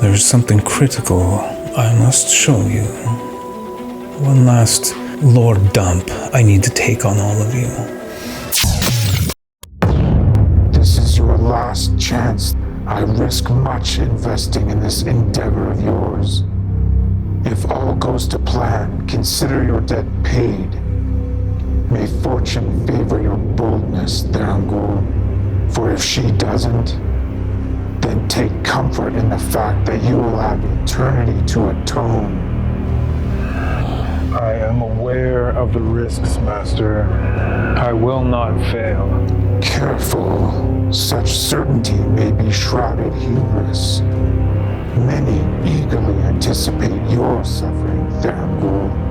There's something critical I must show you. One last lore dump I need to take on all of you. This is your last chance. I risk much investing in this endeavor of yours. If all goes to plan, consider your debt paid. May fortune favor your boldness, Thrangoor. For if she doesn't, then take comfort in the fact that you will have eternity to atone. I am aware of the risks, Master. I will not fail. Careful. Such certainty may be shrouded hubris. Many eagerly anticipate your suffering, Thrangoor.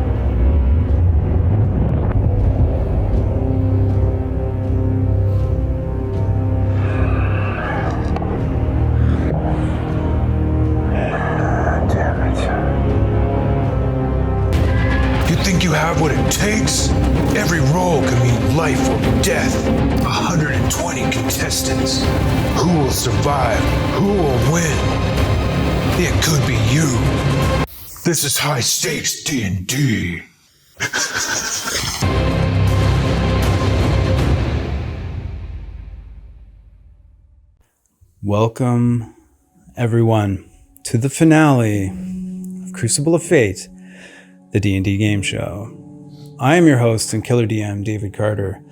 Think you have what it takes? Every roll can mean life or death. 120 contestants. Who will survive? Who will win? It could be you. This is high stakes D&D. Welcome, everyone, to the finale of Crucible of Fate, the D&D game show. I am your host and killer DM, David Carter.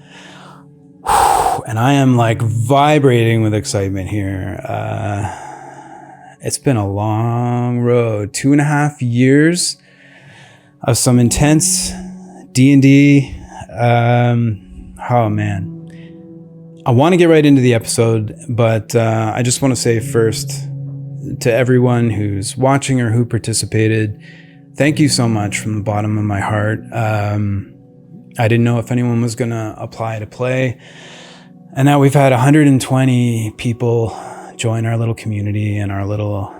And I am like vibrating with excitement here. It's been a long road, 2.5 years of some intense D&D. Oh man. I want to get right into the episode, but I just want to say first to everyone who's watching or who participated, thank you so much from the bottom of my heart. I didn't know if anyone was going to apply to play. And now we've had 120 people join our little community and our little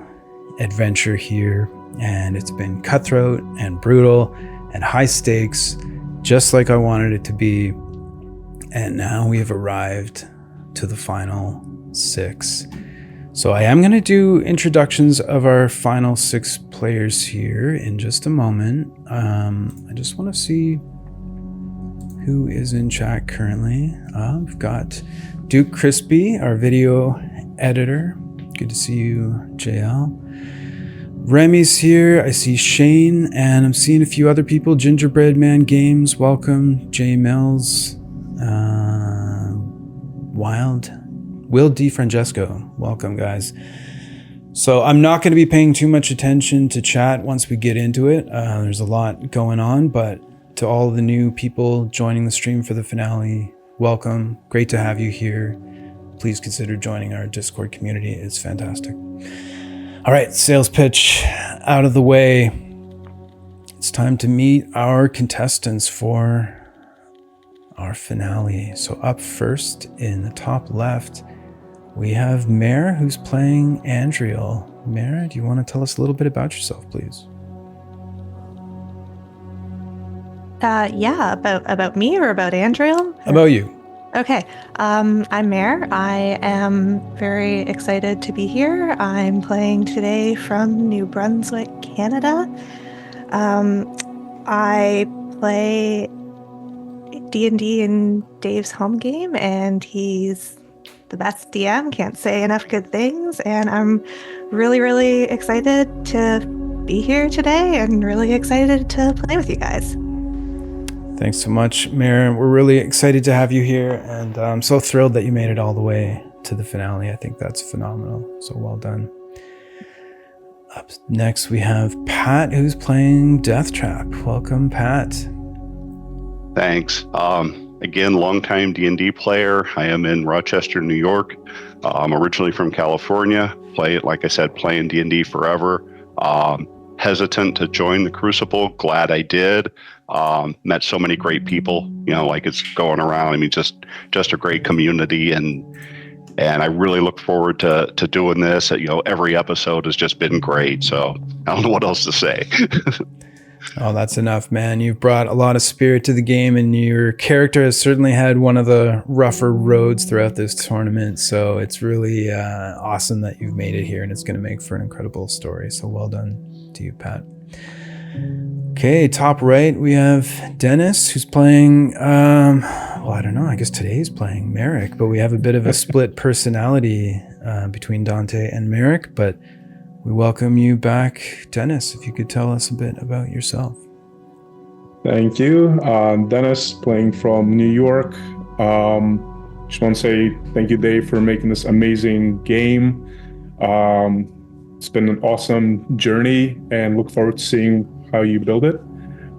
adventure here. And it's been cutthroat and brutal and high stakes, just like I wanted it to be. And now we have arrived to the final 6. So I am going to do introductions of our final 6 players here in just a moment. I just want to see who is in chat currently. We've got Duke Crispy, our video editor. Good to see you, JL. Remy's here. I see Shane, and I'm seeing a few other people. Gingerbread Man Games, welcome. J Mills, Wild. Will DiFrancesco, welcome guys. So I'm not going to be paying too much attention to chat once we get into it. There's a lot going on, but to all the new people joining the stream for the finale, welcome. Great to have you here. Please consider joining our Discord community. It's fantastic. All right, sales pitch out of the way. It's time to meet our contestants for our finale. So up first in the top left, we have Mare, who's playing Andriel. Mare, do you want to tell us a little bit about yourself, please? Yeah, about me or about Andriel? About you. Okay, I'm Mare. I am very excited to be here. I'm playing today from New Brunswick, Canada. I play D&D in Dave's home game, and he's the best DM. Can't say enough good things, and I'm really, really excited to be here today and really excited to play with you guys. Thanks so much, Mare. We're really excited to have you here, and I'm so thrilled that you made it all the way to the finale. I think that's phenomenal, so well done. Up next, we have Pat, who's playing Death Trap. Welcome, Pat. Thanks. Again, longtime D&D player. I am in Rochester, New York. I'm originally from California. Like I said, playing D&D forever. Hesitant to join the Crucible. Glad I did. Met so many great people. Like it's going around. I mean, just a great community, and I really look forward to doing this. Every episode has just been great. So I don't know what else to say. Oh, that's enough, man. You've brought a lot of spirit to the game, and your character has certainly had one of the rougher roads throughout this tournament. So it's really awesome that you've made it here, and it's going to make for an incredible story. So well done to you, Pat. Okay, top right, we have Dennis, who's playing, well, I don't know, I guess today he's playing Merrick, but we have a bit of a split personality between Dante and Merrick, but we welcome you back. Dennis, if you could tell us a bit about yourself. Thank you. Dennis, playing from New York. Just want to say thank you, Dave, for making this amazing game. It's been an awesome journey, and look forward to seeing how you build it.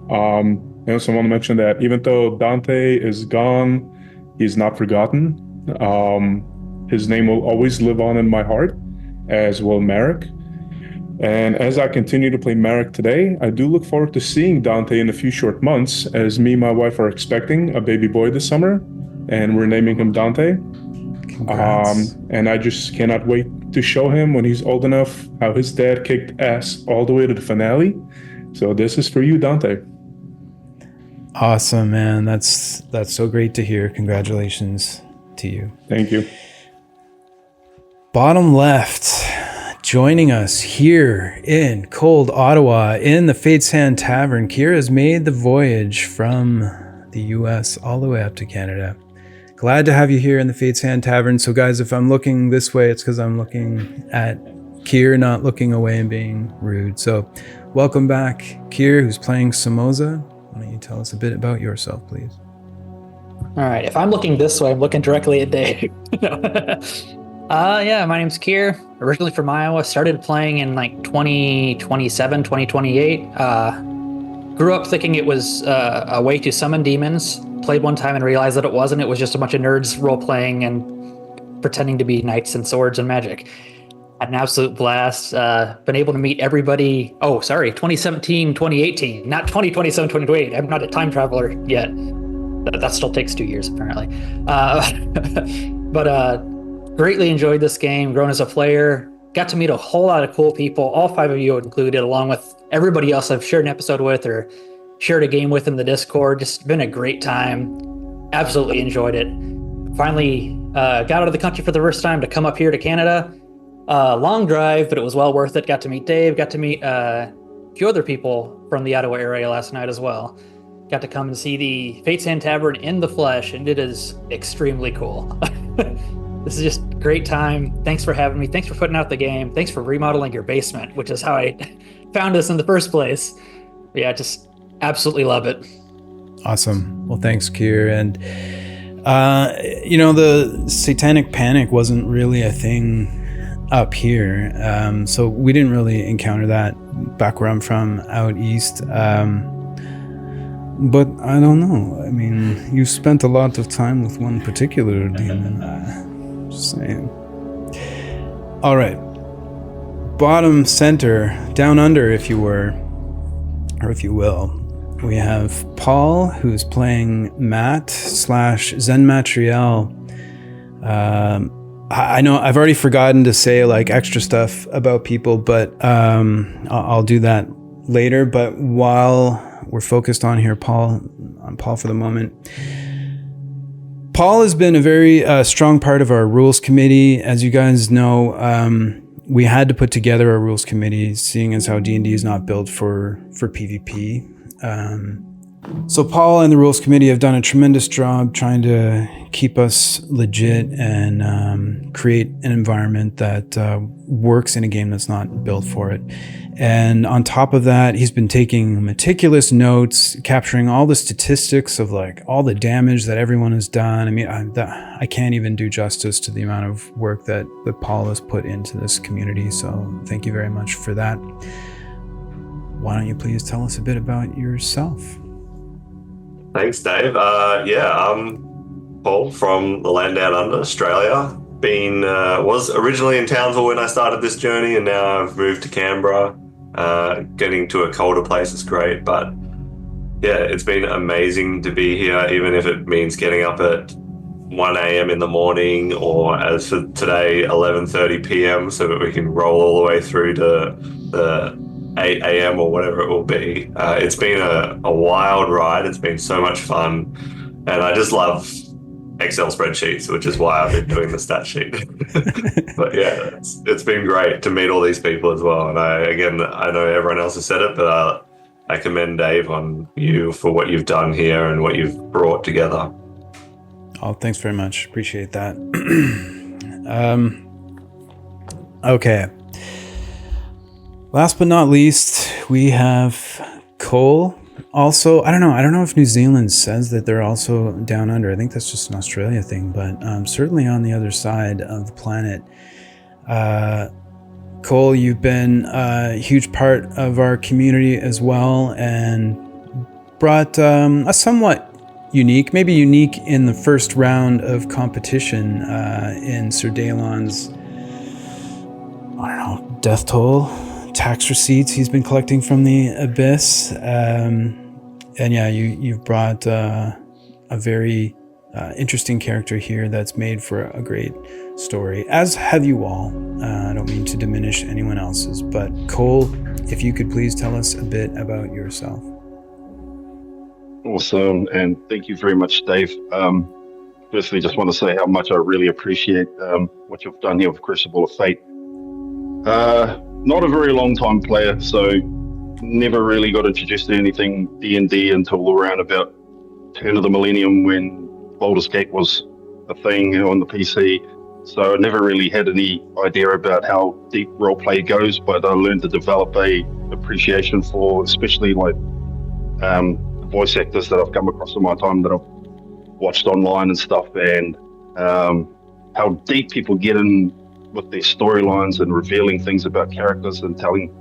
I also want to mention that even though Dante is gone, he's not forgotten. His name will always live on in my heart, as will Merrick. And as I continue to play Merrick today, I do look forward to seeing Dante in a few short months, as me and my wife are expecting a baby boy this summer, and we're naming him Dante. And I just cannot wait to show him when he's old enough how his dad kicked ass all the way to the finale. So this is for you, Dante. Awesome, man. That's so great to hear. Congratulations to you. Thank you. Bottom left, joining us here in cold Ottawa in the Fate's Hand Tavern, Kira has made the voyage from the US all the way up to Canada. Glad to have you here in the Fate's Hand Tavern. So guys, if I'm looking this way, it's because I'm looking at Kier, not looking away and being rude. So welcome back, Kier, who's playing Samoza. Why don't you tell us a bit about yourself, please? All right, if I'm looking this way, I'm looking directly at Dave. Yeah, my name's Kier, originally from Iowa, started playing in like 2027, 2028. Grew up thinking it was a way to summon demons. Played one time and realized that it wasn't. It was just a bunch of nerds role-playing and pretending to be knights and swords and magic. Had an absolute blast. Been able to meet everybody. Oh, sorry, 2017, 2018, not 2027, 2028. I'm not a time traveler yet. That still takes 2 years, apparently. But greatly enjoyed this game, grown as a player. Got to meet a whole lot of cool people, all 5 of you included, along with everybody else I've shared an episode with or shared a game with in the Discord. Just been a great time. Absolutely enjoyed it. Finally got out of the country for the first time to come up here to Canada. Long drive, but it was well worth it. Got to meet Dave, got to meet a few other people from the Ottawa area last night as well. Got to come and see the Fate's Hand Tavern in the flesh, and it is extremely cool. This is just a great time. Thanks for having me. Thanks for putting out the game. Thanks for remodeling your basement, which is how I found us in the first place. Yeah, just absolutely love it. Awesome. Well, thanks, Kier. And, the satanic panic wasn't really a thing up here. So we didn't really encounter that back where I'm from out east. But I don't know. I mean, you spent a lot of time with one particular demon. Just saying. All right. Bottom center, down under, if you were, or if you will. We have Paul, who's playing Matt / Zen Matriel. I know I've already forgotten to say like extra stuff about people, but I'll do that later. But while we're focused on Paul for the moment. Paul has been a very strong part of our rules committee. As you guys know, we had to put together a rules committee, seeing as how D&D is not built for PvP. So Paul and the rules committee have done a tremendous job trying to keep us legit and create an environment that works in a game that's not built for it. And on top of that, he's been taking meticulous notes, capturing all the statistics of like all the damage that everyone has done. I mean, I can't even do justice to the amount of work that Paul has put into this community. So thank you very much for that. Why don't you please tell us a bit about yourself? Thanks, Dave. I'm Paul from the land down under, Australia. Was originally in Townsville when I started this journey, and now I've moved to Canberra. Getting to a colder place is great, but yeah, it's been amazing to be here, even if it means getting up at 1 a.m. in the morning, or as for today, 11:30 p.m., so that we can roll all the way through to the 8 a.m. or whatever it will be. It's been a wild ride. It's been so much fun. And I just love Excel spreadsheets, which is why I've been doing the stat sheet. But yeah, it's been great to meet all these people as well. And I know everyone else has said it, but I commend Dave on you for what you've done here and what you've brought together. Oh, thanks very much. Appreciate that. Okay. Last but not least, we have Cole. Also, I don't know if New Zealand says that they're also down under. I think that's just an Australia thing, but certainly on the other side of the planet. Cole, you've been a huge part of our community as well, and brought a somewhat unique in the first round of competition in Sir Daelon's, death toll, tax receipts he's been collecting from the Abyss. And yeah, you've brought a very interesting character here that's made for a great story, as have you all. I don't mean to diminish anyone else's, but Cole, if you could please tell us a bit about yourself. Awesome, and thank you very much, Dave. Firstly, just want to say how much I really appreciate what you've done here with Crucible of Fate. Not a very long time player, so never really got introduced to anything D&D until around about turn of the millennium when Baldur's Gate was a thing on the PC. So I never really had any idea about how deep roleplay goes, but I learned to develop a appreciation for especially like voice actors that I've come across in my time that I've watched online and stuff, and how deep people get in with their storylines and revealing things about characters and telling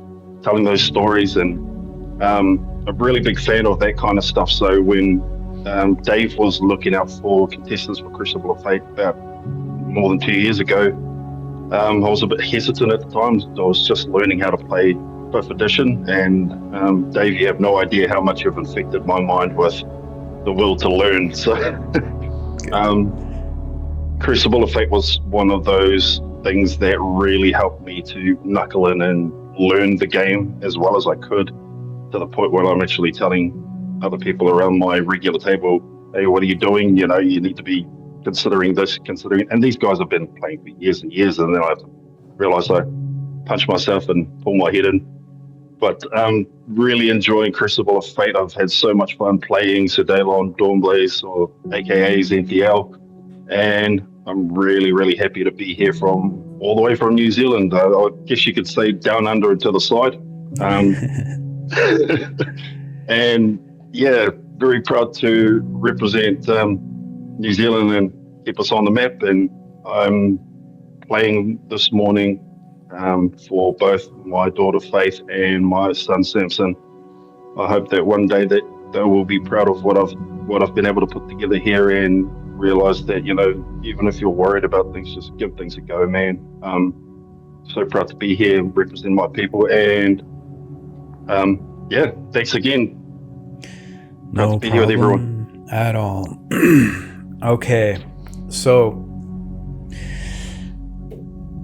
those stories. And I'm a really big fan of that kind of stuff. So when Dave was looking out for contestants for Crucible of Fate about more than 2 years ago, I was a bit hesitant at the time. I was just learning how to play 5th edition, and Dave, you have no idea how much you've infected my mind with the will to learn. So Crucible of Fate was one of those things that really helped me to knuckle in and learn the game as well as I could, to the point where I'm actually telling other people around my regular table, hey, what are you doing? You need to be considering this, and these guys have been playing for years and years, and then I realized I punch myself and pull my head in. But really enjoying Crucible of Fate. I've had so much fun playing Sir Daelon, Dawnblaze, or AKA NTL, and I'm really, really happy to be here all the way from New Zealand. I guess you could say down under and to the side. And yeah, very proud to represent New Zealand and keep us on the map. And I'm playing this morning for both my daughter Faith and my son Samson. I hope that one day that they will be proud of what I've been able to put together here, and realize that, even if you're worried about things, just give things a go, man. So proud to be here and represent my people, and yeah, thanks again. No to be here with everyone at all. Okay, so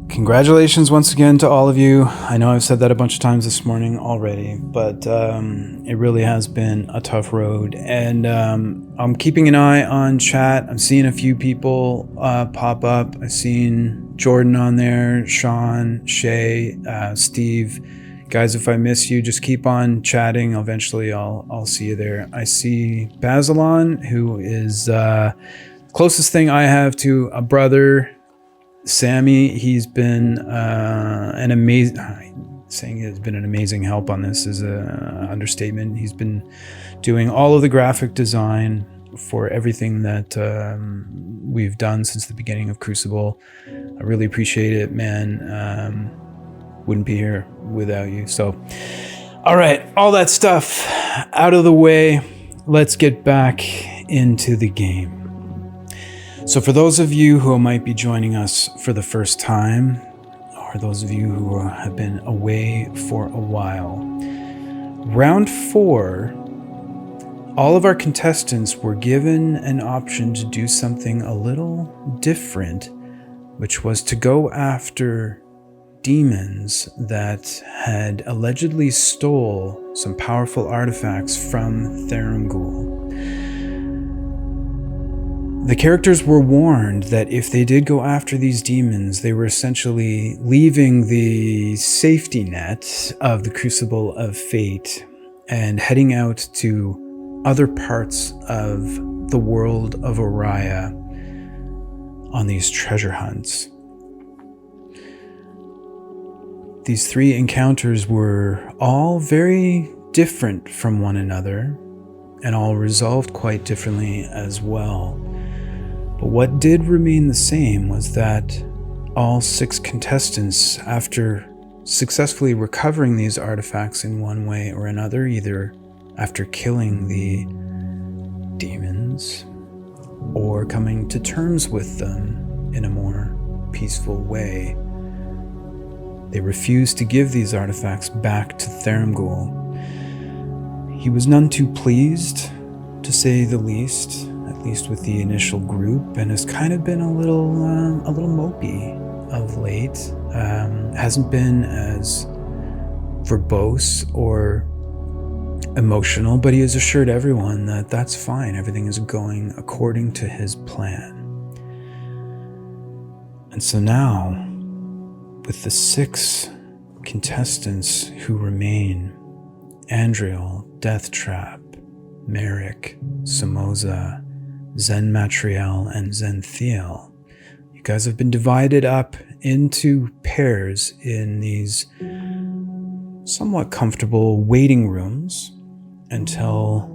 congratulations once again to all of you. I know I've said that a bunch of times this morning already, but it really has been a tough road. And I'm keeping an eye on chat. I'm seeing a few people pop up. I've seen Jordan on there, Sean, Shay, Steve. Guys, if I miss you, just keep on chatting. Eventually I'll see you there. I see Basilon, who is closest thing I have to a brother. Sammy, he's been an amazing help on this is an understatement. He's been doing all of the graphic design for everything that we've done since the beginning of Crucible. I really appreciate it, man. Wouldn't be here without you. So, all right, all that stuff out of the way. Let's get back into the game. So for those of you who might be joining us for the first time, or those of you who have been away for a while, round 4, all of our contestants were given an option to do something a little different, which was to go after demons that had allegedly stole some powerful artifacts from Therangul. The characters were warned that if they did go after these demons, they were essentially leaving the safety net of the Crucible of Fate and heading out to other parts of the world of Oriah on these treasure hunts. These 3 encounters were all very different from one another and all resolved quite differently as well. But what did remain the same was that all 6 contestants, after successfully recovering these artifacts in one way or another, either after killing the demons or coming to terms with them in a more peaceful way, they refused to give these artifacts back to Therangul. He was none too pleased, to say the least, at least with the initial group, and has kind of been a little mopey of late. Hasn't been as verbose or emotional, but he has assured everyone that that's fine. Everything is going according to his plan. And so now, with the 6 contestants who remain, Andriel, Deathtrap, Merrick, Somoza, Zen Matriel, and Zenthiel, you guys have been divided up into pairs in these somewhat comfortable waiting rooms until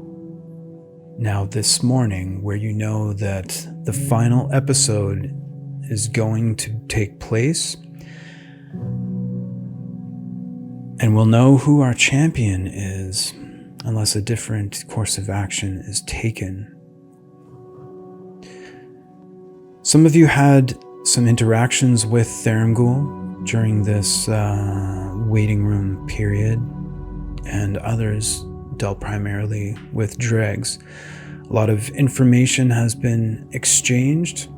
now this morning, where you know that the final episode is going to take place, and we'll know who our champion is unless a different course of action is taken. Some of you had some interactions with Therangul during this waiting room period, and others dealt primarily with dregs. A lot of information has been exchanged.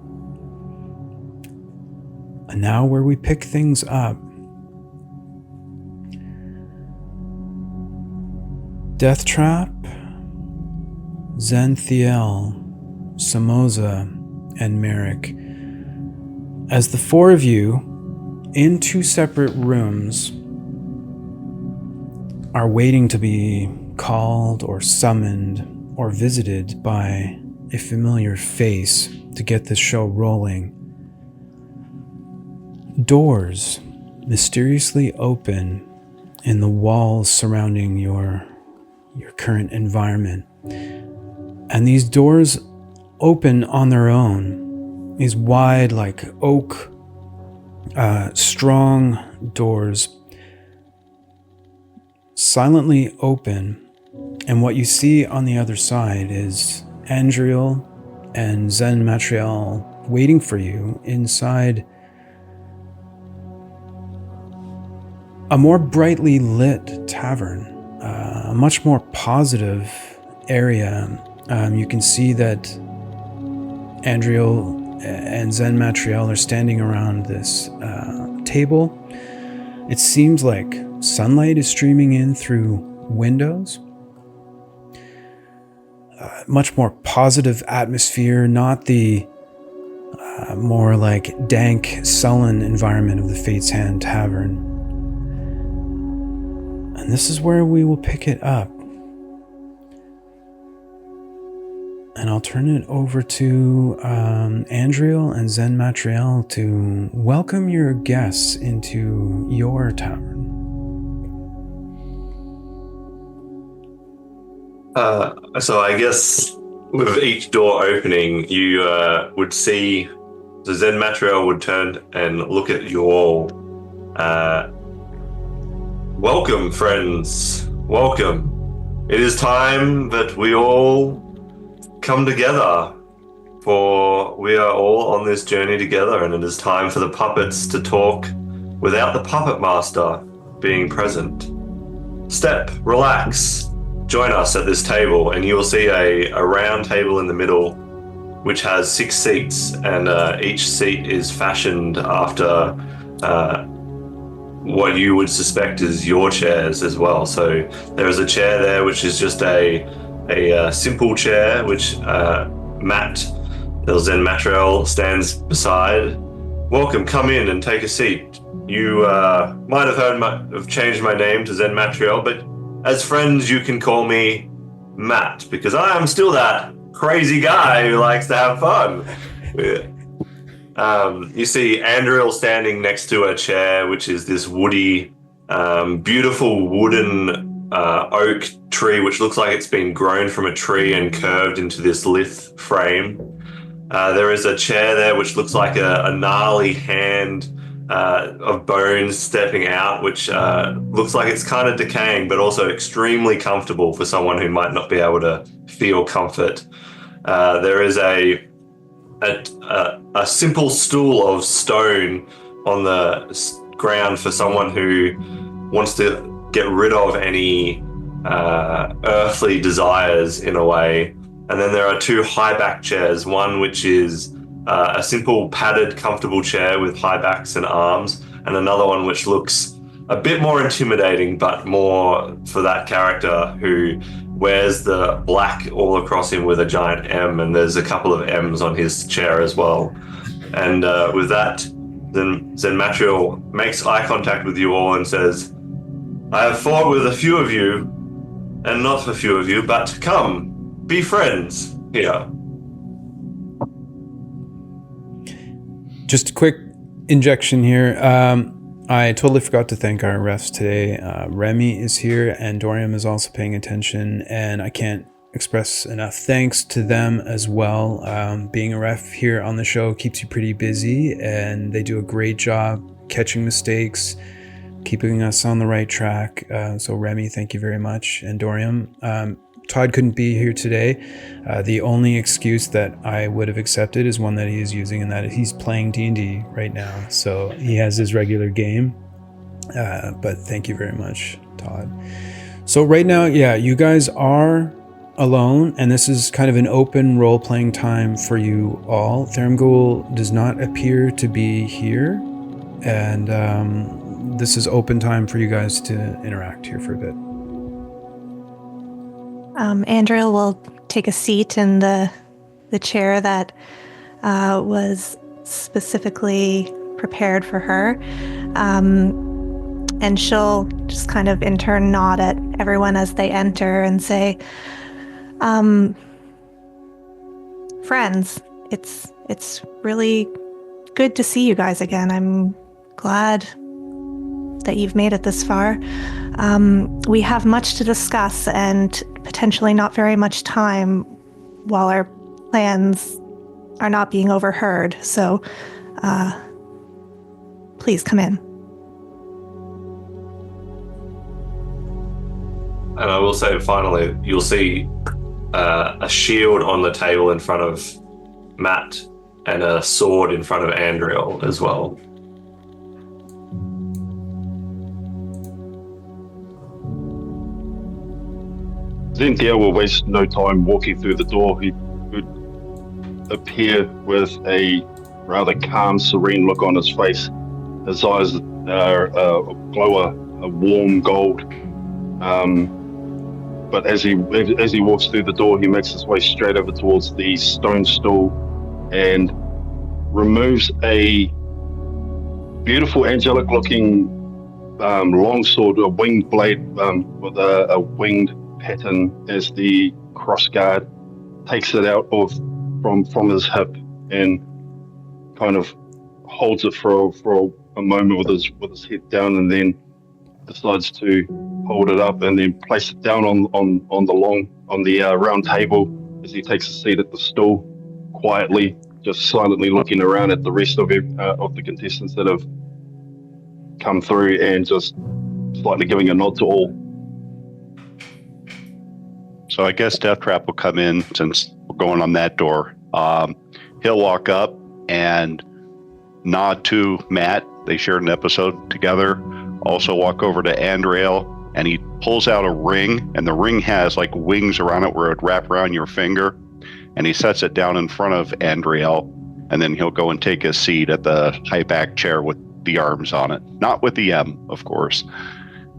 And now where we pick things up, Deathtrap, Zenthiel, Somoza, and Merrick. As the 4 of you, in 2 separate rooms, are waiting to be called or summoned or visited by a familiar face to get this show rolling, doors mysteriously open in the walls surrounding your current environment. And these doors open on their own. These wide, like oak, strong doors silently open. And what you see on the other side is Andriel and Zen Matriel waiting for you inside a more brightly lit tavern, a much more positive area. You can see that Andriel and Zen Matriel are standing around this table. It seems like sunlight is streaming in through windows. Much more positive atmosphere, not the more like dank, sullen environment of the Fate's Hand Tavern. And this is where we will pick it up. And I'll turn it over to Andriel and Zen Matriel to welcome your guests into your tavern. So I guess with each door opening, you would see the Zen Matriel would turn and look at you all. Welcome, friends. Welcome. It is time that we all come together, for we are all on this journey together, and it is time for the puppets to talk without the puppet master being present. Step, relax, join us at this table, and you will see a round table in the middle which has 6 seats, and each seat is fashioned after what you would suspect is your chairs as well. So there is a chair there, which is just a simple chair, which Matt, Zen Matriel, stands beside. Welcome, come in and take a seat. You might have have changed my name to Zen Matriel, but as friends, you can call me Matt, because I am still that crazy guy who likes to have fun. You see Andriel standing next to a chair, which is this woody, beautiful wooden oak tree, which looks like it's been grown from a tree and curved into this lithe frame. There is a chair there which looks like a gnarly hand of bones stepping out, which looks like it's kind of decaying, but also extremely comfortable for someone who might not be able to feel comfort. There is a simple stool of stone on the ground for someone who wants to get rid of any earthly desires in a way. And then there are two high back chairs, one which is a simple padded comfortable chair with high backs and arms, and another one which looks a bit more intimidating, but more for that character who wears the black all across him with a giant M, and there's a couple of M's on his chair as well. And with that, then Zen Matriel makes eye contact with you all and says, I have fought with a few of you, and not a few of you, but come, be friends here. Just a quick injection here. I totally forgot to thank our refs today. Remy is here and Dorian is also paying attention, and I can't express enough thanks to them as well. Being a ref here on the show keeps you pretty busy, and they do a great job catching mistakes, keeping us on the right track. So Remy, thank you very much. And Dorian, Todd couldn't be here today. The only excuse that I would have accepted is one that he is using, and that he's playing D&D right now. So he has his regular game. But thank you very much, Todd. So right now, yeah, you guys are alone, and this is kind of an open role-playing time for you all. Thermghoul does not appear to be here, and this is open time for you guys to interact here for a bit. Andriel will take a seat in the chair that was specifically prepared for her. And she'll just kind of in turn nod at everyone as they enter and say, friends, it's really good to see you guys again. I'm glad that you've made it this far. We have much to discuss and potentially not very much time while our plans are not being overheard. So please come in. And I will say, finally, you'll see a shield on the table in front of Matt and a sword in front of Andriel as well. Zenthia will waste no time walking through the door. He would appear with a rather calm, serene look on his face. His eyes glow a warm gold. But as he walks through the door, he makes his way straight over towards the stone stool and removes a beautiful, angelic-looking longsword, a winged blade with a winged pattern as the crossguard, takes it out from his hip and kind of holds it for a moment with his head down, and then decides to hold it up and then place it down on the round table as he takes a seat at the stool, quietly, just silently looking around at the rest of the contestants that have come through and just slightly giving a nod to all. So I guess Death Trap will come in since we're going on that door. He'll walk up and nod to Matt. They shared an episode together. Also walk over to Andriel, and he pulls out a ring, and the ring has like wings around it where it would wrap around your finger. And he sets it down in front of Andriel, and then he'll go and take his seat at the high back chair with the arms on it. Not with the M, of course.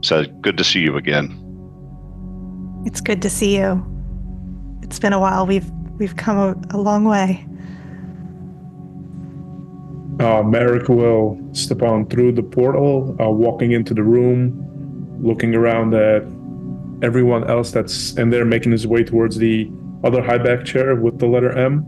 So good to see you again. It's good to see you. It's been a while. We've come a long way. Merrick will step on through the portal, walking into the room, looking around at everyone else that's in there, making his way towards the other high back chair with the letter M.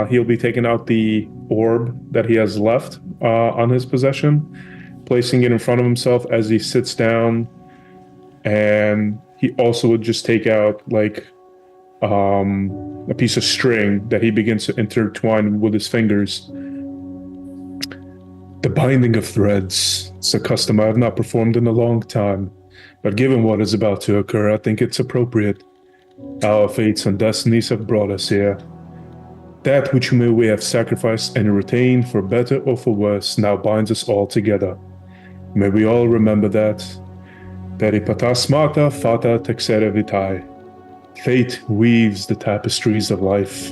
He'll be taking out the orb that he has left on his possession, placing it in front of himself as he sits down, and he also would just take out like a piece of string that he begins to intertwine with his fingers. The binding of threads. It's a custom I have not performed in a long time, but given what is about to occur, I think it's appropriate. Our fates and destinies have brought us here. That which we have sacrificed and retained for better or for worse now binds us all together. May we all remember that. Peripatas mata fata texere vitae. Fate weaves the tapestries of life.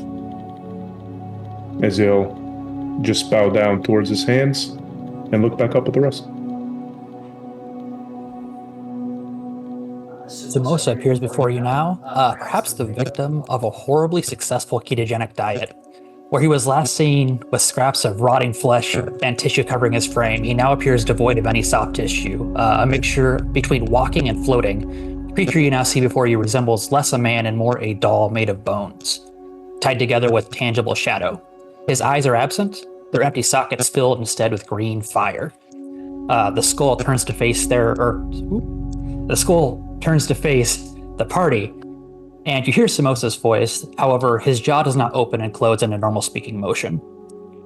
As he'll just bow down towards his hands and look back up at the rest. Samosa appears before you now, perhaps the victim of a horribly successful ketogenic diet. Where he was last seen with scraps of rotting flesh and tissue covering his frame, he now appears devoid of any soft tissue, a mixture between walking and floating. The creature you now see before you resembles less a man and more a doll made of bones, tied together with tangible shadow. His eyes are absent, their empty sockets filled instead with green fire. The skull turns to face the party, and you hear Samosa's voice. However, his jaw does not open and close in a normal speaking motion.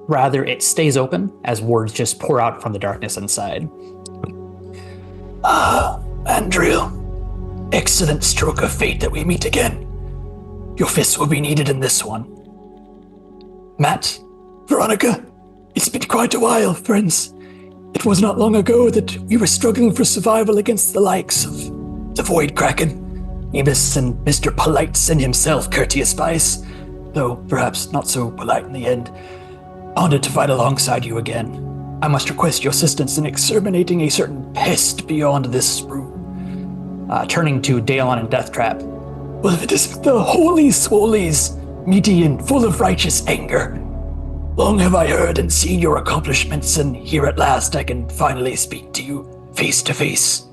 Rather, it stays open as words just pour out from the darkness inside. Andrew, excellent stroke of fate that we meet again. Your fists will be needed in this one. Matt, Veronica, it's been quite a while, friends. It was not long ago that we were struggling for survival against the likes of the Void Kraken, Ebus, and Mr. Polite and himself, Courteous Spice, though perhaps not so polite in the end. Honored to fight alongside you again. I must request your assistance in exterminating a certain pest beyond this room. Turning to Daelon and Deathtrap. Well, if it is the holy swolies, meaty and full of righteous anger. Long have I heard and seen your accomplishments, and here at last I can finally speak to you face to face.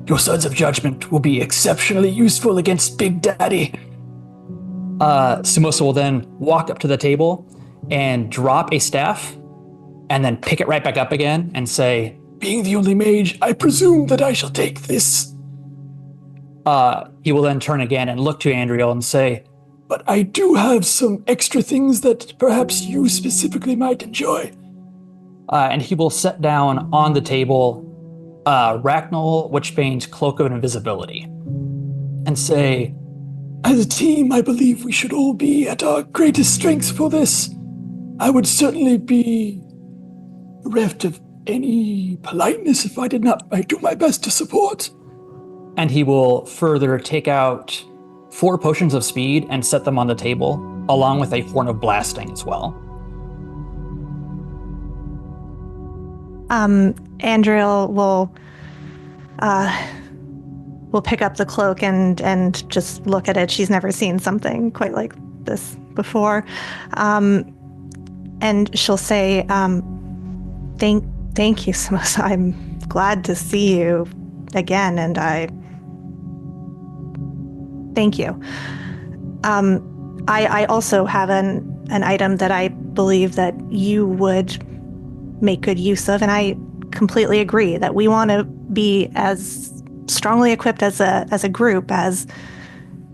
Your Sons of Judgment will be exceptionally useful against Big Daddy. Samosa will then walk up to the table and drop a staff, and then pick it right back up again and say, being the only mage, I presume that I shall take this. He will then turn again and look to Andriel and say, but I do have some extra things that perhaps you specifically might enjoy. And he will set down on the table Ragnall Witchbane's Cloak of Invisibility and say, as a team, I believe we should all be at our greatest strengths for this. I would certainly be bereft of any politeness if I did not do my best to support. And he will further take out 4 potions of speed and set them on the table, along with a horn of blasting as well. Andriel will pick up the cloak and just look at it. She's never seen something quite like this before. And she'll say, thank you, Samosa. I'm glad to see you again, and thank you. I also have an item that I believe that you would make good use of, and I completely agree that we want to be as strongly equipped as a group as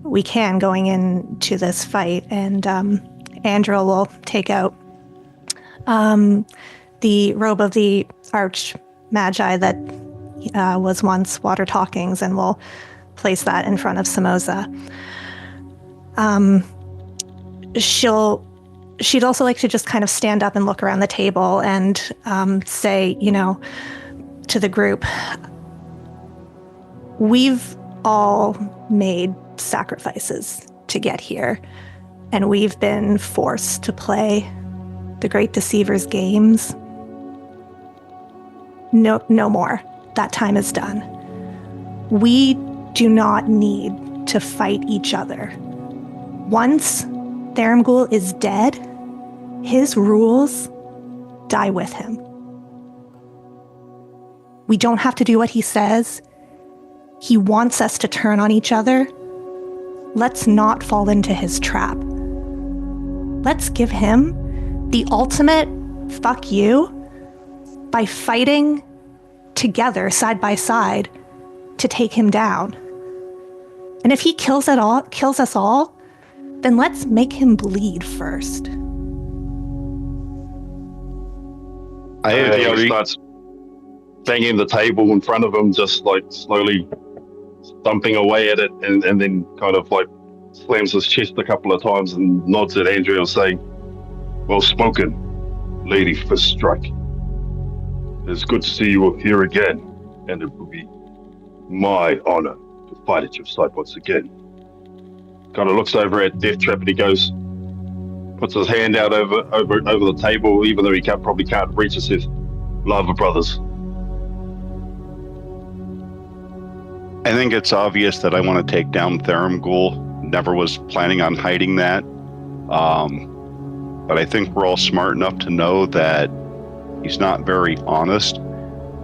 we can going into this fight. And Andriel will take out the robe of the Arch Magi that was once Water Talkings, and will place that in front of Samosa. She'd also like to just kind of stand up and look around the table and say, to the group, we've all made sacrifices to get here, and we've been forced to play the Great Deceiver's games. No more. That time is done. We do not need to fight each other. Once Tharamgul is dead, his rules die with him. We don't have to do what he says. He wants us to turn on each other. Let's not fall into his trap. Let's give him the ultimate fuck you by fighting together side by side to take him down. And if he kills us all, then let's make him bleed first. Angelo starts banging the table in front of him, just like slowly thumping away at it, and then kind of like slams his chest a couple of times and nods at Andrea, saying, "Well spoken, Lady Fist Strike. It's good to see you here again, and it will be my honor to fight at your side once again." Kind of looks over at Death Trap and he goes, puts his hand out over the table, even though he probably can't reach it, says, "Lava brothers." I think it's obvious that I want to take down Tharamgul. Never was planning on hiding that. But I think we're all smart enough to know that he's not very honest.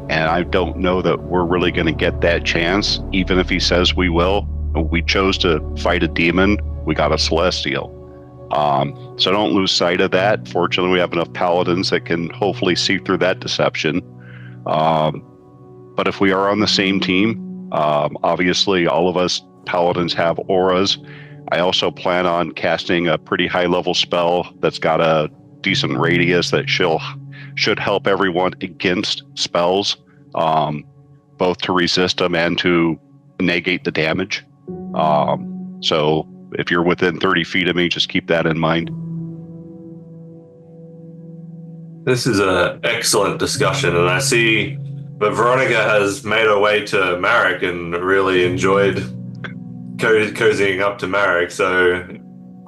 And I don't know that we're really going to get that chance, even if he says we will. We chose to fight a demon. We got a celestial. So don't lose sight of that. Fortunately, we have enough paladins that can hopefully see through that deception. But if we are on the same team, obviously all of us paladins have auras. I also plan on casting a pretty high level spell that's got a decent radius that should help everyone against spells, both to resist them and to negate the damage. So if you're within 30 feet of me, just keep that in mind. This is an excellent discussion, and I see that Veronica has made her way to Marek and really enjoyed cozying up to Marek. So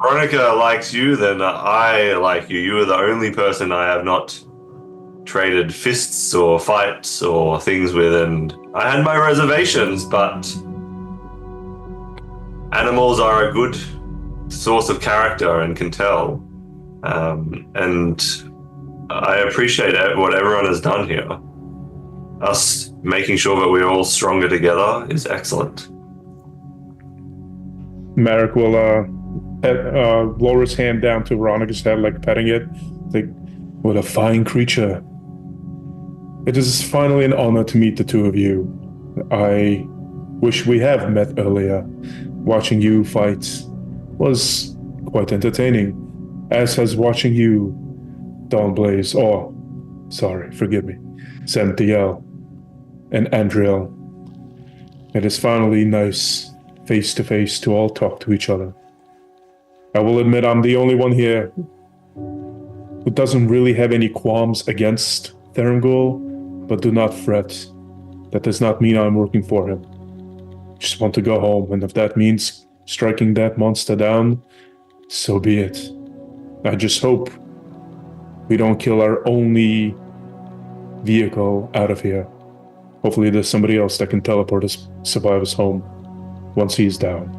Veronica likes you, then I like you. You are the only person I have not traded fists or fights or things with, and I had my reservations, but animals are a good source of character and can tell. And I appreciate what everyone has done here. Us making sure that we're all stronger together is excellent. Marek will lower his hand down to Veronica's head, like petting it. Like, what a fine creature. It is finally an honor to meet the two of you. I wish we have met earlier. Watching you fight was quite entertaining, as has watching you, Dawnblaze, forgive me, Santhiel and Andriel. It is finally nice, face to face, to all talk to each other. I will admit I'm the only one here who doesn't really have any qualms against Tharamgul, but do not fret. That does not mean I'm working for him. Just want to go home, and if that means striking that monster down, so be it. I just hope we don't kill our only vehicle out of here. Hopefully there's somebody else that can teleport us, survive us home once he's down.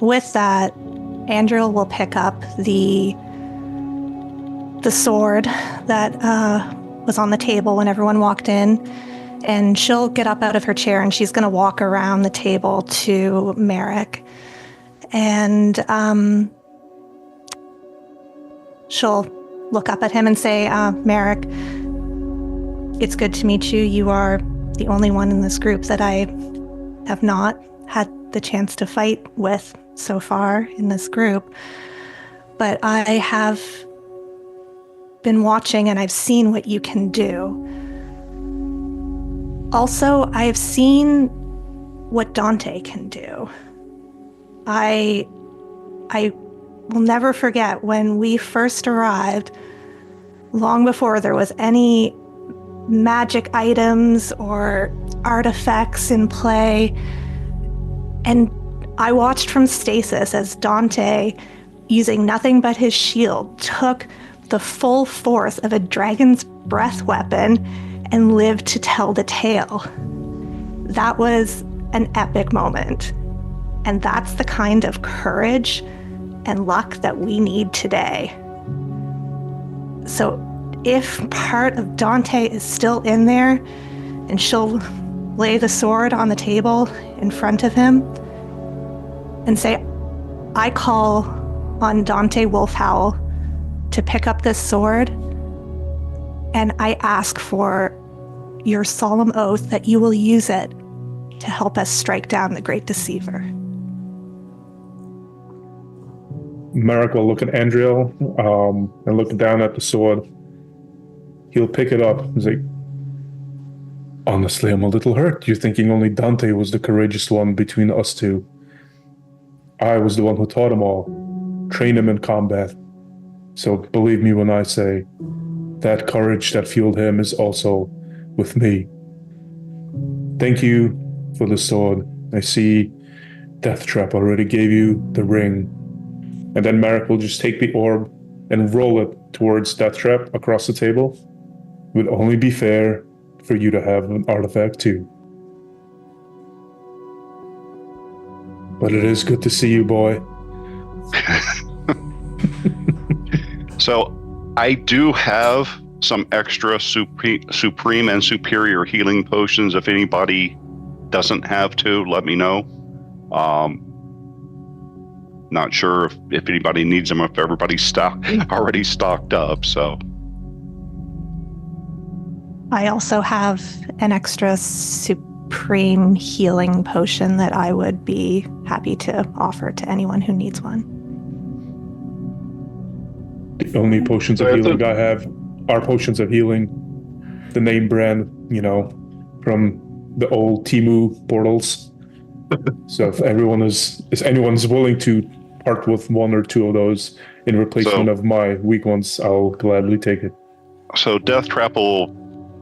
With that, Andriel will pick up the sword that was on the table when everyone walked in, and she'll get up out of her chair and she's going to walk around the table to Marek, and she'll look up at him and say, Marek, it's good to meet you. You are the only one in this group that I have not had the chance to fight with so far in this group, but I have been watching and I've seen what you can do. Also, I've seen what Dante can do. I will never forget when we first arrived, long before there was any magic items or artifacts in play, and I watched from stasis as Dante, using nothing but his shield, took the full force of a dragon's breath weapon and live to tell the tale. That was an epic moment. And that's the kind of courage and luck that we need today. So if part of Dante is still in there, and she'll lay the sword on the table in front of him and say, I call on Dante Wolfhowl to pick up this sword, and I ask for your solemn oath that you will use it to help us strike down the Great Deceiver. Marek will look at Andriel and look down at the sword. He'll pick it up. He's like, honestly, I'm a little hurt. You're thinking only Dante was the courageous one between us two. I was the one who taught him all, trained him in combat. So believe me when I say that courage that fueled him is also with me. Thank you for the sword. I see Deathtrap already gave you the ring. And then Marek will just take the orb and roll it towards Deathtrap across the table. It would only be fair for you to have an artifact too. But it is good to see you, boy. So I do have some extra supreme and superior healing potions. If anybody doesn't have to, let me know. Not sure if anybody needs them, if everybody's already stocked up, so. I also have an extra supreme healing potion that I would be happy to offer to anyone who needs one. The only potions of healing I have are potions of healing. The name brand, from the old Temu portals. So if anyone's willing to part with one or two of those in replacement of my weak ones, I'll gladly take it. So Deathtrap will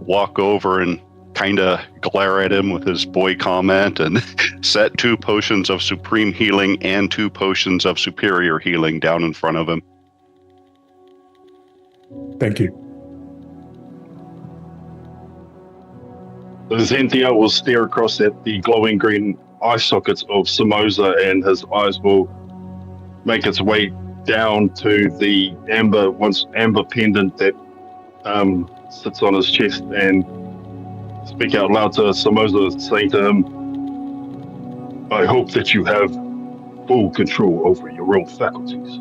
walk over and kind of glare at him with his boy comment and set 2 potions of supreme healing and 2 potions of superior healing down in front of him. Thank you. So Zenthia will stare across at the glowing green eye sockets of Samoza, and his eyes will make its way down to the amber pendant that sits on his chest, and speak out loud to Samoza, saying to him, I hope that you have full control over your own faculties.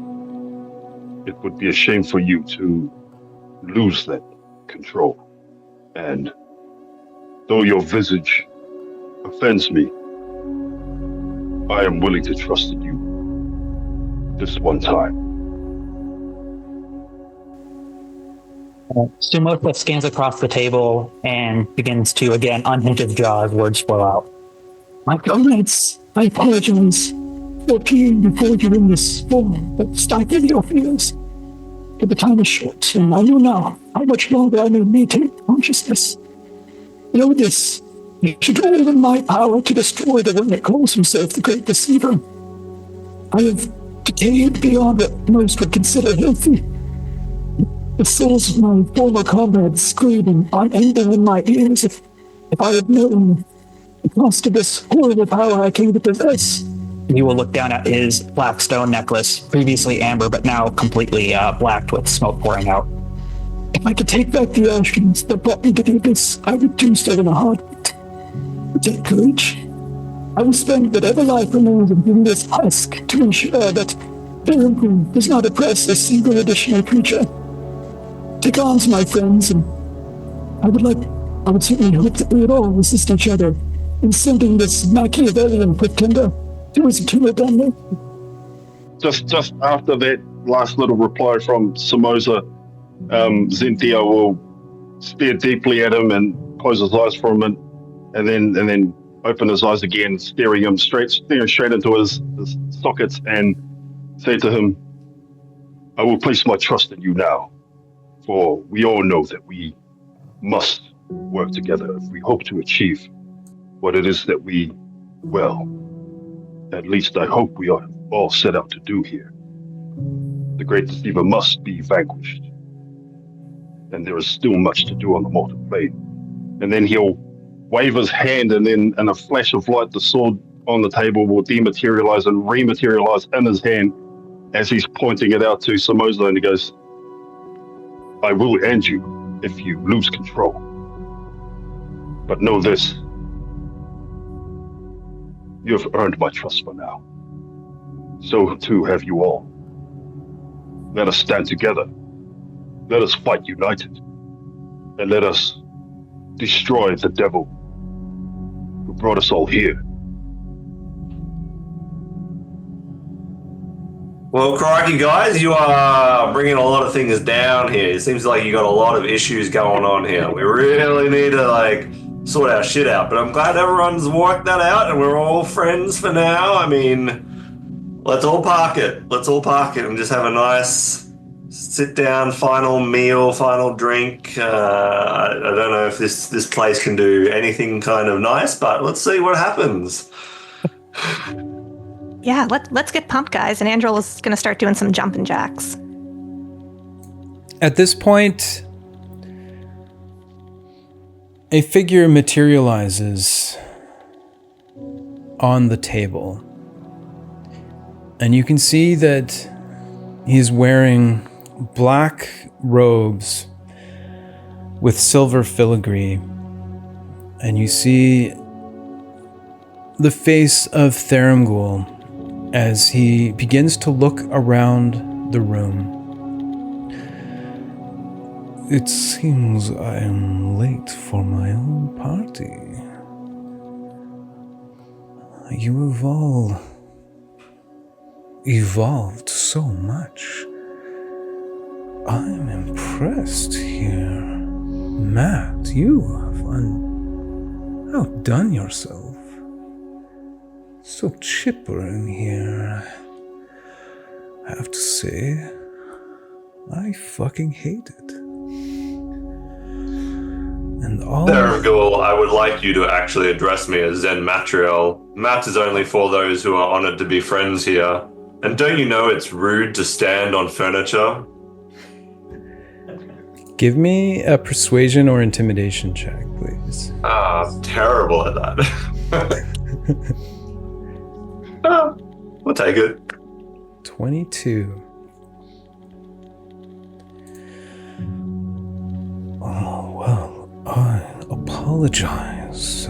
It would be a shame for you to lose that control. And though your visage offends me, I am willing to trust in you this one time. Sumoka scans across the table and begins to, again, unhinge his jaw as words flow out. My comrades, I apologize for appearing before you in this form, but stifle your fears. But the time is short, and I know now how much longer I may maintain consciousness. Know this, you should all in my power to destroy the one that calls himself the Great Deceiver. I have decayed beyond what most would consider healthy. The souls of my former comrades screaming unending in my ears. If I had known the cost of this horrible power I came to possess. You will look down at his black stone necklace, previously amber, but now completely blacked with smoke pouring out. If I could take back the actions that brought me to the abyss, I would do so in a heartbeat. Take courage. I will spend whatever life remains in this husk to ensure that Fairumpool does not oppress a single additional creature. Take arms, my friends, and I would certainly hope that we would all resist each other in sending this Machiavellian pretender to his eternal damnation. Just after that last little reply from Samoza, Zenthia will stare deeply at him and close his eyes for a minute, and then open his eyes again, staring straight into his sockets, and say to him, I will place my trust in you now. For we all know that we must work together if we hope to achieve what it is that at least I hope we are all set out to do here. The Great Deceiver must be vanquished, and there is still much to do on the mortal plane. And then he'll wave his hand, and then in a flash of light, the sword on the table will dematerialize and rematerialize in his hand as he's pointing it out to Samozo, and he goes, I will end you if you lose control. But know this, you have earned my trust for now. So too have you all. Let us stand together. Let us fight united. And let us destroy the devil who brought us all here. Well, crikey, guys, you are bringing a lot of things down here. It seems like you got a lot of issues going on here. We really need to, sort our shit out. But I'm glad everyone's worked that out and we're all friends for now. I mean, let's all park it. Let's all park it and just have a nice sit-down, final meal, final drink. I don't know if this place can do anything kind of nice, but let's see what happens. Yeah, let's get pumped, guys. And Angela's going to start doing some jumping jacks. At this point, a figure materializes on the table. And you can see that he's wearing black robes with silver filigree. And you see the face of Theramgul as he begins to look around the room. It seems I am late for my own party. You have all evolved so much. I'm impressed here. Matt, you have outdone yourself. So chipper in here. I have to say, I fucking hate it. And all Theramgul, I would like you to actually address me as Zen Matriel. Matt is only for those who are honored to be friends here. And don't you know it's rude to stand on furniture? Give me a persuasion or intimidation check, please. I'm terrible at that. We'll take it. 22. Oh, well, I apologize.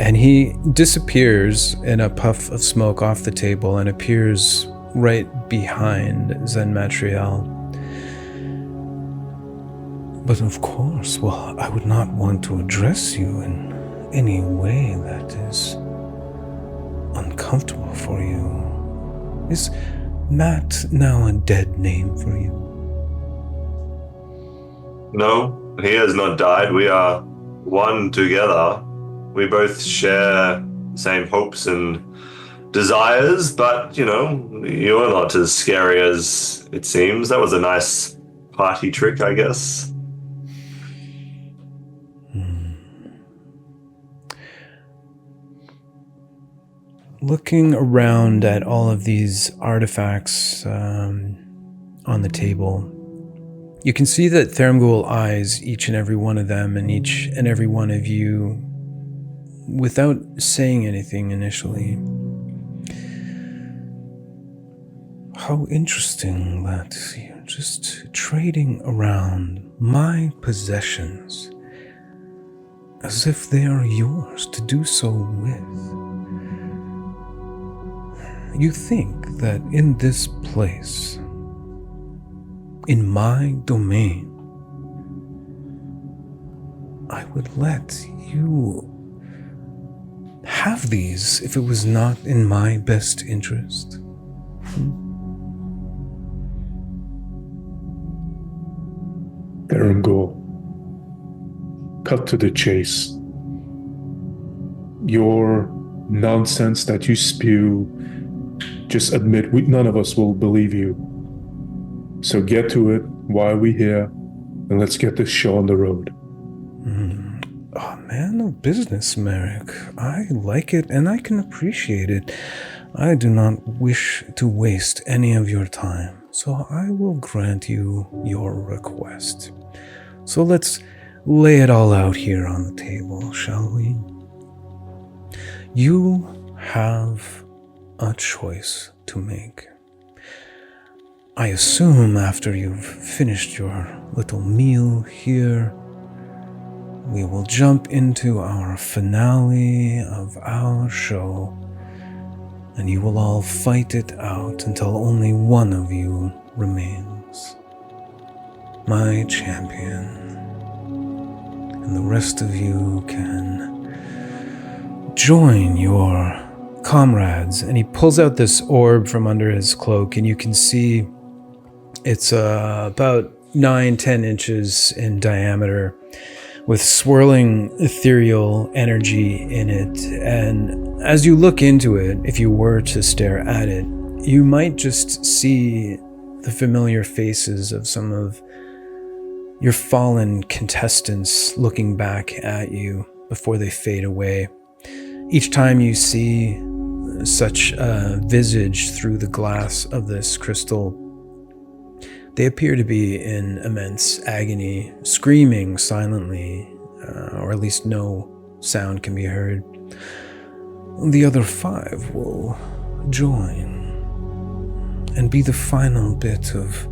And he disappears in a puff of smoke off the table and appears right behind Zen Matriel. But of course, well, I would not want to address you in any way that is uncomfortable for you. Is Matt now a dead name for you? No, he has not died. We are one together. We both share the same hopes and desires, but, you know, you're not as scary as it seems. That was a nice party trick, I guess. Looking around at all of these artifacts on the table, you can see that Theramgul eyes each and every one of them and each and every one of you without saying anything initially. How interesting that you're just trading around my possessions as if they are yours to do so with. You think that in this place, in my domain, I would let you have these if it was not in my best interest? Theramgul, cut to the chase. Your nonsense that you spew, just admit none of us will believe you. So get to it while we're here, and let's get this show on the road. Oh, man of business, Merrick. I like it and I can appreciate it. I do not wish to waste any of your time, so I will grant you your request. So let's lay it all out here on the table, shall we? You have a choice to make. I assume after you've finished your little meal here, we will jump into our finale of our show, and you will all fight it out until only one of you remains. My champion. And the rest of you can join your comrades. And he pulls out this orb from under his cloak, and you can see it's about 9-10 inches in diameter with swirling ethereal energy in it. And as you look into it, if you were to stare at it, you might just see the familiar faces of some of your fallen contestants looking back at you before they fade away. Each time you see such a visage through the glass of this crystal, they appear to be in immense agony, screaming silently, or at least no sound can be heard. The other 5 will join and be the final bit of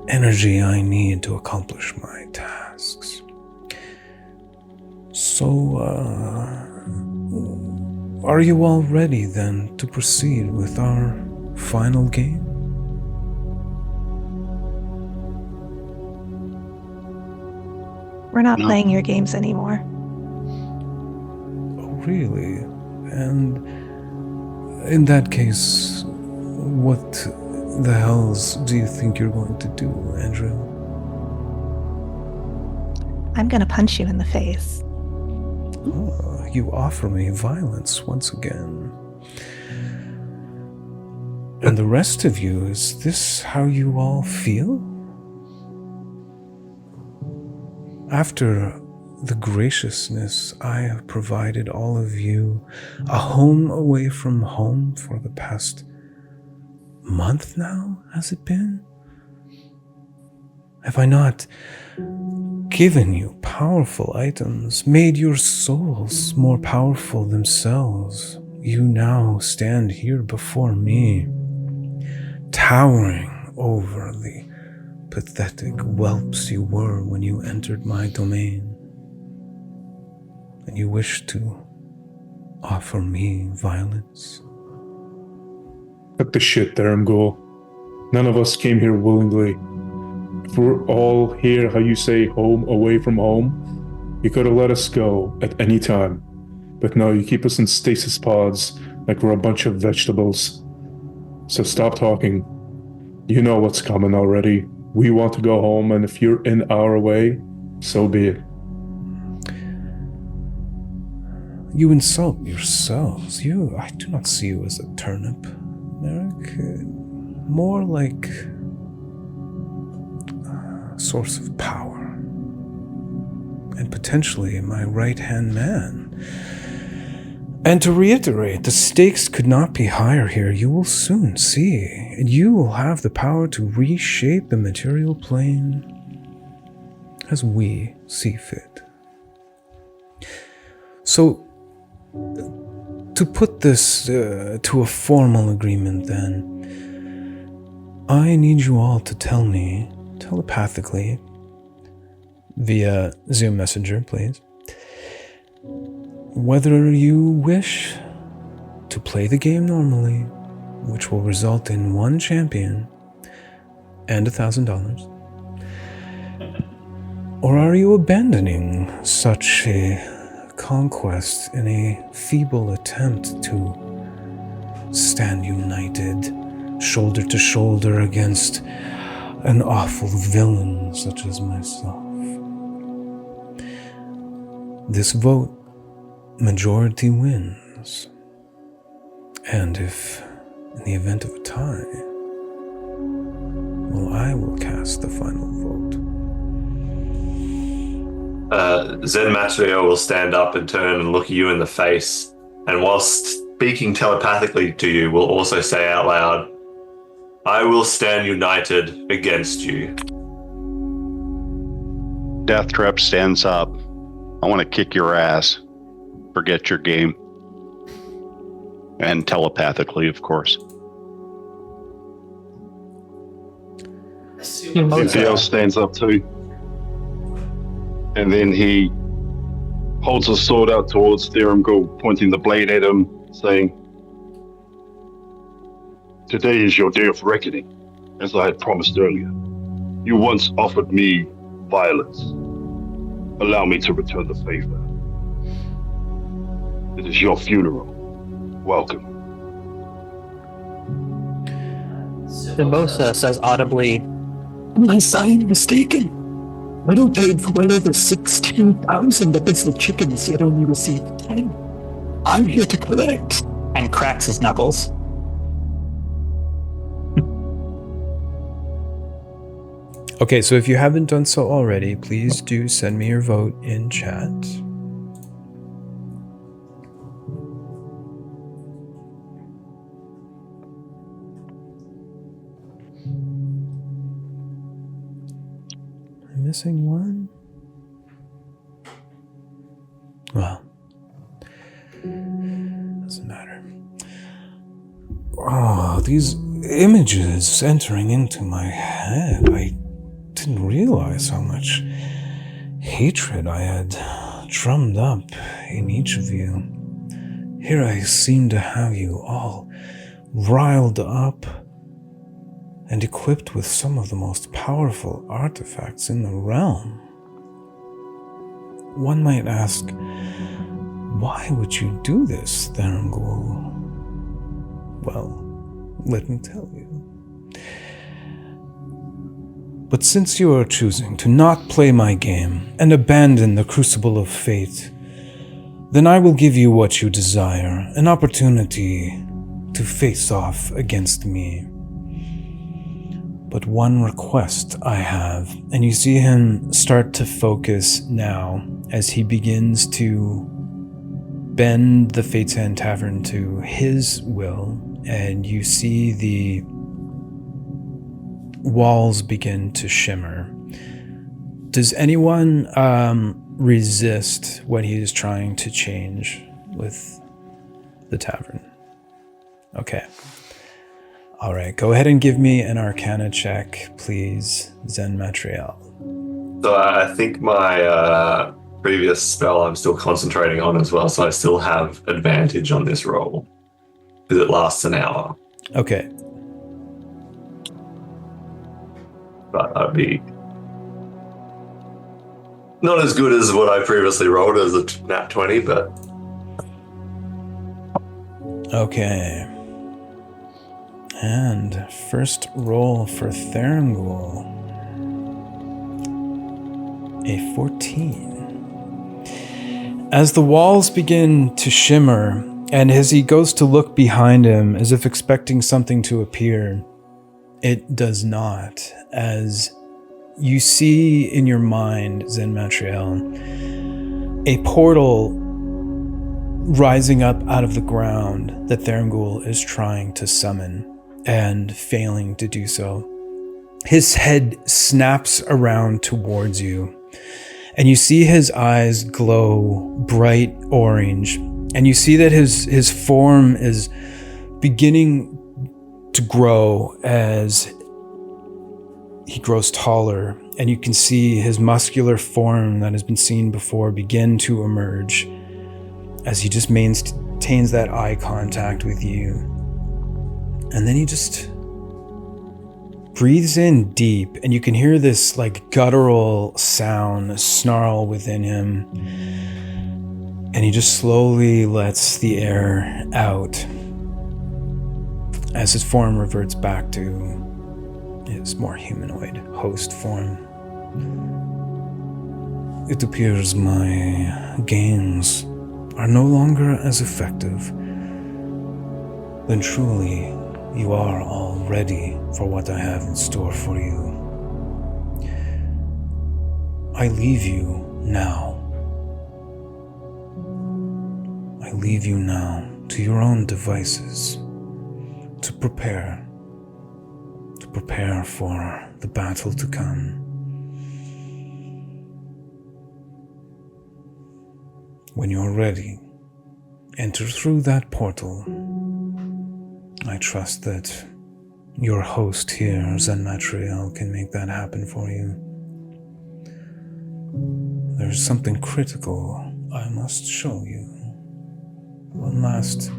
energy I need to accomplish my tasks. So, are you all ready then to proceed with our final game? We're not playing your games anymore. Oh, really? And in that case, what the hells do you think you're going to do, Andrew? I'm gonna punch you in the face. Oh, you offer me violence once again. And the rest of you, is this how you all feel? After the graciousness I have provided all of you a home away from home for the past month now, has it been? Have I not given you powerful items, made your souls more powerful themselves? You now stand here before me, towering over the pathetic whelps you were when you entered my domain. And you wish to offer me violence? Cut the shit there, Mgul. None of us came here willingly. If we're all here, how you say, home away from home, you could have let us go at any time. But no, you keep us in stasis pods like we're a bunch of vegetables. So stop talking. You know what's coming already. We want to go home, and if you're in our way, so be it. You insult yourselves. I do not see you as a turnip, Merrick. More like a source of power. And potentially my right-hand man. And to reiterate, the stakes could not be higher here. You will soon see. And you will have the power to reshape the material plane as we see fit. So, to put this to a formal agreement then, I need you all to tell me, telepathically, via Zoom Messenger, please, whether you wish to play the game normally, which will result in one champion and $1,000, or are you abandoning such a conquest in a feeble attempt to stand united, shoulder to shoulder against an awful villain such as myself? This vote, majority wins. And if, in the event of a tie, well, I will cast the final vote. Zen Matrio will stand up and turn and look at you in the face, and whilst speaking telepathically to you, will also say out loud, "I will stand united against you." Death Trap stands up. I want to kick your ass. Forget your game. And telepathically, of course. Cynthia stands up too. And then he holds his sword out towards Therumgul, pointing the blade at him, saying, "Today is your day of reckoning, as I had promised earlier. You once offered me violence. Allow me to return the favor. It is your funeral. Welcome." Simbosa says audibly, Unless I am mistaken, I don't pay for well over 16,000 abyssal chickens, yet only received 10. I'm here to collect. and cracks his knuckles. Okay, so if you haven't done so already, please do send me your vote in chat. I'm missing one. Well, doesn't matter. Oh, these images entering into my head. I didn't realize how much hatred I had drummed up in each of you. Here I seem to have you all riled up and equipped with some of the most powerful artifacts in the realm. One might ask, why would you do this, Therumgul? Well, let me tell you. But since you are choosing to not play my game and abandon the Crucible of Fate, then I will give you what you desire, an opportunity to face off against me. But one request I have, and you see him start to focus now as he begins to bend the Fatesand Tavern to his will, and you see the walls begin to shimmer. Does anyone resist what he is trying to change with the tavern? Okay. All right, go ahead and give me an Arcana check, please, Zen Matriel. So I think my previous spell I'm still concentrating on as well, so I still have advantage on this roll because it lasts an hour. Okay. But I'd be not as good as what I previously rolled as a nat 20, but... Okay. And first roll for Therumgul. A 14. As the walls begin to shimmer, and as he goes to look behind him as if expecting something to appear, it does not, as you see in your mind, Zen Matriel, a portal rising up out of the ground that Therumgul is trying to summon and failing to do so. His head snaps around towards you, and you see his eyes glow bright orange, and you see that his form is beginning to grow as he grows taller, and you can see his muscular form that has been seen before begin to emerge as he just maintains that eye contact with you. And then he just breathes in deep, and you can hear this like guttural sound snarl within him, and he just slowly lets the air out as his form reverts back to his more humanoid host form. It appears my games are no longer as effective. Then truly, you are all ready for what I have in store for you. I leave you now. I leave you now to your own devices to prepare for the battle to come. When you're ready, enter through that portal. I trust that your host here, Zen Matriel, can make that happen for you. There's something critical I must show you. One last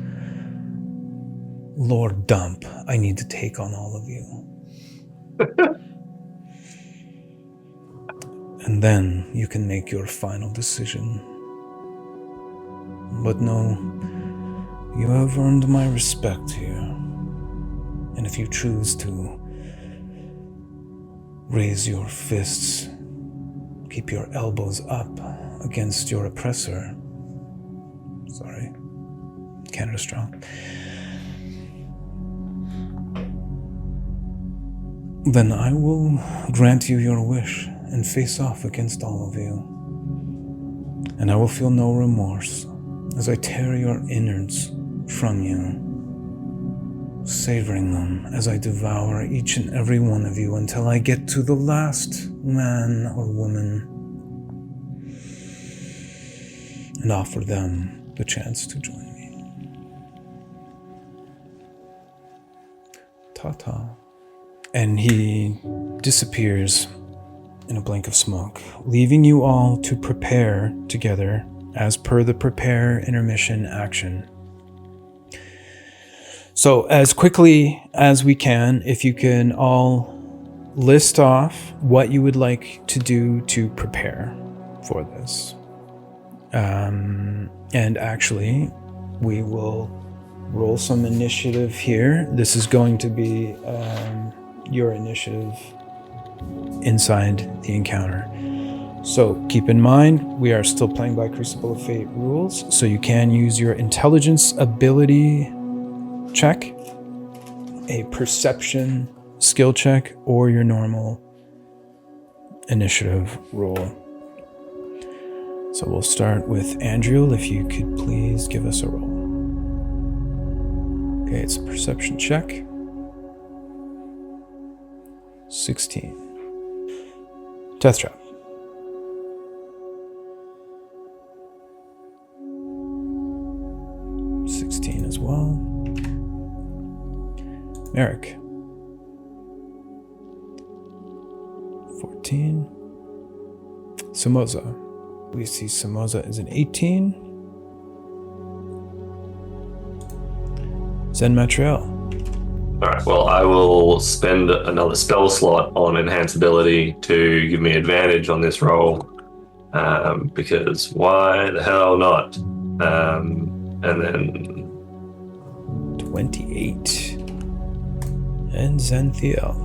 lore dump I need to take on all of you. And then you can make your final decision. But no, you have earned my respect here. And if you choose to raise your fists, keep your elbows up against your oppressor. Sorry, Canada strong. Then I will grant you your wish and face off against all of you. And I will feel no remorse as I tear your innards from you, savoring them as I devour each and every one of you until I get to the last man or woman and offer them the chance to join me. Ta-ta. And he disappears in a blink of smoke, leaving you all to prepare together as per the prepare intermission action. So as quickly as we can, if you can all list off what you would like to do to prepare for this. And actually, we will roll some initiative here. This is going to be your initiative inside the encounter. So keep in mind, we are still playing by Crucible of Fate rules, so you can use your intelligence ability check, a perception skill check, or your normal initiative roll. So we'll start with Andrew, if you could please give us a roll. Okay, it's a perception check. 16. Death trap. 16 as well. Merrick. 14. Somoza. We see Somoza is an 18. Zen Matriel. Alright, well, I will spend another spell slot on enhanceability to give me advantage on this roll. Because why the hell not? And then 28. And Zenthiel.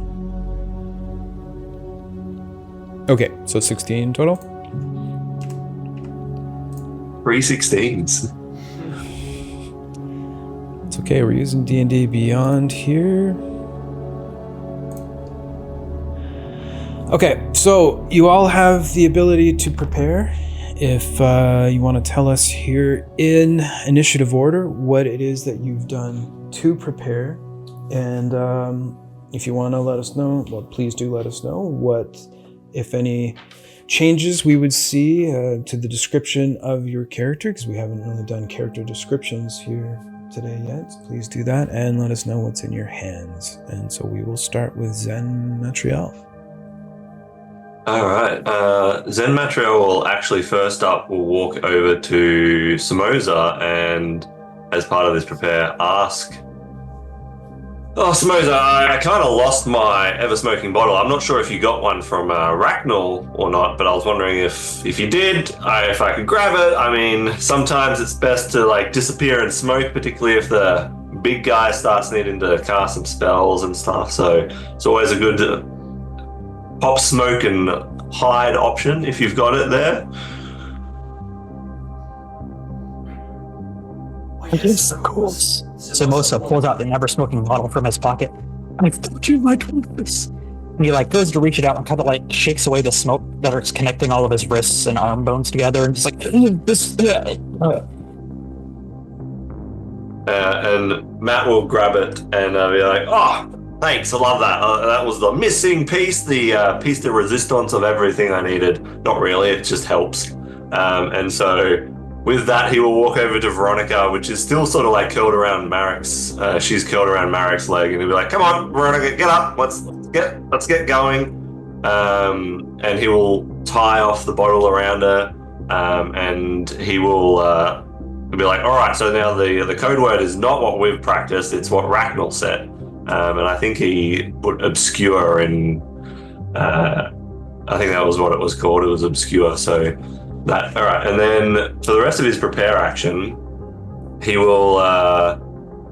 Okay, so 16 total? 3 16s. It's okay, we're using D&D Beyond here. Okay, so you all have the ability to prepare. If you want to tell us here in initiative order what it is that you've done to prepare, and if you want to let us know, well, please do let us know what, if any, changes we would see to the description of your character, because we haven't really done character descriptions here today yet. So please do that and let us know what's in your hands. And so we will start with Zen Matriel. All right. Zen Matriel will actually first up will walk over to Somoza and, as part of this prepare, ask, "Oh, Somoza, I kind of lost my ever-smoking bottle. I'm not sure if you got one from Racknell or not, but I was wondering if you did, if I could grab it. I mean, sometimes it's best to like disappear and smoke, particularly if the big guy starts needing to cast some spells and stuff. So it's always a good pop smoke and hide option if you've got it there." Yes, of course. Somoza pulls out the never-smoking bottle from his pocket. I've told you my purpose. And he like goes to reach it out and kind of like shakes away the smoke that is connecting all of his wrists and arm bones together, and just like and Matt will grab it and be like, "Oh, thanks, I love that. That was the missing piece, the piece de resistance of everything I needed." Not really, it just helps. And so with that, he will walk over to Veronica, which is still sort of like curled around Marek's. She's curled around Marek's leg, and he'll be like, "Come on, Veronica, get up. Let's get going." And he will tie off the bottle around her, and he will be like, "All right, so now the code word is not what we've practiced; it's what Racknell said." And I think he put obscure in. I think that was what it was called. It was obscure. So that all right, and then for the rest of his prepare action, he will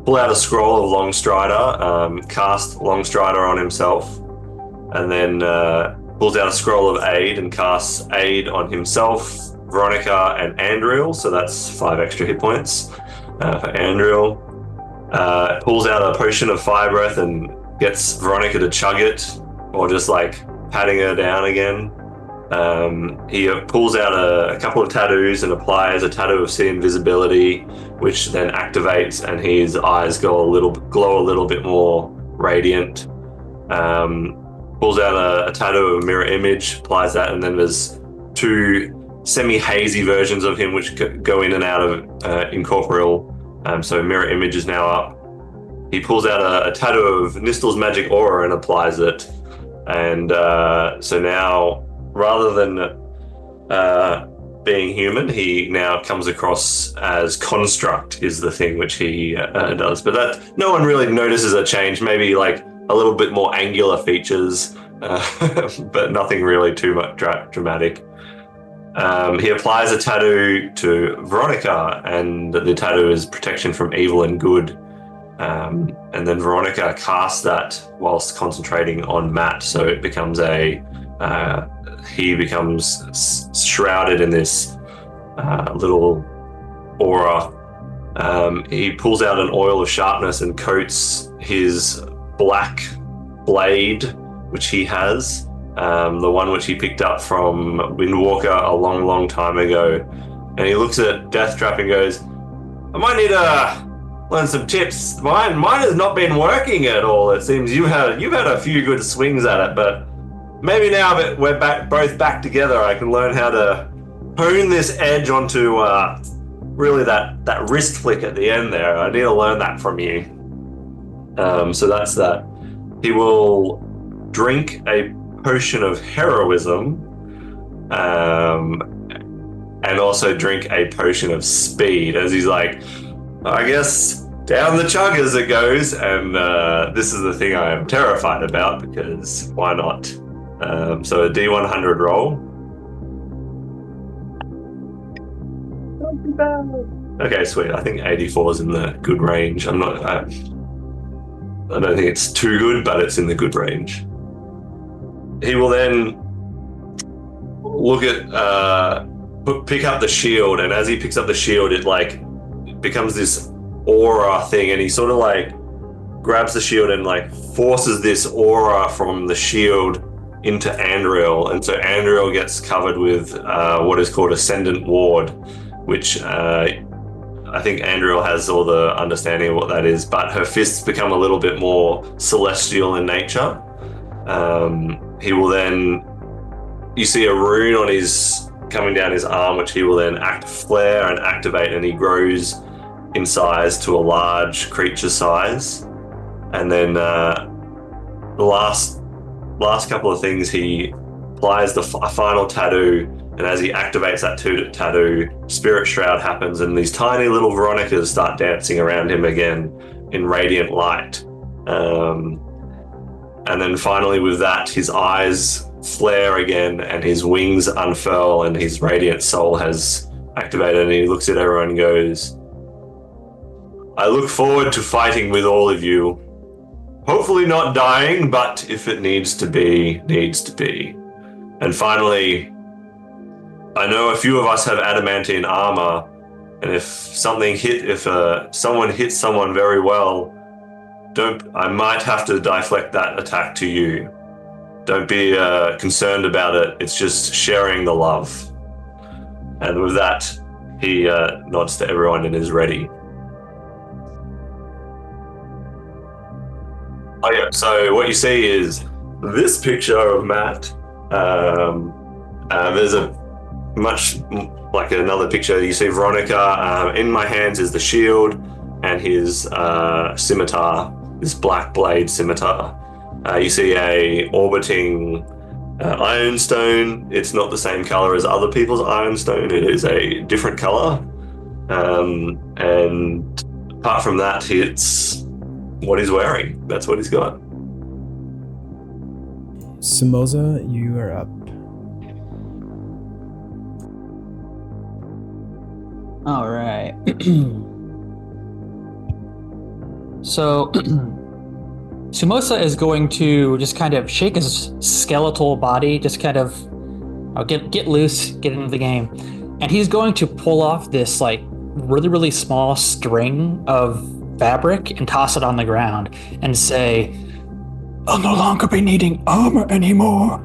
pull out a scroll of Longstrider, cast Longstrider on himself, and then pulls out a scroll of aid and casts aid on himself, Veronica, and Andriel. So that's 5 extra hit points for Andriel. Pulls out a potion of fire breath and gets Veronica to chug it, or just like patting her down again. He pulls out a couple of tattoos and applies a tattoo of see invisibility, which then activates, and his eyes glow a little bit more radiant. Pulls out a tattoo of a mirror image, applies that, and then there's 2 semi-hazy versions of him which go in and out of incorporeal. So mirror image is now up. He pulls out a tattoo of Nistel's magic aura and applies it. And so now, rather than being human, he now comes across as construct is the thing which he does. But that no one really notices a change. Maybe like a little bit more angular features, but nothing really too much dramatic. He applies a tattoo to Veronica, and the tattoo is protection from evil and good. And then Veronica casts that whilst concentrating on Matt, so it becomes he becomes shrouded in this little aura. He pulls out an oil of sharpness and coats his black blade, which he has, the one which he picked up from Windwalker a long time ago. And he looks at Deathtrap and goes, "I might need to learn some tips. Mine has not been working at all. It seems you've had a few good swings at it, but maybe now that we're both back together, I can learn how to hone this edge onto really that wrist flick at the end there. I need to learn that from you." So that's that. He will drink a potion of heroism, and also drink a potion of speed, as he's like, "I guess down the chuggers it goes," and this is the thing I am terrified about, because why not? So a D100 roll. Okay, sweet. I think 84 is in the good range. I don't think it's too good, but it's in the good range. He will then look at pick up the shield, and as he picks up the shield, it like becomes this aura thing, and he sort of like grabs the shield and like forces this aura from the shield into Andriel, and so Andriel gets covered with what is called Ascendant Ward, which I think Andriel has all the understanding of what that is, but her fists become a little bit more celestial in nature. He will then, you see a rune on his coming down his arm, which he will then flare and activate, and he grows in size to a large creature size. And then the last couple of things, he applies the final tattoo, and as he activates that tattoo, Spirit Shroud happens, and these tiny little Veronicas start dancing around him again in radiant light. And then finally with that, his eyes flare again and his wings unfurl and his radiant soul has activated, and he looks at everyone and goes, "I look forward to fighting with all of you. Hopefully not dying, but if it needs to be, needs to be. And finally, I know a few of us have adamantine armor, and if someone hits someone very well, I might have to deflect that attack to you. Don't be concerned about it. It's just sharing the love." And with that, he nods to everyone and is ready. Oh yeah, so what you see is this picture of Matt. There's a much like another picture, you see Veronica. In my hands is the shield and his scimitar, this black blade scimitar. You see a orbiting ironstone. It's not the same color as other people's ironstone. It is a different color. And apart from that, it's what he's wearing. That's what he's got. Samoza, you are up. All right. So Sumosa is going to just kind of shake his skeletal body, just kind of get loose, get into the game. And he's going to pull off this like really, really small string of fabric and toss it on the ground and say, I'll no longer be needing armor anymore.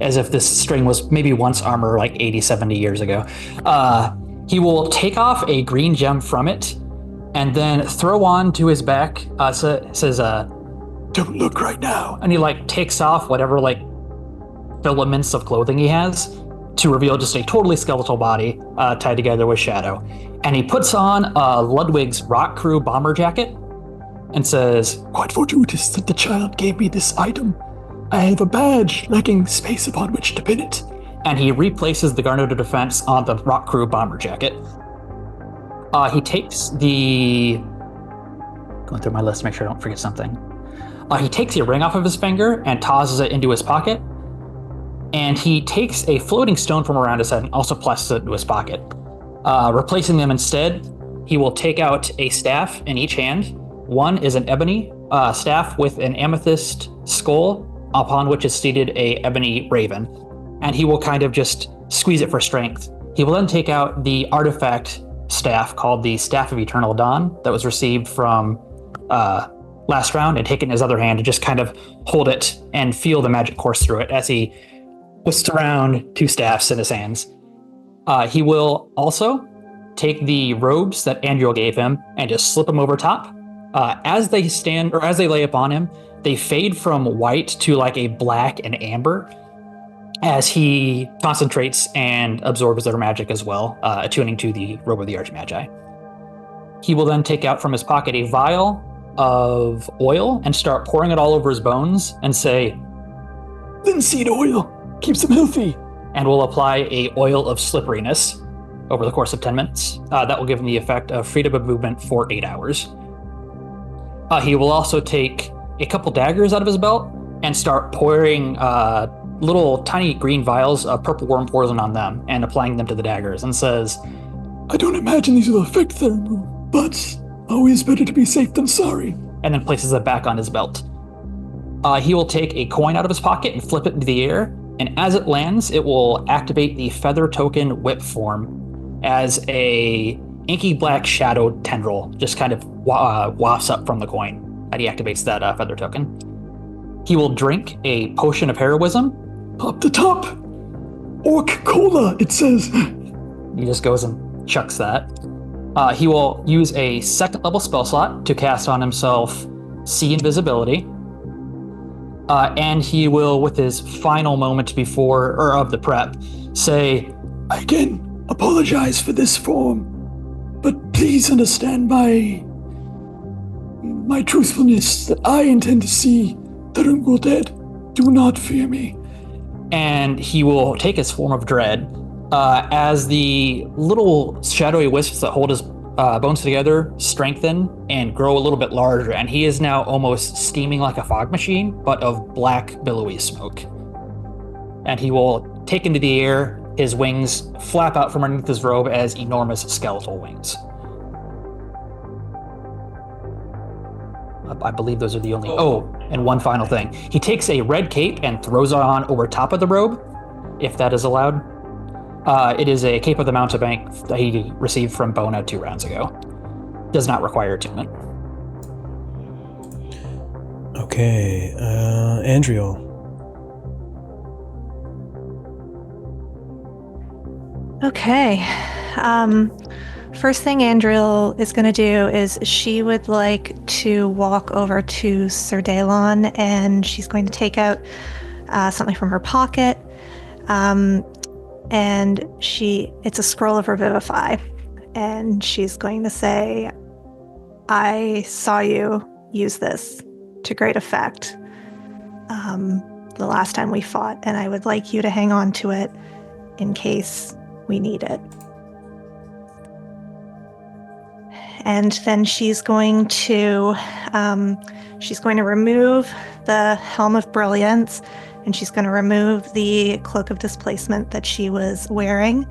As if this string was maybe once armor like 80, 70 years ago. He will take off a green gem from it and then throw on to his back, says, don't look right now. And he like takes off whatever like filaments of clothing he has to reveal just a totally skeletal body tied together with shadow. And he puts on Ludwig's rock crew bomber jacket and says, quite fortuitous that the child gave me this item. I have a badge lacking space upon which to pin it. And he replaces the Garnet of Defense on the rock crew bomber jacket. He takes the... Going through my list to make sure I don't forget something. He takes a ring off of his finger and tosses it into his pocket. And he takes a floating stone from around his head and also places it into his pocket. Replacing them instead, he will take out a staff in each hand. One is an ebony staff with an amethyst skull upon which is seated a ebony raven. And he will kind of just squeeze it for strength. He will then take out the artifact staff called the Staff of Eternal Dawn that was received from last round and take it in his other hand and just kind of hold it and feel the magic course through it as he twists around two staffs in his hands. He will also take the robes that Andriel gave him and just slip them over top. As they stand, or as they lay upon him, they fade from white to like a black and amber as he concentrates and absorbs their magic as well, attuning to the robe of the Archmagi. He will then take out from his pocket a vial of oil and start pouring it all over his bones and say, linseed oil keeps him healthy. And will apply a oil of slipperiness over the course of 10 minutes. That will give him the effect of freedom of movement for 8 hours. He will also take a couple daggers out of his belt and start pouring little tiny green vials of purple worm poison on them and applying them to the daggers and says, I don't imagine these will affect their move, but always better to be safe than sorry. And then places it back on his belt. He will take a coin out of his pocket and flip it into the air, and as it lands, it will activate the feather token whip form as a inky black shadowed tendril just kind of wafts up from the coin and he activates that feather token. He will drink a potion of heroism. Up the top! Orc Cola, it says. He just goes and chucks that. He will use a second level spell slot to cast on himself See Invisibility. And he will, with his final moment before, or of the prep, say, I again apologize for this form, but please understand my truthfulness that I intend to see the Ungol dead. Do not fear me. And he will take his form of dread. As the little shadowy wisps that hold his bones together strengthen and grow a little bit larger, and he is now almost steaming like a fog machine, but of black, billowy smoke. And he will take into the air, his wings flap out from underneath his robe as enormous skeletal wings. I believe those are the only... Oh, and one final thing. He takes a red cape and throws it on over top of the robe, if that is allowed. It is a Cape of the Mountebank that he received from Bona 2 rounds ago. Does not require attunement. Okay, Andriel. Okay. First thing Andriel is going to do is she would like to walk over to Sir Daylon, and she's going to take out something from her pocket. And it's a scroll of Revivify. And she's going to say, I saw you use this to great effect the last time we fought, and I would like you to hang on to it in case we need it. And then she's going to remove the Helm of Brilliance, and she's going to remove the Cloak of Displacement that she was wearing.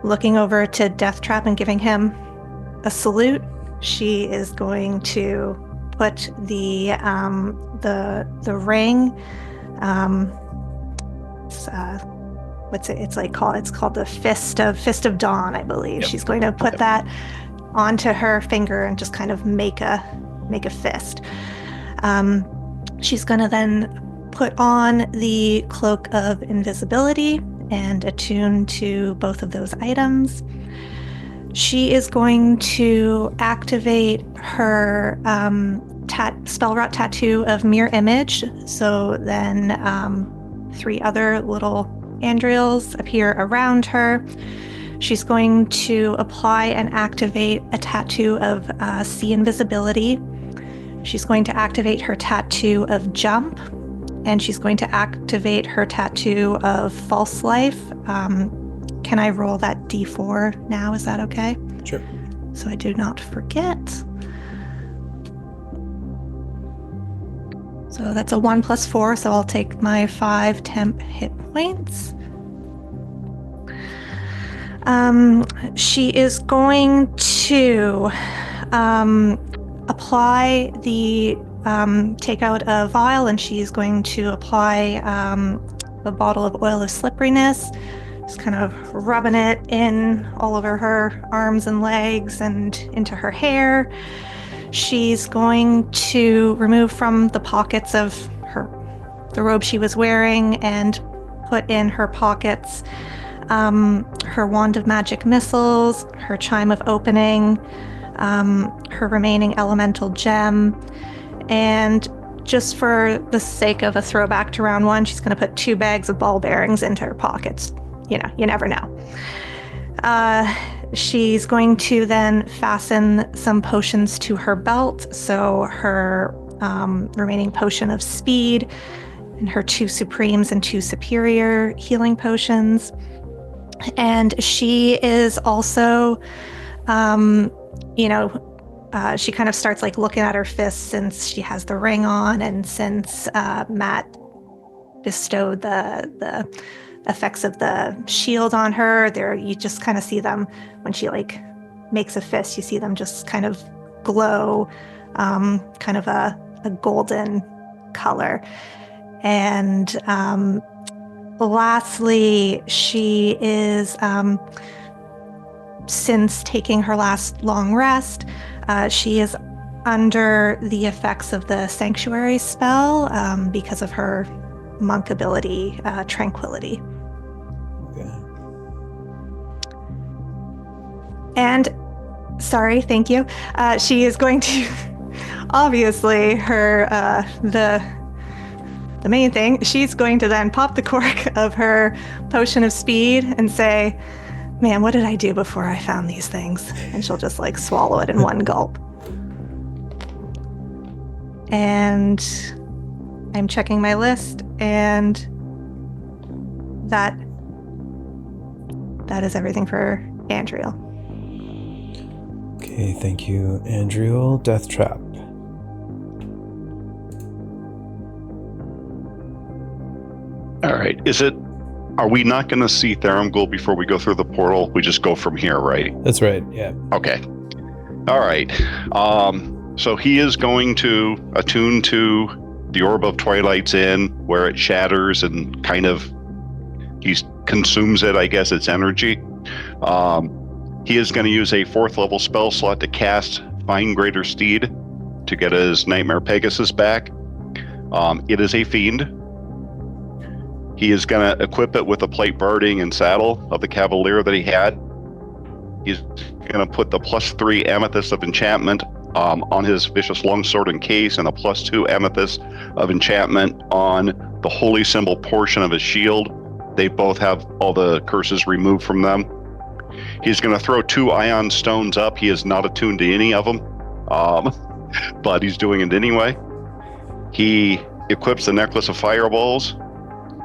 Looking over to Death Trap and giving him a salute, she is going to put the ring. It's called the Fist of Dawn, I believe. Yep. She's going to put that onto her finger and just kind of make a fist. She's going to then put on the Cloak of Invisibility and attune to both of those items. She is going to activate her spell-wrought tattoo of Mirror Image, so then 3 other little Andriels appear around her. She's going to apply and activate a tattoo of Sea Invisibility. She's going to activate her tattoo of Jump, and she's going to activate her tattoo of False Life. Can I roll that D4 now? Is that okay? Sure. So I do not forget. So that's a 1 + 4, so I'll take my 5 temp hit points. She is going to apply the take out a vial, and she's going to apply a bottle of oil of slipperiness, just kind of rubbing it in all over her arms and legs and into her hair. She's going to remove from the pockets of the robe she was wearing and put in her pockets her Wand of Magic Missiles, her Chime of Opening, her remaining elemental gem, and just for the sake of a throwback to round 1, she's going to put 2 bags of ball bearings into her pockets. You know, you never know. She's going to then fasten some potions to her belt, so her remaining potion of speed and her 2 supremes and 2 superior healing potions. And she is also, she kind of starts like looking at her fists since she has the ring on, and since Matt bestowed the effects of the shield on her, there you just kind of see them when she like makes a fist, you see them just kind of glow, kind of a golden color. And lastly, she is, since taking her last long rest, she is under the effects of the Sanctuary spell because of her monk ability, Tranquility. Okay. And, sorry, thank you. She is going to, obviously, the main thing, she's going to then pop the cork of her potion of speed and say, man, what did I do before I found these things? And she'll just like swallow it in one gulp. And I'm checking my list, and that is everything for Andriel. Okay, thank you, Andriel. Death Trap. All right. Are we not going to see Theraumgul before we go through the portal? We just go from here, right? That's right, yeah. Okay. All right. So he is going to attune to the Orb of Twilight's Inn, where it shatters and kind of he consumes it, I guess, its energy. He is going to use a 4th level spell slot to cast Find Greater Steed to get his Nightmare Pegasus back. It is a fiend. He is going to equip it with a plate birding and saddle of the Cavalier that he had. He's going to put the +3 Amethyst of Enchantment on his vicious longsword and case, and a +2 amethyst of enchantment on the holy symbol portion of his shield. They both have all the curses removed from them. He's going to throw 2 ion stones up. He is not attuned to any of them, but he's doing it anyway. He equips the necklace of fireballs.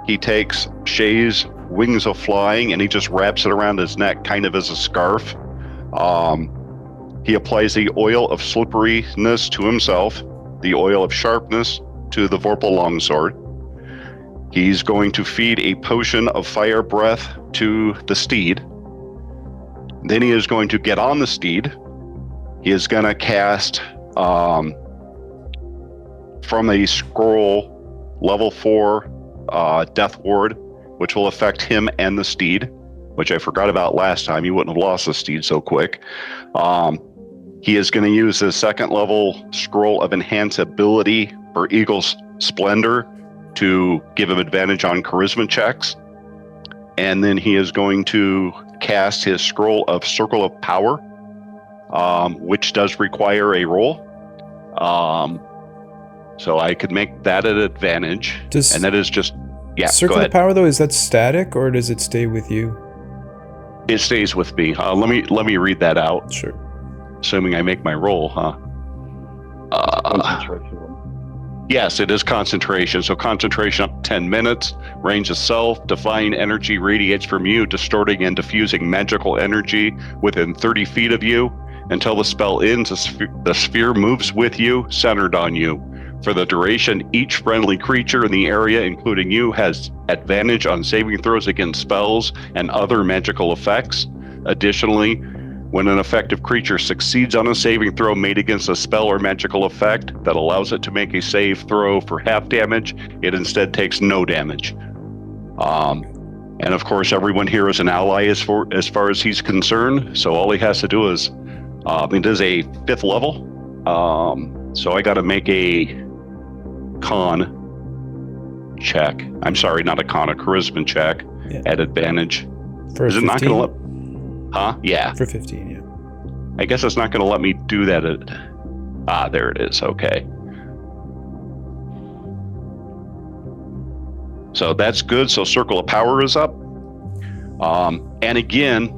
He takes Shay's wings of flying and he just wraps it around his neck, kind of as a scarf. He applies the oil of slipperiness to himself, the oil of sharpness to the Vorpal longsword. He's going to feed a potion of fire breath to the steed. Then he is going to get on the steed. He is going to cast from a scroll level 4 Death Ward, which will affect him and the steed, which I forgot about last time. You wouldn't have lost the steed so quick. He is going to use his 2nd level scroll of enhance ability for Eagle's Splendor to give him advantage on charisma checks. And then he is going to cast his scroll of Circle of Power, which does require a roll. So I could make that an advantage. And that is just, yeah, Circle of Power, though, is that static or does it stay with you? It stays with me. Let me read that out. Sure. Assuming I make my roll, huh? Concentration. Yes, it is concentration. So concentration up to 10 minutes. Range of self. Divine energy radiates from you, distorting and diffusing magical energy within 30 feet of you. Until the spell ends, the sphere moves with you, centered on you. For the duration, each friendly creature in the area, including you, has advantage on saving throws against spells and other magical effects. Additionally, when an effective creature succeeds on a saving throw made against a spell or magical effect that allows it to make a save throw for half damage, it instead takes no damage. And of course, everyone here is an ally as far as he's concerned. So all he has to do is, it is a 5th level. So I got to make a con check. I'm sorry, not a con, a charisma check at advantage. For is it 15? not going to let? Huh? Yeah. For 15, yeah. I guess it's not going to let me do that. There it is. Okay. So that's good. So Circle of Power is up. And again,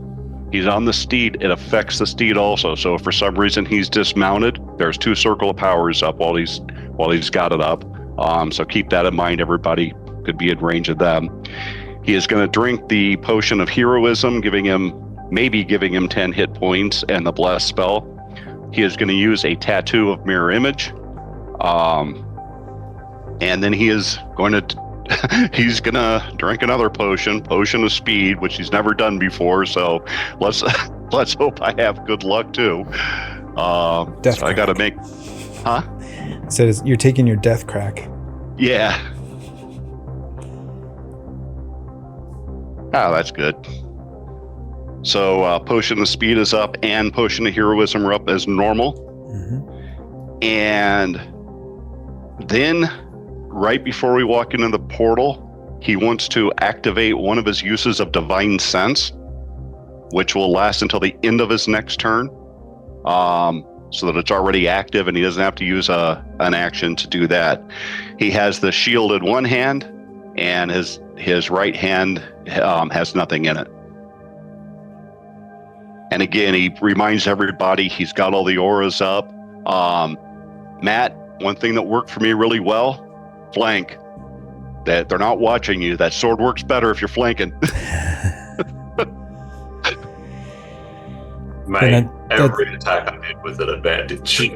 he's on the steed. It affects the steed also. So if for some reason he's dismounted, there's 2 Circle of Powers up while he's got it up. So keep that in mind. Everybody could be in range of them. He is going to drink the potion of heroism, maybe giving him 10 hit points and the bless spell. He is going to use a tattoo of mirror image. And then he's going to drink another potion of speed, which he's never done before. So let's hope I have good luck too. So I got to make, huh? So you're taking your death crack. Yeah. Oh, that's good. So potion of speed is up and potion of heroism are up as normal. Mm-hmm. And then right before we walk into the portal, he wants to activate one of his uses of divine sense, which will last until the end of his next turn. So that it's already active and he doesn't have to use an action to do that. He has the shield in one hand and his right hand has nothing in it. And again, he reminds everybody he's got all the auras up. Matt, one thing that worked for me really well, flank. That they're not watching you. That sword works better if you're flanking. Mate, every attack I did was an advantage.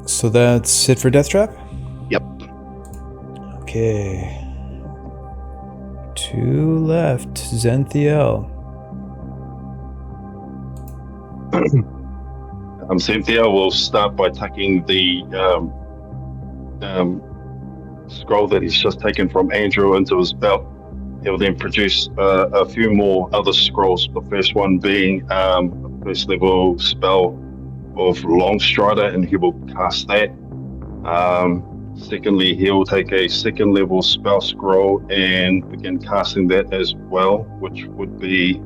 So that's it for Death Trap? Yep. Okay. 2 left. Zenthiel. Cynthia will start by taking the scroll that he's just taken from Andrew into his belt. He'll then produce a few more other scrolls. The first one being a first level spell of Longstrider, and he will cast that. Secondly, he'll take a 2nd level spell scroll and begin casting that as well, which would be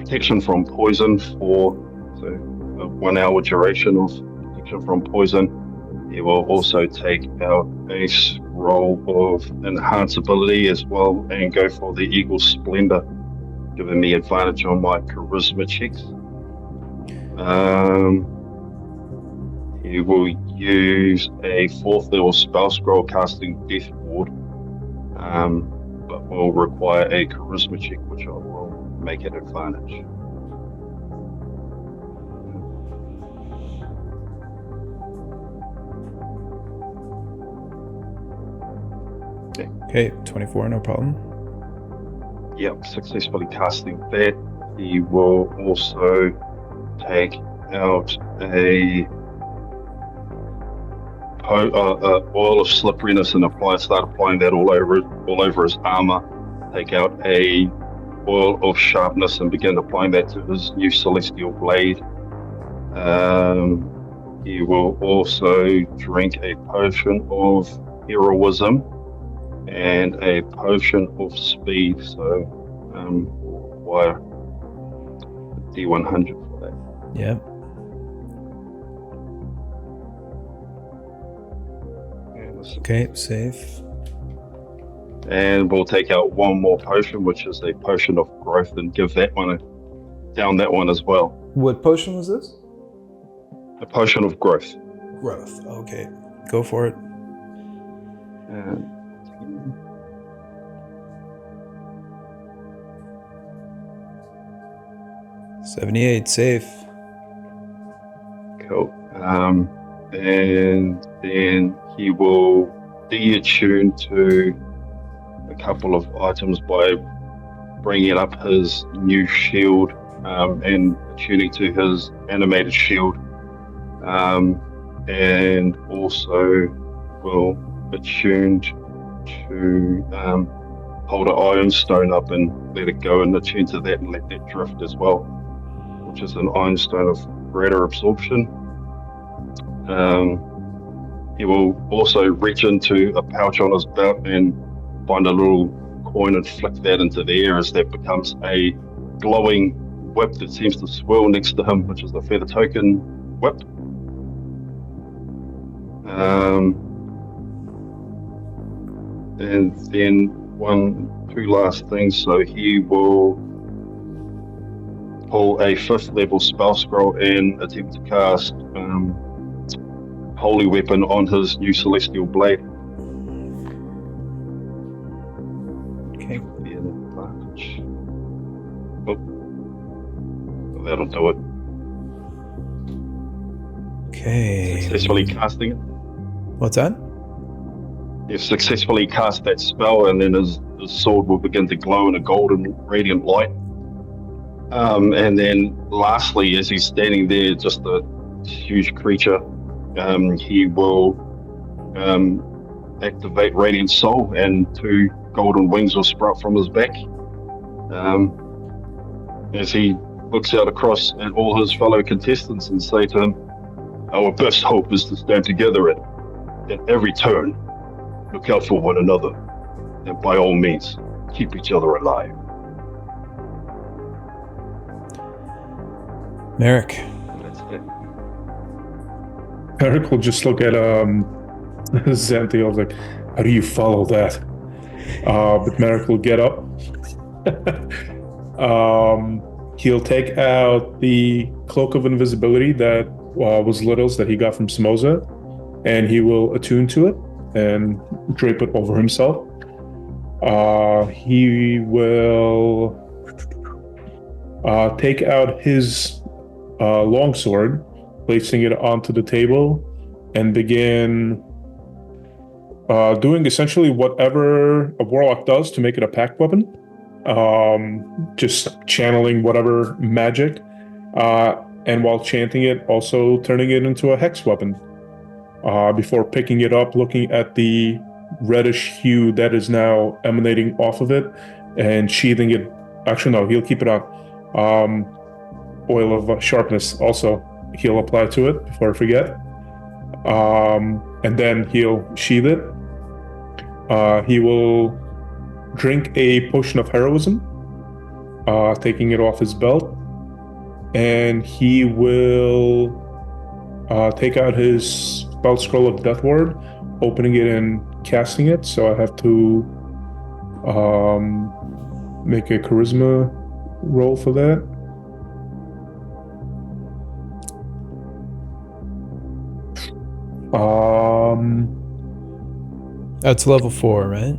protection from poison for a 1 hour duration of protection from poison. He will also take out a scroll of enhanceability as well and go for the Eagle Splendor, giving me advantage on my charisma checks. He will use a 4th level spell scroll casting Death Ward, but will require a charisma check, which I will make an advantage. Okay, 24, no problem. Yep, successfully casting that. He will also take out a oil of slipperiness and start applying that all over his armor. Take out a oil of sharpness and begin applying that to his new celestial blade. He will also drink a potion of heroism and a potion of speed, so require D100 for that. Yep. Okay, safe. And we'll take out one more potion, which is a potion of growth, and give that one down that one as well. What potion was this? A potion of growth. Growth. Okay, go for it. And 78, safe. Cool. And then he will de-attune to a couple of items by bringing up his new shield and attuning to his animated shield, and also will attune to hold an iron stone up and let it go and attune to that and let that drift as well, which is an iron stone of greater absorption. He will also reach into a pouch on his belt and find a little coin and flick that into the air as that becomes a glowing whip that seems to swirl next to him, which is the feather token whip. And then two last things. So he will pull a 5th level spell scroll and attempt to cast Holy Weapon on his new celestial blade. Okay. Be an advantage. Oh, that'll do it. Okay. Successfully casting it. What's that? You've successfully cast that spell, and then his sword will begin to glow in a golden radiant light. And then lastly, as he's standing there, just a huge creature, he will activate Radiant Soul, and 2 golden wings will sprout from his back. As he looks out across at all his fellow contestants and say to him, "Our best hope is to stand together at every turn. Look out for one another, and by all means, keep each other alive." Merrick. That's it. Eric will just look at Xanthiel like, how do you follow that? But Merrick will get up. He'll take out the cloak of invisibility that was Little's that he got from Samoza, and he will attune to it and drape it over himself. He will take out his longsword, placing it onto the table, and begin doing essentially whatever a warlock does to make it a pact weapon. Just channeling whatever magic, and while chanting it, also turning it into a hex weapon. Before picking it up, looking at the reddish hue that is now emanating off of it, and sheathing it. Actually, no, he'll keep it on. Oil of sharpness also he'll apply to it before I forget. And then he'll sheath it. He will drink a potion of heroism, taking it off his belt, and he will take out his spell scroll of Death Ward, opening it and casting it. So I have to make a charisma roll for that. That's level 4, right?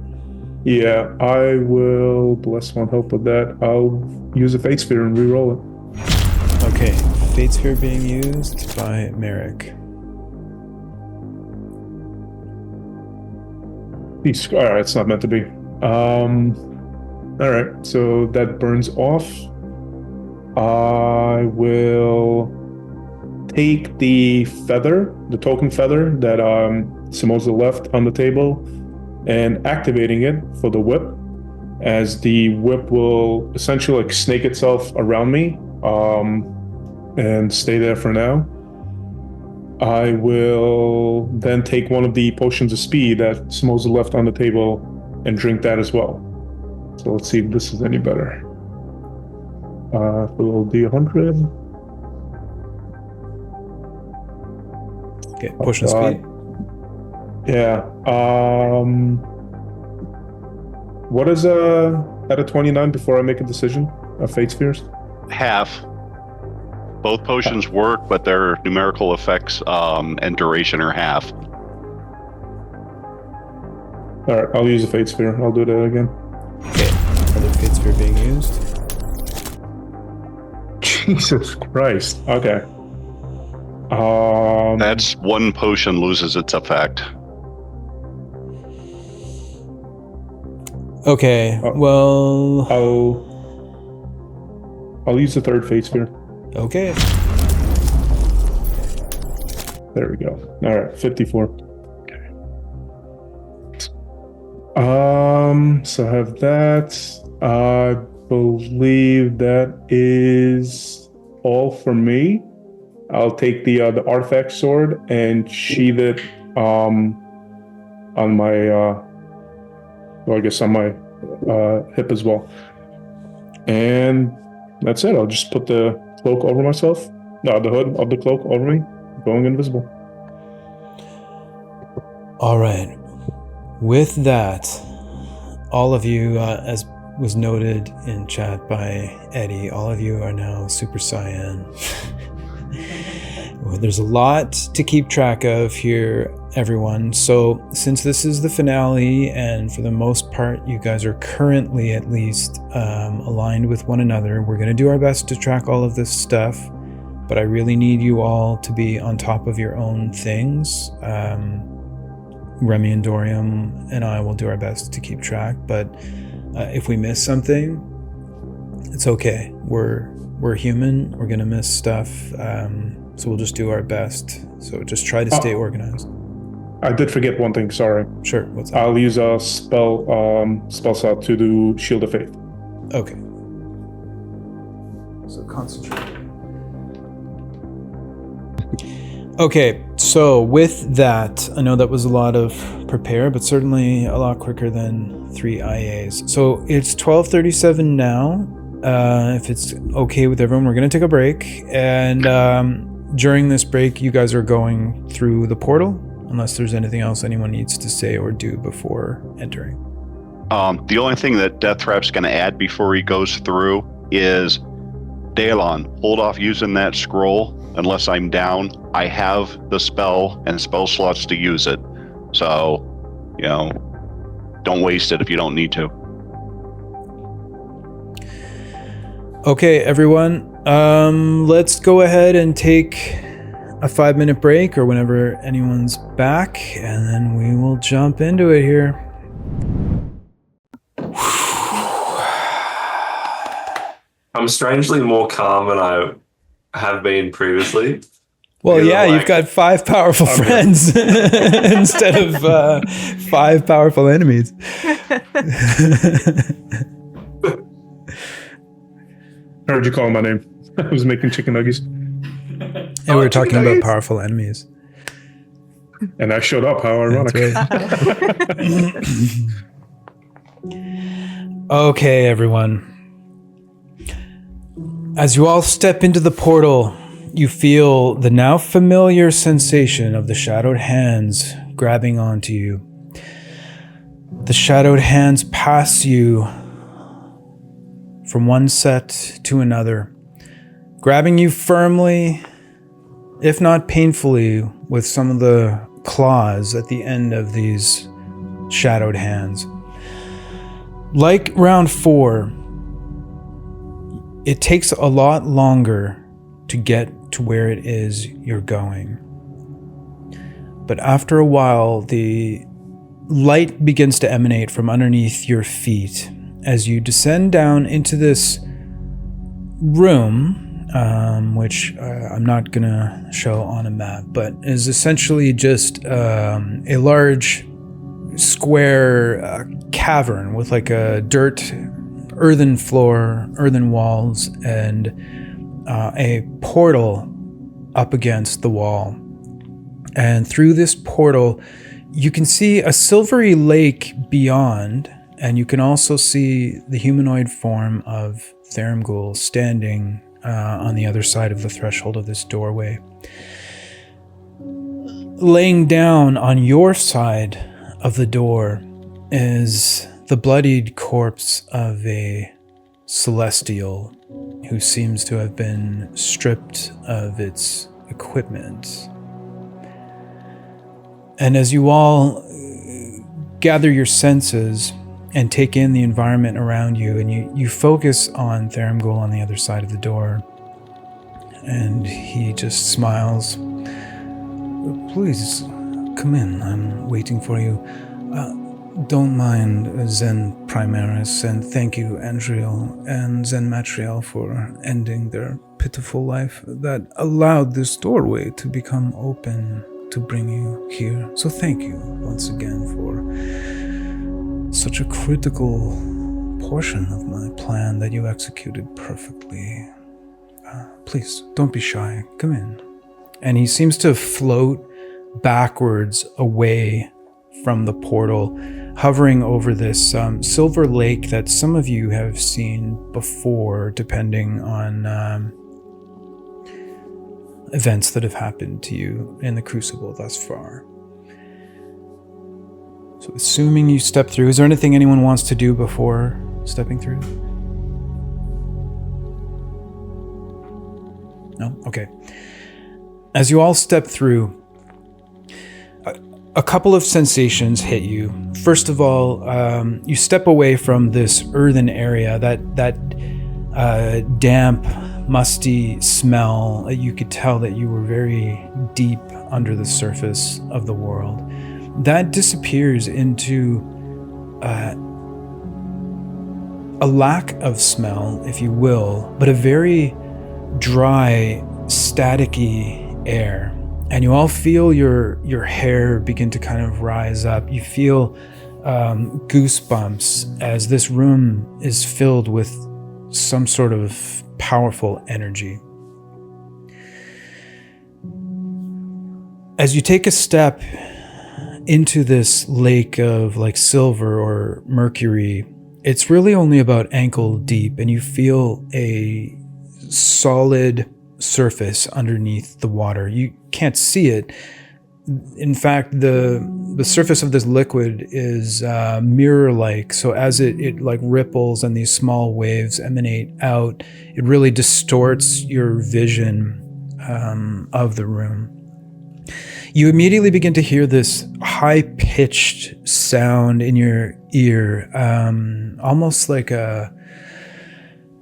Yeah, I will bless one help with that. I'll use a Fate Sphere and re-roll it. Okay, Fate Sphere being used by Merrick. Alright, it's not meant to be. Alright, so that burns off. I will take the feather, the token feather that Samoza left on the table, and activating it for the whip, as the whip will essentially like snake itself around me and stay there for now. I will then take one of the potions of speed that Samoza left on the table and drink that as well. So let's see if this is any better. For a little D100. Okay, potion of speed. Yeah. What is at a 29 before I make a decision of Fate Spheres? Half. Both potions work, but their numerical effects and duration are half. Alright, I'll use a Fate Sphere. I'll do that again. Okay, another Fate Sphere being used. Jesus Christ. Okay. That's one potion loses its effect. Okay, well... I'll use the third Fate Sphere. Okay. There we go. Alright, 54. Okay. So I have that. I believe that is all for me. I'll take the artifact sword and sheath it on my well, I guess on my hip as well. And that's it. I'll just put the cloak over myself. No, the hood of the cloak over me, going invisible. All right. With that, all of you, as was noted in chat by Eddie, all of you are now Super Saiyan. Well, there's a lot to keep track of here, everyone. So since this is the finale, and for the most part, you guys are currently at least aligned with one another, we're going to do our best to track all of this stuff. But I really need you all to be on top of your own things. Remy and Dorium and I will do our best to keep track. But if we miss something, it's okay. We're human. We're going to miss stuff. So we'll just do our best. So just try to stay organized. I did forget one thing, sorry. Sure, what's that? I'll use a spell slot to do Shield of Faith. Okay. So concentrate. Okay, so with that, I know that was a lot of prepare, but certainly a lot quicker than 3 IAs. So it's 12:37 now. If it's okay with everyone, we're going to take a break. And during this break, you guys are going through the portal, unless there's anything else anyone needs to say or do before entering. The only thing that Deathtrap's going to add before he goes through is, Nihralon, hold off using that scroll unless I'm down. I have the spell and spell slots to use it. So, don't waste it if you don't need to. Okay, everyone. Let's go ahead and take a 5-minute break or whenever anyone's back, and then we will jump into it here. I'm strangely more calm than I have been previously. Well, yeah, you've got 5 powerful friends instead of 5 powerful enemies. I heard you calling my name. I was making chicken nuggets. And we were talking about powerful enemies. And I showed up. How ironic. Right. Okay, everyone. As you all step into the portal, you feel the now familiar sensation of the shadowed hands grabbing onto you. The shadowed hands pass you from one set to another, grabbing you firmly, if not painfully, with some of the claws at the end of these shadowed hands. Like round 4, it takes a lot longer to get to where it is you're going. But after a while, the light begins to emanate from underneath your feet as you descend down into this room, which I'm not gonna show on a map, but is essentially just a large square cavern with like a earthen floor, earthen walls, and a portal up against the wall. And through this portal, you can see a silvery lake beyond, and you can also see the humanoid form of Tharamgul standing on the other side of the threshold of this doorway. Laying down on your side of the door is the bloodied corpse of a celestial who seems to have been stripped of its equipment. And as you all gather your senses and take in the environment around you, and you focus on Tharamgul on the other side of the door, and he just smiles. Please, come in. I'm waiting for you. Don't mind Zen Primaris, and thank you, Andriel and Zen Matriel, for ending their pitiful life that allowed this doorway to become open to bring you here. So thank you once again for such a critical portion of my plan that you executed perfectly. Please, don't be shy. Come in. And he seems to float backwards away from the portal, hovering over this silver lake that some of you have seen before, depending on events that have happened to you in the Crucible thus far. So assuming you step through, is there anything anyone wants to do before stepping through? No? Okay. As you all step through, a couple of sensations hit you. First of all, you step away from this earthen area, that damp, musty smell. You could tell that you were very deep under the surface of the world. That disappears into a lack of smell, if you will, but a very dry, staticky air. And you all feel your hair begin to kind of rise up. You feel goosebumps as this room is filled with some sort of powerful energy. As you take a step into this lake of like silver or mercury, it's really only about ankle deep, and you feel a solid surface underneath the water. You can't see it. In fact, the surface of this liquid is mirror-like, so as it like ripples and these small waves emanate out, it really distorts your vision of the room. You immediately begin to hear this high-pitched sound in your ear, almost like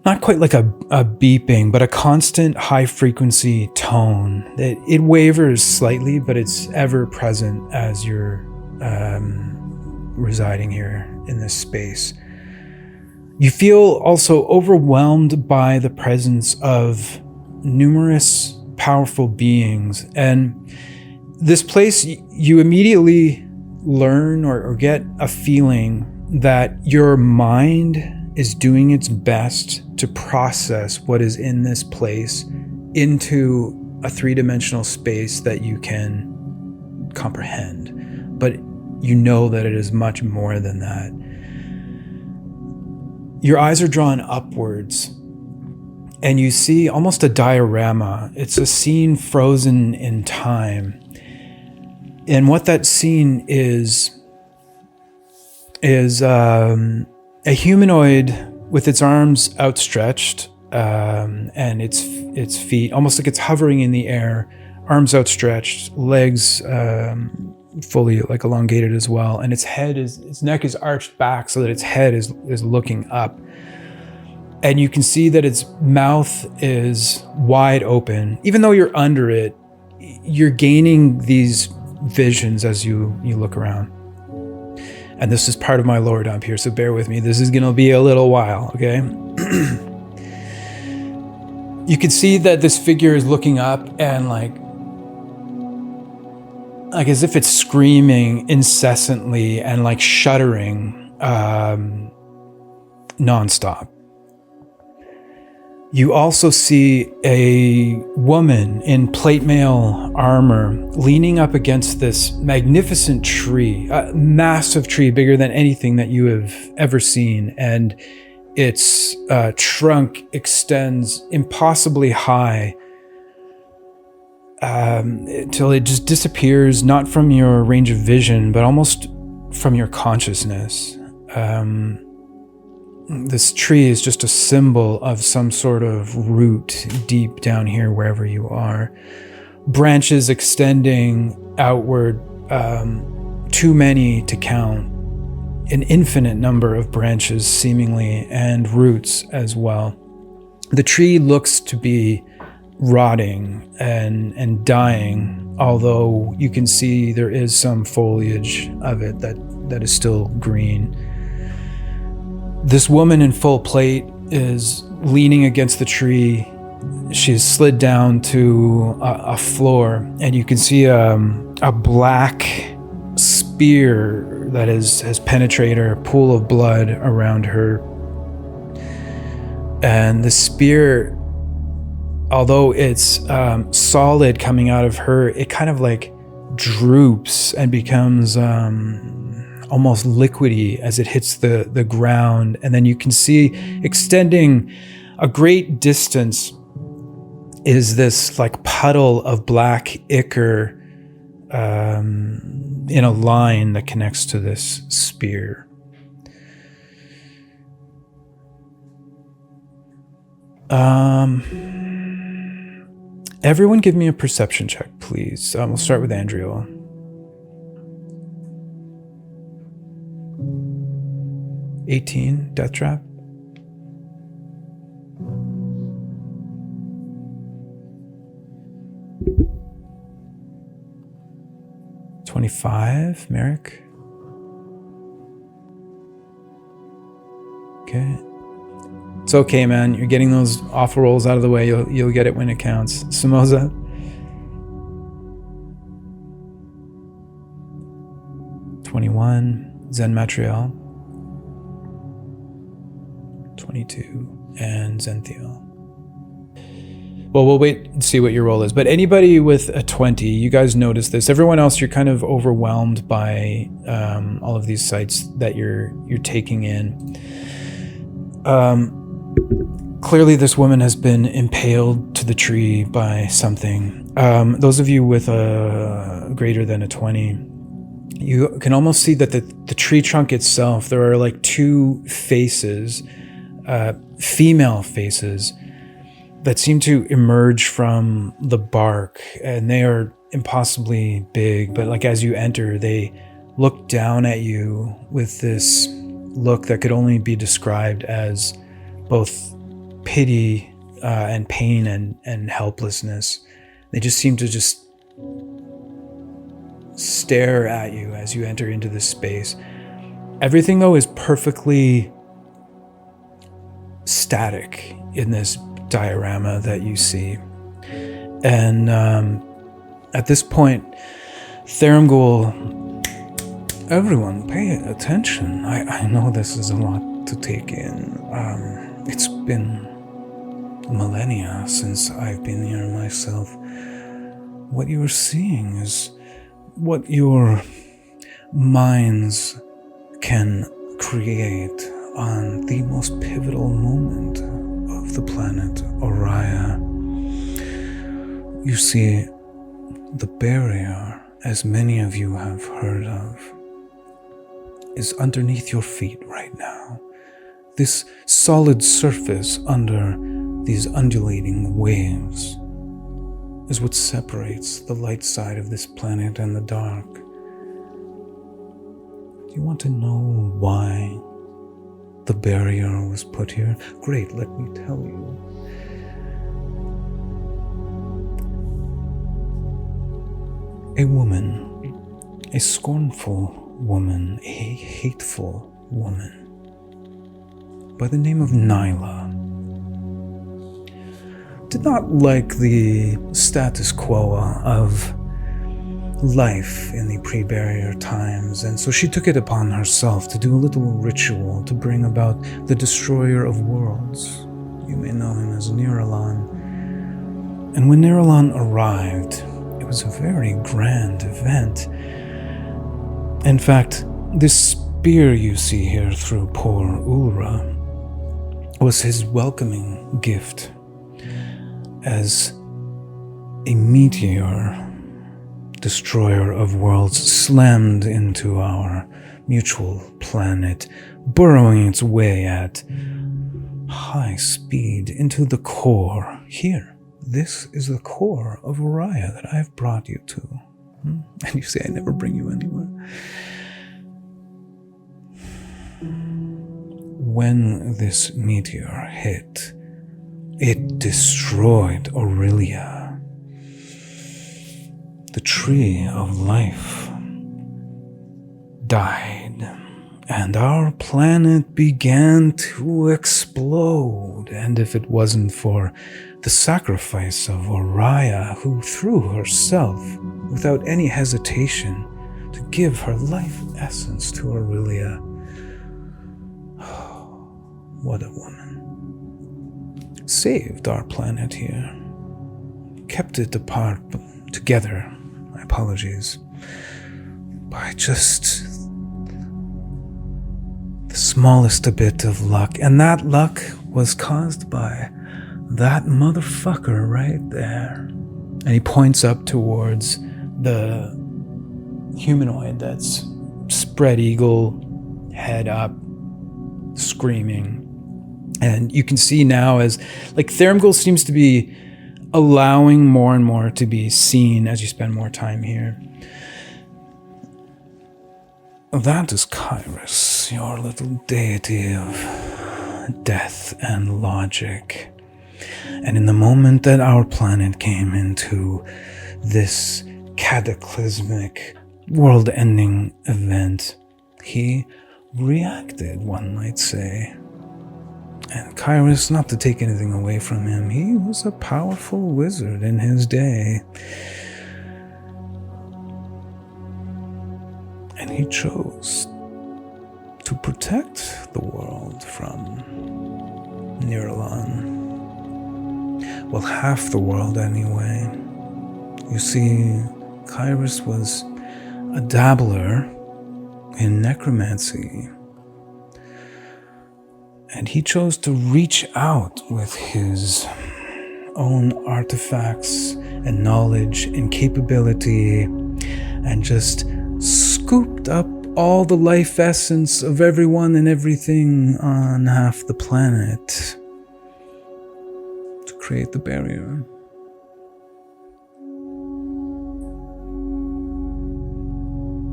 not quite like a beeping, but a constant high-frequency tone. It wavers slightly, but it's ever present as you're residing here in this space. You feel also overwhelmed by the presence of numerous powerful beings, and this place, you immediately learn or get a feeling that your mind is doing its best to process what is in this place into a three-dimensional space that you can comprehend. But you know that it is much more than that. Your eyes are drawn upwards, and you see almost a diorama. It's a scene frozen in time. And what that scene is a humanoid with its arms outstretched, and its feet, almost like it's hovering in the air, arms outstretched, legs fully like elongated as well, and its neck is arched back so that its head is looking up. And you can see that its mouth is wide open. Even though you're under it, you're gaining these visions as you look around. And this is part of my lore dump here, so bear with me. This is going to be a little while, okay? You can see that this figure is looking up and like as if it's screaming incessantly and like shuddering nonstop. You also see a woman in plate mail armor leaning up against this magnificent tree, a massive tree bigger than anything that you have ever seen. And its trunk extends impossibly high until it just disappears, not from your range of vision, but almost from your consciousness. This tree is just a symbol of some sort of root deep down here, wherever you are. Branches extending outward, too many to count. An infinite number of branches, seemingly, and roots as well. The tree looks to be rotting and dying, although you can see there is some foliage of it that is still green. This woman in full plate is leaning against the tree. She's slid down to a floor, and you can see a black spear that has penetrated her, a pool of blood around her. And the spear, although it's solid coming out of her, it kind of like droops and becomes almost liquidy as it hits the ground. And then you can see extending a great distance is this like puddle of black ichor in a line that connects to this spear. Everyone give me a perception check, please. We'll start with Andrea. 18, death trap. $25, Merrick. Okay. It's okay, man. You're getting those awful rolls out of the way. You'll get it when it counts. Samoza. 21, Zen Matriel. 22, and Zenthiel. Well, we'll wait and see what your roll is. But anybody with a 20, you guys notice this. Everyone else, you're kind of overwhelmed by all of these sites that you're taking in. Clearly, this woman has been impaled to the tree by something. Those of you with a greater than a 20, you can almost see that the tree trunk itself, there are like two faces, female faces, that seem to emerge from the bark, and they are impossibly big, but like as you enter, they look down at you with this look that could only be described as both pity and pain and helplessness. They just seem to just stare at you as you enter into this space. Everything, though, is perfectly static in this diorama that you see. And at this point, Therangul, everyone pay attention. I know this is a lot to take in. It's been millennia since I've been here myself. What you're seeing is what your minds can create on the most pivotal moment of of the planet Oriah. You see, the barrier, as many of you have heard of, is underneath your feet right now. This solid surface under these undulating waves is what separates the light side of this planet and the dark. Do you want to know why the barrier was put here? Great, let me tell you. A woman, a scornful woman, a hateful woman, by the name of Nihralon, did not like the status quo of life in the pre-barrier times, and so she took it upon herself to do a little ritual to bring about the destroyer of worlds. You may know him as Nihralon. And when Nihralon arrived, it was a very grand event. In fact, this spear you see here through poor Ulra was his welcoming gift as a meteor destroyer of worlds slammed into our mutual planet, burrowing its way at high speed into the core. Here, this is the core of Oriah that I have brought you to. And you say I never bring you anywhere. When this meteor hit, it destroyed Aurelia. The tree of life died, and our planet began to explode. And if it wasn't for the sacrifice of Oriah, who threw herself without any hesitation to give her life essence to Aurelia, what a woman. Saved our planet here, kept it apart, together, my apologies, by just the smallest bit of luck. And that luck was caused by that motherfucker right there. And he points up towards the humanoid that's spread eagle, head up, screaming. And you can see now as, like, Thermgul seems to be allowing more and more to be seen as you spend more time here. That is Kairos, your little deity of death and logic. And in the moment that our planet came into this cataclysmic, world-ending event, he reacted, one might say. And Kairos, not to take anything away from him, he was a powerful wizard in his day. And he chose to protect the world from Nihralon. Well, half the world anyway. You see, Kairos was a dabbler in necromancy. And he chose to reach out with his own artifacts and knowledge and capability and just scooped up all the life essence of everyone and everything on half the planet to create the barrier.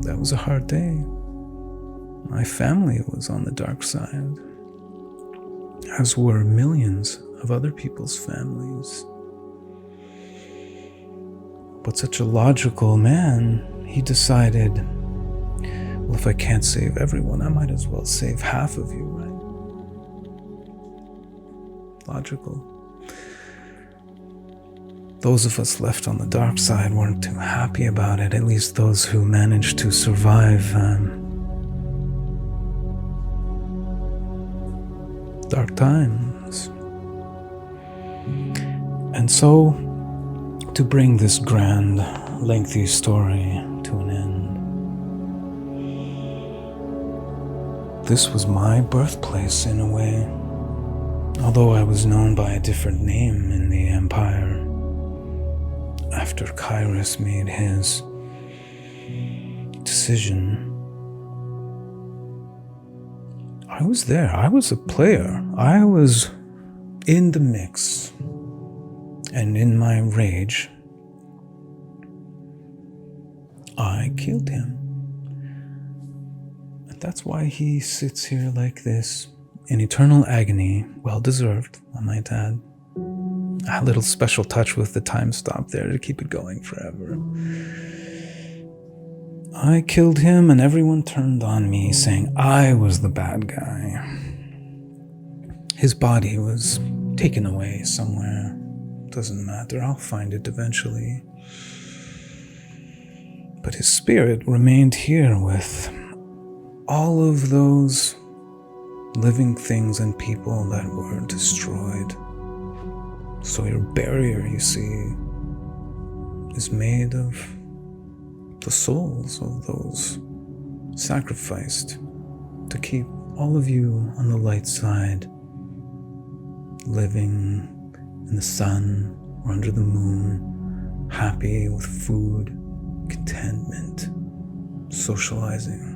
That was a hard day. My family was on the dark side, as were millions of other people's families. But such a logical man, he decided, well, if I can't save everyone, I might as well save half of you, right? Logical. Those of us left on the dark side weren't too happy about it, at least those who managed to survive dark times. And so, to bring this grand, lengthy story to an end, this was my birthplace in a way. Although I was known by a different name in the Empire, after Kyrus made his decision, I was there. I was a player. I was in the mix. And in my rage, I killed him. And that's why he sits here like this, in eternal agony, well-deserved, I might add. A little special touch with the time stop there to keep it going forever. I killed him and everyone turned on me, saying I was the bad guy. His body was taken away somewhere. Doesn't matter, I'll find it eventually. But his spirit remained here with all of those living things and people that were destroyed. So your barrier, you see, is made of the souls of those sacrificed to keep all of you on the light side, living in the sun or under the moon, happy with food, contentment, socializing,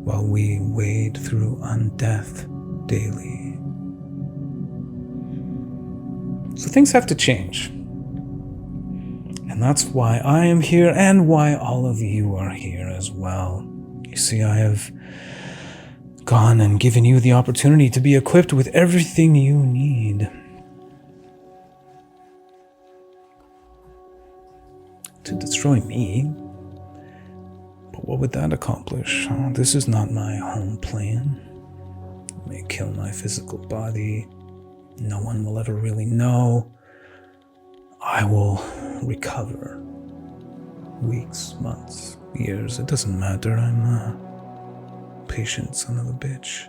while we wade through undeath daily. So things have to change. And that's why I am here and why all of you are here as well. You see, I have gone and given you the opportunity to be equipped with everything you need to destroy me. But what would that accomplish? This is not my home plane. It may kill my physical body. No one will ever really know. I will recover. Weeks, months, years, it doesn't matter. I'm a patient son of a bitch.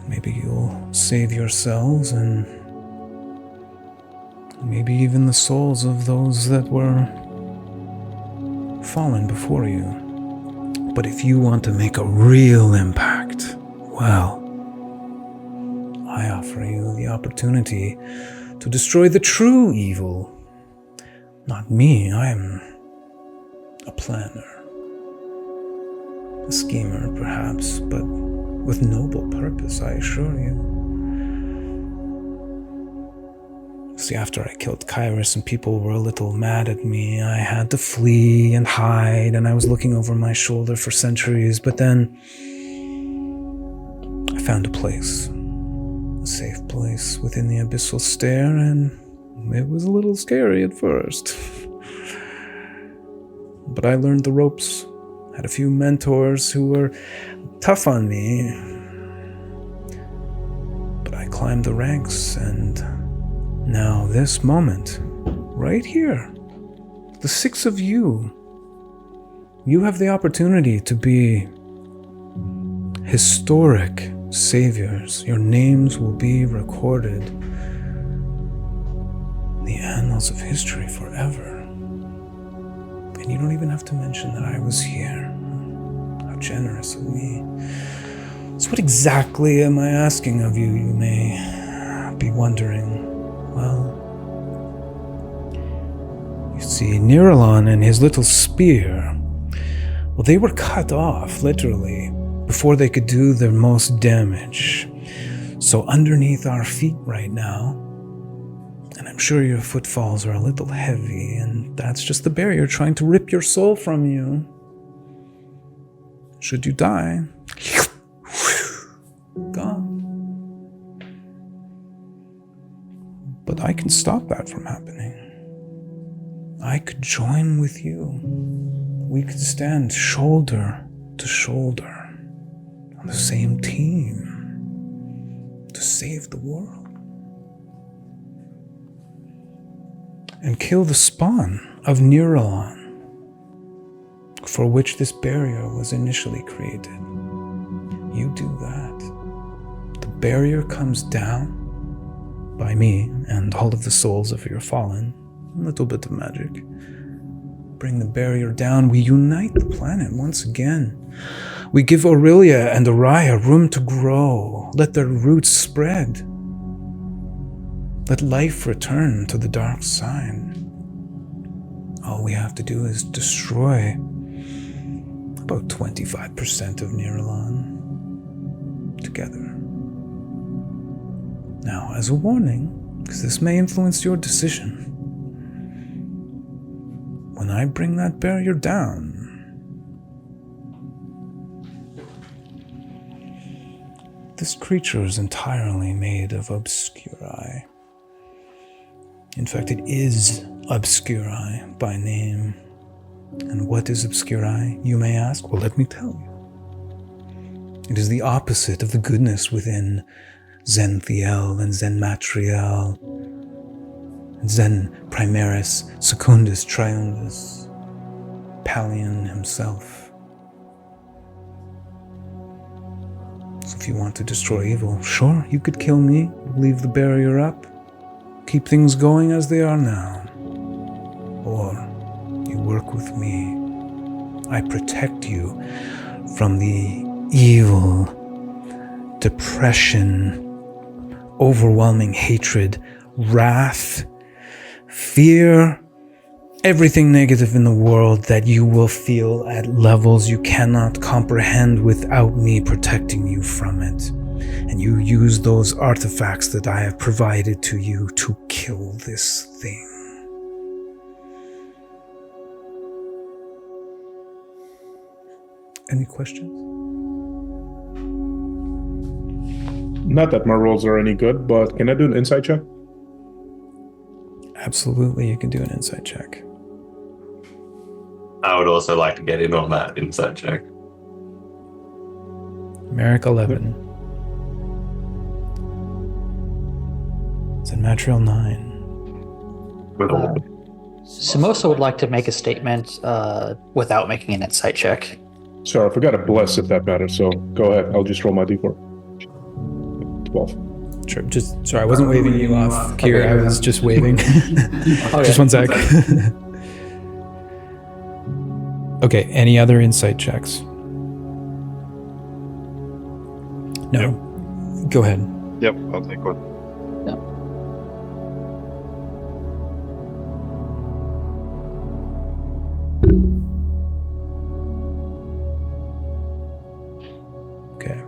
Maybe you'll save yourselves and maybe even the souls of those that were fallen before you. But if you want to make a real impact, well, I offer you the opportunity to destroy the true evil. Not me, I am a planner. A schemer, perhaps, but with noble purpose, I assure you. See, after I killed Kyrus and people were a little mad at me, I had to flee and hide, and I was looking over my shoulder for centuries, but then I found a place. A safe place within the abyssal stair, and it was a little scary at first. But I learned the ropes, had a few mentors who were tough on me. But I climbed the ranks, and now this moment, right here, the 6 of you, you have the opportunity to be historic saviors. Your names will be recorded in the annals of history forever. And you don't even have to mention that I was here. How generous of me. So what exactly am I asking of you, you may be wondering. Well, you see, Nihralon and his little spear, well, they were cut off, literally, before they could do their most damage. So underneath our feet right now, and I'm sure your footfalls are a little heavy, and that's just the barrier trying to rip your soul from you. Should you die, gone. But I can stop that from happening. I could join with you. We could stand shoulder to shoulder on the same team to save the world and kill the spawn of Nihralon, for which this barrier was initially created. You do that. The barrier comes down by me and all of the souls of your fallen, a little bit of magic, bring the barrier down, we unite the planet once again. We give Aurelia and Araya room to grow. Let their roots spread. Let life return to the dark side. All we have to do is destroy about 25% of Nihralon together. Now, as a warning, because this may influence your decision, when I bring that barrier down, this creature is entirely made of obscuri. In fact, it is obscuri by name. And what is obscuri, you may ask? Well, let me tell you. It is the opposite of the goodness within Zenthiel and Zen Matriel, Zen Primaris, Secundus Triundus, Palion himself. So if you want to destroy evil, sure, you could kill me, leave the barrier up, keep things going as they are now. Or you work with me. I protect you from the evil, depression, overwhelming hatred, wrath, fear, everything negative in the world that you will feel at levels you cannot comprehend without me protecting you from it. And you use those artifacts that I have provided to you to kill this thing. Any questions? Not that my rolls are any good, but can I do an insight check? Absolutely, you can do an insight check. I would also like to get in on that insight check. Merrick 11. Zen Matriel 9. Samosa would like to make a statement without making an insight check. Sorry, I forgot to bless if that matters, so go ahead. I'll just roll my d4. 12. Sure, sorry, I wasn't waving you off, Kier. I was just waving. Just one sec. Okay, any other insight checks? No. Yep. Go ahead. Yep, I'll take one. Okay.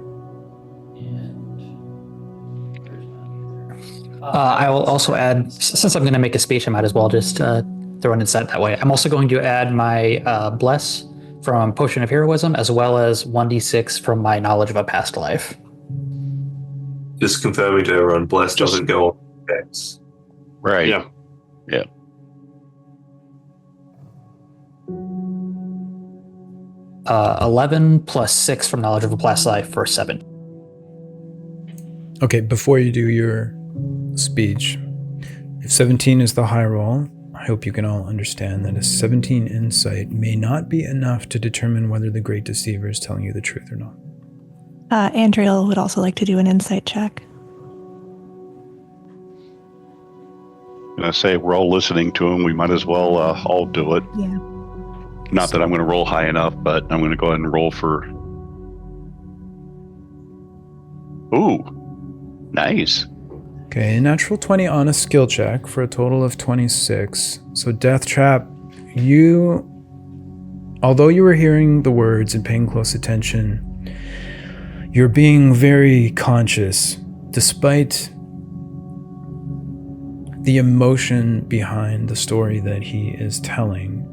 I will also add, since I'm going to make a speech, I might as well just throw an insight that way. I'm also going to add my bless from Potion of Heroism, as well as 1d6 from my knowledge of a past life. Just confirming to everyone, bless doesn't go on X. Right. Yeah. Yeah. Uh, 11 plus 6 from knowledge of a past life for 7. Okay, before you do your speech, if 17 is the high roll, I hope you can all understand that a 17 insight may not be enough to determine whether the Great Deceiver is telling you the truth or not. Andriel would also like to do an insight check. And I say we're all listening to him. We might as well all do it. Yeah. Not that I'm going to roll high enough, but I'm going to go ahead and roll for... Ooh, nice. Okay, a natural 20 on a skill check for a total of 26. So Death Trap, you, although you were hearing the words and paying close attention, you're being very conscious, despite the emotion behind the story that he is telling.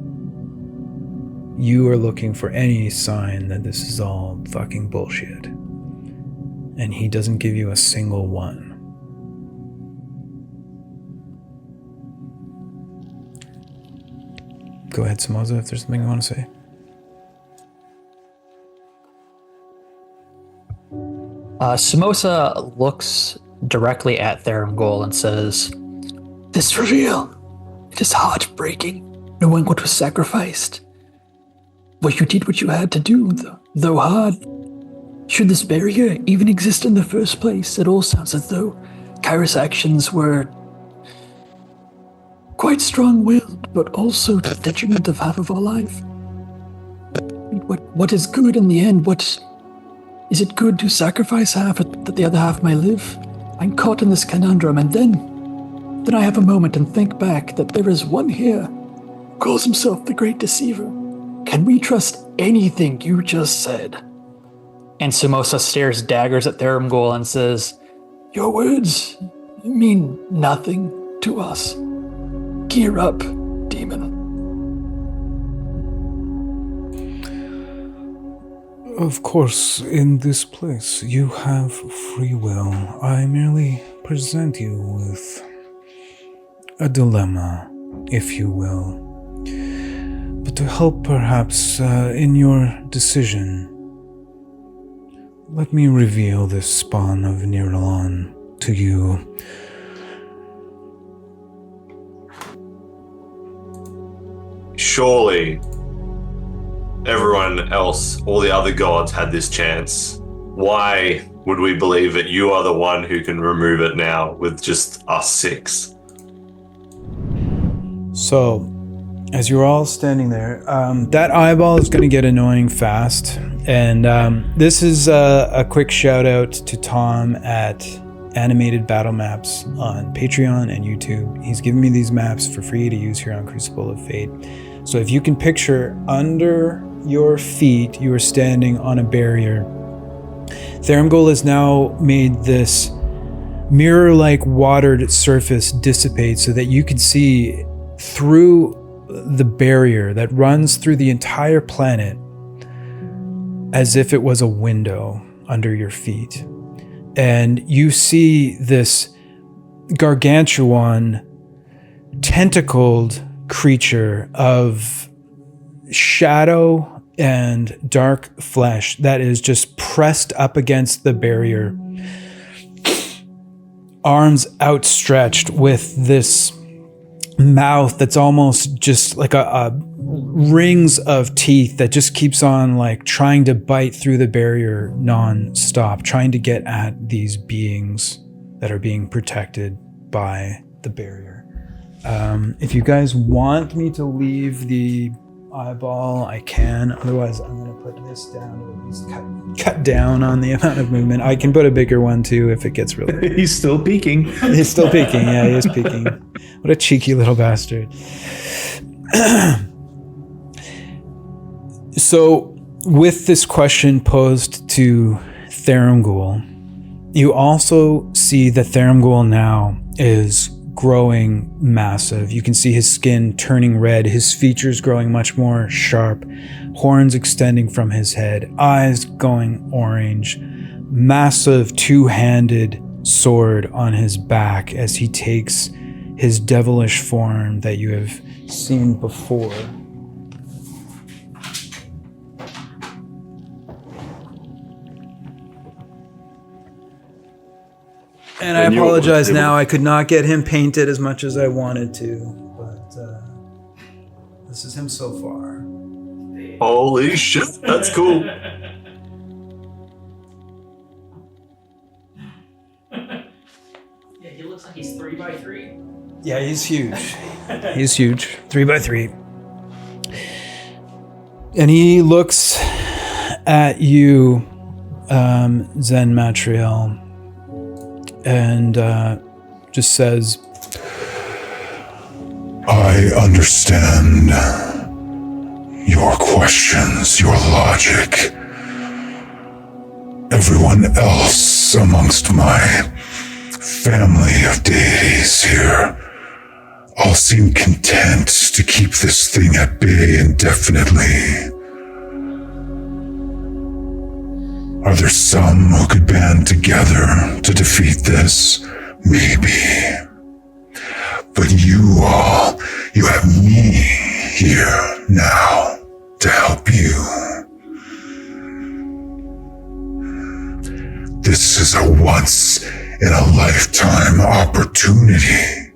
You are looking for any sign that this is all fucking bullshit. And he doesn't give you a single one. Go ahead, Samosa, if there's something you want to say. Samosa looks directly at Therangol and says, This reveal. It is heartbreaking, knowing what was sacrificed. But you did what you had to do, though hard. Should this barrier even exist in the first place, it all sounds as though Kyra's actions were quite strong-willed, but also to the detriment of half of our life. What is good in the end? Is it good to sacrifice half that the other half may live? I'm caught in this conundrum, and then I have a moment and think back that there is one here who calls himself the Great Deceiver. Can we trust anything you just said? And Sumosa stares daggers at Theramgol and says, Your words mean nothing to us. Gear up, demon. Of course, in this place, you have free will. I merely present you with a dilemma, if you will. But to help perhaps in your decision, let me reveal this spawn of Nihralon to you. Surely everyone else, all the other gods had this chance. Why would we believe that you are the one who can remove it now with just us 6? So, as you're all standing there, that eyeball is going to get annoying fast. And this is a quick shout out to Tom at Animated Battle Maps on Patreon and YouTube. He's given me these maps for free to use here on Crucible of Fate. So if you can picture under your feet, you are standing on a barrier. Theramgol has now made this mirror-like watered surface dissipate so that you can see through the barrier that runs through the entire planet as if it was a window under your feet. And you see this gargantuan, tentacled creature of shadow and dark flesh that is just pressed up against the barrier, arms outstretched with this mouth that's almost just like a rings of teeth that just keeps on like trying to bite through the barrier non-stop, trying to get at these beings that are being protected by the barrier. If you guys want me to leave the eyeball, I can. Otherwise, I'm going to put this down, or at least cut down on the amount of movement. I can put a bigger one too if it gets really... He's still peeking. He's still peeking. Yeah, he is peeking. What a cheeky little bastard. So, with this question posed to Theramgol, you also see that Theramgol now is growing massive. You can see his skin turning red, his features growing much more sharp, horns extending from his head, eyes going orange, massive two-handed sword on his back as he takes his devilish form that you have seen before. And I apologize now, I could not get him painted as much as I wanted to, but this is him so far. Holy shit, that's cool. Yeah, he looks like he's 3x3. Yeah, he's huge. He's huge. 3x3. And he looks at you, Zen Matriel, and just says, I understand your questions, your logic. Everyone else amongst my family of deities here all seem content to keep this thing at bay indefinitely. Are there some who could band together to defeat this? Maybe. But you all, you have me here now to help you. This is a once-in-a-lifetime opportunity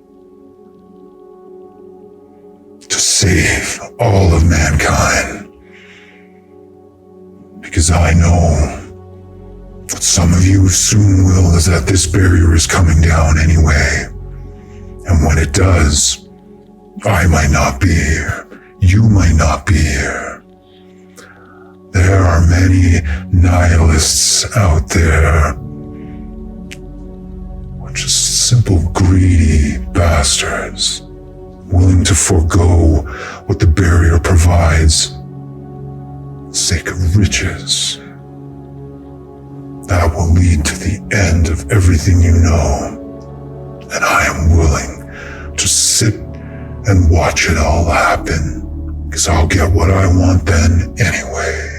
to save all of mankind. Because I know what some of you soon will is that this barrier is coming down anyway. And when it does, I might not be here. You might not be here. There are many nihilists out there. Just simple, greedy bastards, willing to forego what the barrier provides for the sake of riches. That will lead to the end of everything you know. And I am willing to sit and watch it all happen, because I'll get what I want then anyway.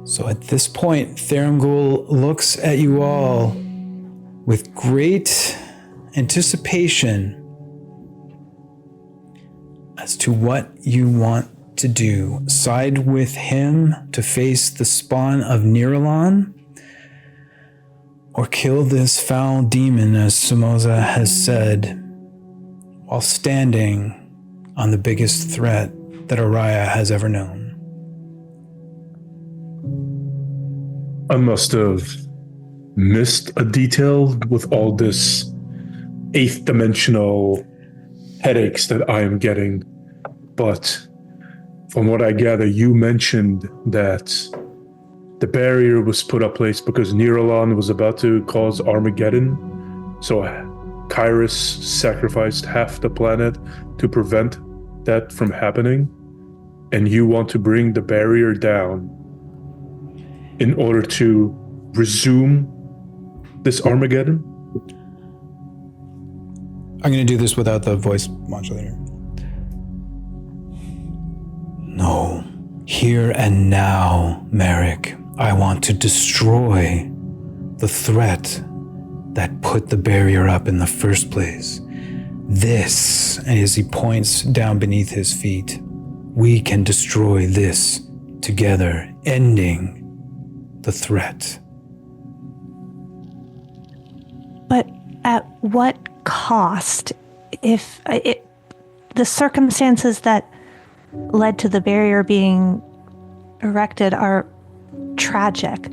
So at this point, Therangul looks at you all with great anticipation as to what you want to do. Side with him to face the spawn of Nihralon, or kill this foul demon, as Somoza has said, while standing on the biggest threat that Araya has ever known. I must have missed a detail with all this 8th dimensional headaches that I am getting. But from what I gather, you mentioned that the barrier was put up place because Nihralon was about to cause Armageddon. So Kyrus sacrificed half the planet to prevent that from happening. And you want to bring the barrier down in order to resume this Armageddon? I'm going to do this without the voice modulator. No. Here and now, Merrick, I want to destroy the threat that put the barrier up in the first place. This, and as he points down beneath his feet, we can destroy this together, ending the threat. But at what cost? If the circumstances that led to the barrier being erected are tragic,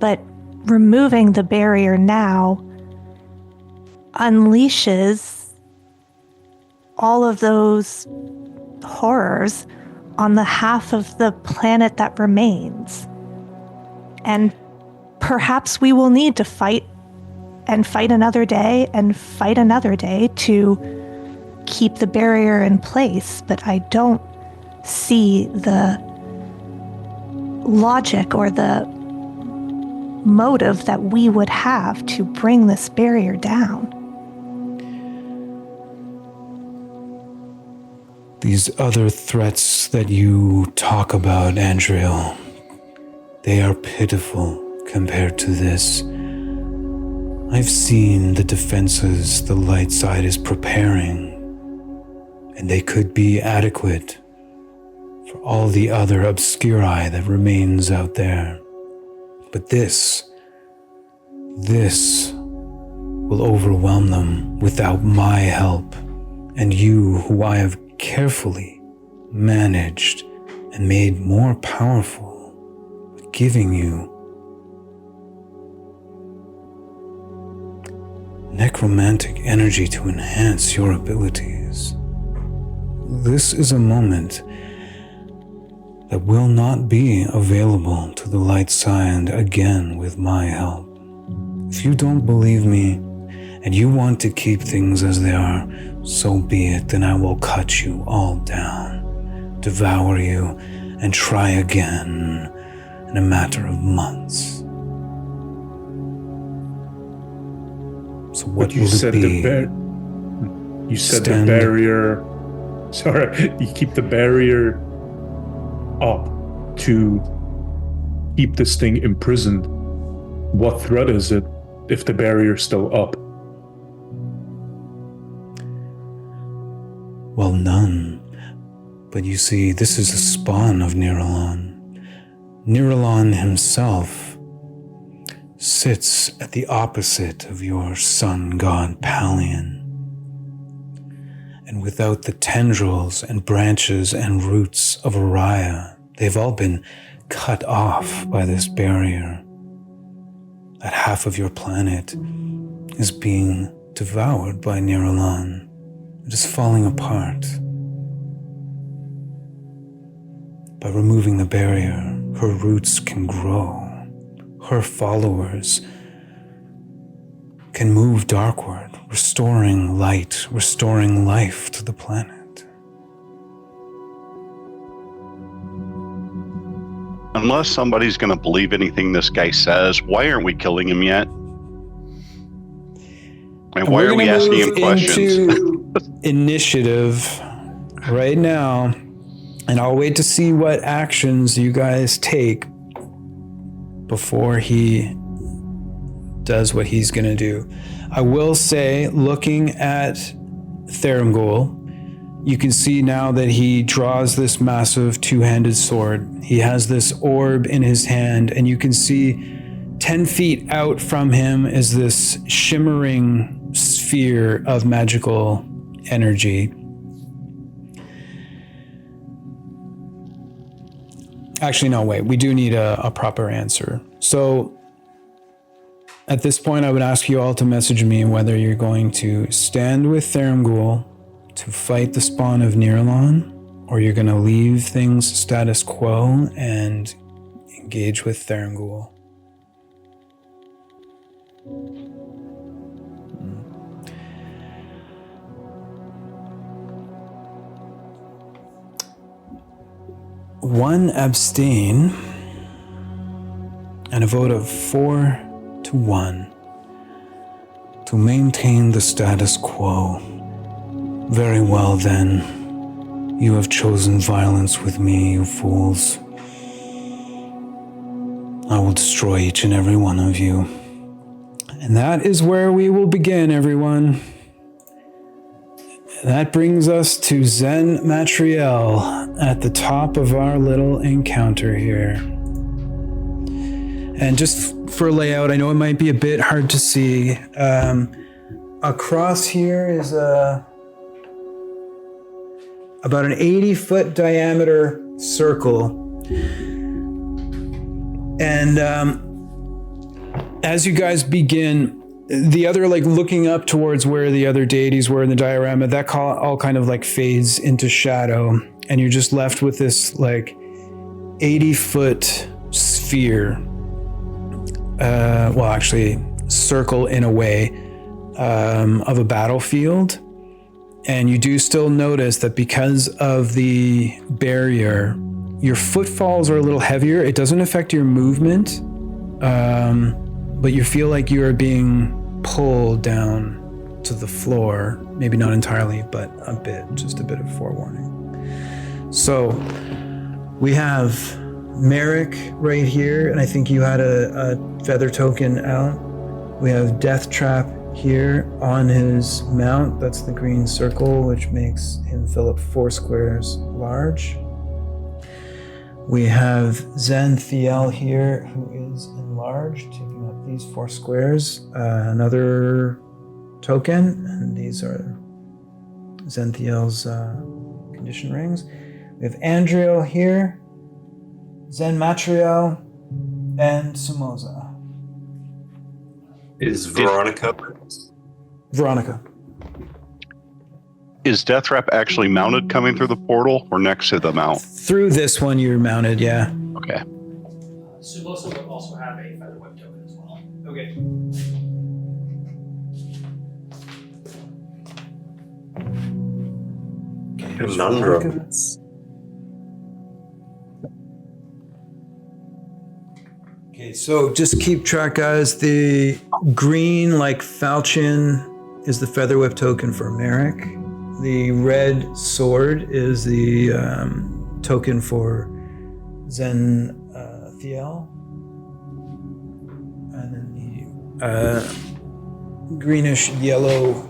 but removing the barrier now unleashes all of those horrors on the half of the planet that remains. And perhaps we will need to fight another day and fight another day to keep the barrier in place. But I don't see the logic or the motive that we would have to bring this barrier down. These other threats that you talk about, Andriel, they are pitiful compared to this. I've seen the defenses the light side is preparing, and they could be adequate for all the other obscuri that remains out there. But this will overwhelm them without my help, and you, who I have carefully managed and made more powerful, giving you necromantic energy to enhance your abilities. This is a moment that will not be available to the light side again with my help. If you don't believe me and you want to keep things as they are, so be it. Then I will cut you all down, devour you, and try again in a matter of months. So what you will said it be? You said the barrier. Sorry, you keep the barrier up to keep this thing imprisoned. What threat is it if the barrier's still up? Well, none. But you see, this is a spawn of Nihralon. Nihralon himself sits at the opposite of your sun god Palion. And without the tendrils and branches and roots of Araya, they've all been cut off by this barrier. that half of your planet is being devoured by Nihralon. It is falling apart. By removing the barrier, her roots can grow. Her followers can move darkward, restoring light, restoring life to the planet. Unless somebody's going to believe anything this guy says, why aren't we killing him yet? And why are we asking him questions? Into initiative right now, and I'll wait to see what actions you guys take before he does what he's going to do. I will say, looking at Therangul, you can see now that he draws this massive two-handed sword. He has this orb in his hand, and you can see 10 feet out from him is this shimmering sphere of magical energy. Actually, no, wait. We do need a proper answer. So at this point, I would ask you all to message me whether you're going to stand with Therangul to fight the spawn of Nihralon, or you're going to leave things status quo and engage with Therangul. One abstain, and a vote of 4-1 to maintain the status quo. Very well then. You have chosen violence with me, you fools. I will destroy each and every one of you. And that is where we will begin, everyone. That brings us to Zen Matriel at the top of our little encounter here. And just for layout, I know it might be a bit hard to see. Across here is about an 80-foot diameter circle. And as you guys begin, the other, like, looking up towards where the other deities were in the diorama, that all kind of like fades into shadow, and you're just left with this like 80-foot sphere. Well, actually, circle in a way of a battlefield. And you do still notice that because of the barrier, your footfalls are a little heavier. It doesn't affect your movement, but you feel like you are being pulled down to the floor. Maybe not entirely, but a bit, just a bit of forewarning. So we have Merrick right here, and I think you had a feather token out. We have Death Trap here on his mount. That's the green circle, which makes him fill up 4 squares large. We have Zenthiel here, who is enlarged, taking up these 4 squares. Another token, and these are Zenthiel's condition rings. We have Andriel here, Zen Matriel, and Sumoza. Is Veronica? Veronica. Is Deathtrap actually mounted coming through the portal or next to the mount? Through this one, you're mounted, yeah. Okay. Sumosa would also have a feather whip token as well. Okay. Conundrum. Okay, so just keep track, guys. The green, like falchion, is the feather whip token for Merrick. The red sword is the token for Zenthiel. And then the greenish yellow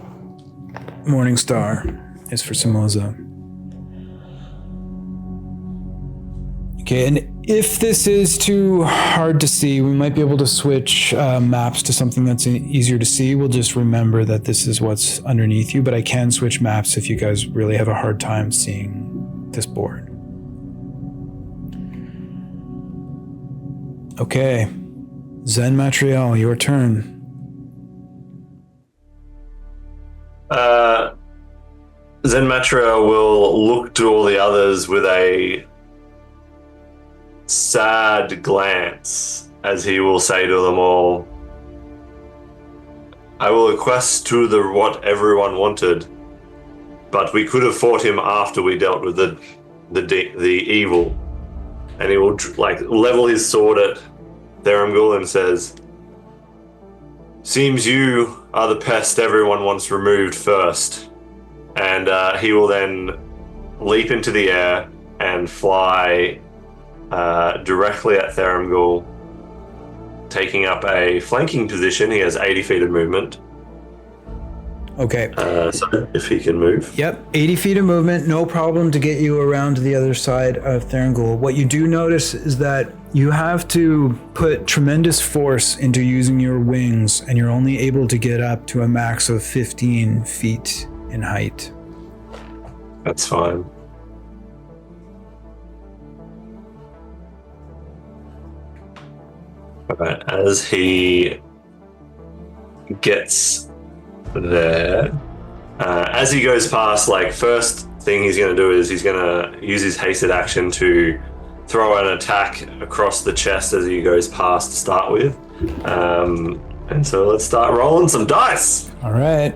morning star is for Sumoza. Okay, and if this is too hard to see, we might be able to switch maps to something that's easier to see. We'll just remember that this is what's underneath you, but I can switch maps if you guys really have a hard time seeing this board. Okay, Zen Matriel, your turn. Zen Matriel will look to all the others with a sad glance as he will say to them all, I will request to the what everyone wanted, but we could have fought him after we dealt with the evil. And he will level his sword at Theramgul and says, seems you are the pest everyone wants removed first. And he will then leap into the air and fly directly at Theramgul, taking up a flanking position. He has 80 feet of movement. Okay. So if he can move. Yep, 80 feet of movement, no problem to get you around to the other side of Theramgul. What you do notice is that you have to put tremendous force into using your wings, and you're only able to get up to a max of 15 feet in height. That's fine. Alright, as he gets there, as he goes past, first thing he's going to do is he's going to use his hasted action to throw an attack across the chest as he goes past to start with. And so let's start rolling some dice. All right.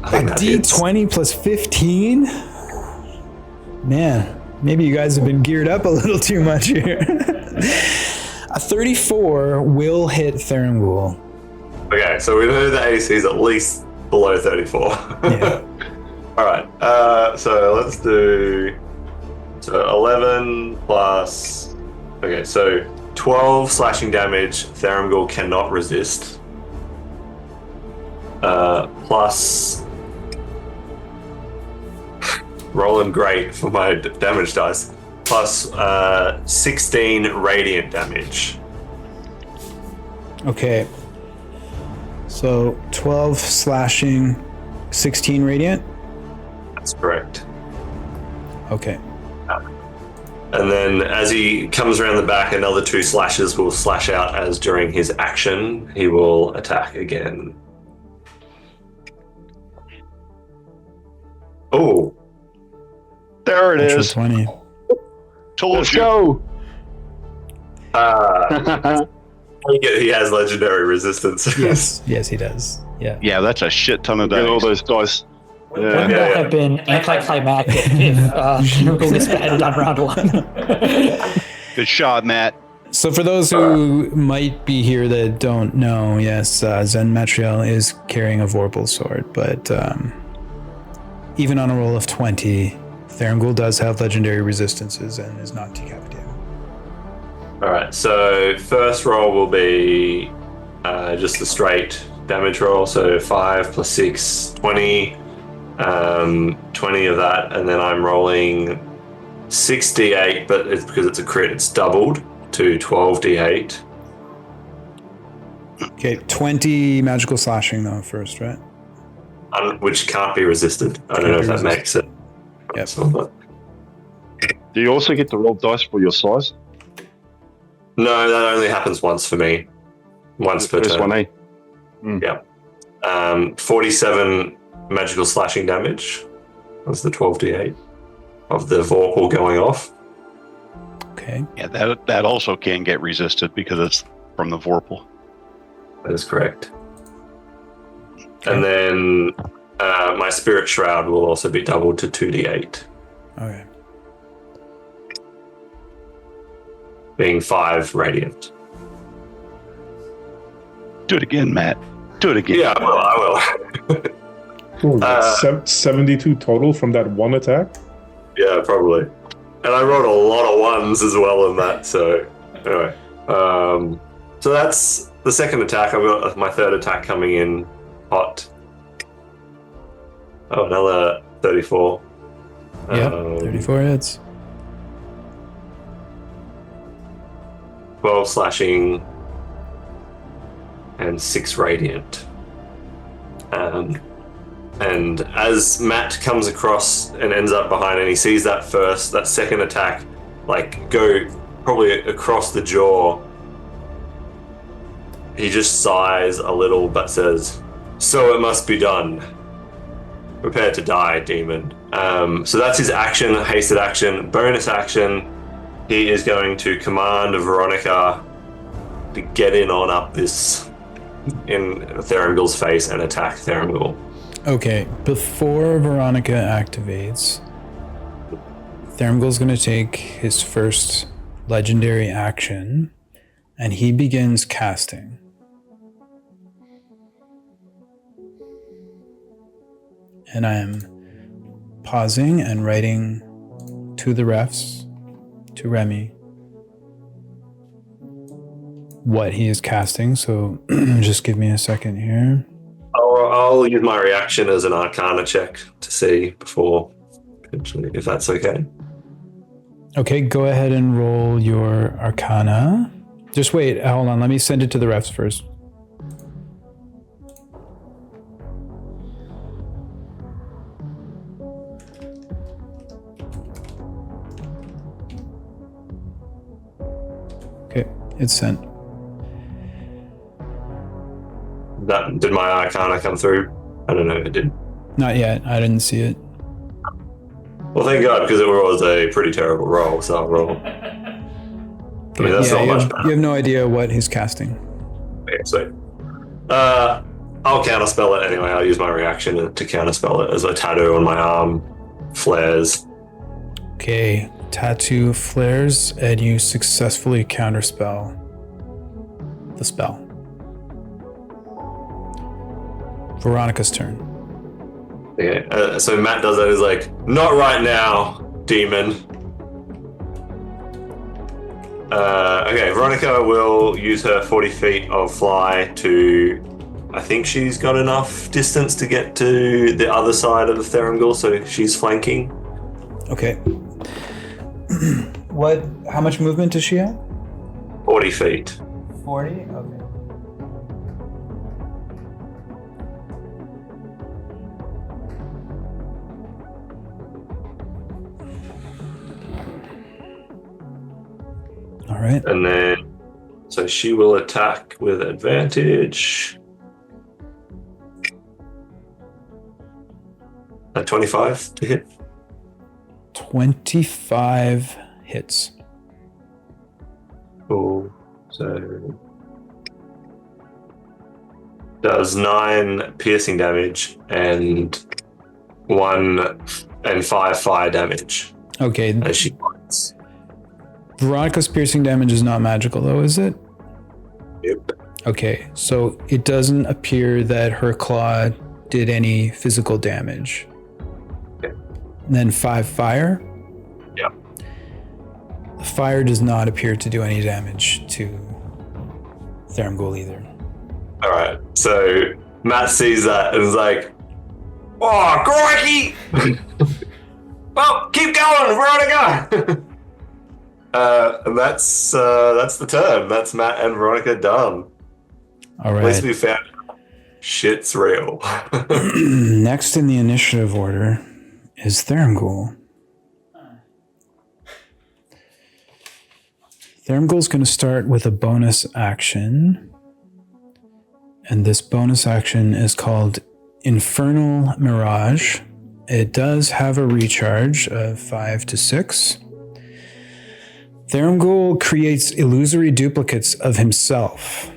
A D20 plus 15? Man, maybe you guys have been geared up a little too much here. A 34 will hit Theramgul. Okay, so we know the AC is at least below 34. Yeah. All right, so let's do 11 plus. Okay, so 12 slashing damage. Theramgul cannot resist. Plus, rolling great for my damage dice. Plus 16 radiant damage. Okay. So 12 slashing, 16 radiant? That's correct. Okay. And then as he comes around the back, another 2 slashes will slash out as during his action, he will attack again. Oh. There it is. 20. Told Let's you. go. He has legendary resistance. Yes, he does. Yeah. Yeah, that's a shit ton of Get all dice. those dice. Wouldn't Yeah. that have been anticlimactic if Snoogle gets batted on round 1? Good shot, Matt. So for those who might be here that don't know, yes, Zen Matriel is carrying a Vorpal sword, but even on a roll of 20, Theramgul does have legendary resistances and is not decapitated. Alright, so first roll will be just a straight damage roll, so 5 plus 6, 20. 20 of that, and then I'm rolling 6d8, but it's because it's a crit, it's doubled to 12d8. Okay, 20 magical slashing though first, right? Which can't be resisted. I don't know if that makes it. Yep. Do you also get to roll dice for your size? No, that only happens once for me. Once per First turn. one, eh? Yeah. 47 magical slashing damage. That's the 12d8 of the Vorpal going off. Okay. Yeah, that also can get resisted because it's from the Vorpal. That is correct. And then my Spirit Shroud will also be doubled to 2d8. Okay. Being 5 radiant. Do it again, Matt. Do it again. Yeah, I will. Ooh, that's 72 total from that one attack? Yeah, probably. And I rolled a lot of ones as well in that, so anyway. So that's the second attack. I've got my third attack coming in hot. Oh, another 34. Yep, 34 hits. 12 slashing and 6 radiant. And as Matt comes across and ends up behind and he sees that second attack go probably across the jaw. He just sighs a little, but says, "So it must be done. Prepare to die, demon." So that's his action, hasted action. Bonus action, he is going to command Veronica to get in on up this in Therimbul's face and attack Therimbul. Okay, before Veronica activates, Therimbul's going to take his first legendary action, and he begins casting. And I am pausing and writing to the refs, to Remy, what he is casting. So just give me a second here. I'll use my reaction as an Arcana check to see before, if that's okay. Okay, go ahead and roll your Arcana. Just wait, hold on. Let me send it to the refs first. Okay, it's sent. Did my Arcana come through? I don't know if it did. Not yet. I didn't see it. Well, thank God, because it was a pretty terrible roll, so I'll roll. I mean, that's not much better. You have no idea what he's casting. Okay, so I'll counterspell it anyway. I'll use my reaction to counterspell it as a tattoo on my arm flares. Okay, tattoo flares, and you successfully counterspell the spell. Veronica's turn. Okay, so Matt does that. He's like, "Not right now, demon." Okay, Veronica will use her 40 feet of fly to... I think she's got enough distance to get to the other side of Therimbul, so she's flanking. Okay. How much movement does she have? 40 feet. 40? Okay. All right. And then, so she will attack with advantage. 25 to hit. 25 hits. Cool. So does 9 piercing damage and 5 fire damage. Okay. As she fights. Veronica's piercing damage is not magical, though, is it? Yep. Okay, so it doesn't appear that her claw did any physical damage. Okay. And then 5 fire? Yeah. The fire does not appear to do any damage to Therimbul either. All right, so Matt sees that and is like, "Oh, crikey! Well, keep going, Veronica!" And that's the turn. That's Matt and Veronica done. All right. At least we found shit's real. Next in the initiative order is Therimbul. Therimbul's going to start with a bonus action. And this bonus action is called Infernal Mirage. It does have a recharge of 5 to 6. Therimbul creates illusory duplicates of himself.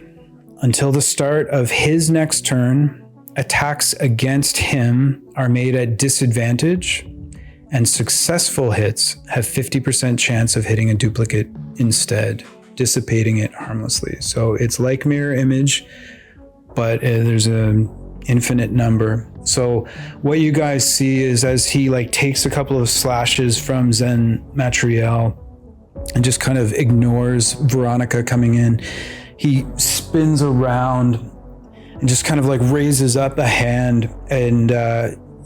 Until the start of his next turn, attacks against him are made at disadvantage, and successful hits have 50% chance of hitting a duplicate instead, dissipating it harmlessly. So it's like mirror image, but there's an infinite number. So what you guys see is as he takes a couple of slashes from Zen Matriel and just kind of ignores Veronica coming in, he spins around and just kind of raises up a hand, and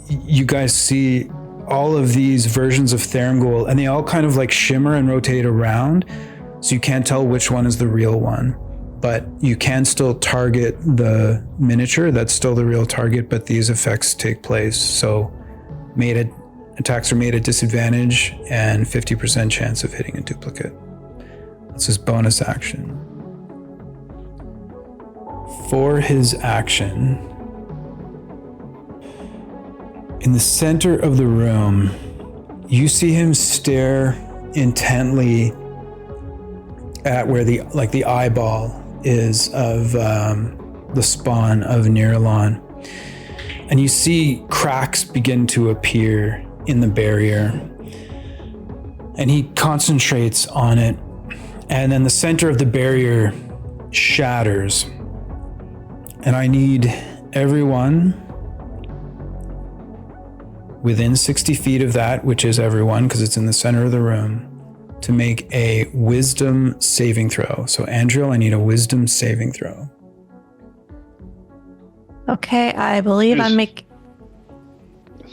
you guys see all of these versions of Therimbul, and they all kind of shimmer and rotate around, so you can't tell which one is the real one. But you can still target the miniature. That's still the real target, but these effects take place. So attacks are made at disadvantage and 50% chance of hitting a duplicate. That's his bonus action. For his action, in the center of the room, you see him stare intently at where the eyeball is of the spawn of Nihralon. And you see cracks begin to appear in the barrier. And he concentrates on it. And then the center of the barrier shatters. And I need everyone within 60 feet of that, which is everyone because it's in the center of the room, to make a wisdom saving throw. So Andriel, I need a wisdom saving throw. Okay, I believe I'm making...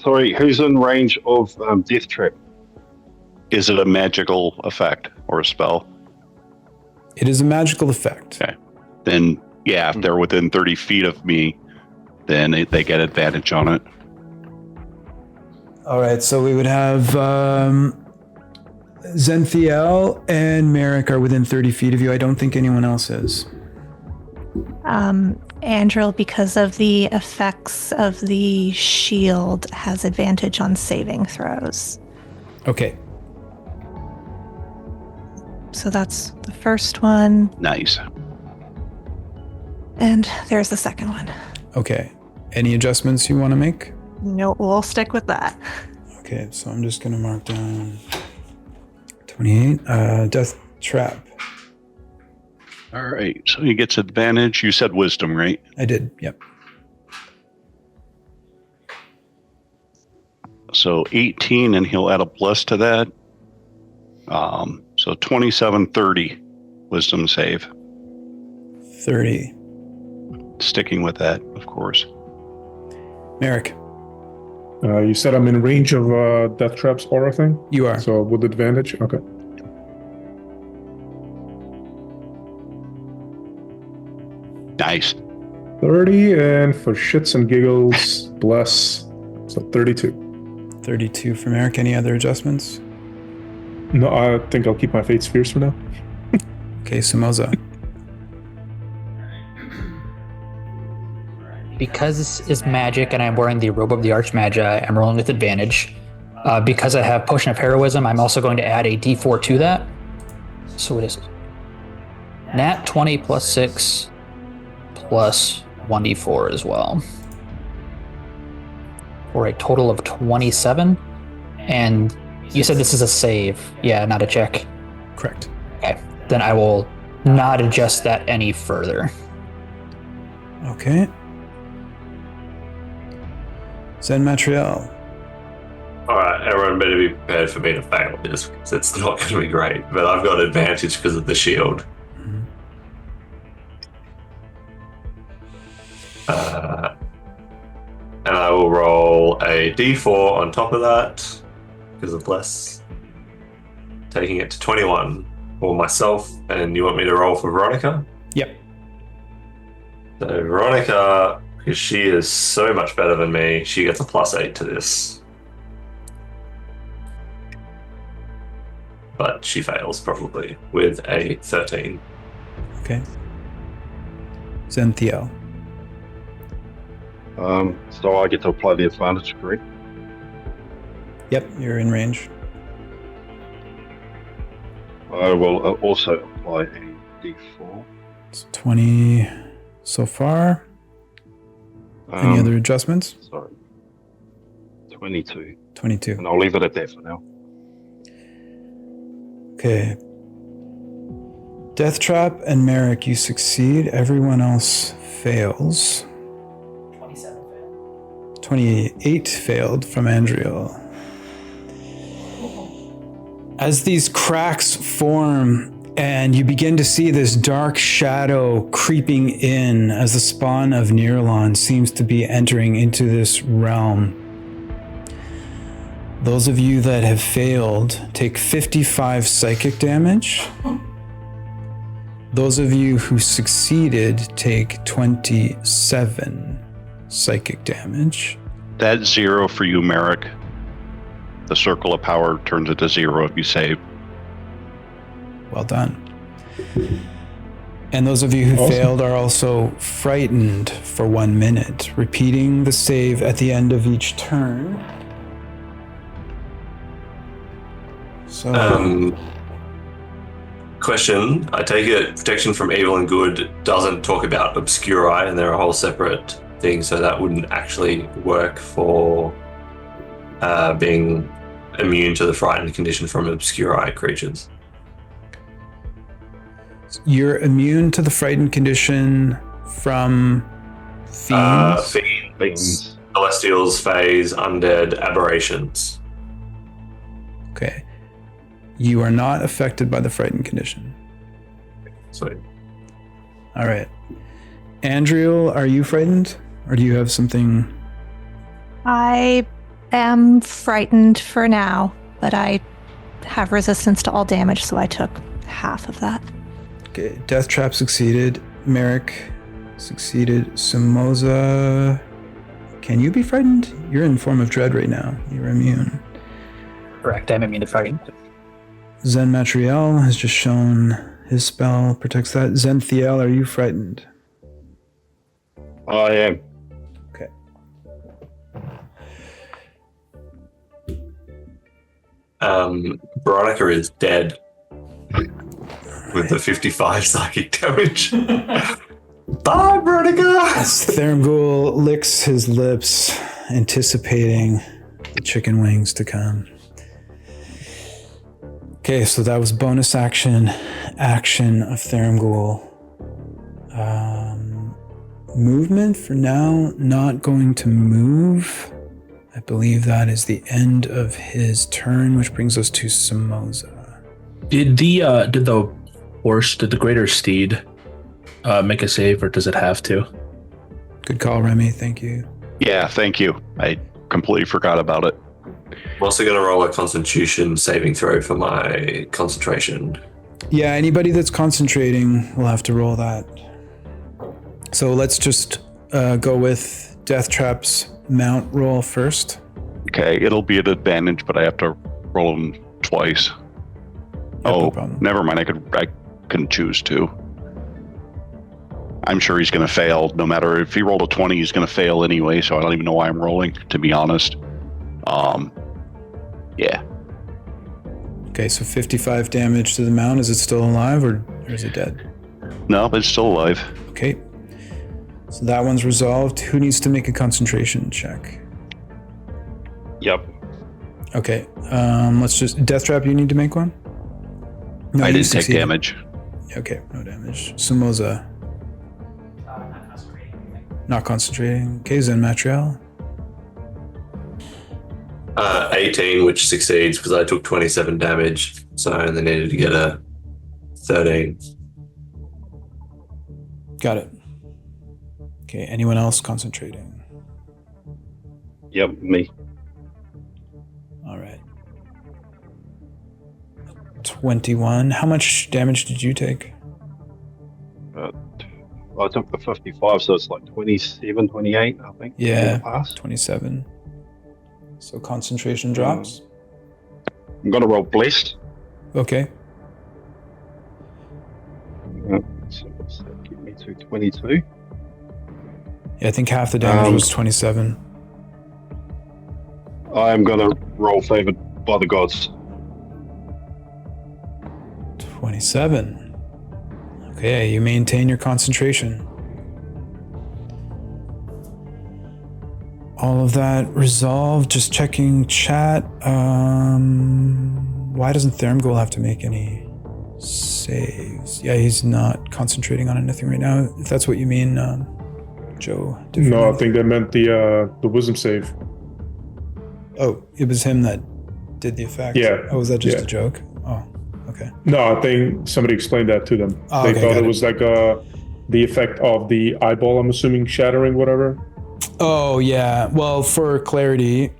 Sorry, who's in range of Death Trap? Is it a magical effect or a spell? It is a magical effect. Okay. Then, yeah, if they're within 30 feet of me, then they get advantage on it. All right, so we would have Zenthiel and Merrick are within 30 feet of you. I don't think anyone else is. Andriel, because of the effects of the shield, has advantage on saving throws. Okay. So that's the first one. Nice. And there's the second one. Okay. Any adjustments you want to make? No, we'll stick with that. Okay, so I'm just going to mark down 28. Death Trap. All right, so he gets advantage. You said wisdom, right? I did, yep. So 18, and he'll add a plus to that. So 27, 30 wisdom save. 30. Sticking with that, of course. Merrick. You said I'm in range of Death Trap's aura thing? You are. So with advantage? Okay. Nice. 30, and for shits and giggles, bless. So 32. 32 from Merrick. Any other adjustments? No, I think I'll keep my fate spheres for now. Okay, Samoza. Because this is magic and I'm wearing the robe of the Archmagi, I'm rolling with advantage. Because I have Potion of Heroism, I'm also going to add a d4 to that. So it is nat 20 plus 6 plus 1d4 as well. For a total of 27. And you said this is a save. Yeah, not a check. Correct. Okay. Then I will not adjust that any further. Okay. Zen Matriel. Alright, everyone better be prepared for me to fail this, because it's not going to be great. But I've got advantage because of the shield. Mm-hmm. And I will roll a d4 on top of that, because of bless. Taking it to 21 for myself, and you want me to roll for Veronica? Yep. So Veronica, because she is so much better than me, she gets a +8 to this. But she fails, probably, with a 13. Okay. Zenthiel. So I get to apply the advantage, correct? Yep, you're in range. I will also apply a d4. It's 20 so far. Any other adjustments? Sorry. 22. 22. And I'll leave it at that for now. Okay. Death Trap and Merrick, you succeed. Everyone else fails. 28 failed from Andriel. As these cracks form and you begin to see this dark shadow creeping in as the spawn of Nihralon seems to be entering into this realm, those of you that have failed take 55 psychic damage. Those of you who succeeded take 27 psychic damage. That's 0 for you, Merrick. The circle of power turns into 0 if you save. Well done. And those of you who Awesome. failed are also frightened for 1 minute, repeating the save at the end of each turn. So, Question, I take it protection from evil and good doesn't talk about obscuri, and they're a whole separate thing, so that wouldn't actually work for being immune to the frightened condition from obscuri creatures. you're immune to the frightened condition from fiends? Fiends, celestials, fays, undead, aberrations. Okay. You are not affected by the frightened condition. Sweet. All right. Andriel, are you frightened? Or do you have something? I am frightened for now, but I have resistance to all damage, so I took half of that. Okay. Death Trap succeeded. Merrick succeeded. Samoza. Can you be frightened? You're in form of dread right now. You're immune. Correct, I'm immune to fighting. Zen Matriel has just shown his spell protects that. Zenthiel, are you frightened? I am. Okay. Veronica is dead with the 55 psychic damage. Bye, Veronica! As Thurmgul licks his lips, anticipating the chicken wings to come. Okay, so that was bonus action of Thurmgul. Movement for now, not going to move. I believe that is the end of his turn, which brings us to Samoza. Did the greater steed make a save, or does it have to? Good call, Remy. Thank you. Yeah, thank you. I completely forgot about it. I'm also going to roll a Constitution saving throw for my concentration. Yeah, anybody that's concentrating will have to roll that. So let's just go with Death Trap's mount roll first. Okay, it'll be an advantage, but I have to roll them twice. No problem. Never mind. I can choose to. I'm sure he's going to fail. No matter if he rolled a 20, he's going to fail anyway. So I don't even know why I'm rolling, to be honest. Yeah. Okay, so 55 damage to the mount. Is it still alive or is it dead? No, but it's still alive. Okay. So that one's resolved. Who needs to make a concentration check? Yep. Okay. Let's just Death Trap. You need to make one. No, I you didn't take succeeded. damage. Okay, no damage. Samoza. Not concentrating. Okay, Zen Matriel. 18, which succeeds because I took 27 damage, so I only needed to get a 13. Got it. Okay, anyone else concentrating? Yep, me. All right. 21. How much damage did you take? I took the 55, so it's like 27, 28, I think. Yeah, Pass. 27. So concentration drops. I'm going to roll blessed. Okay. So what's that give me to 22? Yeah, I think half the damage was 27. I am going to roll favored by the gods. 27. Okay, you maintain your concentration. All of that resolved. Just checking chat. Why doesn't Thurmgul have to make any saves? Yeah, he's not concentrating on anything right now. If that's what you mean, Joe. No, I think they meant the wisdom save. Oh, it was him that did the effect. Yeah. Oh, was that just Yeah. a joke? Oh, okay. No, I think somebody explained that to them. Oh, They okay, thought got it it. was like the effect of the eyeball, I'm assuming, shattering, whatever. Oh yeah. Well, for clarity,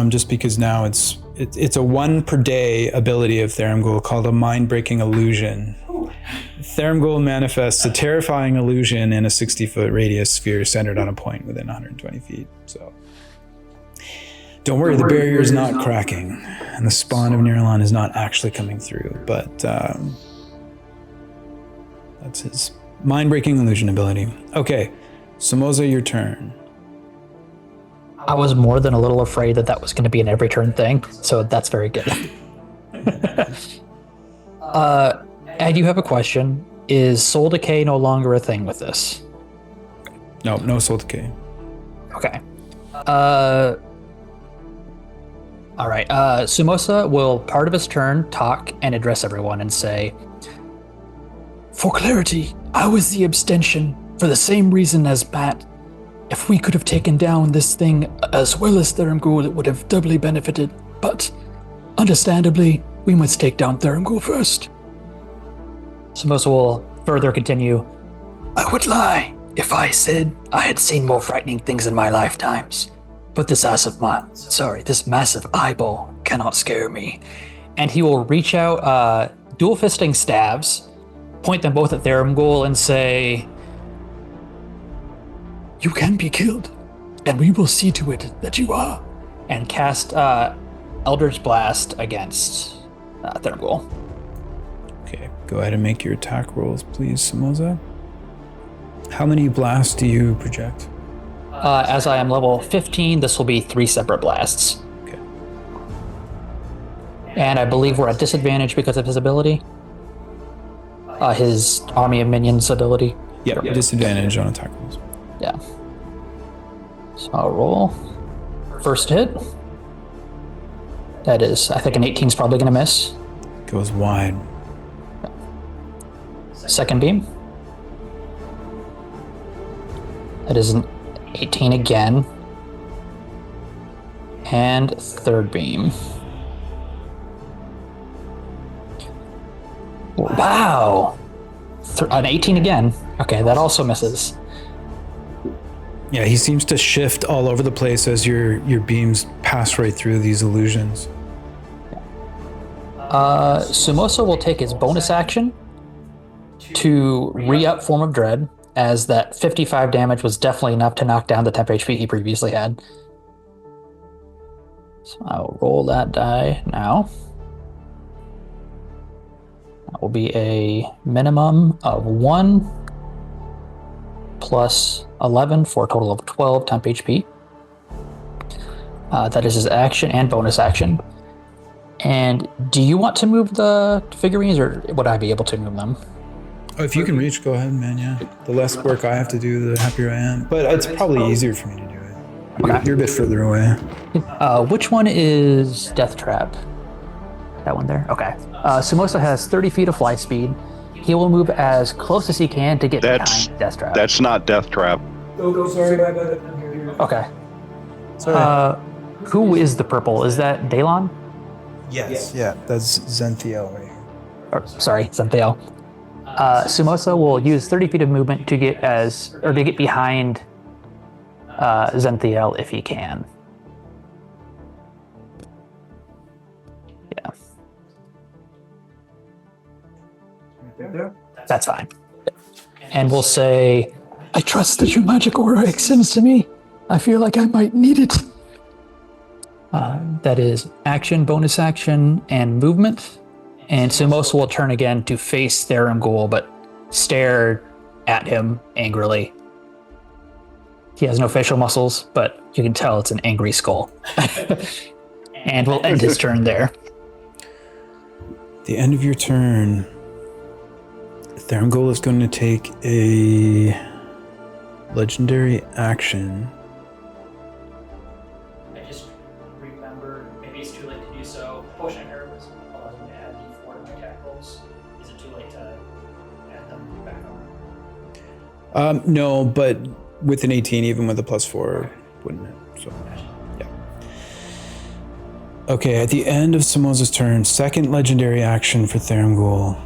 just because now it's a 1 per day ability of Thurmgul called a mind-breaking illusion. Thurmgul manifests a terrifying illusion in a 60-foot radius sphere centered on a point within 120 feet. So don't worry, the barrier is not cracking, and the spawn of Nihralon is not actually coming through. But That's his mind-breaking illusion ability. Okay, Somoza, your turn. I was more than a little afraid that was going to be an every turn thing, so that's very good. I do have a question. Is soul decay no longer a thing with this? No soul decay. Okay. All right. Sumosa will, part of his turn, talk and address everyone and say, For clarity, I was the abstention for the same reason as Matt. If we could have taken down this thing as well as Thurmgul, it would have doubly benefited. But, understandably, we must take down Thurmgul first. Sumosa will further continue. I would lie if I said I had seen more frightening things in my lifetimes. But this massive eyeball cannot scare me. And he will reach out dual fisting staves, point them both at Thurmgul and say, You can be killed, and we will see to it that you are. And cast Eldritch Blast against Thurmgul. Okay, go ahead and make your attack rolls, please, Somoza. How many blasts do you project? As I am level 15, this will be 3 separate blasts. Okay. And I believe we're at disadvantage because of his ability. His Army of Minions ability. Yeah, disadvantage on attack rolls. Yeah. So I'll roll. First hit. That is, I think an 18 is probably going to miss. Goes wide. Second beam. That is an 18 again. And third beam. Wow! An 18 again. Okay, that also misses. Yeah, he seems to shift all over the place as your beams pass right through these illusions. Sumosa will take his bonus action to re-up Form of Dread, as that 55 damage was definitely enough to knock down the temp HP he previously had. So I'll roll that die now. That will be a minimum of 1 plus 11 for a total of 12 temp HP. That is his action and bonus action. And do you want to move the figurines, or would I be able to move them? Oh, if you can reach, go ahead, man, yeah. The less work I have to do, the happier I am. But it's probably easier for me to do it. You're a bit further away. Which one is Death Trap? That one there? Okay. Sumosa has 30 feet of fly speed. He will move as close as he can to get behind Death Trap. That's not Death Trap. Oh, sorry, my bad. Okay. Sorry. Who is the purple? Is that Dalon? Yes. Yeah, that's Zenthiel right here. Sorry, Zenthiel. Sumosa will use 30 feet of movement to get behind Zenthiel if he can. Yeah. That's fine. And we'll say, I trust that your magic aura extends to me. I feel like I might need it. That is action, bonus action, and movement. And Sumosa will turn again to face Thurmgul, but stare at him angrily. He has no facial muscles, but you can tell it's an angry skull. And we'll end his turn there. The end of your turn, Thurmgul is going to take a legendary action. I just remembered, maybe it's too late to do so. Potion of Herb allows me to add D4 to my attack rolls. Is it too late to add them back on? No, but with an 18, even with a +4, wouldn't it? So, yeah. Okay, at the end of Sumoza's turn, second legendary action for Thurmgul.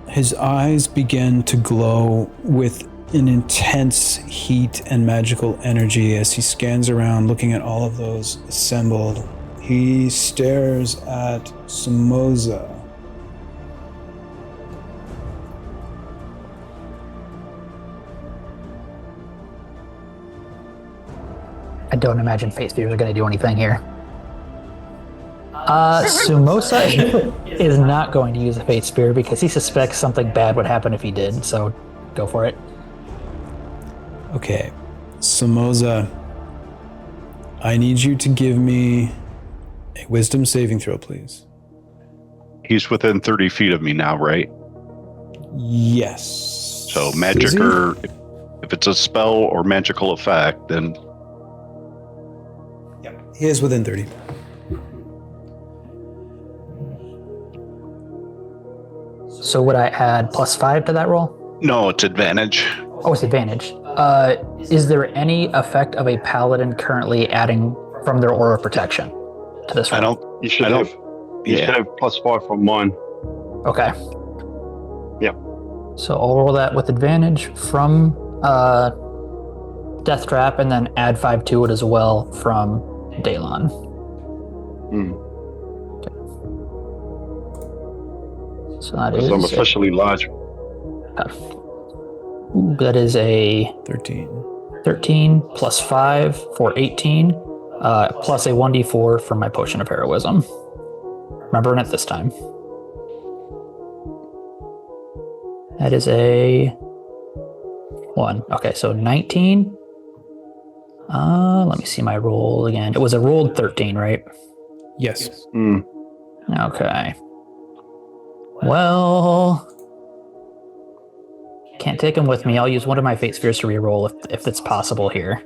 His eyes begin to glow with an intense heat and magical energy as he scans around looking at all of those assembled. He stares at Sumoza. I don't imagine face fears are going to do anything here. Sumosa is not going to use a Fate Spear because he suspects something bad would happen if he did, so go for it. Okay. Somoza, I need you to give me a wisdom saving throw, please. He's within 30 feet of me now, right? Yes. So magic or if it's a spell or magical effect, then... Yep, he is within 30. So would I add +5 to that roll? No, it's advantage. Oh, it's advantage. Is there any effect of a paladin currently adding from their aura protection to this roll? I don't... You should have +5 from mine. Okay. Yep. So I'll roll that with advantage from Death Trap and then add 5 to it as well from Daylon. Okay. So that is... I'm officially large. That is a 13. 13 plus 5 for 18, plus a 1d4 from my Potion of Heroism. Remembering it this time. That is a 1. Okay, so 19. Let me see my roll again. It was a rolled 13, right? Yes. Okay. Well, can't take them with me. I'll use one of my Fate Spheres to reroll if it's possible here.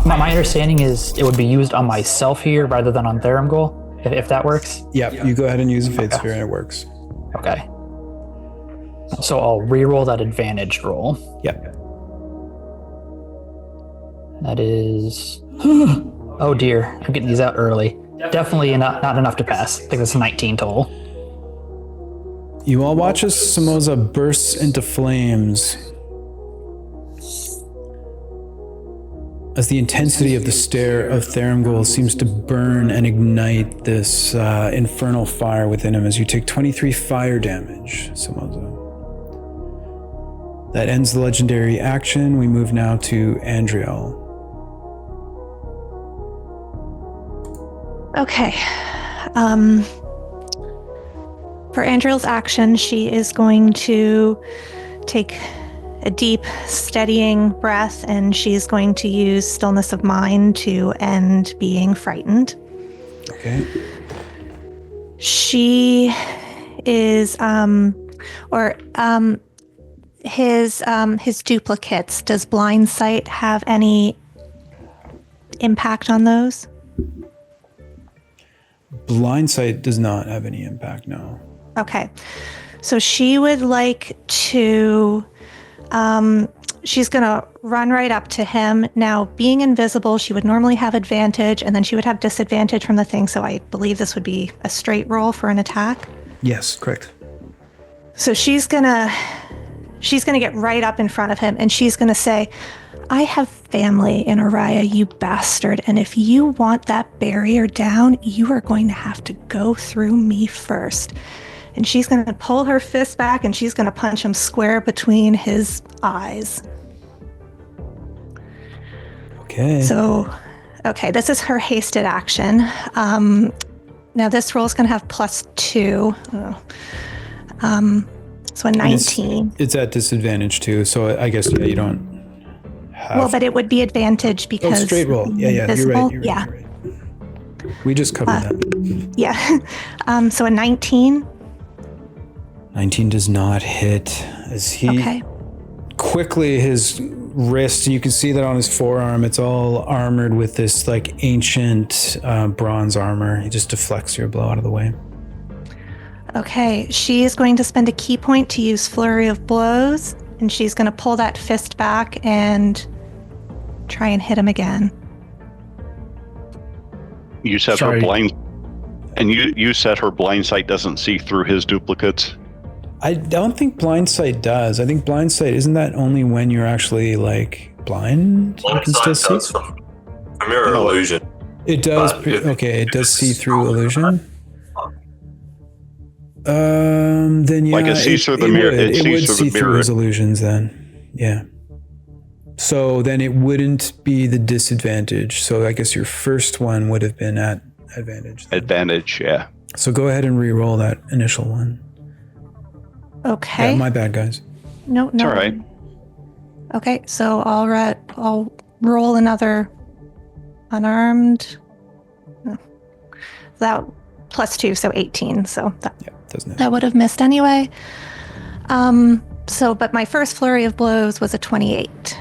My understanding is it would be used on myself here rather than on Theramgol, if that works. Yeah, you go ahead and use a Fate Sphere and it works. Okay. So I'll reroll that advantage roll. Yep. That is... Oh dear, I'm getting these out early. Definitely not enough to pass. I think that's 19 total. You all watch as Somoza bursts into flames as the intensity of the stare of Theramgol seems to burn and ignite this infernal fire within him as you take 23 fire damage, Somoza. That ends the legendary action. We move now to Andriel. Okay. For Andriel's action, she is going to take a deep, steadying breath, and she's going to use Stillness of Mind to end being frightened. Okay. She is, his duplicates. Does blind sight have any impact on those? Blind sight does not have any impact, no. Okay. So she would like to, she's going to run right up to him. Now, being invisible, she would normally have advantage, and then she would have disadvantage from the thing, so I believe this would be a straight roll for an attack. Yes, correct. So she's going to get right up in front of him, and she's going to say, I have family in Araya, you bastard, and if you want that barrier down, you are going to have to go through me first. And she's going to pull her fist back, and she's going to punch him square between his eyes. Okay. So, okay, this is her hasted action. Now this roll is going to have +2. So a 19. It's at disadvantage too, so I guess you don't have... Well, but it would be advantage because... Oh, straight roll. Yeah, visible. you're right. We just covered that. Yeah. So a 19. 19 does not hit as he quickly, his wrist, you can see that on his forearm, it's all armored with this like ancient bronze armor. He just deflects your blow out of the way. Okay, she is going to spend a key point to use Flurry of Blows, and she's going to pull that fist back and try and hit him again. You said her blind, and you said her blind sight doesn't see through his duplicates. I don't think blind sight does. I think blind sight, isn't that only when you're actually like blind? Blind sight does from a mirror illusion. It does. Okay, it does see through illusion. Then yeah, like it sees through the mirror. It would see through his illusions then. Yeah. So then it wouldn't be the disadvantage. So I guess your first one would have been at advantage. then. Advantage, yeah. So go ahead and re-roll that initial one. Okay. Yeah, my bad, guys. No. It's all right. Okay, so I'll roll another unarmed. No. That +2, so 18. So that would have missed anyway. But my first flurry of blows was a 28.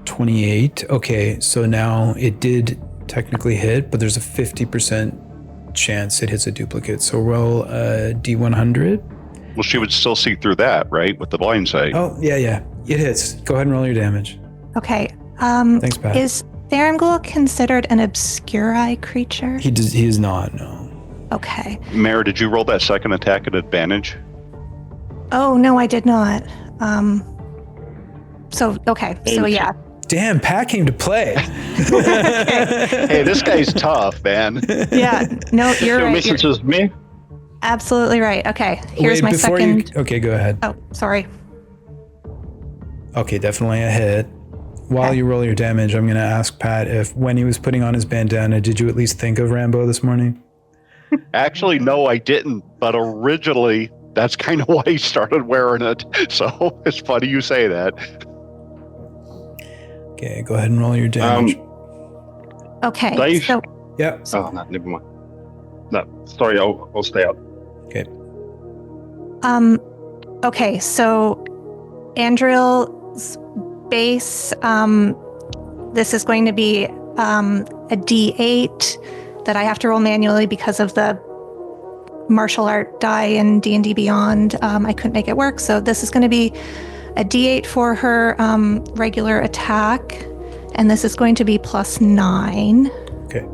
28. Okay, so now it did technically hit, but there's a 50% chance it hits a duplicate. So roll a D100. Well, she would still see through that, right? With the blind sight. Oh, yeah. It hits. Go ahead and roll your damage. Okay. Thanks, Pat. Is Therangul considered an obscuri creature? He is not, no. Okay. Mare, did you roll that second attack at advantage? Oh, no, I did not. So yeah. Damn, Pat came to play. Hey, this guy's tough, man. Yeah, no, you're right. Messages me. Absolutely right. Okay, here's my second. Okay, go ahead. Oh, sorry. Okay, definitely a hit. While you roll your damage, I'm going to ask Pat if when he was putting on his bandana, did you at least think of Rambo this morning? Actually, no, I didn't. But originally, that's kind of why he started wearing it. So it's funny you say that. Okay, go ahead and roll your damage. Okay, Dave? so yeah. Oh, no, never mind. No, sorry, I'll stay out. Okay. Okay, so Andril's base, this is going to be a D8 that I have to roll manually because of the martial art die in D&D Beyond. I couldn't make it work, so this is going to be a D8 for her regular attack, and this is going to be +9. Okay.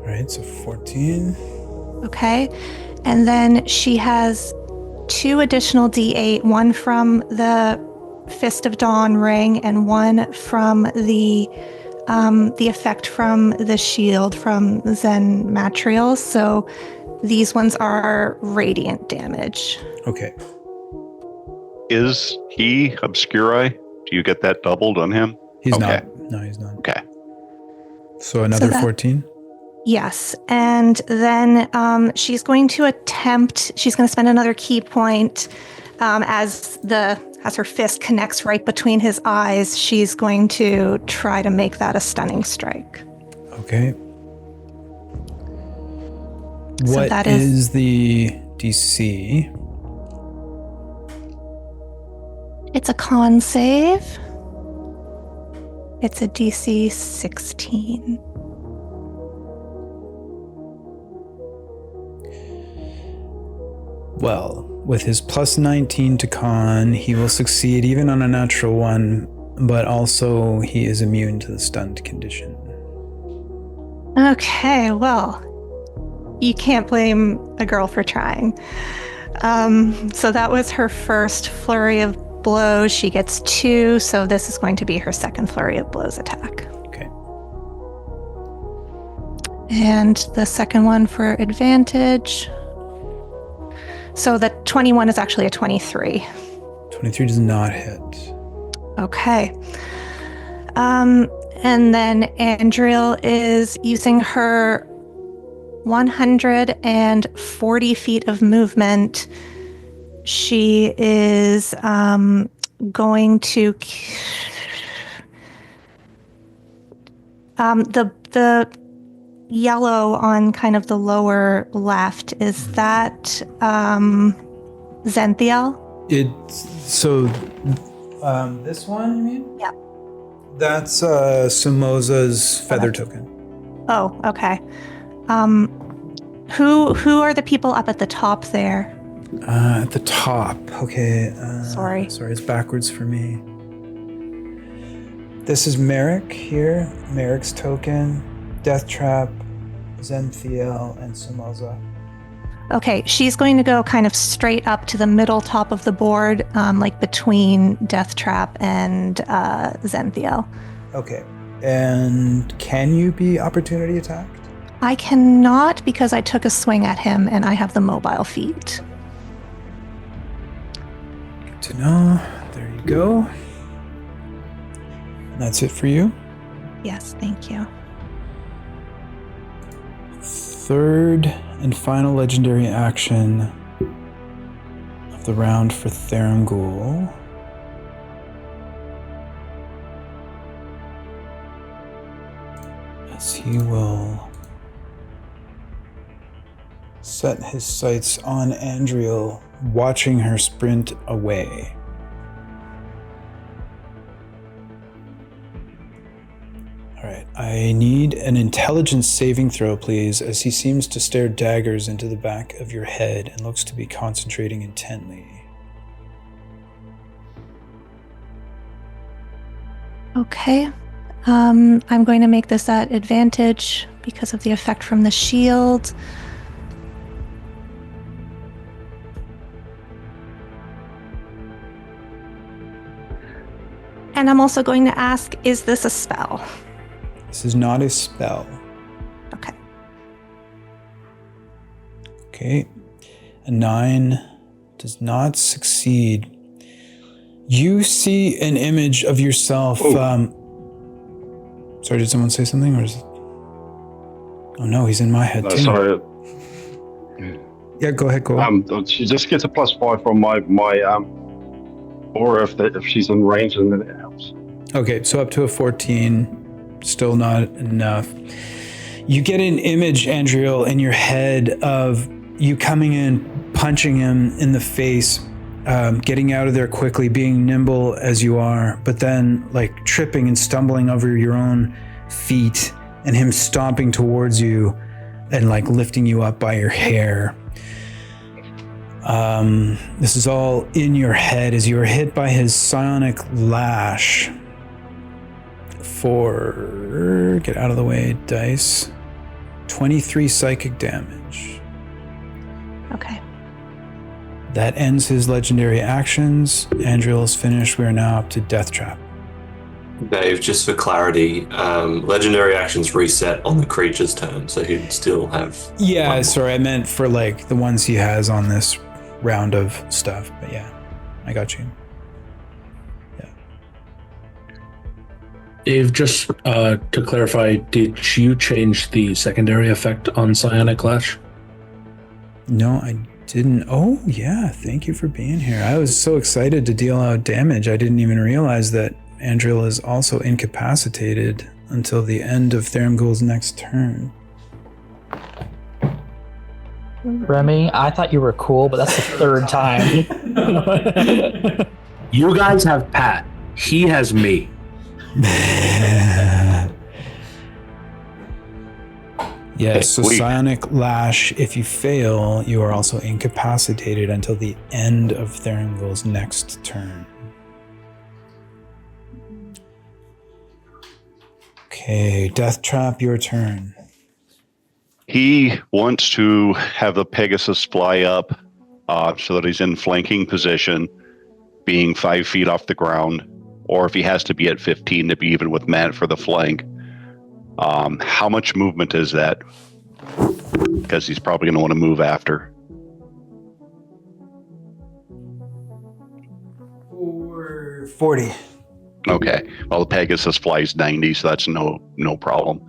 All right, so 14. Okay, and then she has 2 additional D8, one from the Fist of Dawn ring and one from the effect from the shield from Zen Matriel. So these ones are radiant damage. Okay. Is he obscuri? Do you get that doubled on him? He's okay. not. No, he's not. Okay. So another 14? Yes. And then she's going to spend another key point as her fist connects right between his eyes. She's going to try to make that a stunning strike. Okay. So What that is the DC? It's a con save. It's a DC 16. Well, with his +19 to con, he will succeed even on a natural one, but also he is immune to the stunned condition. Okay, well, you can't blame a girl for trying. So that was her first flurry of blows. She gets 2, so this is going to be her second flurry of blows attack. Okay. And the second one for advantage. So the 21 is actually a 23. 23 does not hit. Okay. And then Andriel is using her 140 feet of movement. She is going to the yellow on kind of the lower left, is that Zenthiel? This one, you mean? Yeah. That's Somoza's feather token. Oh, okay. Who are the people up at the top there? At the top. Okay. Sorry, it's backwards for me. This is Merrick here. Merrick's token, Death Trap, Zenthiel, and Somoza. Okay, she's going to go kind of straight up to the middle top of the board, like between Death Trap and Zenthiel. Okay. And can you be opportunity attacked? I cannot because I took a swing at him and I have the mobile feat. Good to know. There you go. And that's it for you? Yes, thank you. Third and final legendary action of the round for Therangul. As he will set his sights on Andriel, watching her sprint away. Alright, I need an intelligence saving throw, please, as he seems to stare daggers into the back of your head and looks to be concentrating intently. Okay. I'm going to make this at advantage because of the effect from the shield. And I'm also going to ask, is this a spell? This is not a spell. Okay. Okay. A 9 does not succeed. You see an image of yourself. Sorry, did someone say something? Or is it... Oh no, he's in my head too. Sorry. Yeah, go ahead, go. She just gets a +5 from my aura if she's in range, and then it helps. Okay, so up to a 14. Still not enough. You get an image, Andriel, in your head of you coming in, punching him in the face, getting out of there quickly, being nimble as you are, but then like tripping and stumbling over your own feet, and him stomping towards you and like lifting you up by your hair. This is all in your head as you are hit by his psionic lash. For, get out of the way, dice, 23 psychic damage. Okay. That ends his legendary actions. Andriel is finished. We are now up to Death Trap. Dave, just for clarity, legendary actions reset on the creature's turn, so he'd still have... Yeah, sorry, I meant for like the ones he has on this round of stuff, but yeah, I got you. Dave, just to clarify, did you change the secondary effect on Psionic Lash? No, I didn't. Oh, yeah, thank you for being here. I was so excited to deal out damage. I didn't even realize that Andriel is also incapacitated until the end of Therangul's next turn. Remy, I thought you were cool, but that's the third time. You guys have Pat. He has me. Yes, so Psionic Lash, if you fail, you are also incapacitated until the end of Therangul's next turn. Okay, Death Trap, your turn. He wants to have the Pegasus fly up so that he's in flanking position, being 5 feet off the ground, or if he has to be at 15 to be even with Matt for the flank. How much movement is that? Because he's probably going to want to move after. 40. Okay. Well, the Pegasus flies 90, so that's no problem.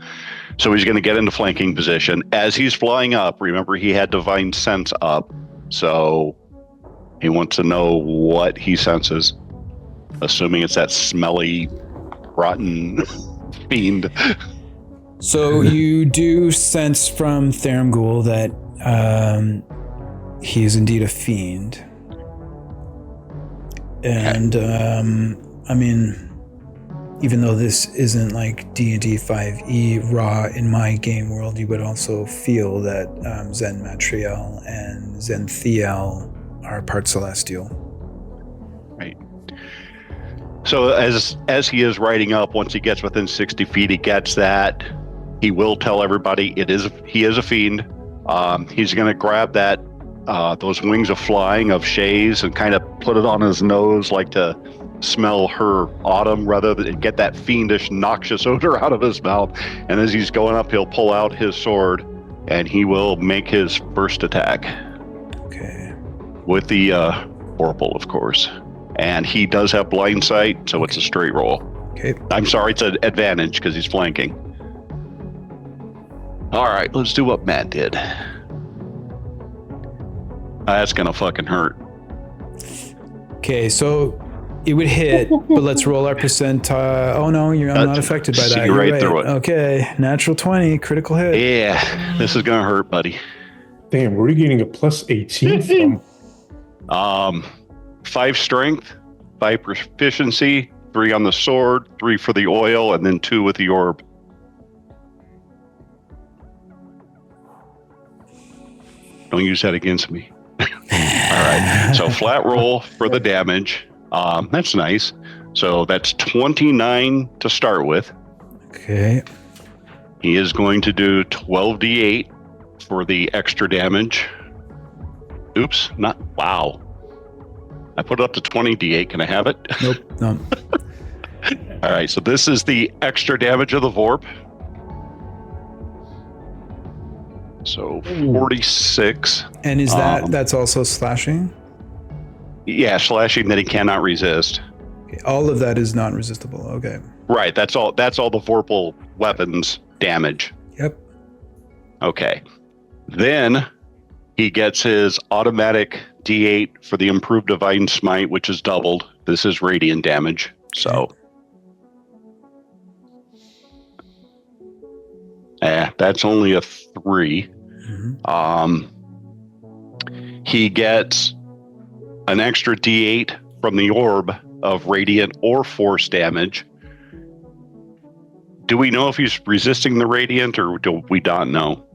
So he's going to get into flanking position. As he's flying up, remember he had Divine Sense up, so he wants to know what he senses. Assuming it's that smelly, rotten fiend. So you do sense from Therangul that he is indeed a fiend. And, I mean, even though this isn't like D&D 5e raw in my game world, you would also feel that Zen Matriel and Zen Thiel are part celestial. Right. So as he is riding up, once he gets within 60 feet, he gets that. He will tell everybody he is a fiend. He's going to grab that those wings of flying of Shay's and kind of put it on his nose, like to smell her autumn, rather than get that fiendish, noxious odor out of his mouth. And as he's going up, he'll pull out his sword and he will make his first attack. Okay. With the Orpal, of course. And he does have blind sight, so it's a straight roll. Okay. I'm sorry, it's an advantage because he's flanking. All right, let's do what Matt did. That's gonna fucking hurt. Okay, so it would hit, but let's roll our percentile. Oh no, I'm not affected by that. See You're right right. through it. Okay, natural 20, critical hit. Yeah, this is gonna hurt, buddy. Damn, where are you getting a plus 18 from? 5 strength, 5 proficiency, 3 on the sword, 3 for the oil, and then 2 with the orb. Don't use that against me. All right, so flat roll for the damage. That's nice. So that's 29 to start with. Okay. He is going to do 12d8 for the extra damage. Oops, not, wow. I put it up to 20d8. Can I have it? Nope, no. All right, so this is the extra damage of the Vorp. So 46. And is that's also slashing? Yeah, slashing that he cannot resist. Okay, all of that is non-resistible. Okay. Right, that's all the Vorpal weapons damage. Yep. Okay. Then he gets his automatic D8 for the improved Divine Smite, which is doubled. This is radiant damage. So that's only a 3. Mm-hmm. He gets an extra D8 from the orb of radiant or force damage. Do we know if he's resisting the radiant, or do we not know?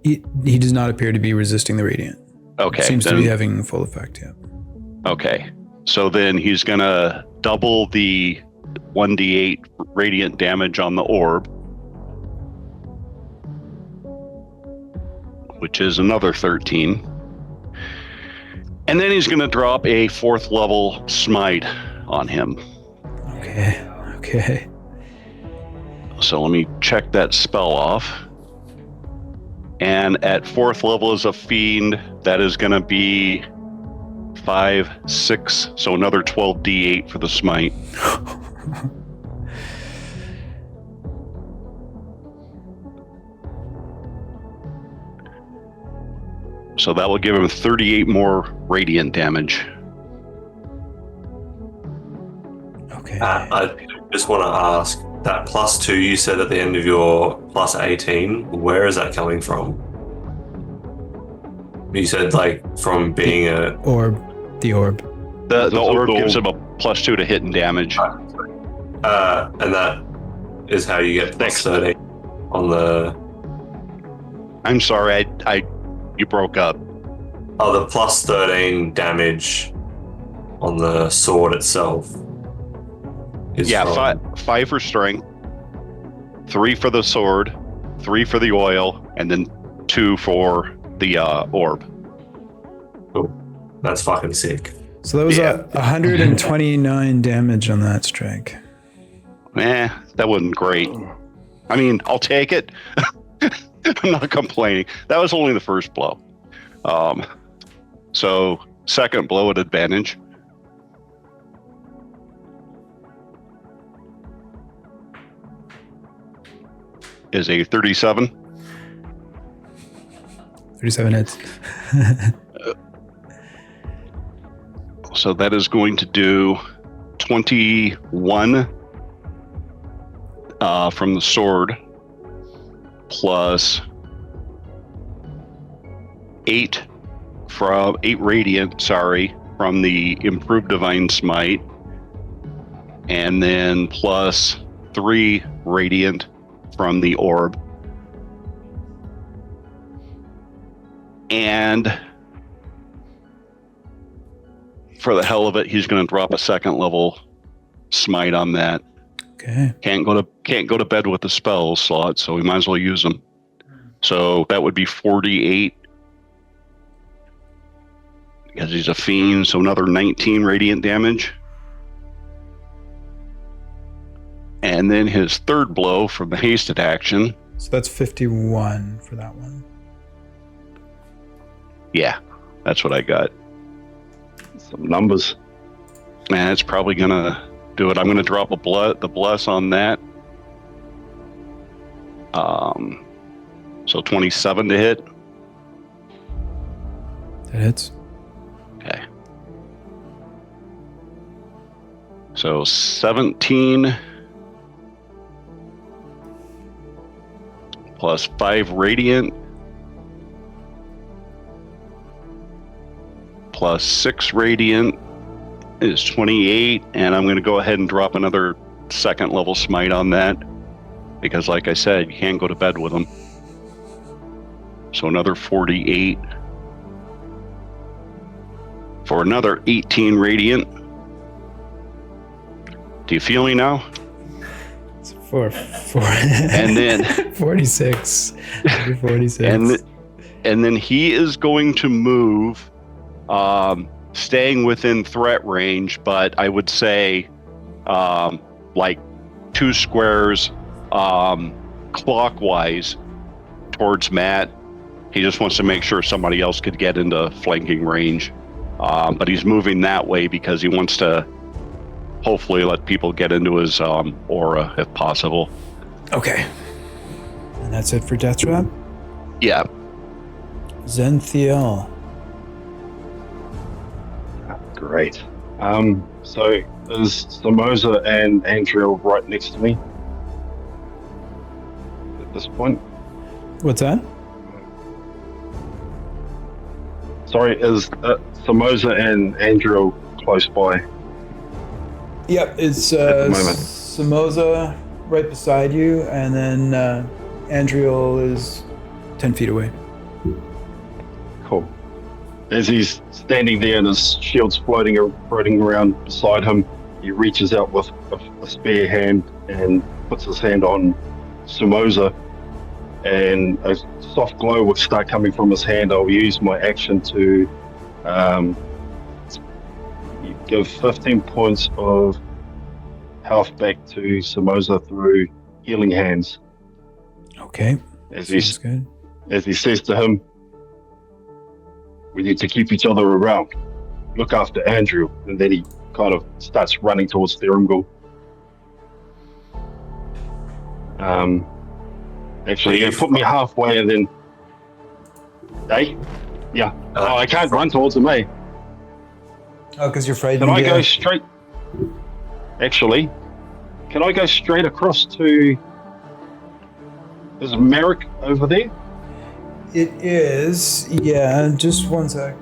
He does not appear to be resisting the radiant. Okay. Seems to be having full effect, yeah. Okay. So then he's going to double the 1d8 radiant damage on the orb, which is another 13. And then he's going to drop a 4th level smite on him. Okay. So let me check that spell off. And at 4th level as a fiend, that is going to be 5, 6, so another 12d8 for the smite. So that will give him 38 more radiant damage. Okay. I just want to ask, that +2 you said at the end of your +18, where is that coming from? You said from being the orb. The orb gives him a +2 to hit and damage. And that is how you get +13 on the... I'm sorry, you broke up. Oh, the +13 damage on the sword itself. Yeah, 5 for strength, 3 for the sword, 3 for the oil, and then 2 for the orb. Cool. That's fucking sick. So that was 129 damage on that strike. That wasn't great. I mean, I'll take it. I'm not complaining. That was only the first blow. So second blow at advantage. Is a 37. 37 hits. So that is going to do 21 from the sword, plus 8 radiant, from the improved Divine Smite, and then plus 3 radiant from the orb. And for the hell of it, he's going to drop a 2nd level smite on that. Okay. Can't go to bed with the spell slot, so we might as well use them. So that would be 48. Because he's a fiend, so another 19 radiant damage. And then his 3rd blow from the hasted action. So that's 51 for that one. Yeah, that's what I got. Some numbers. Man, it's probably gonna do it. I'm going to drop the bless on that. So 27 to hit. That hits. Okay. So 17 plus 5 radiant plus 6 radiant is 28, and I'm going to go ahead and drop another second level smite on that because, like I said, you can't go to bed with them. So another 48 for another 18 radiant. Do you feel me now? It's four. And then 46. 46. And then he is going to move, staying within threat range, but I would say like 2 squares clockwise towards Matt. He just wants to make sure somebody else could get into flanking range. But he's moving that way because he wants to hopefully let people get into his aura if possible. Okay. And that's it for Death Trap? Yeah. Zenthiel. Great. So is Samoza and Andrea right next to me at this point? What's that? Sorry, is Samoza and Andrea close by? Yep, it's at the moment? Samoza right beside you, and then Andriel is 10 feet away. Cool. As he's standing there and his shield's floating around beside him, he reaches out with a spare hand and puts his hand on Samoza, and a soft glow will start coming from his hand. I'll use my action to give 15 points of health back to Samoza through healing hands. Okay. As he says to him, we need to keep each other around. Look after Andrew. And then he kind of starts running towards Thirumgal. Actually, you put me halfway and then... Hey? Yeah. I can't run towards him, eh? Oh, because you're frightened. Can I go straight... Actually, can I go straight across to... Is Merrick over there? It is. Yeah, just one sec.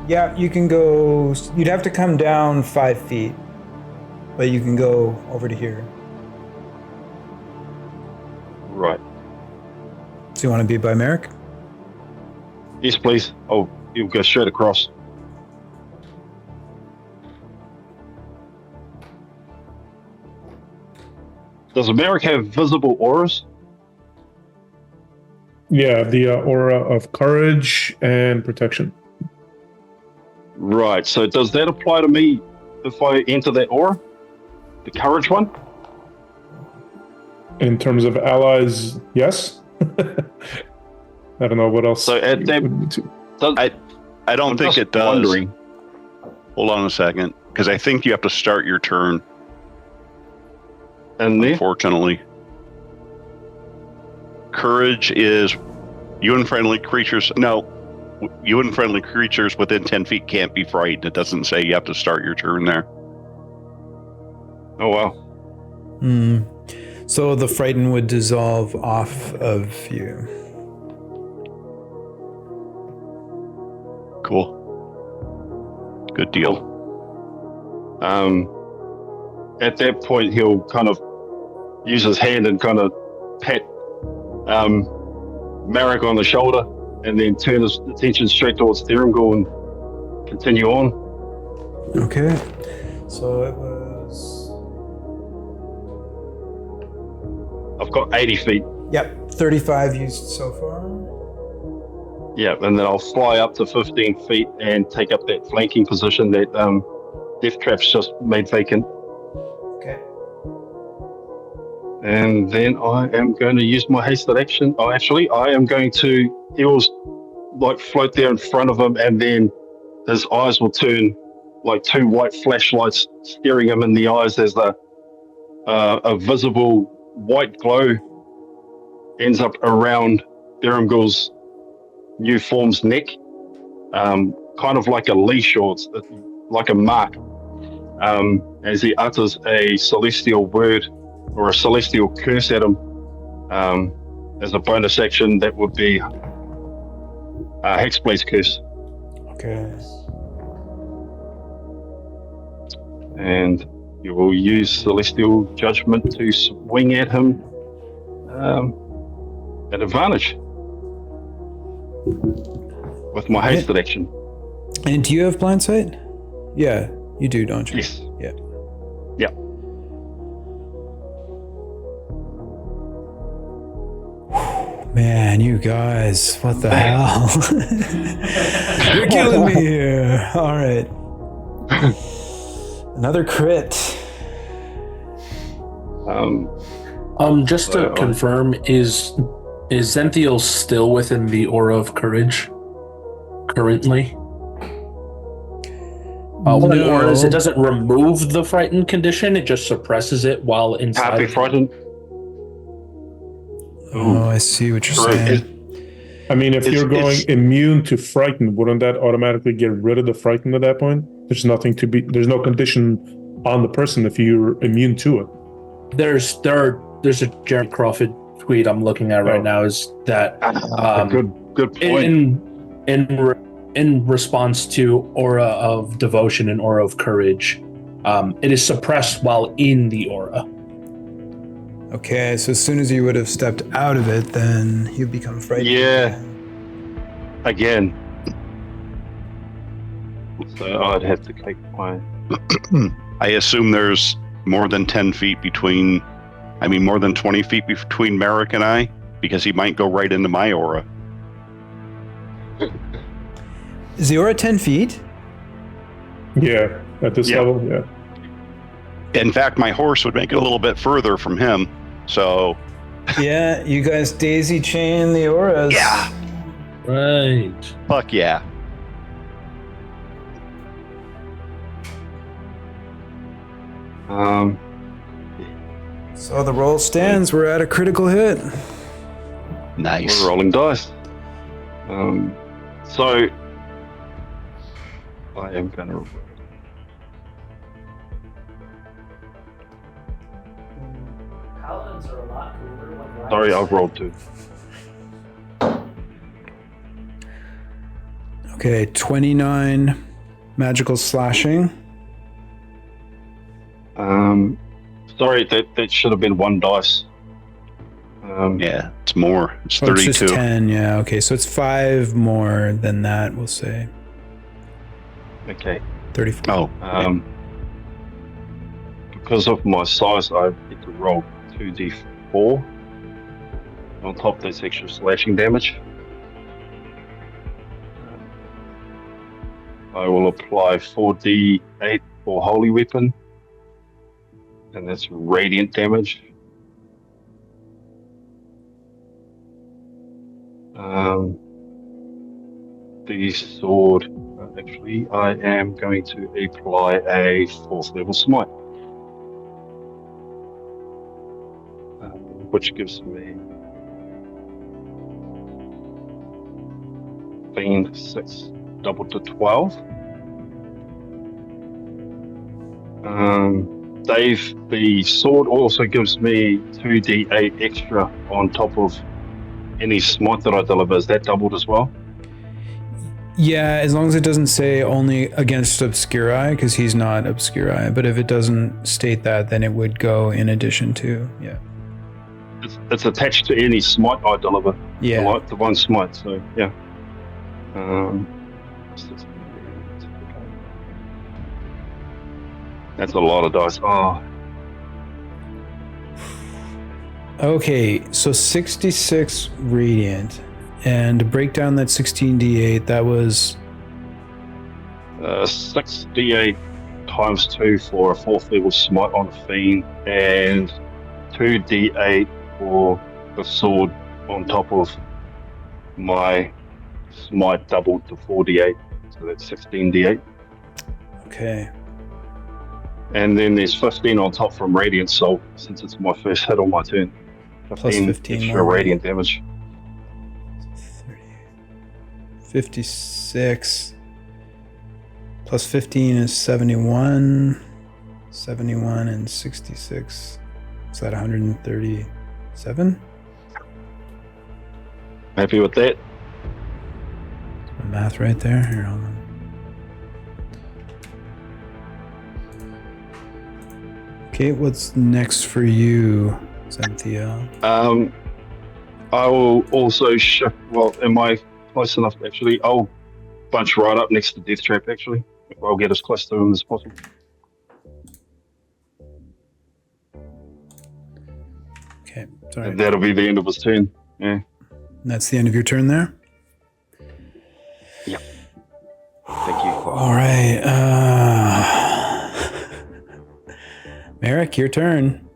Yeah, you can go... You'd have to come down 5 feet. But you can go over to here. Right. So you want to be by Merrick? Yes, please. Oh, you'll go straight across. Does Merrick have visible auras? Yeah, the aura of courage and protection. Right, so does that apply to me if I enter that aura? The courage one? In terms of allies, yes. I don't know what else. So at that, I don't think it does. Wondering. Hold on a second, because I think you have to start your turn. And unfortunately, courage is you and friendly creatures. No, you and friendly creatures within 10 feet can't be frightened. It doesn't say you have to start your turn there. Oh wow. Hmm. So the frighten would dissolve off of you. Cool. Good deal. At that point, he'll kind of use his hand and kind of pat Marek on the shoulder, and then turn his attention straight towards Thirumgal and continue on. Okay. So it was... I've got 80 feet. Yep, 35 used so far. Yeah, and then I'll fly up to 15 feet and take up that flanking position that Death Trap's just made vacant. Okay. And then I am going to use my hasted action. I am going to, he will like float there in front of him, and then his eyes will turn like two white flashlights staring him in the eyes as a visible white glow ends up around Berimgul's new form's neck, kind of like a leash or like a mark, as he utters a celestial word or a celestial curse at him. As a bonus action, that would be a Hexblade's curse. Okay. And you will use Celestial Judgment to swing at him at advantage with my hasted action. And do you have blind sight? Yeah, you do, don't you? Yes. Yeah. Yeah. Man, you guys, what the hell? You're killing me here. All right. Another crit. Just to confirm, is Zenthiel still within the aura of courage currently? No. Or is it doesn't remove the frightened condition, it just suppresses it while inside? Can't be frightened. Oh, I see what you're saying. I mean, if you're going immune to frightened, wouldn't that automatically get rid of the frightened at that point? There's no condition on the person if you're immune to it. There's a Jared Crawford tweet I'm looking at right now, is that good point. In response to aura of devotion and aura of courage, it is suppressed while in the aura. Okay, so as soon as you would have stepped out of it, then you become frightened. Yeah. Again. So I'd have to take my... I assume there's more than 10 feet more than 20 feet between Merrick and I, because he might go right into my aura. Is the aura 10 feet? Yeah, at this level, yeah. In fact, my horse would make it a little bit further from him, so... Yeah, you guys daisy chain the auras. Yeah! Right. Fuck yeah. So the roll stands. We're at a critical hit. Nice. We're rolling dice. So I am gonna... Paladins are a lot cooler when Sorry, I've rolled 2. Okay, 29 magical slashing. Sorry, that should have been 1 dice. Yeah, it's more. It's Oh, 32. it's just 10, yeah. Okay, so it's 5 more than that, we'll say. Okay. 34. Oh. Because of my size, I get to roll 2d4. On top, that's extra slashing damage. I will apply 4d8 for Holy Weapon. And that's radiant damage. The sword, actually, I am going to apply a 4th level smite. Which gives me Fiend 6, doubled to 12. Dave, the sword also gives me 2d8 extra on top of any smite that I deliver. Is that doubled as well? Yeah, as long as it doesn't say only against Obscuri, because he's not Obscuri. But if it doesn't state that, then it would go in addition to, yeah. It's attached to any smite I deliver. Yeah. The one smite, so yeah. That's a lot of dice. Oh. Okay, so 66 radiant. And to break down that 16d8, that was... 6d8 times 2 for a 4th level smite on a fiend, and 2d8 for the sword on top of my smite doubled to 4d8, so that's 16d8. Okay. And then there's 15 on top from Radiant Soul, since it's my first hit on my turn. Plus 15 extra more radiant damage. 30, 56. Plus 15 is 71. 71 and 66. Is that 137? Happy with that? My math right there. Here, hold on. Okay, what's next for you, Cynthia? I will also shift. Well, am I close enough? Actually, I'll bunch right up next to Death Trap. Actually, I'll get as close to him as possible. Okay, sorry. And that'll be the end of his turn. Yeah. That's the end of your turn there? Yeah. Thank you. All right. Merrick, your turn.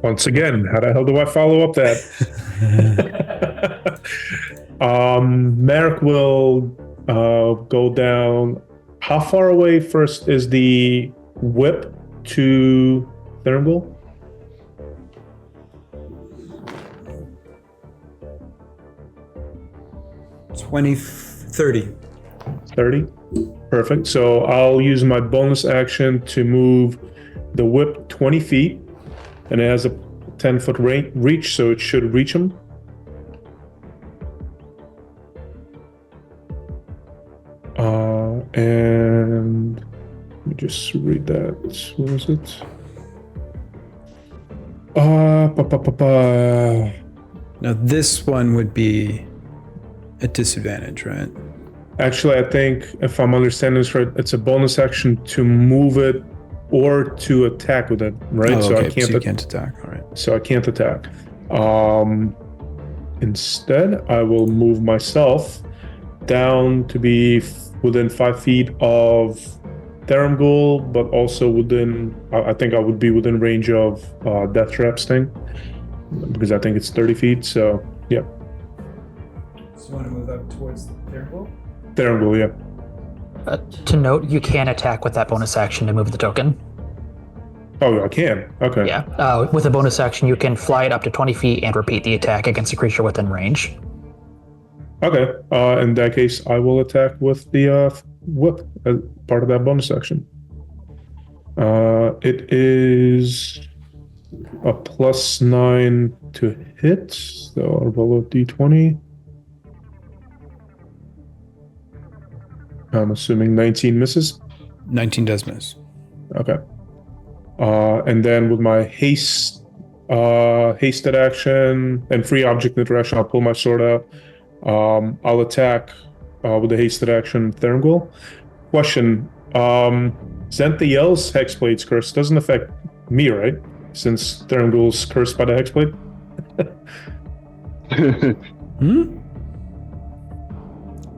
Once again, how the hell do I follow up that? Merrick will go down. How far away first is the whip to Thurmbull? 30. 30? Perfect. So I'll use my bonus action to move the whip 20 feet, and it has a 10-foot reach, so it should reach him. And let me just read that. What was it? Now this one would be a disadvantage, right? Actually, I think if I'm understanding this right, it's a bonus action to move it or to attack with it, right? Oh, So okay. I can't. So you can't attack. All right. So I can't attack. Instead, I will move myself down to be within 5 feet of Thurmbull, but also within. I think I would be within range of Death Trap's thing, because I think it's 30 feet. So yeah. So you want to move up towards Thurmbull? Thurmbull, yeah. To note, you can attack with that bonus action to move the token. Oh, I can. Okay. Yeah. With a bonus action, you can fly it up to 20 feet and repeat the attack against a creature within range. Okay. In that case, I will attack with the whip as part of that bonus action. It is a +9 to hit, so I'll roll a d20. I'm assuming 19 misses. 19 does miss. Okay. And then with my hasted action and free object interaction, I'll pull my sword out. I'll attack with the hasted action Thurmbull. Question: Zenthiel's Hexblade's curse doesn't affect me, right? Since Thurmbull's cursed by the Hexblade.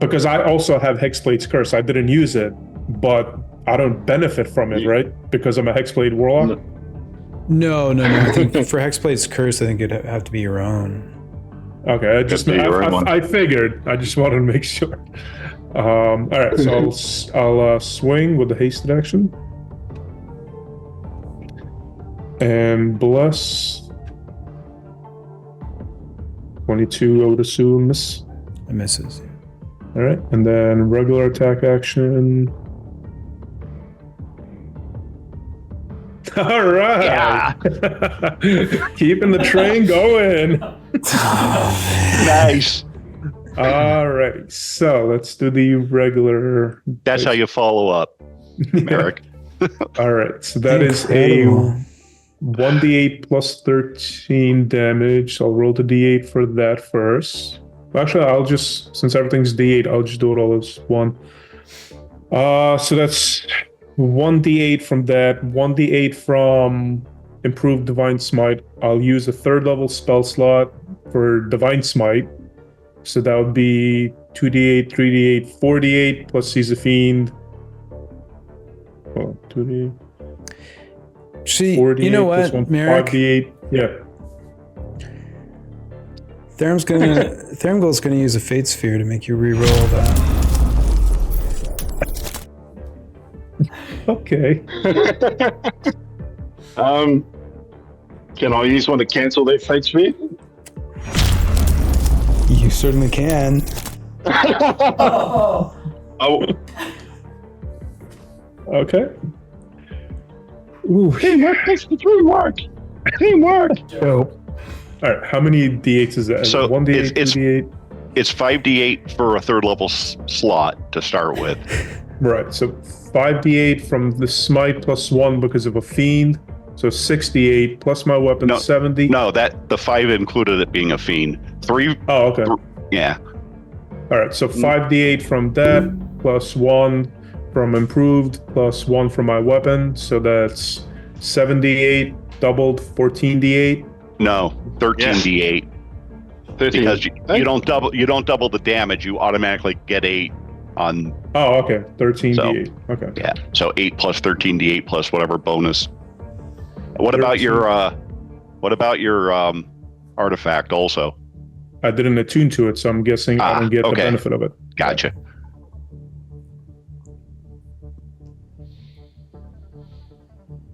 Because I also have Hexblade's curse. I didn't use it, but I don't benefit from it, right? Because I'm a Hexblade warlock. No. I think for Hexblade's curse, I think it'd have to be your own. Okay, I figured. I just wanted to make sure. All right, so I'll swing with the hasted action and bless. 22, I would assume, miss. It misses. All right, and then regular attack action. All right. Yeah. Keeping the train going. Nice. All right, so let's do the regular. That's how you follow up, Eric. All right, so that is a 1d8 plus 13 damage. So I'll roll the d8 for that first. Actually, I'll just, since everything's d8, I'll just do it all as one. So that's 1d8 from that, 1d8 from Improved Divine Smite. I'll use a 3rd level spell slot for Divine Smite. So that would be 2d8, 3d8, 4d8 plus Seize a Fiend. Oh, 2d8. See, you know what, Merrick? 5d8. Yeah. Theramgul's gonna use a Fate Sphere to make you re-roll that. Okay. Can I use one to cancel that Fate Sphere? You certainly can. Oh. Okay. Ooh, teamwork makes the dream work. Teamwork. All right. How many d8s is that? So 1d8, 2d8? It's 5d8 for a third level slot to start with. Right. So 5d8 from the smite plus 1 because of a fiend. So 68 plus my weapon, 70. No, that the 5 included it being a fiend. 3. Oh, okay. Yeah. All right. So 5d8 from that plus 1 from improved plus 1 from my weapon. So that's 78 doubled 14d8. No, 13d8. 13. Because you don't double the damage. You automatically get 8 on. Oh, okay. 13d8. Okay. Yeah. So 8 plus 13d8 plus whatever bonus. What about your artifact also? I didn't attune to it, so I'm guessing I don't get the benefit of it. Gotcha.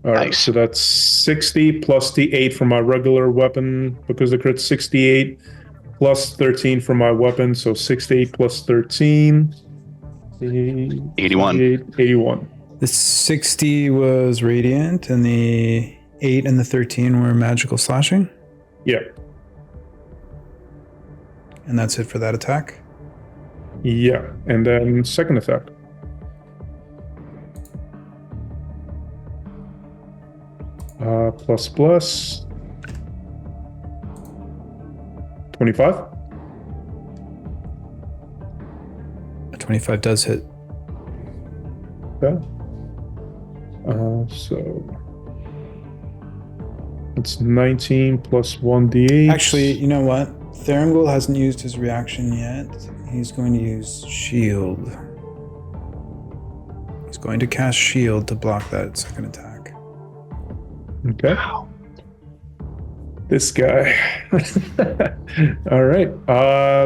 All right, nice. so that's 60 plus the 8 from my regular weapon because the crit's 68 plus 13 from my weapon, so 68 plus 13. 81. 81. The 60 was radiant, and the 8 and the 13 were magical slashing. Yeah. And that's it for that attack? Yeah, and then second attack. Plus 25. A 25 does hit. Okay. So it's 19 plus 1d8. Actually, you know what? Theramgul hasn't used his reaction yet. He's going to use shield. He's going to cast shield to block that second attack. Okay. This guy. All right.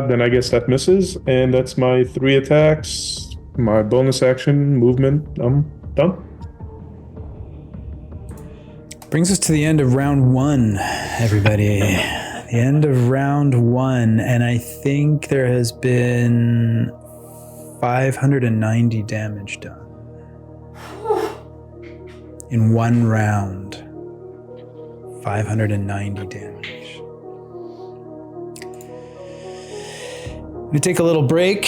Then I guess that misses, and that's my 3 attacks. My bonus action movement. I'm done. Brings us to the end of round 1, everybody. The end of round 1, and I think there has been 590 damage done in one round. 590 damage. I'm gonna take a little break.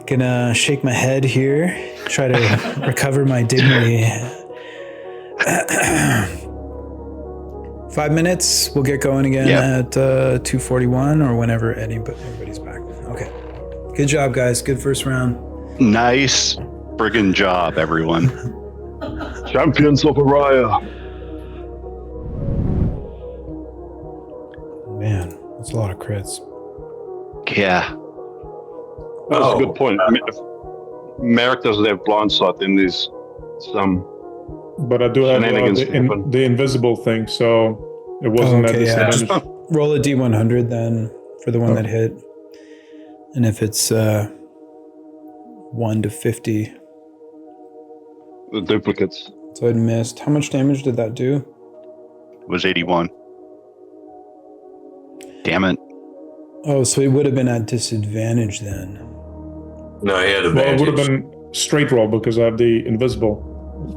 Gonna shake my head here, try to recover my dignity. 5 minutes, we'll get going again at 2:41 or whenever everybody's back. Okay. Good job, guys. Good first round. Nice friggin' job, everyone. Champions of Araya. Man, that's a lot of crits. Yeah. That's a good point. If Merrick doesn't have blind sight, then there's some. But I do have the invisible thing, so it wasn't at disadvantage. Yeah. Roll a D100 then for the one that hit. And if it's 1 to 50. The duplicates. So it missed. How much damage did that do? It was 81. Damn it. Oh, so it would have been at disadvantage then. No, he had advantage. Well, it would have been straight roll because I have the invisible.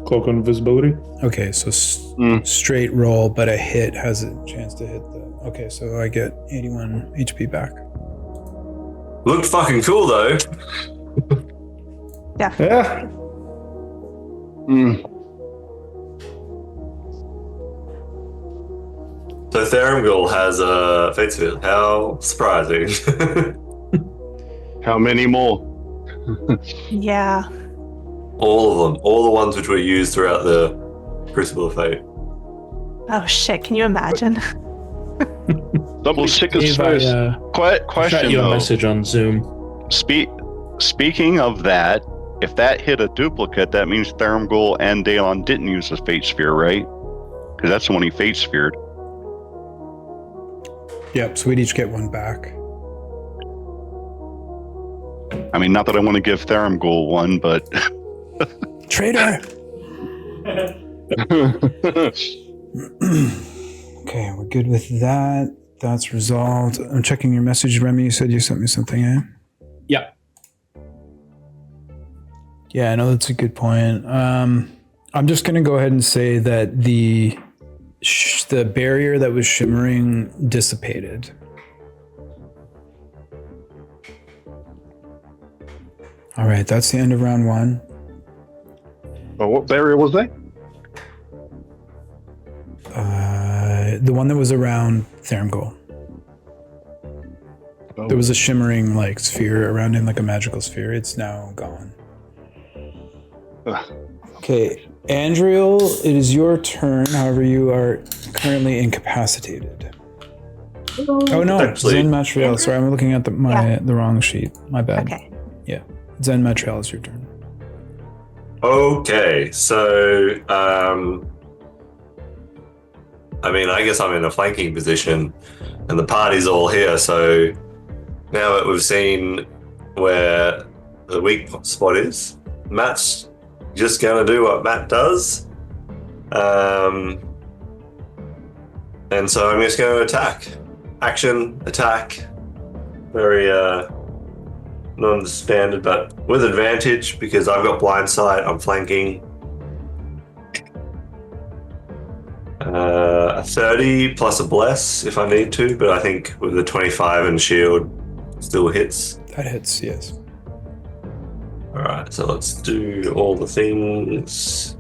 Cloak of invisibility. Okay, so straight roll, but a hit has a chance to hit the... Okay, so I get 81 HP back. Looked fucking cool, though. Yeah. Yeah. So Theramgul has a Fate Sphere. How surprising. How many more? Yeah. All of them. All the ones which were used throughout the Crucible of Fate. Oh shit, can you imagine? Double sickest Dave, first. Question Shot you a though. message on Zoom. Speaking of that, if that hit a duplicate, that means Theramgul and Daelon didn't use the Fate Sphere, right? Because that's the one he fate sphered. Yep, so we'd each get one back. I mean, not that I want to give Theramgul one, but... Traitor! Okay, we're good with that. That's resolved. I'm checking your message, Remy. You said you sent me something, eh? Yeah. Yeah, I know that's a good point. I'm just going to go ahead and say that the barrier that was shimmering dissipated. All right, that's the end of round 1. Well, what barrier was that? The one that was around Theramgul. Oh. There was a shimmering like sphere around him, like a magical sphere. It's now gone. Okay, Andriel, it is your turn. However, you are currently incapacitated. Oh no, Actually- Zen Matriel. Sorry, I'm looking at the wrong sheet. My bad. Okay. Yeah, Zen Matriel is your turn. Okay, so I mean, I guess I'm in a flanking position, and the party's all here. So now that we've seen where the weak spot is, Matt's just gonna do what Matt does, and so I'm just going to attack. Action, attack. Very non-standard, but with advantage because I've got blind sight. I'm flanking. 30 plus a bless if I need to, but I think with the 25 and shield still hits. That hits, yes. All right, so let's do all the things.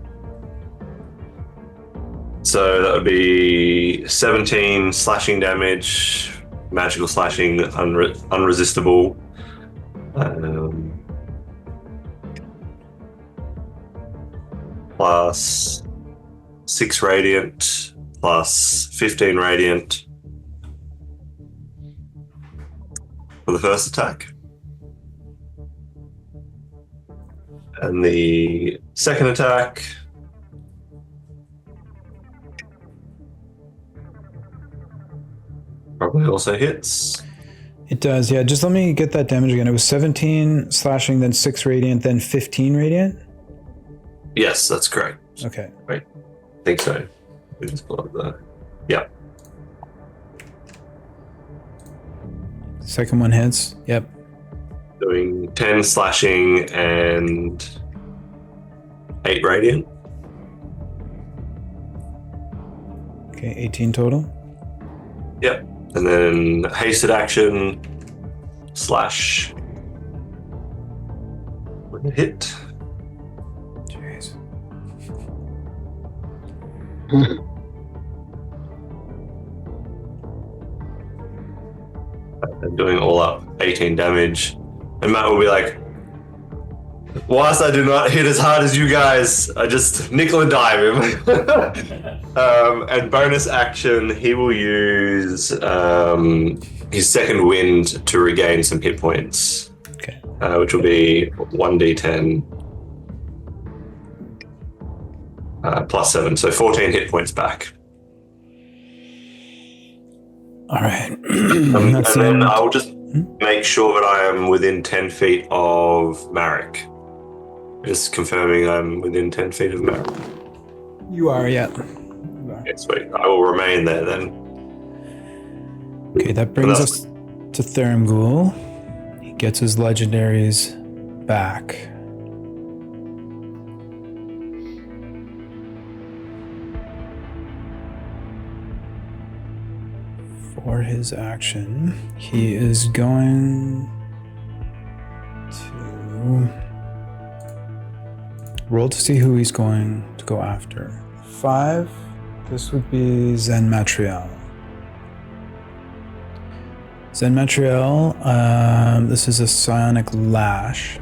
So that would be 17 slashing damage, magical slashing, unresistible. Plus 6 radiant, plus 15 radiant for the first attack. And the second attack, probably also hits. It does, yeah. Just let me get that damage again. It was 17 slashing, then 6 radiant, then 15 radiant? Yes, that's correct. Okay. Right. I think so. We just pull up the... Yeah. Second one hits. Yep. Doing 10 slashing and 8 radiant. Okay, 18 total. Yep. And then hasted action slash with a hit. Jeez. And doing all up 18 damage. And Matt will be like, whilst I do not hit as hard as you guys, I just nickel and dime him. And bonus action, he will use his second wind to regain some hit points. Okay. Which will be 1d10 plus 7, so 14 hit points back. All right. And then I will just make sure that I am within 10 feet of Marek. Just confirming I'm within 10 feet of Marek. You are, yeah. Okay, sweet. I will remain there then. Okay, that brings us to Theramgul. He gets his legendaries back. For his action, he is going to roll to see who he's going to go after. 5. This would be Zen Matriel. Zen Matriel, this is a psionic lash.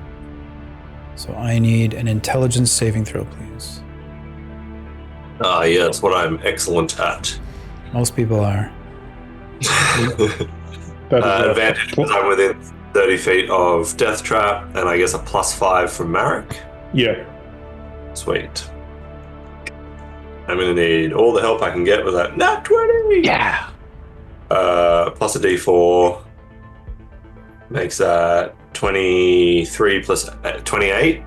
So I need an intelligence saving throw, please. Yes, what I'm excellent at. Most people are. Advantage because I'm within 30 feet of Death Trap, and I guess a +5 from Marek. Yeah. Sweet. I'm going to need all the help I can get with that. Nat 20! Yeah. Plus a d4 makes that 23 plus 28.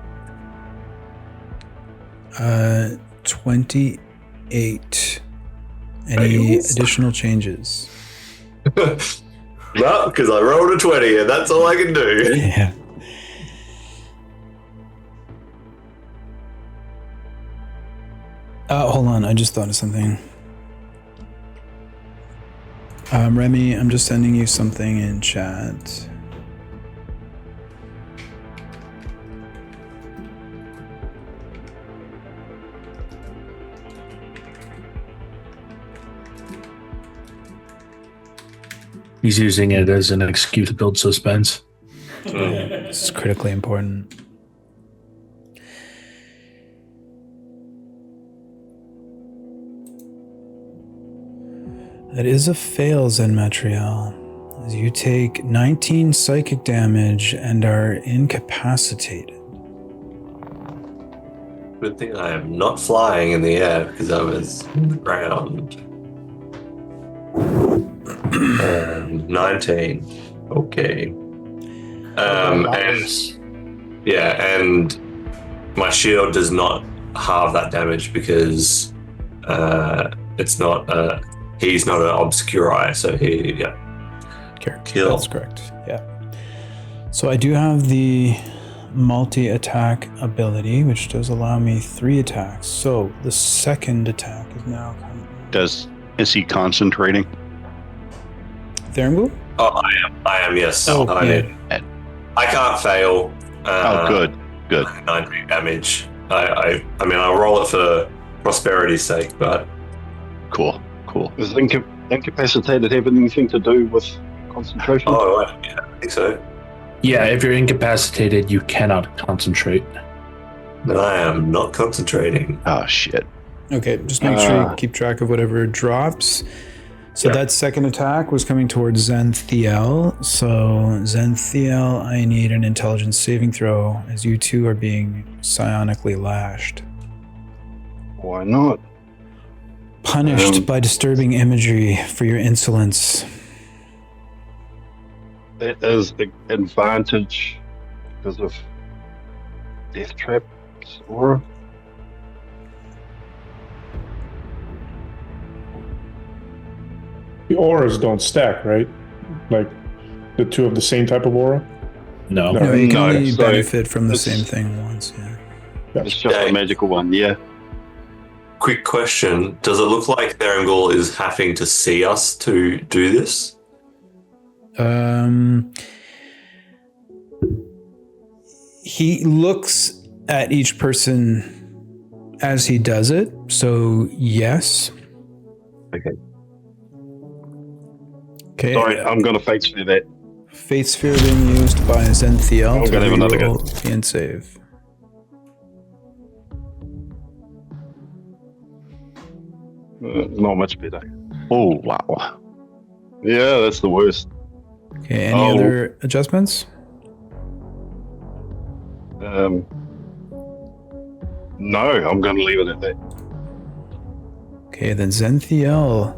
28. Any additional changes? No, because I rolled a 20 and that's all I can do. Yeah. Hold on, I just thought of something. Remy, I'm just sending you something in chat. He's using it as an excuse to build suspense. This is critically important. That is a fail, Zenmatriel, as you take 19 psychic damage and are incapacitated. Good thing I am not flying in the air because I was on the ground. 19. Okay. And my shield does not halve that damage because it's not he's not an obscuri, so kill. That's correct. Yeah. So I do have the multi-attack ability, which does allow me 3 attacks. So the second attack is now coming. Is he concentrating? Theringu? Oh, I am, yes. Oh, I can't fail. Good. 9 damage. I mean, I'll roll it for prosperity's sake, but... Cool. Does incapacitated have anything to do with concentration? Oh, yeah, I think so. Yeah, if you're incapacitated, you cannot concentrate. Then I am not concentrating. Oh, shit. Okay, just make sure you keep track of whatever drops. So that second attack was coming towards Zenthiel. So Zenthiel, I need an intelligence saving throw as you two are being psionically lashed. Why not? Punished by disturbing imagery for your insolence. That is the advantage because of death traps aura. The auras don't stack, right? Like the two of the same type of aura? No. No, you can only so benefit from the same thing once, yeah. Yes. It's just a magical one, yeah. Quick question. Does it look like Theringal is having to see us to do this? He looks at each person as he does it, so yes. Okay. Okay. Sorry, I'm going to fate sphere that. Fate Sphere being used by Zenthiel I'm to gonna have another go. reroll and save. Not much better. Oh, wow. Yeah, that's the worst. Okay, any other adjustments? No, I'm going to leave it at that. Okay, then Zenthiel,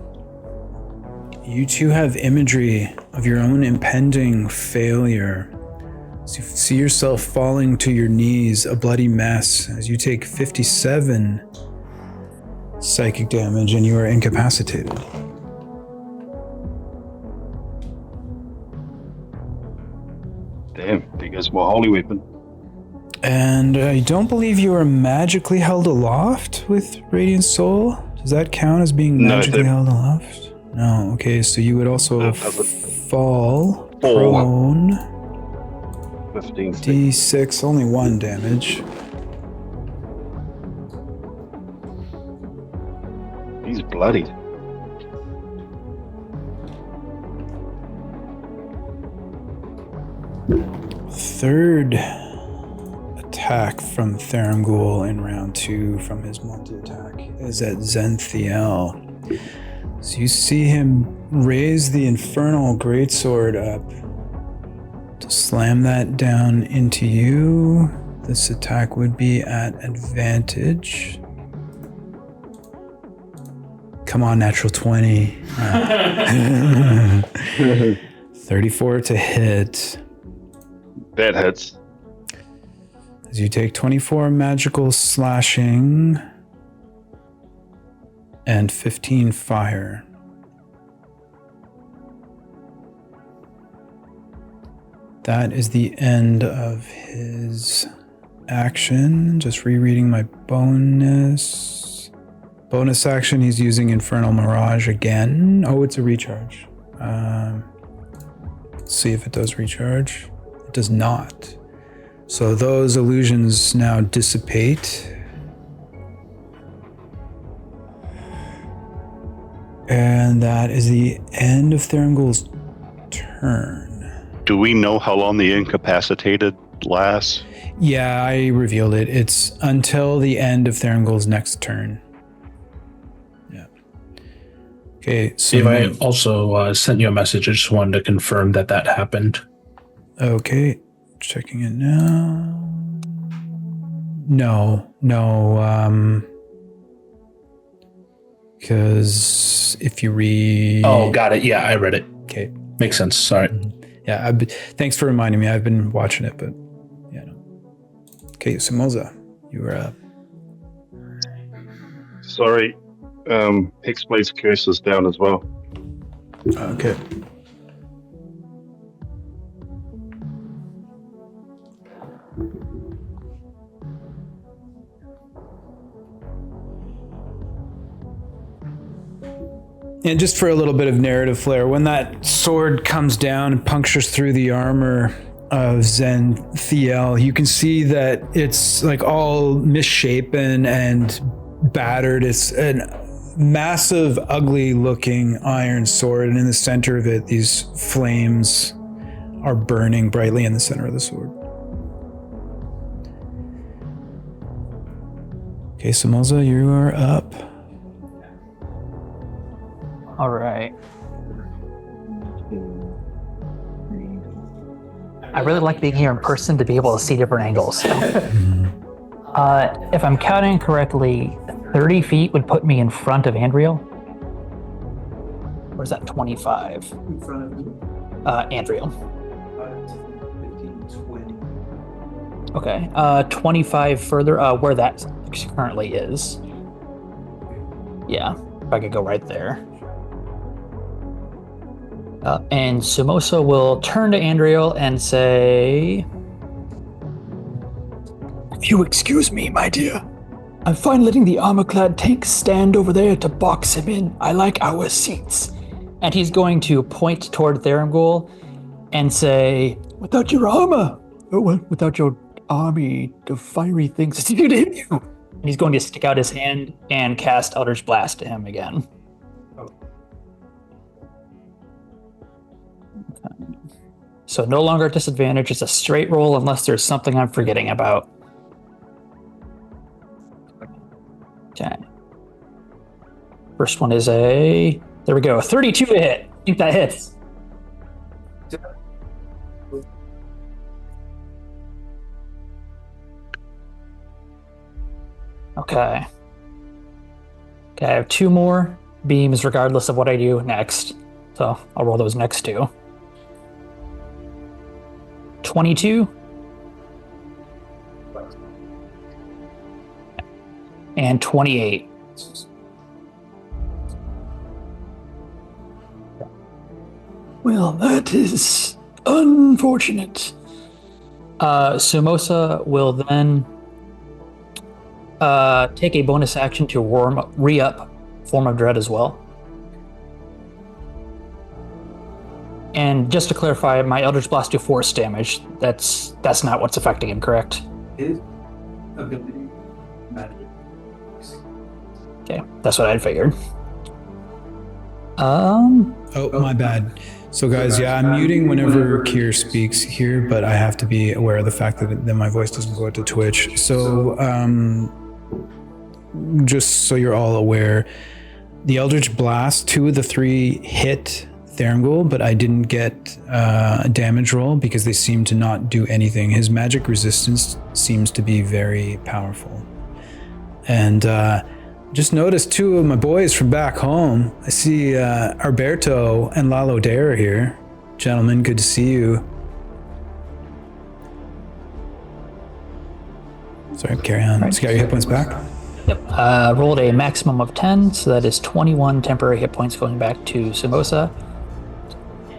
you two have imagery of your own impending failure. So you see yourself falling to your knees, a bloody mess, as you take 57 psychic damage and you are incapacitated. Damn, there goes my holy weapon. And I don't believe you are magically held aloft with Radiant Soul. Does that count as being magically held aloft? No, okay, so you would also fall prone. 15. D6, only 1 damage. He's bloodied. Third attack from Theringal in round 2 from his multi-attack is at Zenthiel. So you see him raise the infernal greatsword up to slam that down into you. This attack would be at advantage. Come on, natural 20. 34 to hit. That hits. As you take 24 magical slashing and 15 fire. That is the end of his action. Just rereading my bonus. Bonus action, he's using Infernal Mirage again. Oh, it's a recharge. Let's see if it does recharge. It does not. So those illusions now dissipate. And that is the end of Thurangul's turn. Do we know how long the incapacitated lasts? Yeah, I revealed it. It's until the end of Thurangul's next turn. Yeah. Okay, so... Steve, I also sent you a message. I just wanted to confirm that happened. Okay, checking it now. No. Because if you read... Oh, got it. Yeah, I read it. Okay. Makes sense. Sorry. Yeah, thanks for reminding me. I've been watching it, but yeah. No. Okay, Samoza, you were up. Sorry. Hexblade's curse is down as well. Okay. And just for a little bit of narrative flair, when that sword comes down and punctures through the armor of Zen Thiel, you can see that it's like all misshapen and battered. It's a massive, ugly looking iron sword, and in the center of it, these flames are burning brightly in the center of the sword. Okay, Samoza, you are up. All right. I really like being here in person to be able to see different angles. If I'm counting correctly, 30 feet would put me in front of Andriel. Or is that 25? In front of me? Andriel. 15, 20. Okay. 25 further, where that currently is. Yeah, if I could go right there. And Sumosa will turn to Andriel and say, "If you excuse me, my dear, I'm fine letting the armor-clad tank stand over there to box him in. I like our seats." And he's going to point toward Thurangul and say, "Without your armor, without your army of fiery things, it's easier to hit you." And he's going to stick out his hand and cast Eldritch Blast to him again. So no longer at disadvantage, it's a straight roll unless there's something I'm forgetting about. Okay. First one is there we go, 32 to hit. I think that hits. Okay. Okay, I have two more beams regardless of what I do next. So I'll roll those next two. 22 and 28. Well, that is unfortunate. Sumosa will then take a bonus action to re-up Form of Dread as well. And just to clarify, my Eldritch Blast do force damage. That's not what's affecting him, correct? His ability magic. Okay, that's what I figured. Oh, my bad. So guys, yeah, I'm muting whenever Kier speaks here, but I have to be aware of the fact that my voice doesn't go out to Twitch. So, just so you're all aware, the Eldritch Blast, 2 of the 3 hit Thurangul, but I didn't get a damage roll because they seem to not do anything. His magic resistance seems to be very powerful. And Just noticed two of my boys from back home. I see Alberto and Lalo Dare here. Gentlemen, good to see you. Sorry, carry on. Right. So you got your hit points back? Yep. Rolled a maximum of 10, so that is 21 temporary hit points going back to Samosa.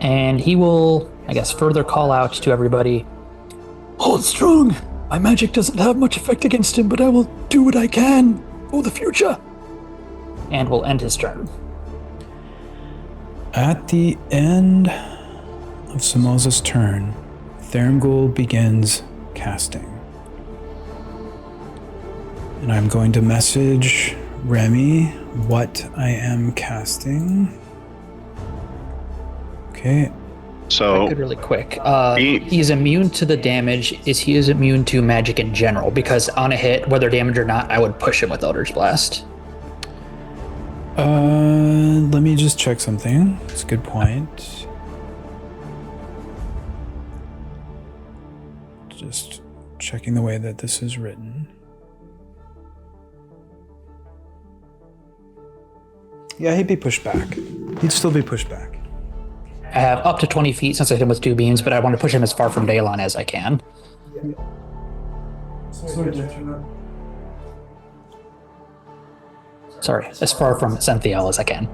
And he will, I guess, further call out to everybody. Hold strong. My magic doesn't have much effect against him, but I will do what I can for the future. And will end his turn. At the end of Samosa's turn, Thurmgul begins casting. And I'm going to message Remy what I am casting. Okay. So Really quick. He's immune to the damage. He is immune to magic in general, because on a hit, whether damage or not, I would push him with Eldritch Blast. Let me just check something. It's a good point. Just checking the way that this is written. Yeah, he'd be pushed back. He'd still be pushed back. I have up to 20 feet since I hit him with 2 beams, but I want to push him as far from Daylon as I can. Sorry, as far from Cynthiel as I can.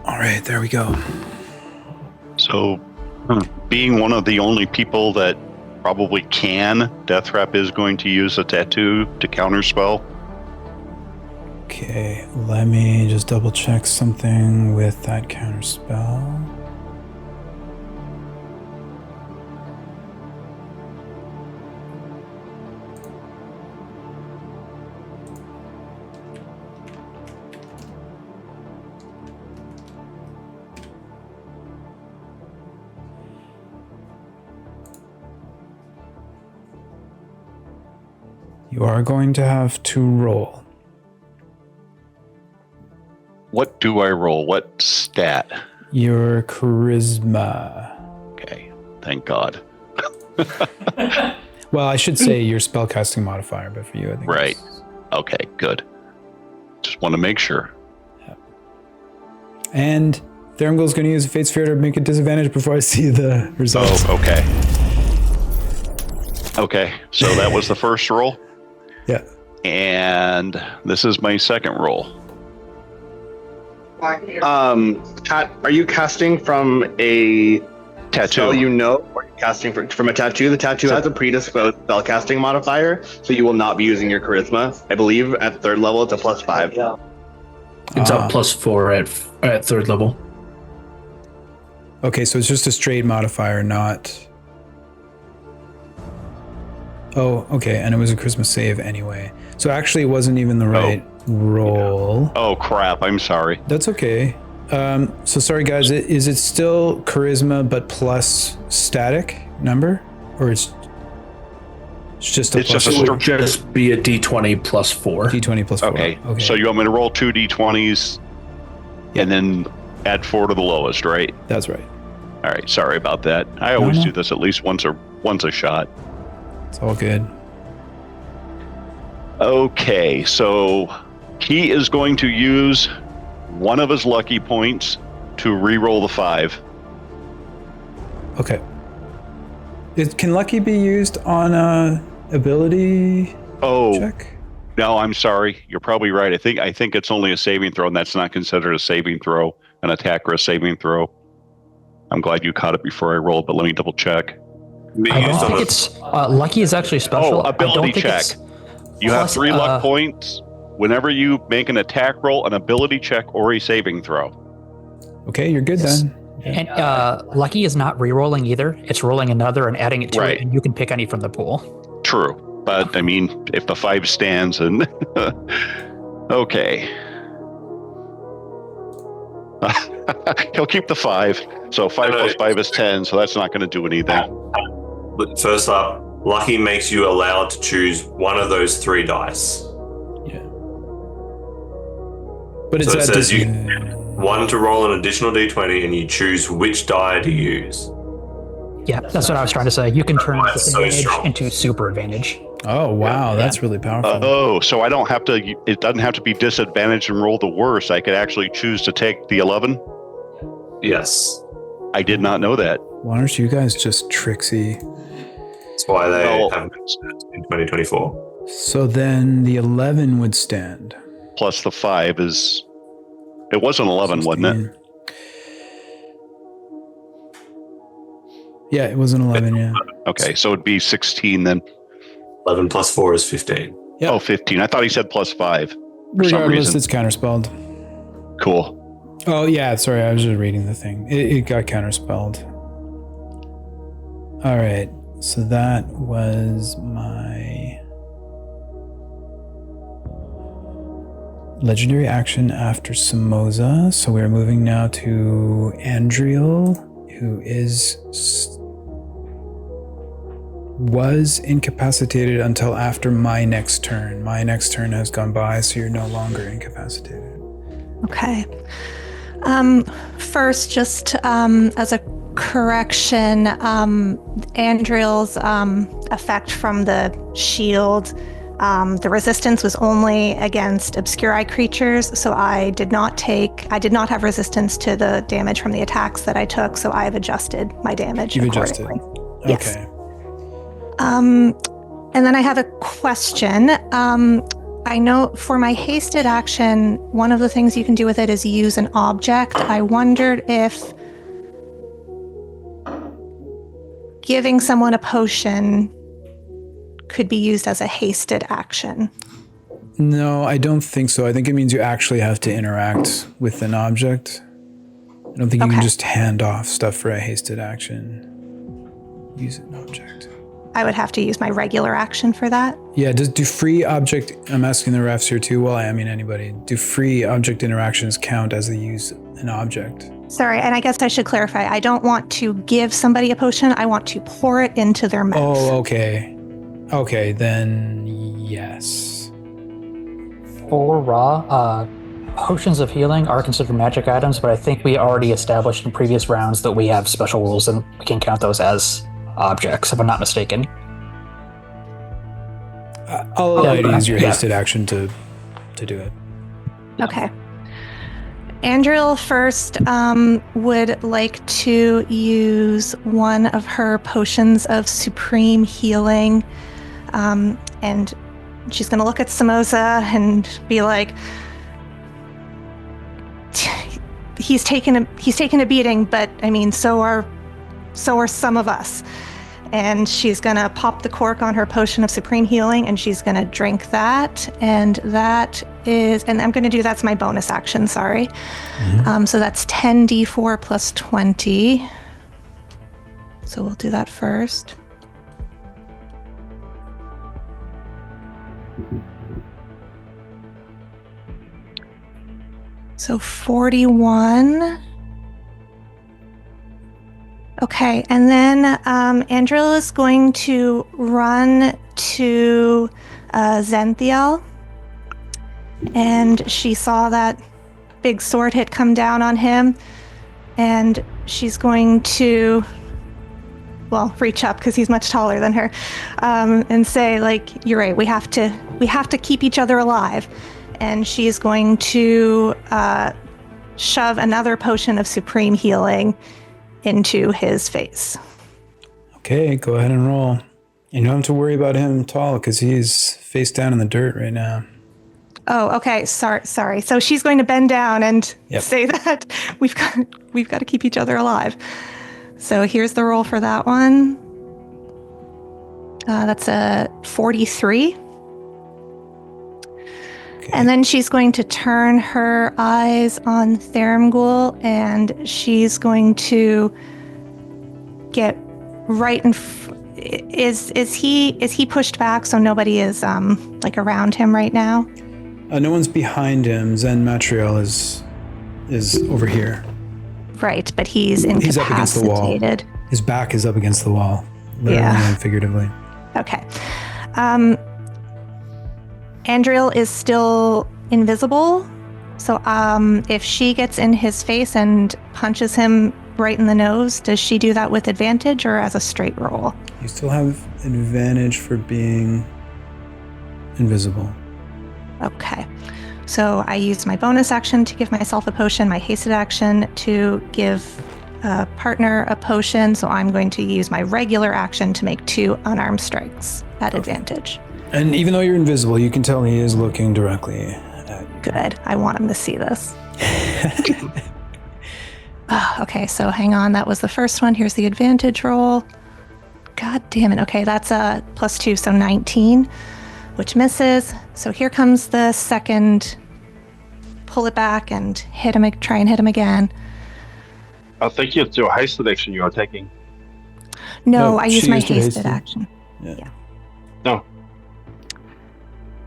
All right, there we go. So, being one of the only people that probably can, Deathrap is going to use a tattoo to counterspell. Okay, let me just double check something with that counterspell. You are going to have to roll. What do I roll? What stat? Your charisma. Okay, thank God. Well, I should say your spellcasting modifier, but for you, I think. Right. Okay, good. Just want to make sure. Yeah. And Thurmgul's going to use a Fate Sphere to make a disadvantage before I see the results. Oh, okay. Okay, so that was the first roll. Yeah. And this is my second roll. Are you casting from a tattoo? Spell you know, or are you casting from a tattoo? The tattoo has a predisposed spellcasting modifier, so you will not be using your charisma. I believe at 3rd level it's a +5. Yeah. It's up +4 at 3rd level. Okay, so it's just a straight modifier, not... Oh, okay, and it was a charisma save anyway. So actually it wasn't even the right roll. Yeah. Oh, crap, I'm sorry. That's okay. So sorry, guys, is it still charisma but plus static number? Or it's just a plus? It would just be a d20 +4. D20 +4. Okay, so you want me to roll 2 d20s and then add 4 to the lowest, right? That's right. All right, sorry about that. I always do this at least once a shot. It's all good. Okay, so he is going to use one of his lucky points to re-roll the 5. Okay. Can lucky be used on a ability check? No, I'm sorry. You're probably right. I think it's only a saving throw, and that's not considered a saving throw, an attack or a saving throw. I'm glad you caught it before I rolled, but let me double check. I don't think it's lucky is actually special. Oh, ability check. You have 3 luck points whenever you make an attack roll, an ability check, or a saving throw. Okay, you're good then. And lucky is not re-rolling either. It's rolling another and adding it to it, and you can pick any from the pool. True, but I mean, if the 5 stands and okay. He'll keep the 5. So 5 plus 5 is 10, so that's not going to do anything. But first up, lucky makes you allowed to choose one of those 3 dice. Yeah. But it's so it says you one to roll an additional d20 and you choose which die to use. Yeah, that's what I was trying to say. You can turn That's so disadvantage strong. into super advantage. Oh, wow. That's really powerful. Oh, so I don't have to, it doesn't have to be disadvantaged and roll the worst. I could actually choose to take the 11. Yes. I did not know that. Why aren't you guys just tricksy? That's why they haven't mentioned it in 2024. So then the 11 would stand. Plus the 5 is, it was an 11, 16. wasn't it? Yeah, it was an 11, yeah. Okay, so it'd be 16 then. 11 plus 4 is 15. Yep. Oh, 15. I thought he said plus 5 for some Regardless, reason. it's counterspelled. Cool. Oh, yeah, sorry, I was just reading the thing. It got counterspelled. All right, so that was my legendary action after Samoza. So we're moving now to Andriel, who was incapacitated until after my next turn. My next turn has gone by, so you're no longer incapacitated. Okay. First, just as a correction, Andriel's effect from the shield, the resistance was only against obscuri creatures, so I did not have resistance to the damage from the attacks that I took, so I've adjusted my damage accordingly. Yes. Okay. And then I have a question. I know for my hasted action, one of the things you can do with it is use an object. I wondered if giving someone a potion could be used as a hasted action. No, I don't think so. I think it means you actually have to interact with an object. I don't think you can just hand off stuff for a hasted action. Use an object. I would have to use my regular action for that. Yeah, do free object, I'm asking the refs here too, well, I mean anybody, do free object interactions count as they use an object? Sorry, and I guess I should clarify, I don't want to give somebody a potion, I want to pour it into their mouth. Oh, okay. Okay, then yes. For raw, potions of healing are considered magic items, but I think we already established in previous rounds that we have special rules and we can count those as objects, if I'm not mistaken. I'll allow you to use your hasted action to do it. Okay. Andriel first would like to use one of her potions of supreme healing, and she's going to look at Samoza and be like, he's taken a beating, but I mean, so are some of us. And she's gonna pop the cork on her potion of supreme healing, and she's gonna drink that. And that is, and I'm gonna do, that's my bonus action, sorry. Mm-hmm. So that's 10d4 plus 20. So we'll do that first. So 41. Okay, and then Andriel is going to run to Zenthiel, and she saw that big sword hit come down on him, and she's going to, well, reach up because he's much taller than her, and say, like, you're right, we have to keep each other alive. And she's going to shove another potion of supreme healing into his face. Okay, go ahead and roll. You don't have to worry about him at all because he's face down in the dirt right now. Oh, okay. Sorry. So she's going to bend down and say that we've got to keep each other alive. So here's the roll for that one. That's a 43. Okay. And then she's going to turn her eyes on Theramgul, and she's going to get right in. Is he pushed back so nobody is like around him right now? No one's behind him. Zen Matriel is over here. Right, but he's incapacitated. He's up against the wall. His back is up against the wall, literally and figuratively. Okay. Andriel is still invisible, So if she gets in his face and punches him right in the nose, does she do that with advantage or as a straight roll? You still have advantage for being invisible. Okay. So I use my bonus action to give myself a potion, my hasted action to give a partner a potion. So I'm going to use my regular action to make 2 unarmed strikes at advantage. And even though you're invisible, you can tell he is looking directly at you. Good. I want him to see this. Okay, so hang on. That was the first one. Here's the advantage roll. God damn it. Okay, that's a +2, so 19, which misses. So here comes the second. Pull it back and hit him. Try and hit him again. I think it's your hasted action you are taking. No, No, I use she my used her hasted hasted. action. Yeah. No.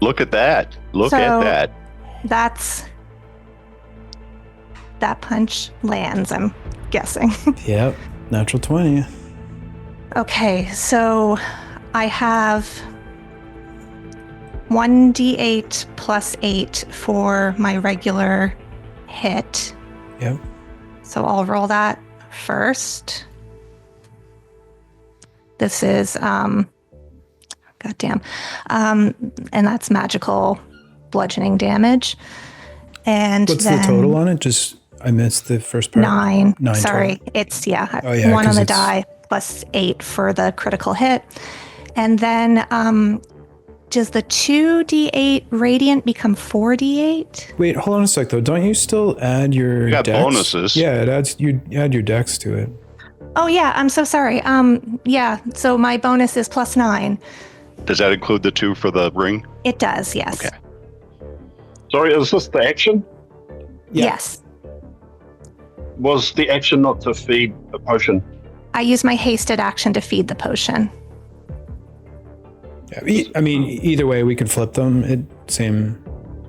Look at that. Look So- at that. That punch lands, I'm guessing. Yep. Natural 20. Okay, so I have 1d8 plus 8 for my regular hit. Yep. So I'll roll that first. This is, goddamn, and that's magical bludgeoning damage. And What's then the total on it? Just, I missed the first part. 9. 9 Sorry, total. it's, yeah, Oh, yeah, 1 on 'cause the it's- die plus 8 for the critical hit. And then does the 2d8 radiant become 4d8? Wait, hold on a sec though. Don't you still add your You got dex? bonuses. Yeah, it adds, you add your dex to it. Oh yeah, I'm so sorry. Yeah, so my bonus is +9. Does that include the 2 for the ring? It does, yes. Okay. Sorry, is this the action? Yeah. Yes. Was the action not to feed a potion? I use my hasted action to feed the potion. Yeah, I mean, either way, we could flip them.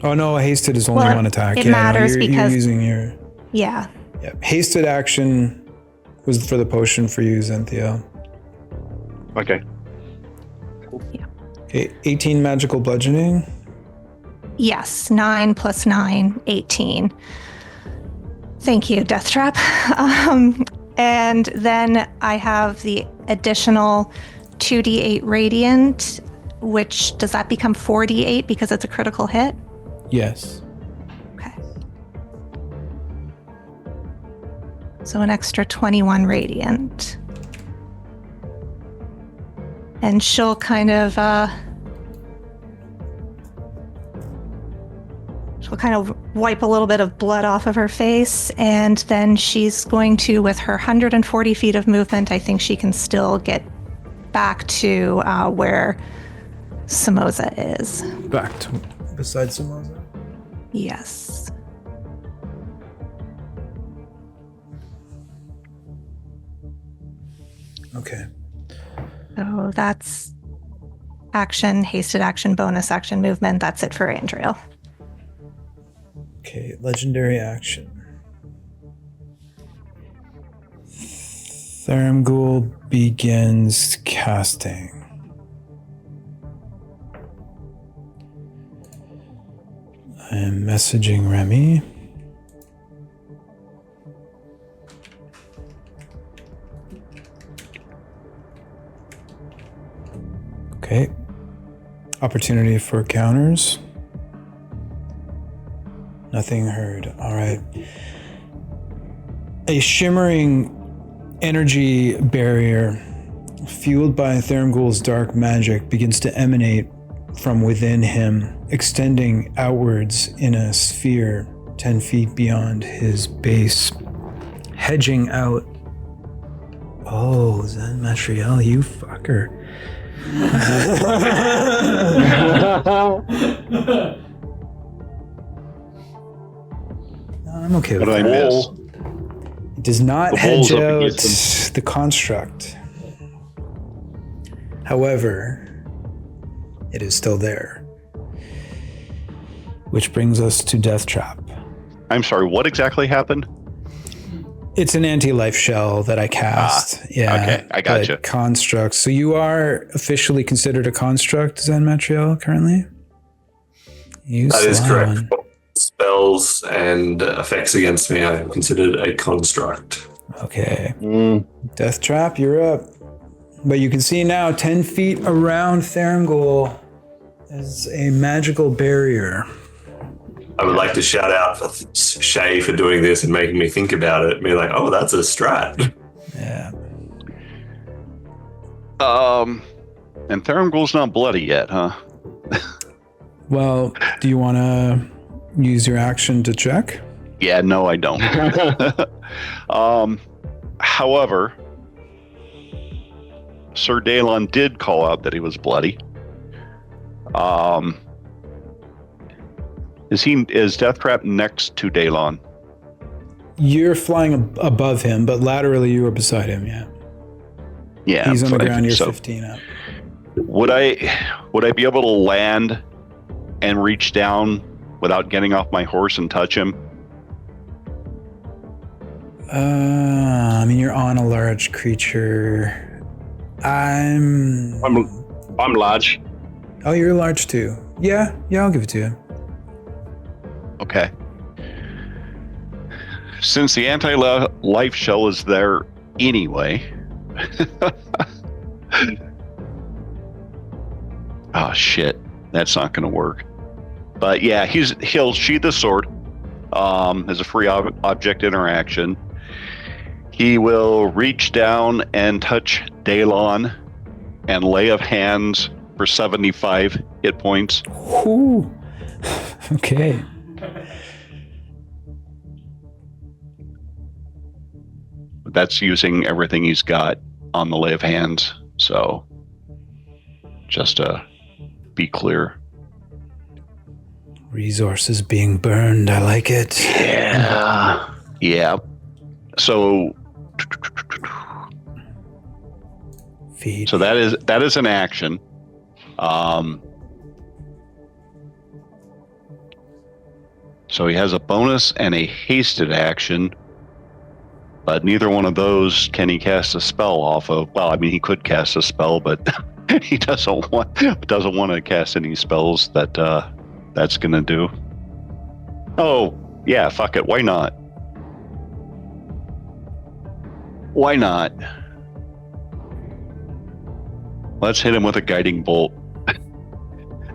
Oh no, hasted is only Well, one attack. it Yeah, matters no, you're because- using your. Yeah. Yeah, hasted action was for the potion for you, Zenthia. Okay. Okay, 18 magical bludgeoning. Yes, 9 plus 9, 18. Thank you, Death Trap. And then I have the additional 2d8 radiant, which does that become 4d8 because it's a critical hit? Yes. Okay. So an extra 21 radiant. And she'll kind of wipe a little bit of blood off of her face, and then she's going to, with her 140 feet of movement, I think she can still get back to where Samoza is. Back to beside Samoza. Yes. Okay. So that's action, hasted action, bonus action, movement. That's it for Andriel. Okay, legendary action. Thermghoul begins casting. I'm messaging Remy. Okay. Opportunity for counters. Nothing heard. All right. A shimmering energy barrier fueled by Thermghoul's dark magic begins to emanate from within him, extending outwards in a sphere 10 feet beyond his base, hedging out. Oh, Zen Matriel, you fucker. I'm okay with What did I that. miss? It does not The hedge ball's up out against the construct. However, it is still there. Which brings us to Death Trap. I'm sorry, what exactly happened? It's an anti-life shell that I cast. Yeah. okay, I gotcha. But constructs. So you are officially considered a construct, Zen Matriel, currently? You That is sly correct. one. spells and effects against me, I am considered a construct. Okay. Death Trap, you're up. But you can see now 10 feet around Thermgul is a magical barrier. I would like to shout out for Shay for doing this and making me think about it. Be like, oh, that's a strat. Yeah. And Thermgul's not bloody yet, huh? Well, do you want to use your action to check? Yeah, no, I don't. However, Sir Daylon did call out that he was bloody. Is Death Trap next to Daylon? You're flying above him, but laterally you are beside him, yeah. Yeah. He's on the ground, you're so. 15 up. Would I be able to land and reach down without getting off my horse and touch him? I mean, you're on a large creature. I'm large. Oh, you're large too. Yeah, I'll give it to you. Okay. Since the anti-life shell is there anyway. Oh shit, that's not going to work. But yeah, he'll sheath the sword as a free object interaction. He will reach down and touch Daylon and lay of hands for 75 hit points. Ooh. Okay. That's using everything he's got on the lay of hands. So just to be clear. Resources being burned. I like it. Yeah. Yeah. So feed. So that is an action. So he has a bonus and a hasted action, but neither one of those can he cast a spell off of. Well, I mean, he could cast a spell, but he doesn't want to cast any spells that's gonna do. Oh yeah, fuck it. Why not? Why not? Let's hit him with a guiding bolt.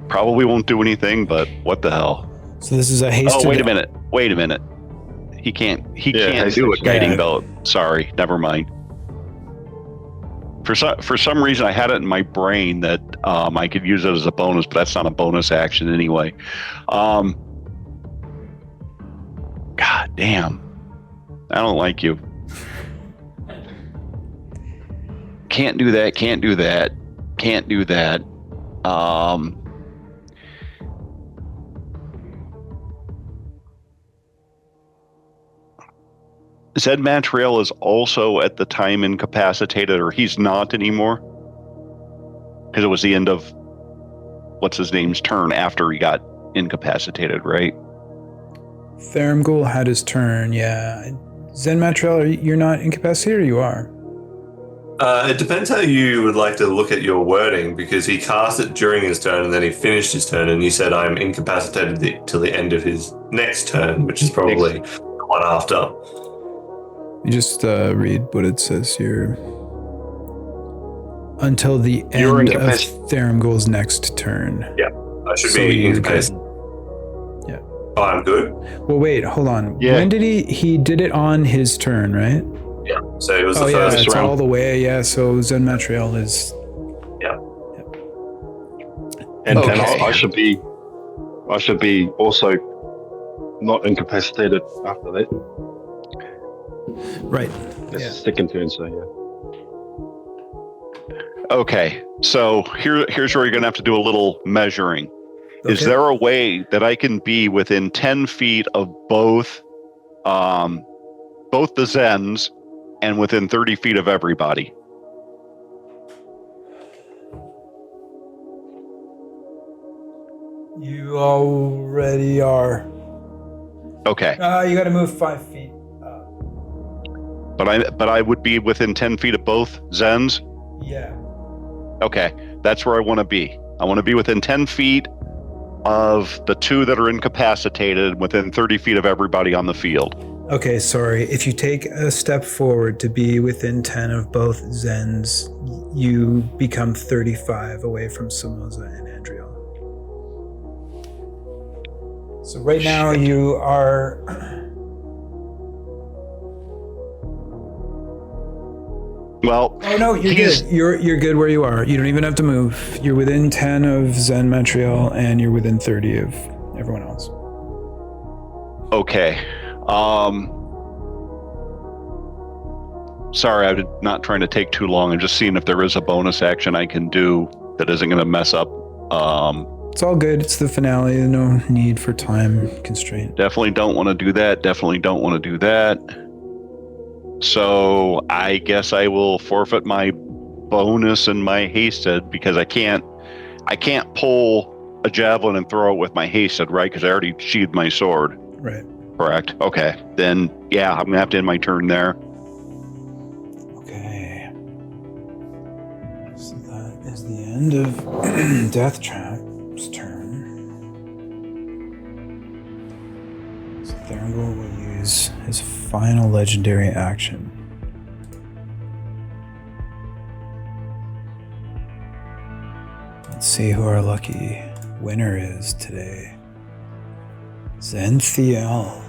Probably won't do anything, but what the hell? So this is a hasted... Oh, wait a minute. He can't do a guiding bolt. Sorry, never mind. For some reason, I had it in my brain that I could use it as a bonus, but that's not a bonus action anyway. God damn. I don't like you. Can't do that. Zed Matriel is also at the time incapacitated, or he's not anymore? Because it was the end of what's his name's turn after he got incapacitated, right? Thermgul had his turn, yeah. Zed Matriel, you're not incapacitated, or you are? It depends how you would like to look at your wording, because he cast it during his turn and then he finished his turn, and you said I'm incapacitated till the end of his next turn, which is probably the one after. You just read what it says here. Until the end of Thermgul's next turn. Yeah, I should be incapacitated. Yeah. Oh, I'm good? Well, wait, hold on. Yeah. When did he did it on his turn, right? Yeah, so it was the first round. It's round. all the way, yeah, so Zed Matriel is... Yeah. And Okay. I should be also not incapacitated after that. Right. It's a second turn, so yeah. Okay, so here's where you're going to have to do a little measuring. Okay. Is there a way that I can be within 10 feet of both the Zens and within 30 feet of everybody? You already are. Okay, You got to move 5 feet. but I would be within 10 feet of both Zens? Yeah. Okay, that's where I want to be. I want to be within 10 feet of the 2 that are incapacitated within 30 feet of everybody on the field. Okay, sorry. If you take a step forward to be within 10 of both Zens, you become 35 away from Samoza and Andriel. So right now you are... Well, oh no, you're good. You're good where you are. You don't even have to move. You're within 10 of Zen Metriel, and you're within 30 of everyone else. Okay. Sorry, I'm not trying to take too long. I'm just seeing if there is a bonus action I can do that isn't going to mess up. It's all good. It's the finale. No need for time constraint. Definitely don't want to do that. Definitely don't want to do that. So I guess I will forfeit my bonus and my hasted because I can't pull a javelin and throw it with my hasted, right? Because I already sheathed my sword. Right. Correct. Okay. Then yeah, I'm gonna have to end my turn there. Okay. So that is the end of Death Trap's turn. So Thrangle will use his final legendary action. Let's see who our lucky winner is today. Zenthiel.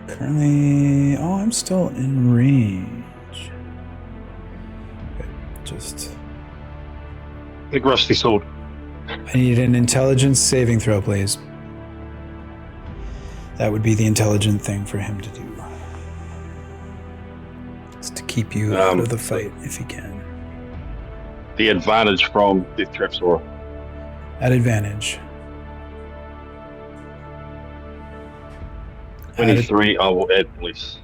Currently, I'm still in range. Okay, just... Big rusty sword. I need an intelligence saving throw, please. That would be the intelligent thing for him to do. It's to keep you out of the fight if he can. The advantage from Death Traps or At advantage. 23, I will add please.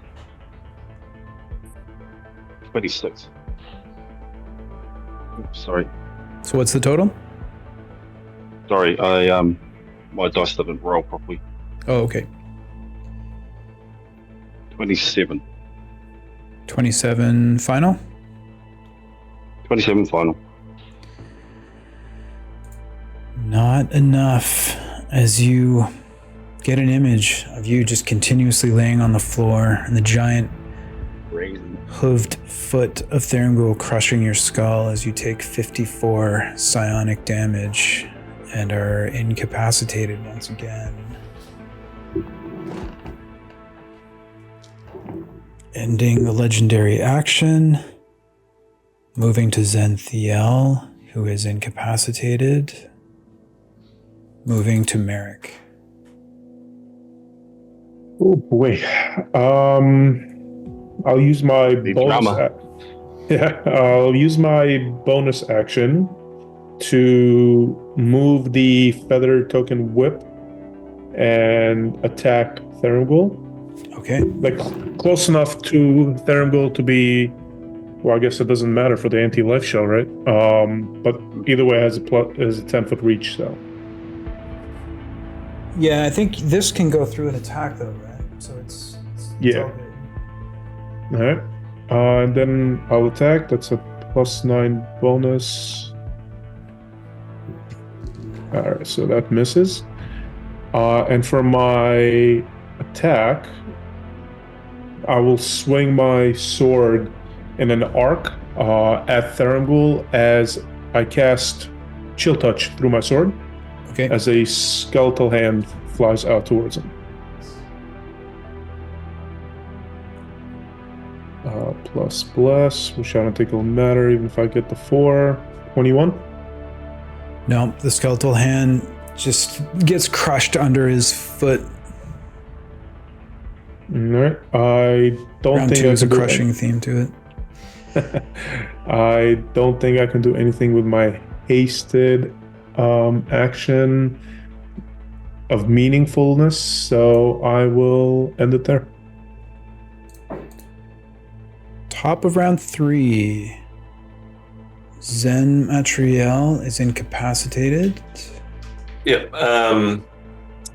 26. Oops, sorry. So what's the total? Sorry, my dice didn't roll properly. Oh, okay. 27. 27 final? 27 final. Not enough, as you get an image of you just continuously laying on the floor and the giant hooved foot of Thrangle crushing your skull as you take 54 psionic damage and are incapacitated once again. Ending the legendary action, moving to Zenthiel, who is incapacitated, moving to Merrick. Oh boy. I'll use my bonus. I'll use my bonus action to move the feather token whip and attack Thrangle. Okay. Like close enough to Thrangle to be. Well, I guess it doesn't matter for the anti-life shell, right? But either way, it has a 10-foot reach. So. Yeah, I think this can go through an attack, though, right? So it's yeah. all good. All right. And then I'll attack. That's a +9 bonus. All right, so that misses. And for my attack, I will swing my sword in an arc at Thrangle as I cast Chill Touch through my sword. Okay. As a skeletal hand flies out towards him. Plus bless, which I don't think will matter even if I get the 4. 21. No, the skeletal hand just gets crushed under his foot. All right. I don't Round think 2 I is a can do crushing theme to it. I don't think I can do anything with my hasted action of meaningfulness, so I will end it there. Top of round 3. Zen Matriel is incapacitated. Yep.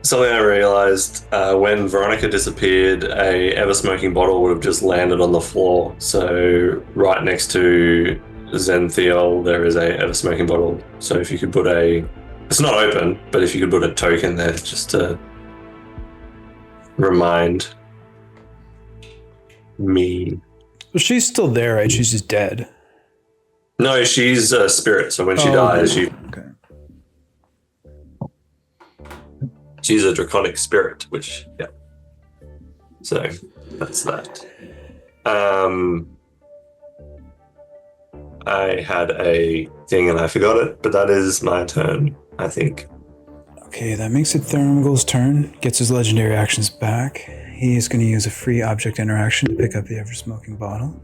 Something I realized when Veronica disappeared, a ever-smoking bottle would have just landed on the floor. So right next to Zenthiel, there is a smoking bottle. So if you could put it's not open, but if you could put a token there just to remind me. Well, she's still there, right? She's just dead. No, she's a spirit. So when she dies, she's a draconic spirit, which, yeah. So that's that. I had a thing and I forgot it, but that is my turn, I think. Okay, that makes it Thurmagul's turn. Gets his legendary actions back. He is going to use a free object interaction to pick up the ever-smoking bottle.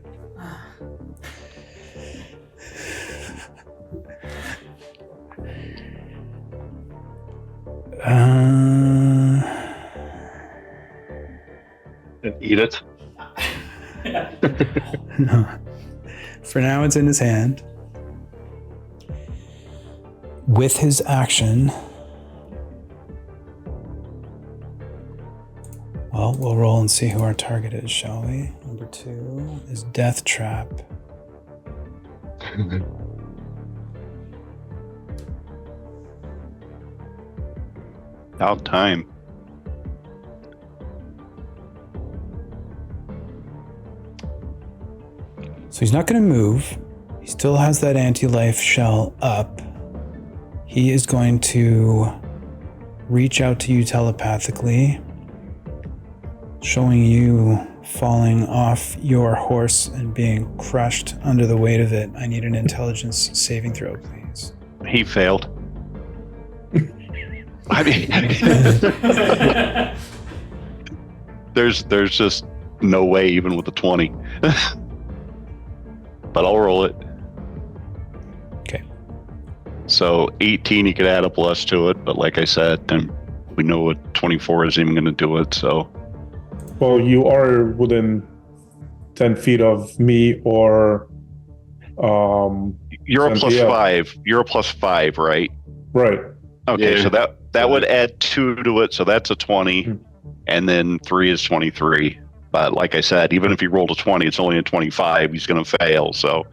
Eat it. No. For now, it's in his hand. With his action, well, we'll roll and see who our target is, shall we? Number 2 is Death Trap. About time. So he's not going to move. He still has that anti-life shell up. He is going to reach out to you telepathically, showing you falling off your horse and being crushed under the weight of it. I need an intelligence saving throw, please. He failed. I mean, there's just no way, even with a 20. But I'll roll it. Okay. So 18, you could add a plus to it, but like I said, then we know what 24 isn't even going to do it. So. Well, you are within 10 feet of me, or you're a plus 5. You're a plus 5, right? Right. Okay, Yeah. so that would add 2 to it, so that's a 20, and then 3 is 23. But like I said, even if he rolled a 20, it's only a 25. He's going to fail, so.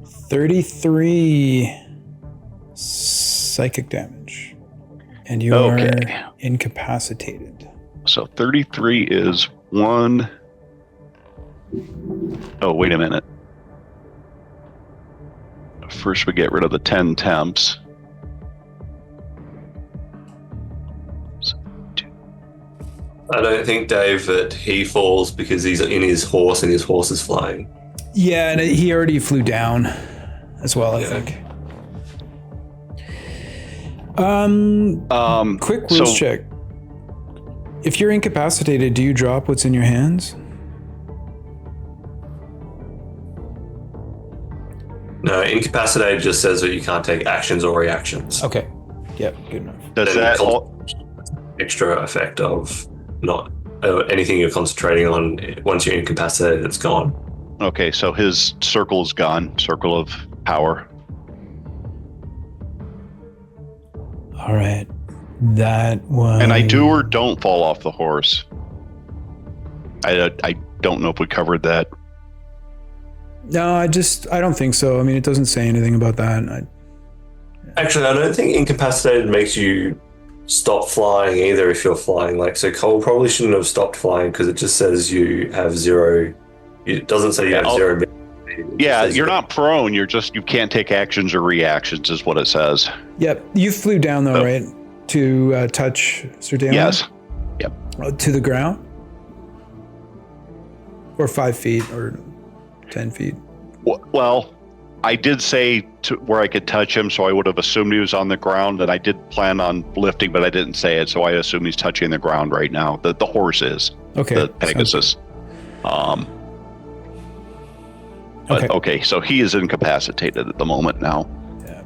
33 psychic damage. And you are incapacitated. So 33 is 1. Oh, wait a minute. First, we get rid of the 10 temps. I don't think, Dave, that he falls because he's in his horse and his horse is flying. Yeah, and he already flew down as well, I think. Quick rules check. If you're incapacitated, do you drop what's in your hands? No, incapacitated just says that you can't take actions or reactions. Okay. Yep, good enough. Does that extra effect of not anything you're concentrating on, once you're incapacitated, it's gone. Okay, so his circle is gone. Circle of power. All right. That was... And I do or don't fall off the horse. I don't know if we covered that. No, I don't think so. I mean, it doesn't say anything about that. Actually, I don't think incapacitated makes you stop flying either if you're flying. So Cole probably shouldn't have stopped flying because it just says you have 0. It doesn't say you have 0. Yeah, you're not prone. You can't take actions or reactions is what it says. Yep. You flew down though, right? To touch Sir Dalen? Yes. Yep. To the ground? Or 5 feet or 10 feet? Well, I did say where I could touch him, so I would have assumed he was on the ground, and I did plan on lifting, but I didn't say it, so I assume he's touching the ground right now. The horse is. Okay. The Pegasus. Okay, so he is incapacitated at the moment now. Yeah.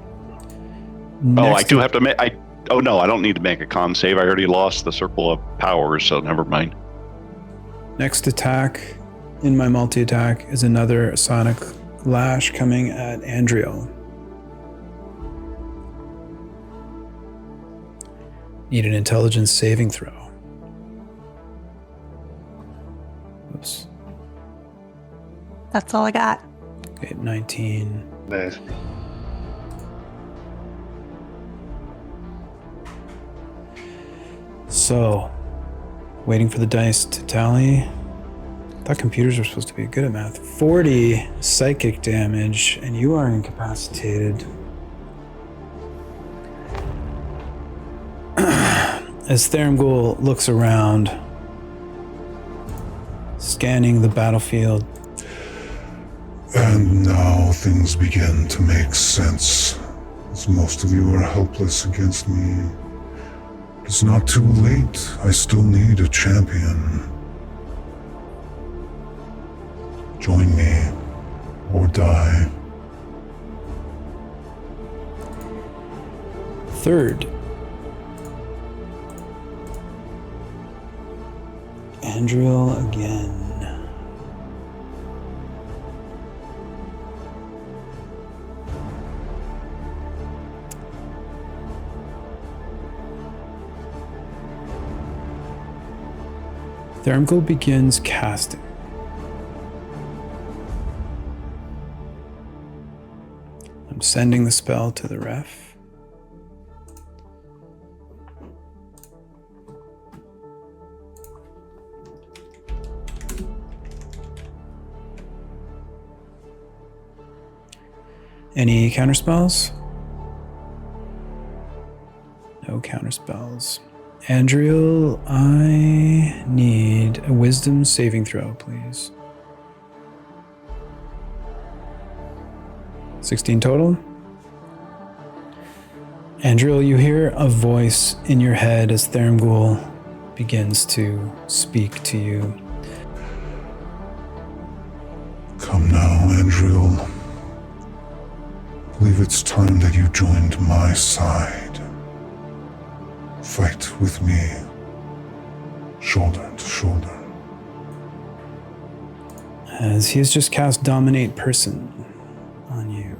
I do have to make... Oh no, I don't need to make a con save. I already lost the circle of power, so never mind. Next attack in my multi-attack is another sonic lash coming at Andriel. Need an intelligence saving throw. Oops. That's all I got. 8, 19. Nice. So, waiting for the dice to tally. I thought computers were supposed to be good at math. 40 psychic damage, and you are incapacitated. As Thermgul looks around, scanning the battlefield. And now things begin to make sense, as most of you are helpless against me. It's not too late. I still need a champion. Join me, or die. Third, Andriel again. Thermgul begins casting. I'm sending the spell to the ref. Any counterspells? No counterspells. Andriel, I need a wisdom saving throw, please. 16 total. Andriel, you hear a voice in your head as Thermgul begins to speak to you. Come now, Andriel. I believe it's time that you joined my side. Fight with me, shoulder to shoulder. As he has just cast Dominate Person on you.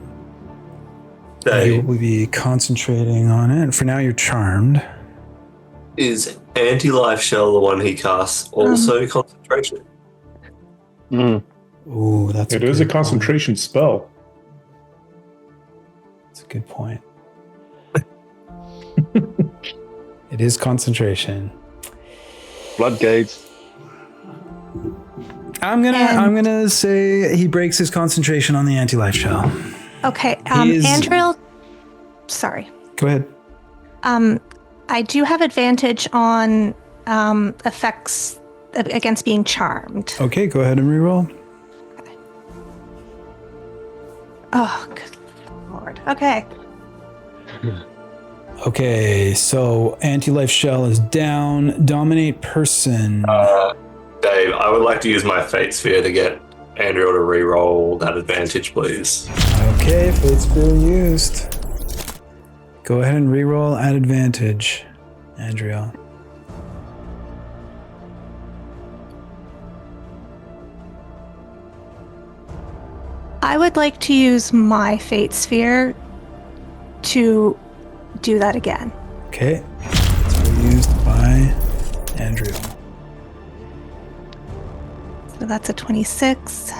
Dave, You will be concentrating on it. For now, you're charmed. is Anti-Life Shell the one he casts also concentration? Ooh, that's It is a concentration spell. That's a good point. It is concentration. Floodgates. I'm gonna say he breaks his concentration on the anti-life shell. Okay, He is- Andriel. Sorry. Go ahead. I do have advantage on effects against being charmed. Okay, go ahead and reroll. Oh, good lord. Okay. Okay, so anti-life shell is down. Dominate person. Dave, I would like to use my Fate Sphere to get Andrew to re-roll that advantage, please. Okay, Fate Sphere used. Go ahead and reroll at advantage, Andrea. I would like to use my Fate Sphere to do that again. Okay, it's used by Andrea. So that's a 26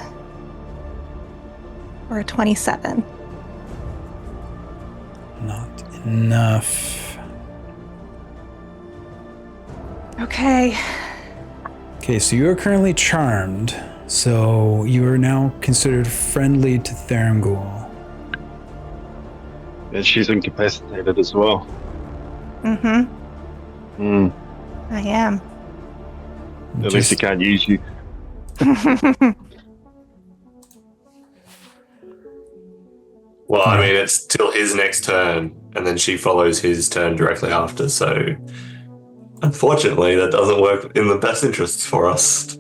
or a 27. Not enough. Okay. Okay, so you are currently charmed. So you are now considered friendly to Thermgul. And she's incapacitated as well. Mm-hmm. I am. At least he can't use you. Well, I mean, it's till his next turn, and then she follows his turn directly after, so unfortunately, that doesn't work in the best interests for us.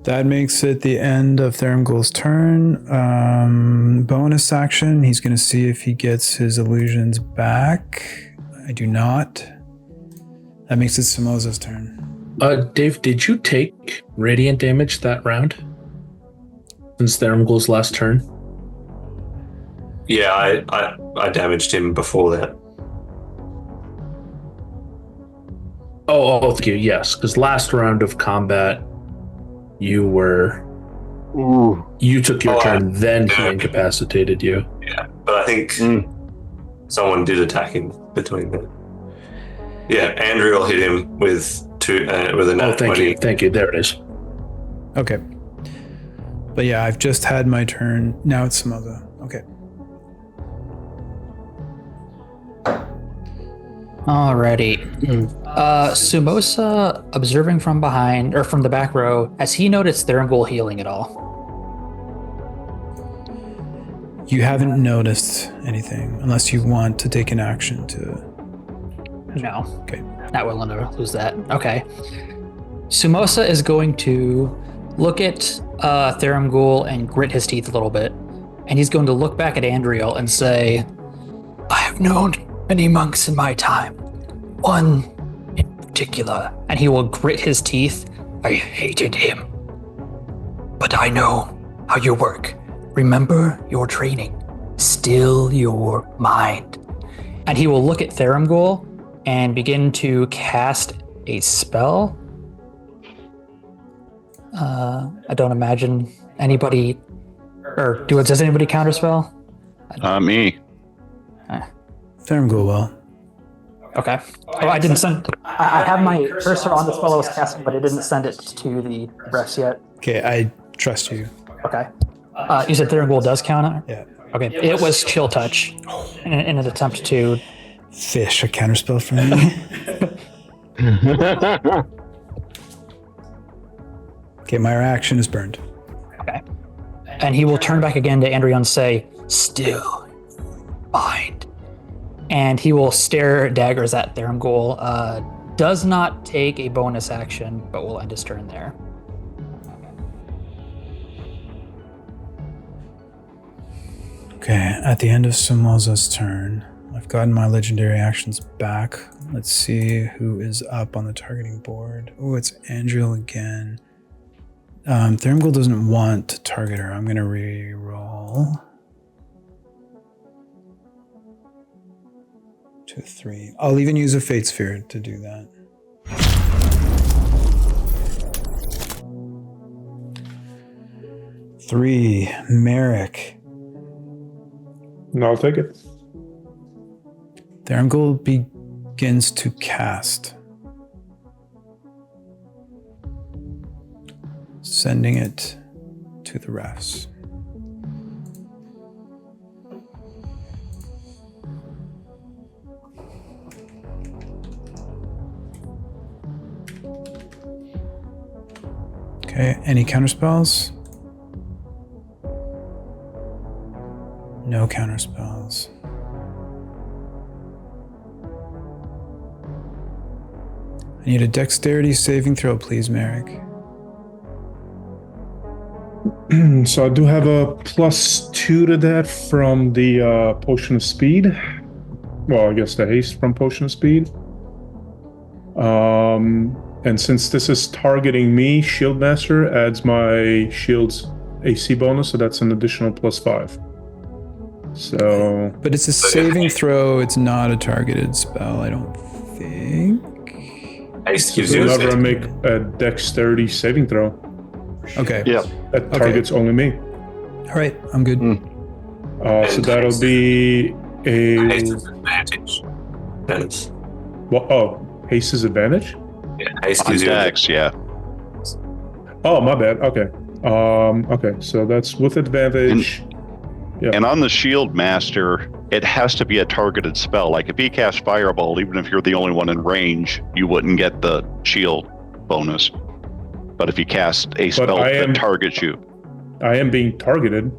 That makes it the end of Thermgul's turn. Bonus action, he's going to see if he gets his illusions back. I do not. That makes it Samoza's turn. Dave, did you take radiant damage that round? Since Thermgul's last turn? Yeah, I damaged him before that. Oh, thank you. Yes, because last round of combat, you were Ooh. You took your turn, then he yeah. incapacitated you. Yeah, but I think someone did attack him between them. Yeah, Andrew will hit him with a nat 20. Thank you. There it is. Okay. But yeah, I've just had my turn. Now it's Samoza. Okay. Alrighty. Sumosa, observing from behind, or from the back row, has he noticed Thurngul healing at all? You haven't noticed anything unless you want to take an action to... No. Okay. Not willing to lose that. Okay. Sumosa is going to look at Thurngul and grit his teeth a little bit, and he's going to look back at Andriel and say, I have known many monks in my time. One in particular. And he will grit his teeth. I hated him. But I know how you work. Remember your training. Still your mind. And he will look at Thurngul and begin to cast a spell. I don't imagine anybody, or does anybody counterspell? Me. Thurngul will. Okay. Oh, I didn't send. I have my cursor on the spell I was casting, but it didn't send it to the refs yet. Okay, I trust you. Okay. You said Thurngul does counter? Yeah. Okay. It was Chill Touch in an attempt to fish a counterspell from me. Okay, my action is burned. Okay. And he will turn back again to Andriel and say, still mind. And he will stare daggers at Thurngul. Does not take a bonus action, but will end his turn there. Okay, at the end of Samoza's turn, I've gotten my legendary actions back. Let's see who is up on the targeting board. Oh, it's Andriel again. Thurngul doesn't want to target her. I'm going to re-roll. 2, 3. I'll even use a Fate Sphere to do that. Three, Merrick. No, I'll take it. Thurngul begins to cast. Sending it to the refs. Okay, any counterspells? No counterspells. I need a dexterity saving throw, please, Merrick. So I do have a +2 to that from the Potion of Speed. Well, I guess the haste from Potion of Speed. And since this is targeting me, Shield Master adds my shield's AC bonus, so that's an additional +5. So, but it's a saving throw. It's not a targeted spell, I don't think. Haste gives you whenever I make a dexterity saving throw. Okay. Yeah. That targets only me. All right, I'm good. So that'll be a haste is advantage. Advantage. Well, oh, haste is advantage? Yeah, haste gives you Dex, yeah. Oh, my bad. Okay. Okay, so that's with advantage. And on the Shield Master, it has to be a targeted spell. Like if he casts Fireball, even if you're the only one in range, you wouldn't get the shield bonus. But if you cast a spell that targets you. I am being targeted.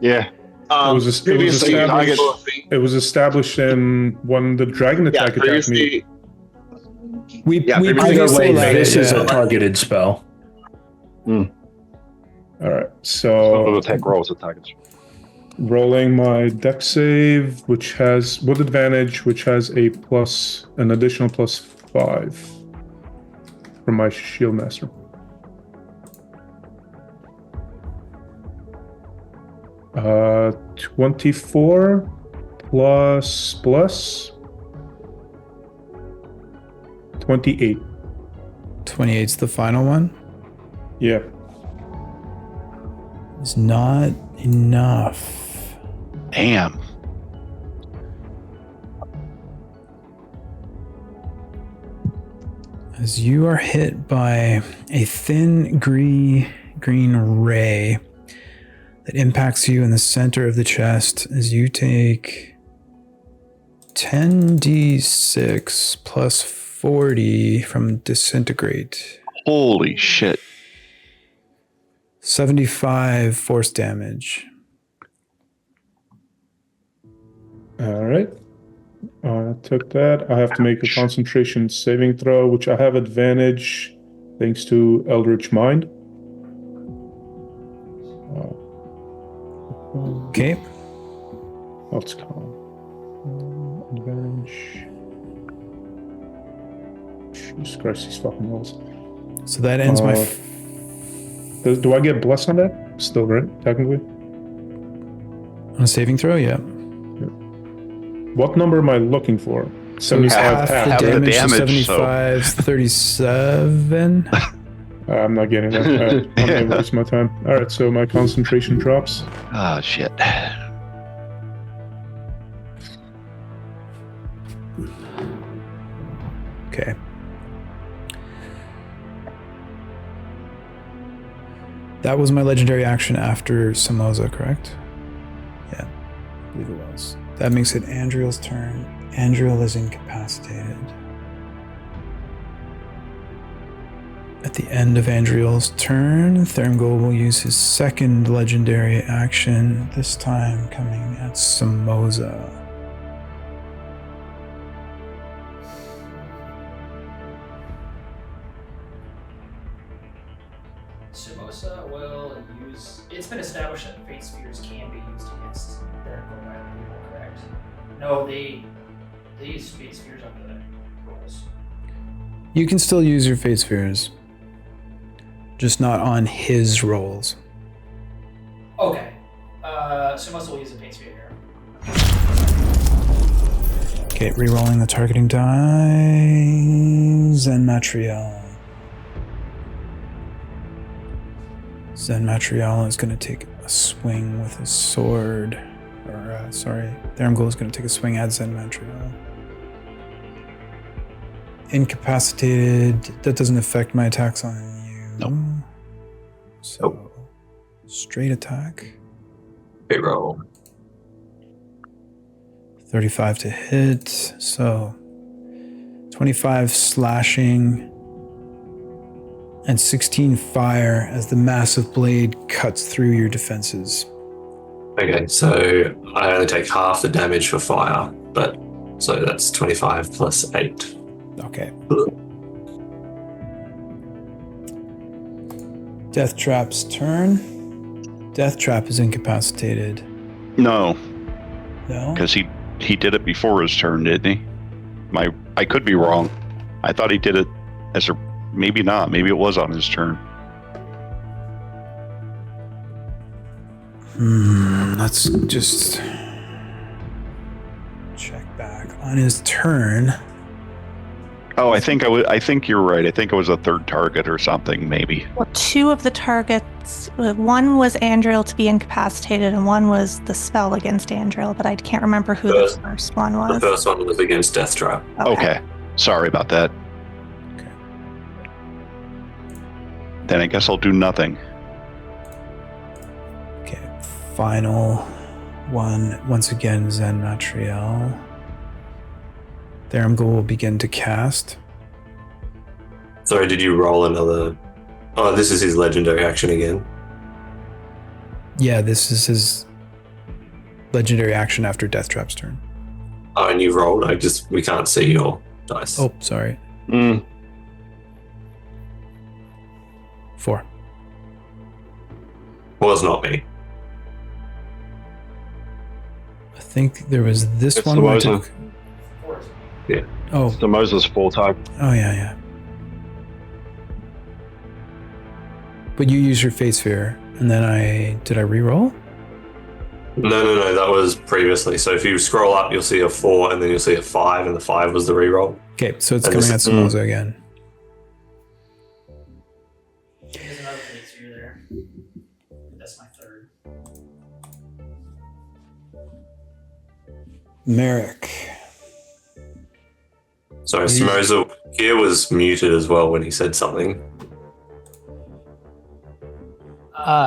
Yeah. It was established in when the dragon attack attacked me. We previously this is a targeted spell. All right, so attack rolls at targets. Rolling my dex save, which has with advantage, which has an additional +5 from my Shield Master. Uh, 24 plus 28. 28's the final one? Yeah. is not enough. Damn. As you are hit by a thin green ray that impacts you in the center of the chest, as you take 10d6 plus 40 from disintegrate. Holy shit. 75 force damage. All right. I took that. I have to make a concentration saving throw, which I have advantage thanks to Eldritch Mind. Okay. What's called? Advantage. Jesus Christ, these fucking rolls. So that ends my... Do I get blessed on that? Still, right? Technically? On a saving throw? Yeah. What number am I looking for? So it's half the damage, so 75, 37. I'm not getting that. I'm going to waste my time. All right, so my concentration drops. Ah, shit. Okay. That was my legendary action after Samoza, correct? Yeah, I believe it was. That makes it Andriel's turn. Andriel is incapacitated. At the end of Andriel's turn, Thermgol will use his second legendary action, this time coming at Samoza. Samoza will use... It's been established that Fate Spheres can be used against Thermgol by other people, correct? No, they use Fate Spheres on the rolls. You can still use your Fate Spheres, just not on his rolls. Okay. Samoza will use a Fate Sphere here. Okay, re-rolling the targeting die. Zenmatriel. Zenmatriel is going to take a swing with his sword. Or, Thermgol is going to take a swing at Zenmatriel. Incapacitated. That doesn't affect my attacks on you. Nope. So, straight attack. Big roll. 35 to hit. So, 25 slashing. And 16 fire as the massive blade cuts through your defenses. Okay, so I only take half the damage for fire, but so that's 25 plus 8. Okay. Death Trap's turn. Death Trap is incapacitated. No. No? Because he did it before his turn, didn't he? I could be wrong. I thought he did it as a... Maybe not. Maybe it was on his turn. Let's just check back. On his turn... Oh, I think you're right. I think it was a third target or something, maybe. Well, two of the targets, one was Andriel to be incapacitated, and one was the spell against Andriel, but I can't remember who the first one was. The first one was against Death Trap. Okay. Sorry about that. Okay. Then I guess I'll do nothing. Okay. Final one. Once again, Zenmatriel. Thermgol will begin to cast. Sorry, did you roll another... Oh, this is his legendary action again. Yeah, this is his legendary action after Death Trap's turn. Oh, and you rolled? We can't see your dice. Oh, sorry. 4. Was not me. I think there was this It's one where I Samoza. took... Yeah. Oh. Samoza's full time. Oh, yeah. But you use your Fate Sphere, and then did I re-roll? No, that was previously. So if you scroll up, you'll see a 4, and then you'll see a 5, and the 5 was the reroll. Okay, so it's coming at Samoza again. There's another Fate Sphere there. That's my third. Merrick. Sorry, Smozo here was muted as well when he said something.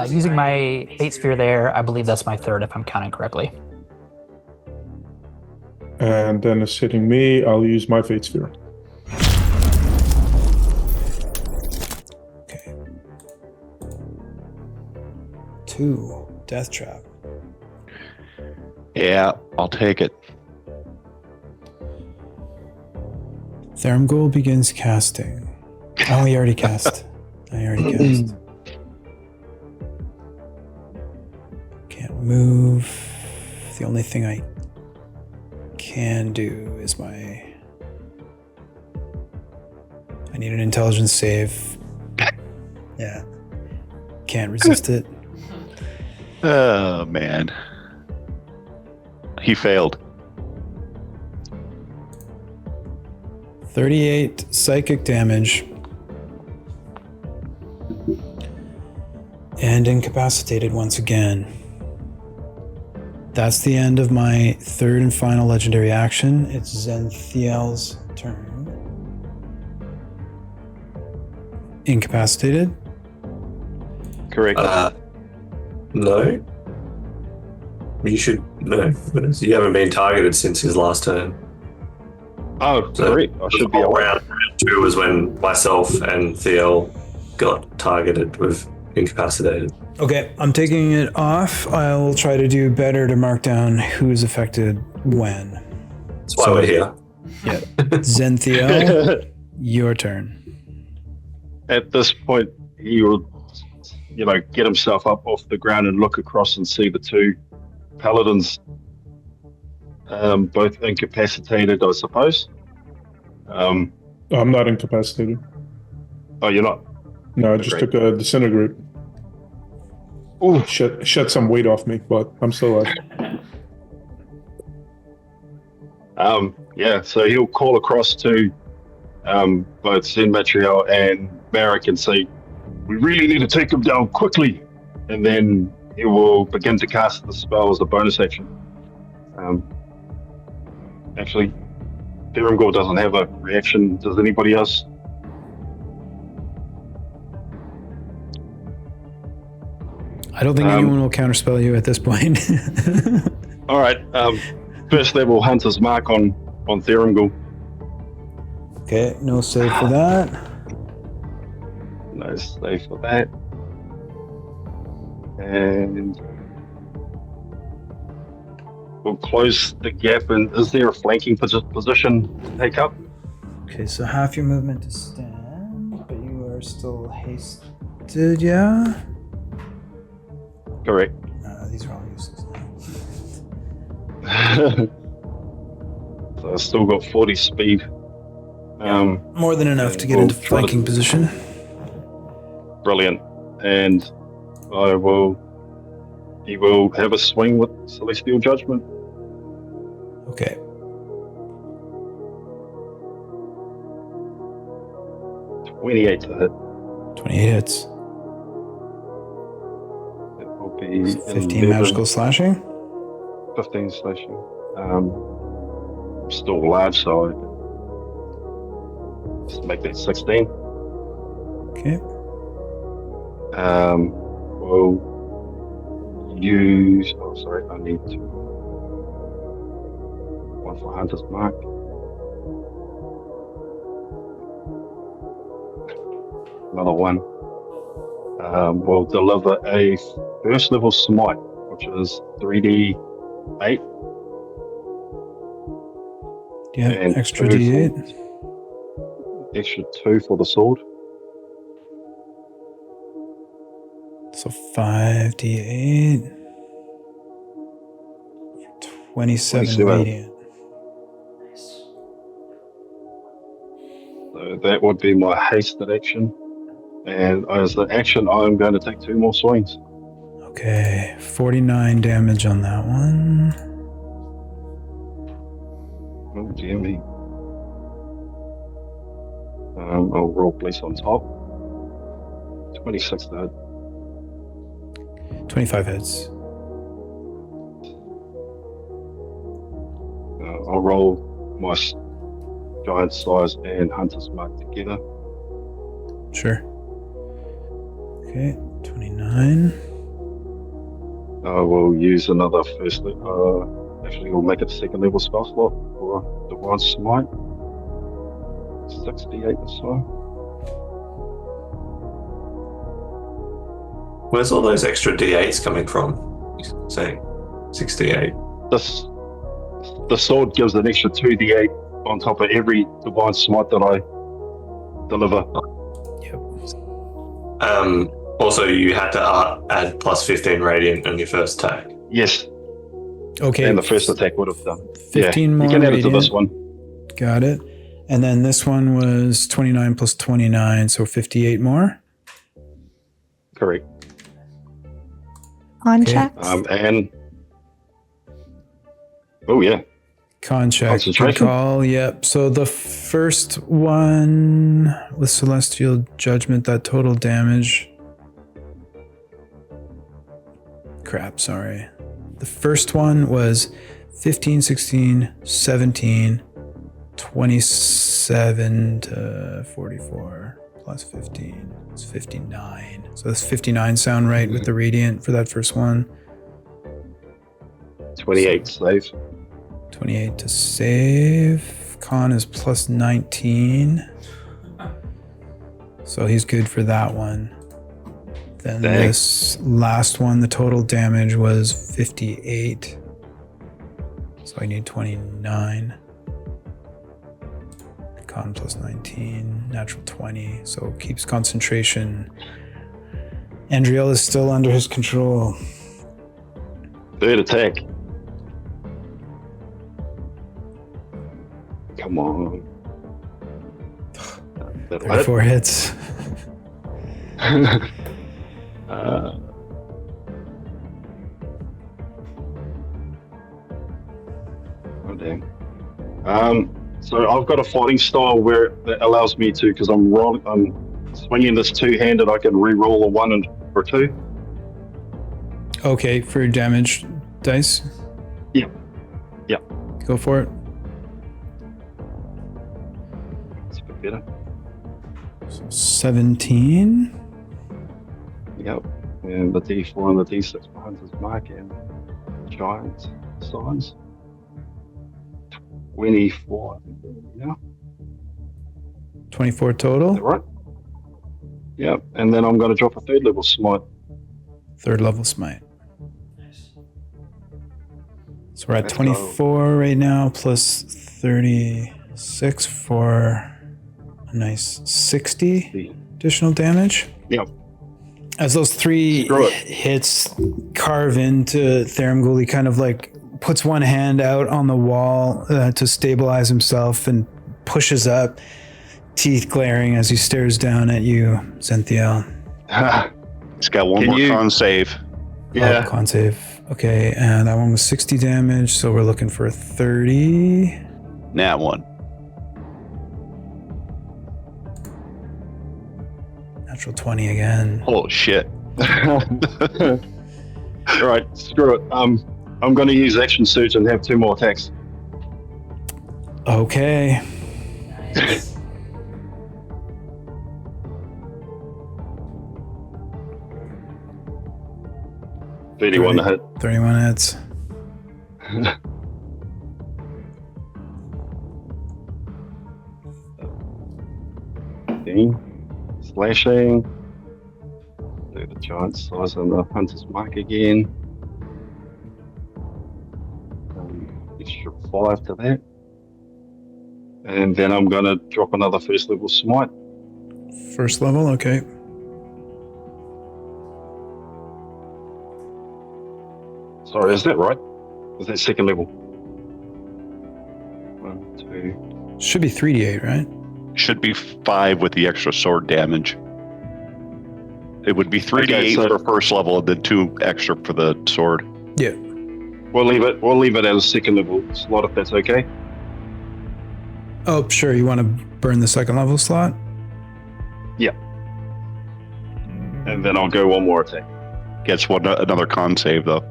Using my fate sphere there, I believe that's my third if I'm counting correctly. And then it's hitting me. I'll use my fate sphere. Okay. 2. Death Trap. Yeah, I'll take it. Thermghoul begins casting. Oh, he already cast. I already cast. Can't move. The only thing I can do is I need an intelligence save. Yeah. Can't resist it. Oh, man. He failed. 38 psychic damage. And incapacitated once again. That's the end of my third and final legendary action. It's Zenthiel's turn. Incapacitated? Correct. No. You should no. You haven't been targeted since his last turn. Oh, So great. I should be aware. round 2 was when myself and Theo got targeted with incapacitated. Okay, I'm taking it off. I'll try to do better to mark down who's affected when. That's why we're here. Yeah. Zenthiel, your turn. At this point, he will, get himself up off the ground and look across and see the two paladins, both incapacitated, I suppose. I'm not incapacitated. Oh, you're not? No, I just took a disintegrate. Oh, shed some weight off me, but I'm still alive. Yeah, so he'll call across to both Zenmatriel and Merrick and say, we really need to take him down quickly. And then he will begin to cast the spell as a bonus action. Actually, Thirumgore doesn't have a reaction. Does anybody else? I don't think anyone will counterspell you at this point. All right. First level Hunter's Mark on Thirumgore. Okay, no save for that. No save for that. And we'll close the gap. And is there a flanking position to take up? Okay, so half your movement to stand, but you are still hasted, yeah? Correct. These are all useless now. So I've still got 40 speed. More than enough to get into flanking position. Brilliant. And he will have a swing with Celestial Judgment. Okay. $28 to hit. 28 hits. It will be 15 magical slashing. 15 slashing. Still large, so I just make that 16. Okay. We'll use. Oh, sorry, I need to. One for Hunter's Mark. Another one. We'll deliver a first level smite, which is 3d8. Yeah, and extra 2 d8. Extra 2 for the sword. So 5d8. 27 radiant. So that would be my hasted action. And as the action, I'm going to take 2 more swings. Okay, 49 damage on that one. Oh, dear me. I'll roll Bliss on top. 26 to hit. 25 hits. I'll roll my giant size and hunter's mark together. Sure. Okay, 29. I will use another first. Actually, we'll make it a second level spell slot for Divine Smite. 68 or so. Where's all those extra D8s coming from? You're saying 68. The sword gives an extra 2d8 on top of every Divine Smite that I deliver. Also, you had to add plus 15 radiant on your first attack. Yes. Okay. And the first attack would have done. 15 more you can add it radiant. to this one. Got it. And then this one was 29 plus 29, so 58 more? Correct. On Okay. checks. And oh yeah. Con check. Good Concentration? call. Yep. So the first one with Celestial Judgment, that total damage. Crap, sorry. The first one was 15, 16, 17, 27 to 44 plus 15. It's 59. So does 59 sound right with the radiant for that first one? 28 save. 28 to save. Con is plus 19. So he's good for that one. Then Dang. this last one, the total damage was 58. So I need 29. Con plus 19, natural 20. So it keeps concentration. Andriel is still under his control. Third attack. Come on. 34 hits. Oh dang. So I've got a fighting style where that allows me to, because I'm swinging this two-handed, I can re-roll a 1 or 2. Okay, for your damage dice. Yep. Go for it. It's a bit better. So 17. Yep. And the D4 and the D6 behind his mark and giant size. 24, I think. Yeah. 24 total. Is that right? Yep. And then I'm going to drop a third level smite. Third level smite. So we're at Let's 24 right now, plus 36 for a nice 60 additional damage. Yep. As those three Screw it. hits carve into Theramgul, he kind of like puts one hand out on the wall to stabilize himself and pushes up, teeth glaring as he stares down at you, Zenthiel. He's got one more con save. Yeah. Oh, con save. Okay, and that one was 60 damage, so we're looking for 30. Nat one. Natural 20 again. Oh shit. All right, screw it. I'm going to use action surge and have 2 more attacks. Okay. $31 to hit. 31 hits. Slashing. Do the giant size on the hunter's mark again. Extra 5 to that. And then I'm going to drop another first level smite. First level, okay. Sorry, is that right? Is that second level? 1, 2. Should be 3d8, right? Should be 5 with the extra sword damage. It would be 3d8 Okay, so- for first level and then 2 extra for the sword. Yeah. We'll leave it as a second level slot if that's okay. Oh, sure. You want to burn the second level slot? Yeah. And then I'll go one more attack. Gets another con save though.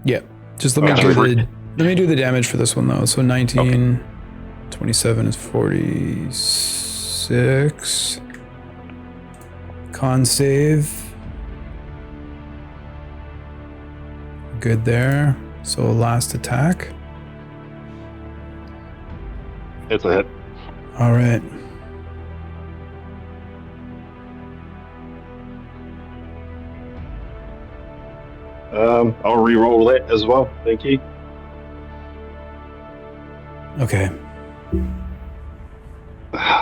Yeah. Just let me Okay. do the Let me do the damage for this one though. So 19, 27 is 46. Con save. Good there. So last attack. It's a hit. All right. I'll re-roll that as well. Thank you. Okay.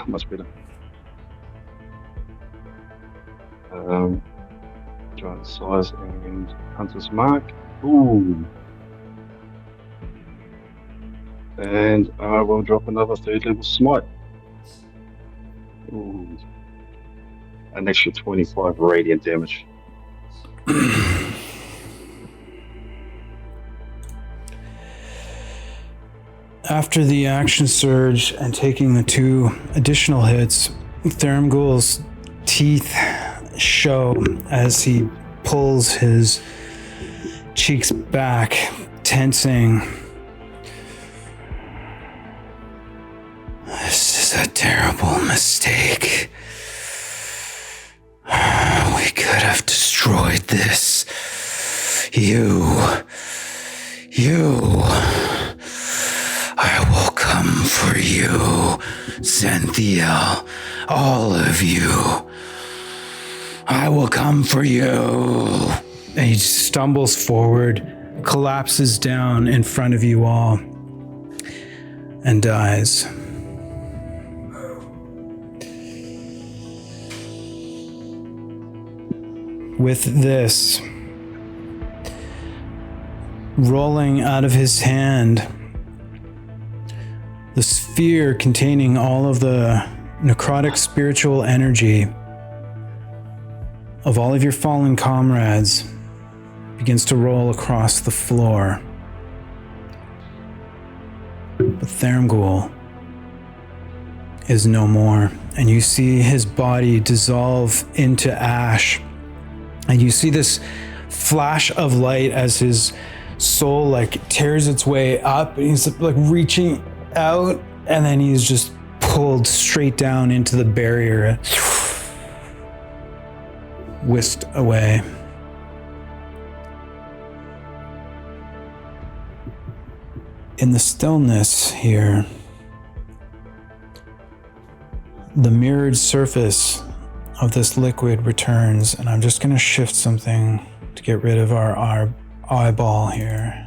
Much better. Giant size and Hunter's Mark. Ooh. And I will drop another 3rd level smite. Ooh. An extra 25 radiant damage. After the action surge and taking the 2 additional hits, Thermgul's teeth show as he pulls his cheeks back, tensing. This is a terrible mistake. We could have destroyed this. You. I will come for you, Xanthiel. All of you. I will come for you. And he stumbles forward, collapses down in front of you all, and dies. With this, rolling out of his hand, the sphere containing all of the necrotic spiritual energy of all of your fallen comrades begins to roll across the floor. But Thermgul is no more, and you see his body dissolve into ash, and you see this flash of light as his soul like tears its way up, and he's like reaching out, and then he's just pulled straight down into the barrier, whisked away. In the stillness here, the mirrored surface of this liquid returns, and I'm just going to shift something to get rid of our eyeball here.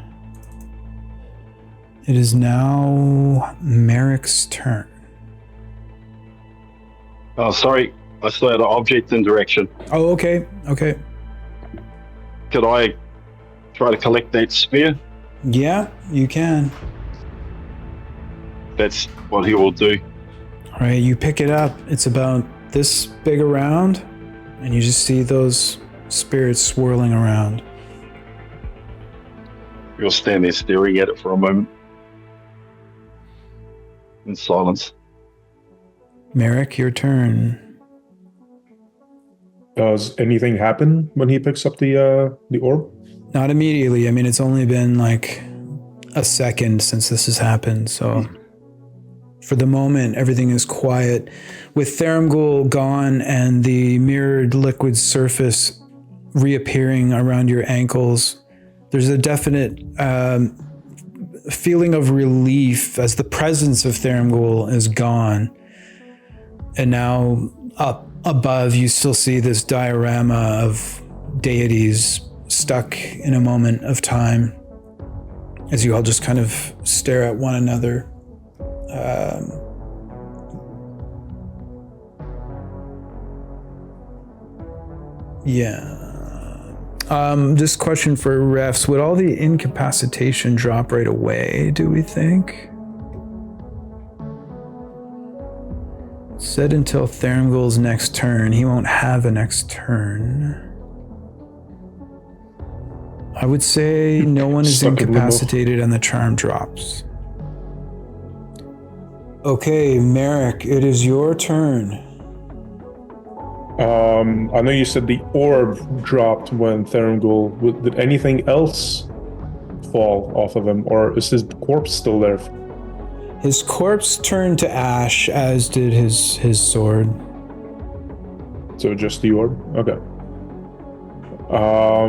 It is now Merrick's turn. Oh, sorry. I still had an object in direction. Oh, okay. Okay. Could I try to collect that sphere? Yeah, you can. That's what he will do. All right, you pick it up. It's about this big around, and you just see those spirits swirling around. We'll stand there staring at it for a moment. In silence. Merrick, your turn. Does anything happen when he picks up the orb? Not immediately. I mean, it's only been like a second since this has happened, so for the moment, everything is quiet. With Thermgul gone and the mirrored liquid surface reappearing around your ankles, there's a definite feeling of relief as the presence of Thermgul is gone. And now up above, you still see this diorama of deities stuck in a moment of time as you all just kind of stare at one another. This question for refs: would all the incapacitation drop right away, do we think? Said until Thermgul's next turn. He won't have a next turn. I would say no one is incapacitated and the charm drops. Okay, Merrick, it is your turn. I know you said the orb dropped when Thermgul. Did anything else fall off of him, or is his corpse still there? His corpse turned to ash, as did his sword. So just the orb? Okay.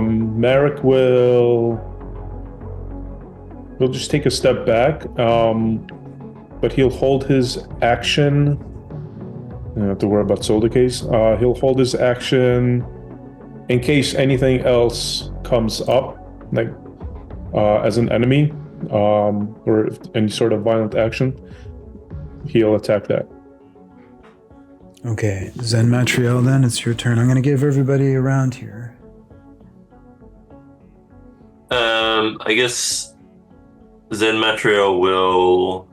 Merrick will just take a step back, but he'll hold his action. You don't have to worry about soul decays. He'll hold his action in case anything else comes up, like as an enemy, or if any sort of violent action, he'll attack that. Okay, Zen Matriel, then it's your turn. I'm going to give everybody a round here. I guess Zen Matriel will,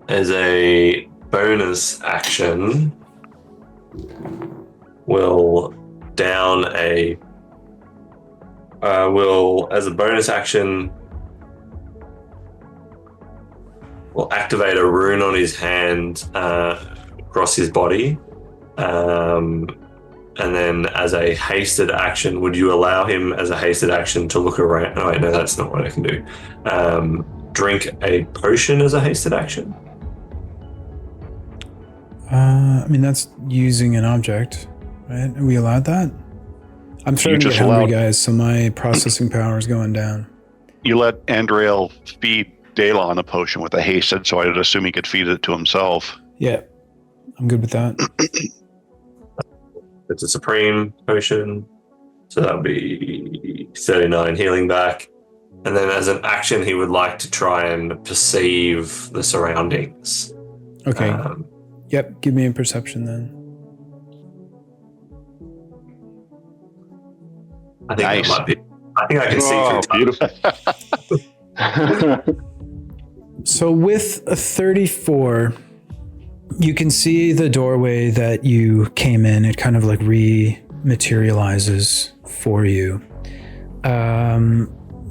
as a bonus action, will activate a rune on his hand across his body. And then as a hasted action, would you allow him as a hasted action to look around? Oh, wait, no, that's not what I can do. Drink a potion as a hasted action? I mean, that's using an object, right? Are we allowed that? I'm starting to get hungry, guys, so my processing power is going down. You let Andriel feed Daylon a potion with a hasted, so I'd assume he could feed it to himself. Yeah, I'm good with that. It's a supreme potion, so that'll be 39 healing back. And then as an action, he would like to try and perceive the surroundings. Okay. Yep, give me a perception then. I think nice. That might be. I think I can see through. Beautiful. So with a 34, you can see the doorway that you came in. It kind of like rematerializes for you.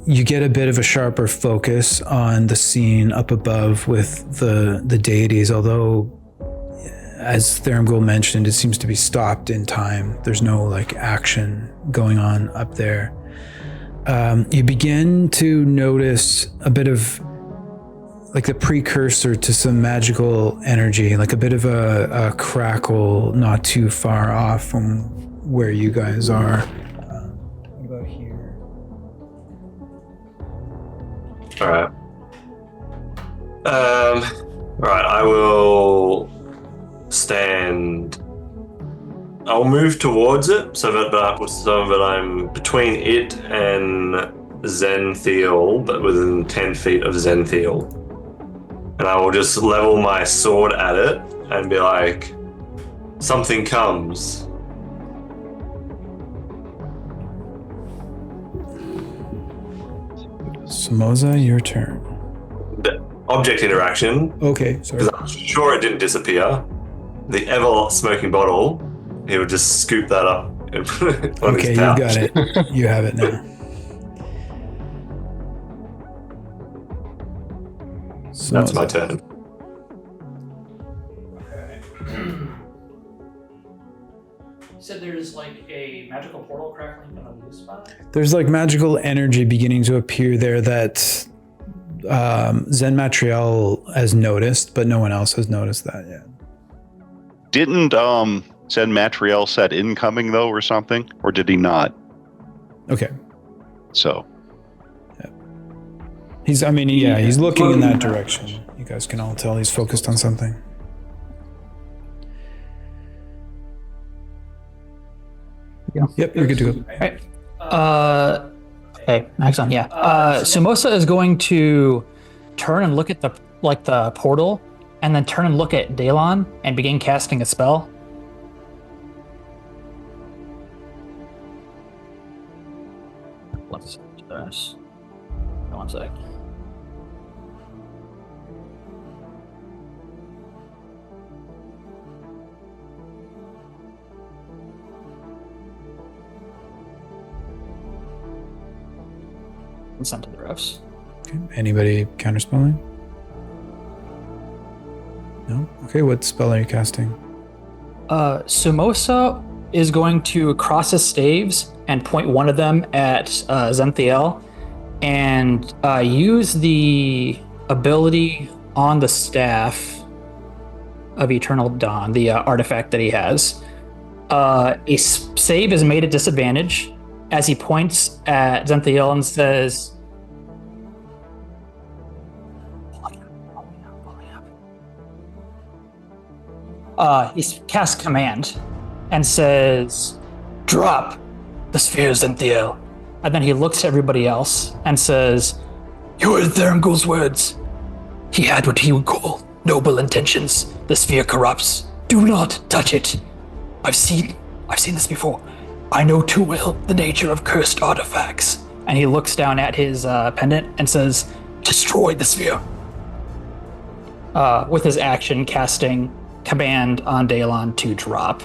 You get a bit of a sharper focus on the scene up above with the deities, although, as Theramgul mentioned, it seems to be stopped in time. There's no like action going on up there. You begin to notice a bit of like the precursor to some magical energy, like a bit of a crackle not too far off from where you guys are. What about here? All right. All right, I will stand. I'll move towards it so that I'm between it and Zenthiel, but within 10 feet of Zenthiel. And I will just level my sword at it and be like, something comes. Samoza, your turn. Object interaction. Okay, sorry. Because I'm sure it didn't disappear. The ever smoking bottle, he would just scoop that up and put it on his pouch. You got it. You have it now. So that's my turn. You said there's like a magical portal crackling on a blue spot? There's like magical energy beginning to appear there that Zen Matriel has noticed, but no one else has noticed that yet. Didn't Zen Matriel set incoming though or something? Or did he not? Okay. So. He's looking in that direction. You guys can all tell he's focused on something. Yeah. Yep, you're good to go. All right. Okay, excellent. Yeah. Samoza is going to turn and look at the portal, and then turn and look at Daylon and begin casting a spell. Let's do this. One sec. Send to the refs. Okay. Anybody counterspelling? No? Okay, what spell are you casting? Samoza is going to cross his staves and point one of them at Zenthiel, and use the ability on the Staff of Eternal Dawn, the artifact that he has. A save is made at disadvantage as he points at Zenthiel and says, he casts command and says, "Drop the sphere, Zenthiel." And then he looks at everybody else and says, "You heard Thurmgul's words. He had what he would call noble intentions. The sphere corrupts. Do not touch it. I've seen this before. I know too well the nature of cursed artifacts." And he looks down at his pendant and says, "Destroy the sphere." With his action, casting command on Daylon to drop.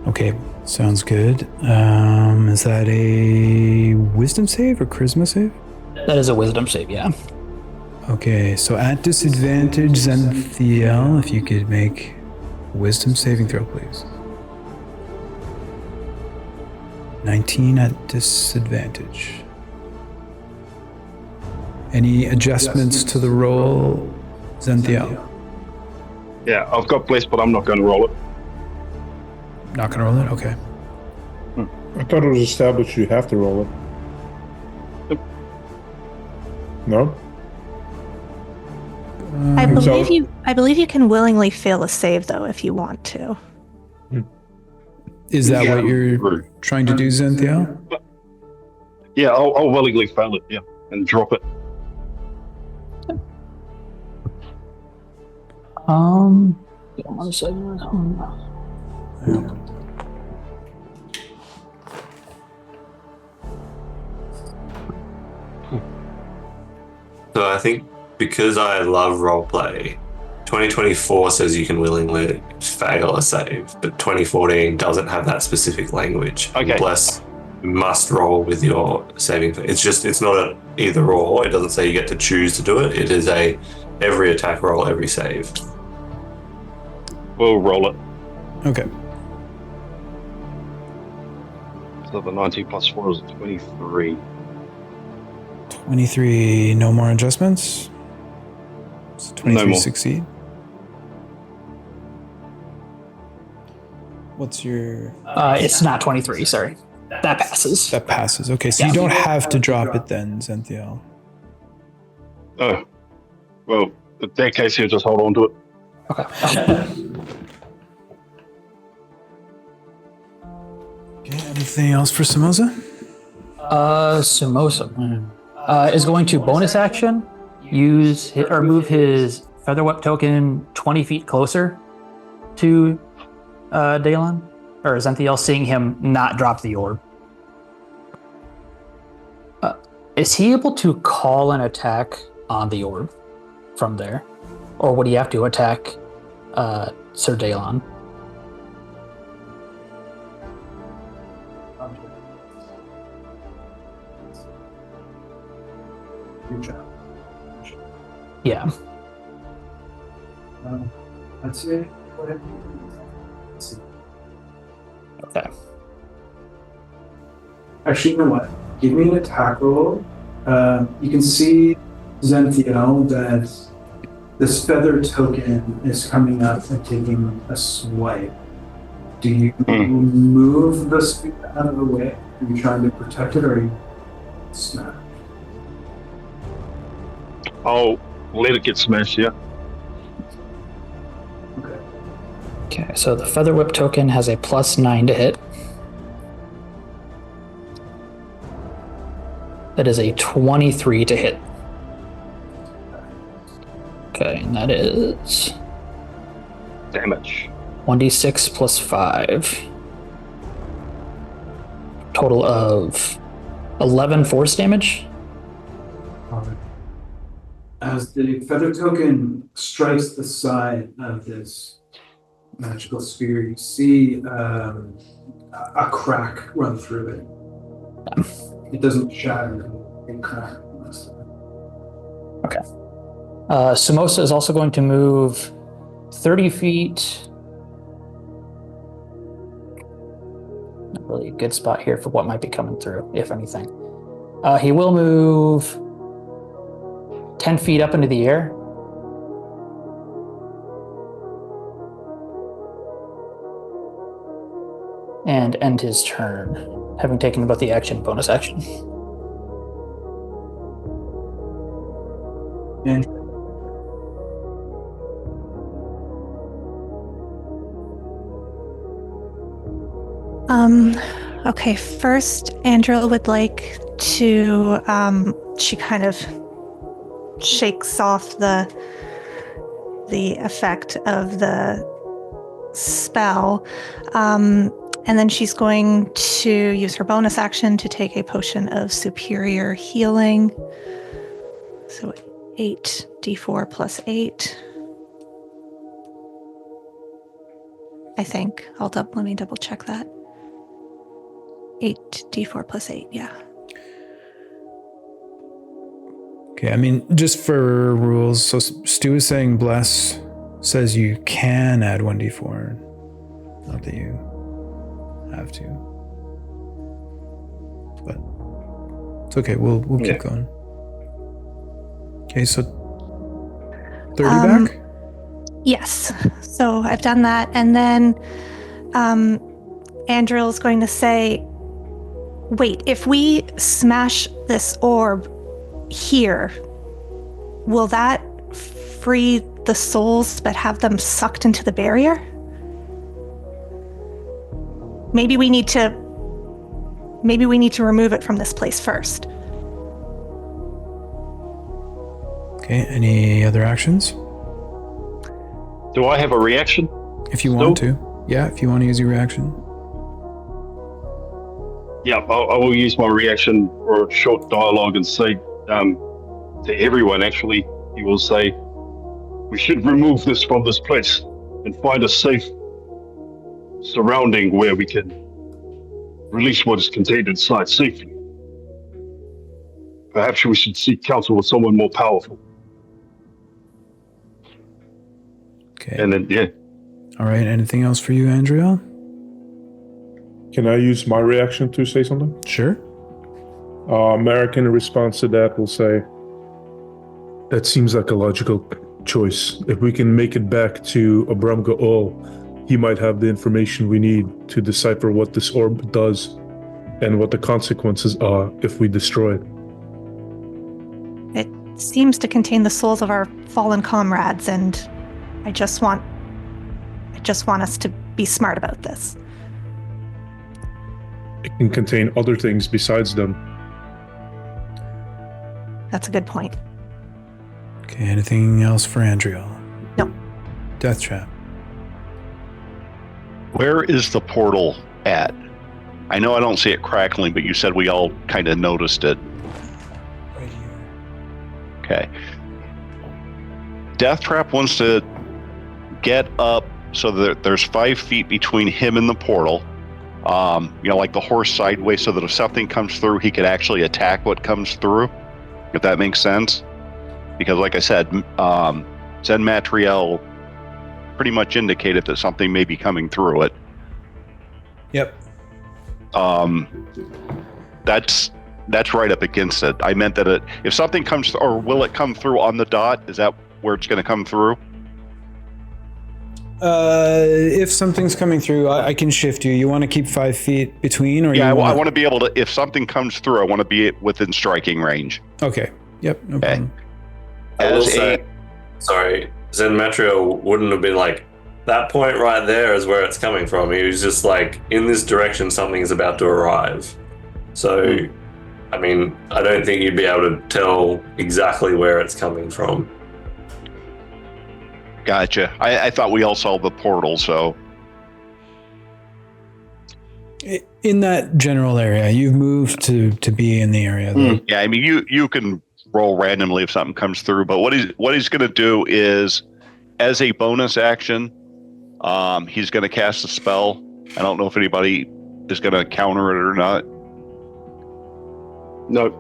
Okay, sounds good. Is that a wisdom save or charisma save? That is a wisdom save, yeah. Okay, so at disadvantage, Zenthiel, if you could make a wisdom saving throw, please. 19 at disadvantage. Any adjustments to the roll, Zenthiel? Yeah, I've got blessed, but I'm not going to roll it. Not gonna roll it? Okay. I thought it was established you have to roll it. Yep. No? I believe you can willingly fail a save though if you want to. Is that what you're trying to do, Zenthiel? Yeah, I'll willingly fail it, yeah, and drop it. One second. So I think because I love roleplay, 2024 says you can willingly fail a save, but 2014 doesn't have that specific language. Okay. Bless must roll with your saving. It's not an either or. It doesn't say you get to choose to do it. It is a every attack roll, every save. We'll roll it. Okay. So the 19 plus 4 is 23. 23, no more adjustments? So 23 No more. succeed. What's your... It's not 23, sorry. That passes. That passes. Okay, so Yeah. you don't have to drop it then, Zenthiel. Oh. Well, in that case, you just hold on to it. Okay. Okay, anything else for Samosa? Sumosa is going to bonus action, move his Featherwhip token 20 feet closer to Daylon, or Zenthiel, seeing him not drop the orb. Is he able to call an attack on the orb from there? Or would he have to attack Sir Daylon? Yeah. I'd say whatever. Okay. Actually, you know what? Give me an attack roll. You can see, Zenthiel, that this feather token is coming up and taking a swipe. Do you move the spear out of the way? Are you trying to protect it, or are you snap? I'll let it get smashed, yeah. Okay, so the Featherwhip token has a +9 to hit. That is a 23 to hit. Okay, and that is damage. 1d6 plus 5. Total of 11 force damage. As the feather token strikes the side of this magical sphere, you see a crack run through it. It doesn't shatter, it cracks. Okay. Samosa is also going to move 30 feet really a good spot here for what might be coming through, if anything. He will move 10 feet up into the air. And end his turn, having taken both the action and bonus action. And Okay, first, Andrea would like to, she kind of shakes off the effect of the spell, and then she's going to use her bonus action to take a potion of superior healing. So 8d4 plus 8. I think. Let me double check that. 8d4 plus 8, yeah. Okay, I mean, just for rules, so Stu is saying bless says you can add 1d4, not that you have to. But it's okay, we'll keep going. Okay, so 30 back? Yes. So I've done that, and then Andrill's going to say, wait, if we smash this orb here, will that free the souls but have them sucked into the barrier? Maybe we need to remove it from this place first. Okay, any other actions? Do I have a reaction? If you want to. Yeah, if you want to use your reaction. Yeah, I will use my reaction for a short dialogue and say to everyone, actually, he will say, we should remove this from this place and find a safe surrounding where we can release what is contained inside safely. Perhaps we should seek counsel with someone more powerful. Okay. And then, yeah. All right, anything else for you, Andrea? Can I use my reaction to say something? Sure. Merrick, in response to that, will say, that seems like a logical choice. If we can make it back to Abramga Ol, he might have the information we need to decipher what this orb does and what the consequences are if we destroy it. It seems to contain the souls of our fallen comrades, and I just want us to be smart about this. It can contain other things besides them. That's a good point. Okay, anything else for Andrea? No. Death Trap. Where is the portal at? I know I don't see it crackling, but you said we all kind of noticed it. Right here. Okay. Death Trap wants to get up so that there's 5 feet between him and the portal. Like the horse sideways, so that if something comes through, he could actually attack what comes through, if that makes sense. Because like I said, Zen Matriel pretty much indicated that something may be coming through it. Yep. That's right up against it. I meant that if something comes, or will it come through on the dot? Is that where it's going to come through? If something's coming through, I can shift you. You want to keep 5 feet between, or I want to be able to. If something comes through, I want to be within striking range. Okay. Yep. No problem. I will say, sorry, Zen Matriel wouldn't have been like, that point right there is where it's coming from. He was just like, in this direction, something is about to arrive. So, I mean, I don't think you'd be able to tell exactly where it's coming from. Gotcha. I thought we all saw the portal, so. In that general area, you've moved to be in the area. Yeah, I mean, you can roll randomly if something comes through, but what he's going to do is, as a bonus action, he's going to cast a spell. I don't know if anybody is going to counter it or not. No.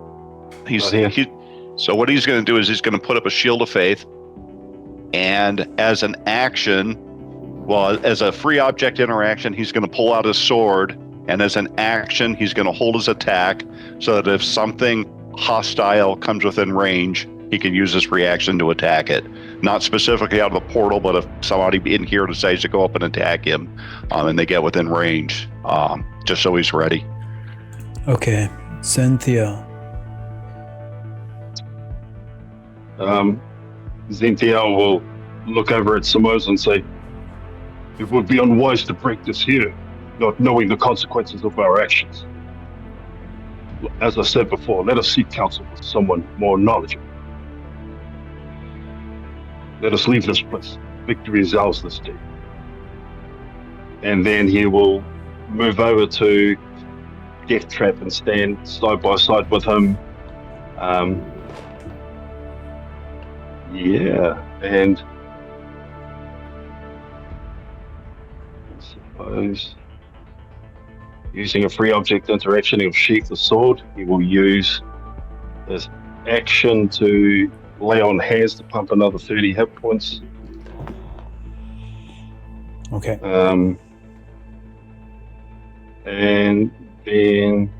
So what he's going to do is he's going to put up a shield of faith, and as an action, as a free object interaction, he's going to pull out his sword and as an action, he's going to hold his attack so that if something hostile comes within range, he can use this reaction to attack it. Not specifically out of the portal, but if somebody in here decides to go up and attack him, and they get within range, just so he's ready. Okay, Cynthia. Cynthia will look over at Samos and say, "It would be unwise to break this here, not knowing the consequences of our actions. As I said before, let us seek counsel with someone more knowledgeable. Let us leave this place. Victory is ours this day." And then he will move over to Death Trap and stand side by side with him. And I suppose using a free object interaction of sheath the sword, he will use this action to lay on hands to pump another 30 hit points. Okay. And then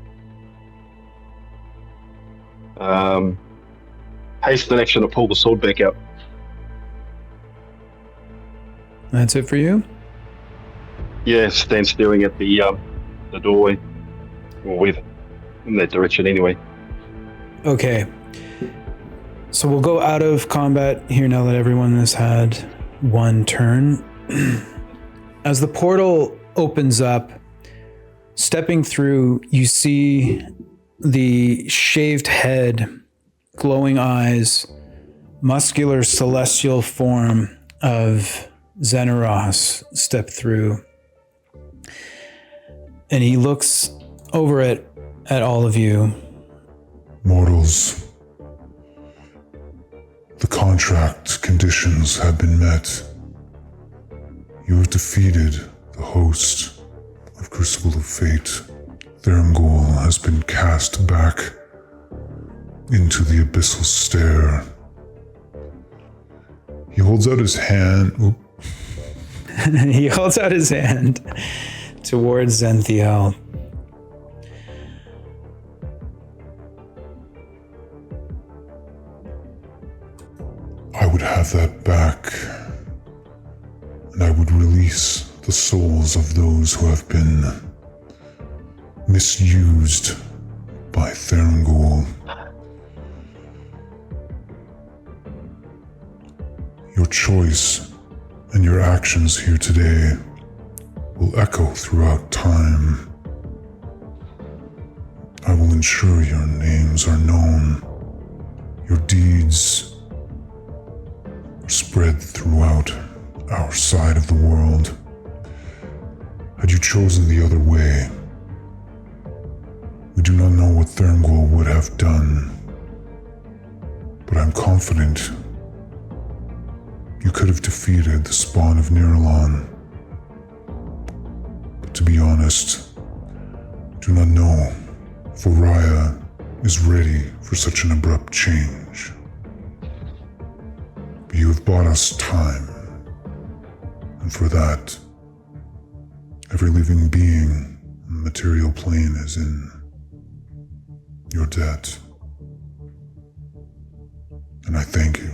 haste an action to pull the sword back out. That's it for you? Yeah, stand staring at the doorway, or in that direction anyway. Okay. So we'll go out of combat here now that everyone has had one turn. As the portal opens up, stepping through, you see the shaved head, glowing eyes, muscular celestial form of Xeneros step through. And he looks over at all of you. Mortals, the contract conditions have been met. You have defeated the host of Crucible of Fate. Therangol has been cast back into the abyssal stare. He holds out his hand. He holds out his hand towards Zenthiel. I would have that back, and I would release the souls of those who have been misused by Therangol. Your choice and your actions here today will echo throughout time. I will ensure your names are known, your deeds are spread throughout our side of the world. Had you chosen the other way, we do not know what Therangol would have done, but I'm confident you could have defeated the spawn of Nihralon. But to be honest, I do not know if Oriya is ready for such an abrupt change. But you have bought us time, and for that, every living being on the material plane is in your debt. And I thank you.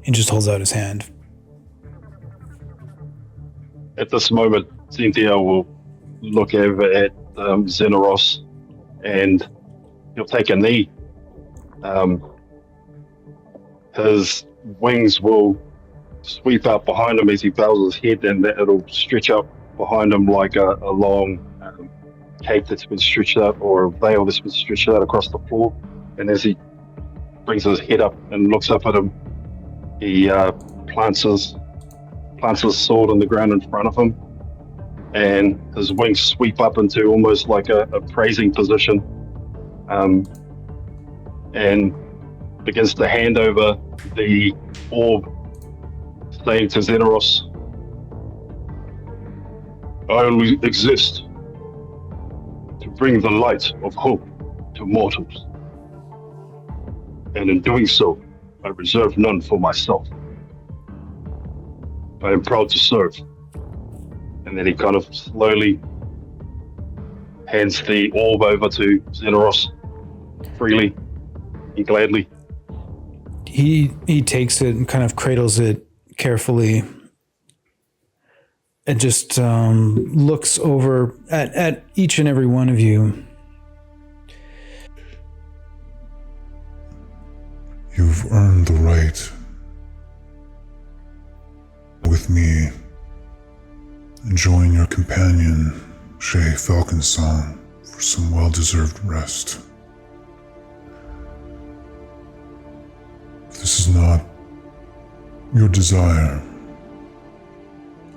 He just holds out his hand. At this moment, Cynthia will look over at Xeneros and he'll take a knee. His wings will sweep out behind him as he bows his head, and it'll stretch up behind him like a long cape that's been stretched out, or a veil that's been stretched out across the floor. And as he brings his head up and looks up at him, he plants his sword on the ground in front of him, and his wings sweep up into almost like a praising position, and begins to hand over the orb, saying to Xeneros, "I only exist to bring the light of hope to mortals, and in doing so, I reserve none for myself. I am proud to serve. And then he kind of slowly hands the orb over to Xenos freely and gladly. He takes it and kind of cradles it carefully and just looks over at each and every one of you. You've earned the right with me enjoying your companion, Shay Falconsong, for some well-deserved rest. If this is not your desire,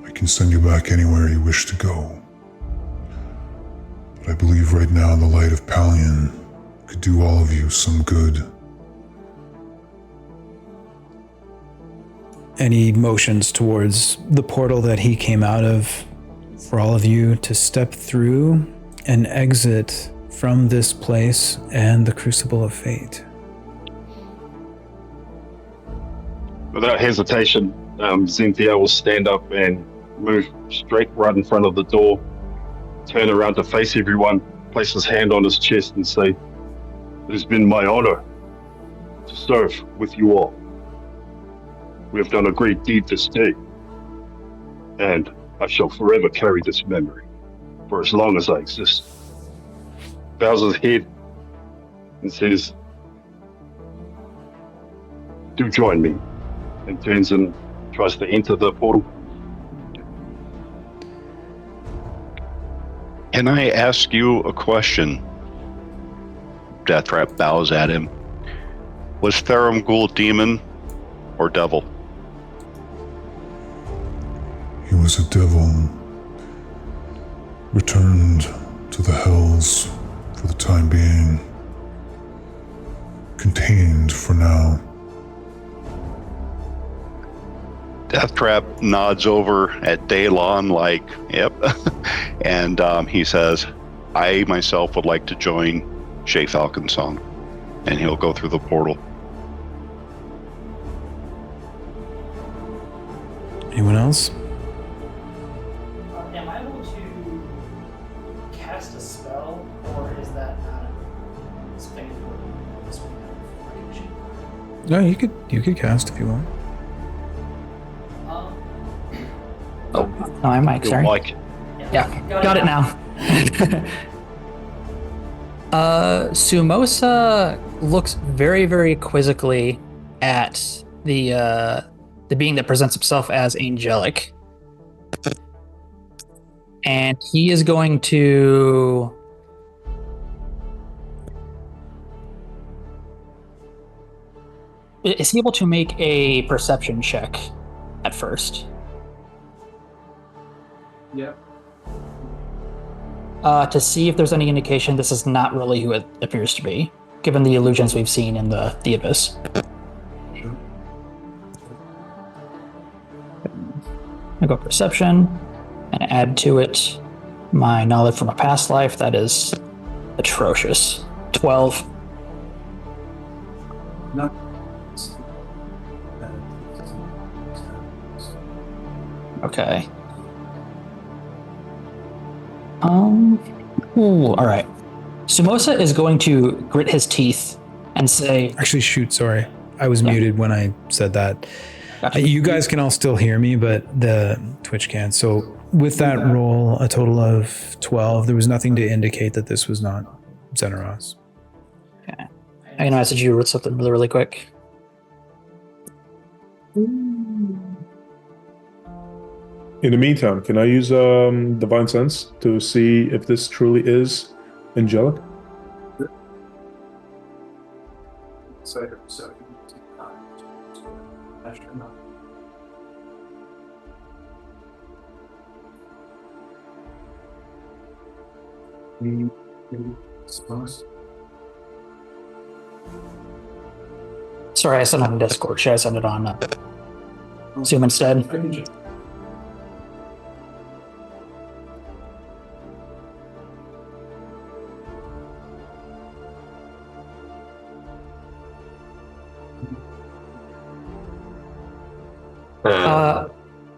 I can send you back anywhere you wish to go. But I believe right now the light of Palion could do all of you some good. And he motions towards the portal that he came out of for all of you to step through and exit from this place and the Crucible of Fate. Without hesitation, Xynthia will stand up and move straight right in front of the door, turn around to face everyone, place his hand on his chest and say, "It has been my honor to serve with you all. We have done a great deed this day, and I shall forever carry this memory for as long as I exist." Bows his head and says, "Do join me," and turns and tries to enter the portal. Can I ask you a question? Deathtrap bows at him. Was Therum Ghoul demon or devil? He was a devil, returned to the hells for the time being, contained for now. Deathtrap nods over at Daylon like, yep. And he says, "I myself would like to join Shay Falconsong." And he'll go through the portal. Anyone else? Am I able to cast a spell, or is that not a thing? No, you could cast if you want. Oh, no, I'm Mike, sorry. Mike. Yeah, got it now. Sumosa looks very, very quizzically at the being that presents himself as angelic. And he is going to... Is he able to make a perception check at first? Yep. To see if there's any indication this is not really who it appears to be, given the illusions we've seen in the Abyss. Sure. I go perception and add to it my knowledge from a past life. That is atrocious. 12. No. Okay. All right. Sumosa is going to grit his teeth and say... Actually, shoot, sorry. I was muted when I said that. Gotcha. You guys can all still hear me, but the Twitch can't. So with that roll, a total of 12, there was nothing to indicate that this was not Xenos. Okay. I'm going to message you with something really, really quick. In the meantime, can I use Divine Sense to see if this truly is angelic? Sorry, I sent it on Discord. Should I send it on Zoom instead?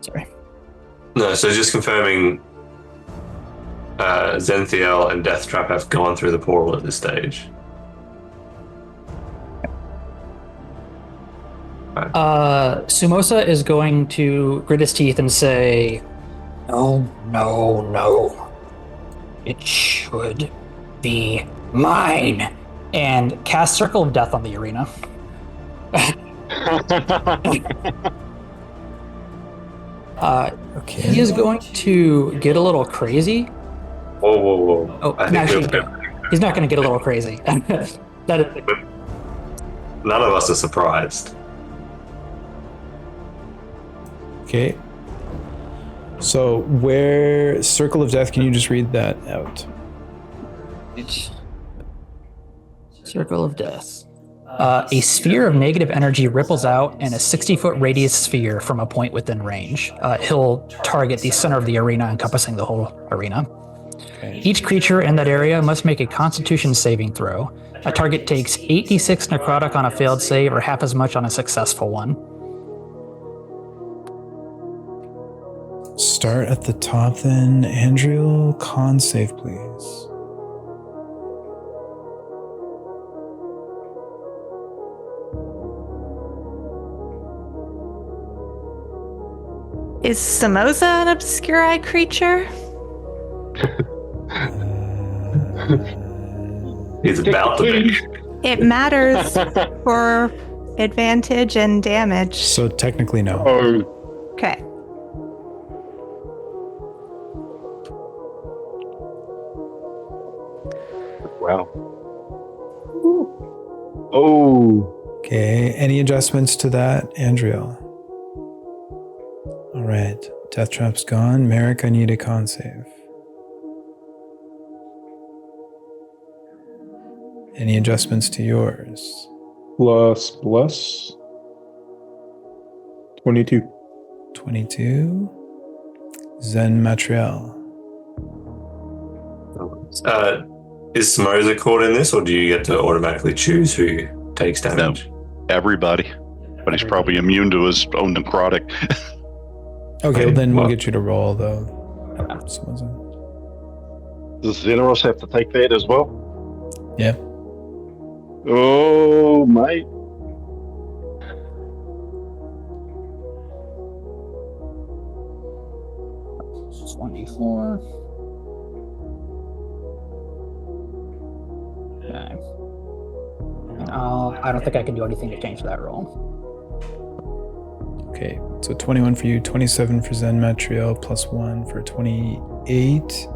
Sorry. No, so just confirming, Zenthiel and Deathtrap have gone through the portal at this stage. Sumosa is going to grit his teeth and say, "No, no, no. It should be mine." And cast Circle of Death on the arena. Okay. He is going to get a little crazy. Whoa. Oh, I no, think he's not going to get a little crazy. That is, none of us are surprised. Okay. So where Circle of Death, can you just read that out? Circle of Death. A sphere of negative energy ripples out in a 60-foot radius sphere from a point within range. He'll target the center of the arena, encompassing the whole arena. Okay. Each creature in that area must make a Constitution saving throw. A target takes 8d6 necrotic on a failed save, or half as much on a successful one. Start at the top then. Andrew, con save, please. Is Samosa an obscure eye creature? He's about to be. It matters for advantage and damage. So technically no. Okay. Wow. Oh. Okay, any adjustments to that, Andrea? All right, Death Trap's gone. Merrick, I need a con save. Any adjustments to yours? Plus 22. 22. Zen Matriel. Is Samosa caught in this, or do you get to automatically choose who takes damage? No, everybody. But he's probably immune to his own necrotic. Okay, well then we'll get you to roll, though. Does Xenos have to take that as well? Yeah. Oh, mate. It's 24. Okay. I don't think I can do anything to change that roll. Okay, so 21 for you, 27 for Zen Matriel, plus 1 for 28.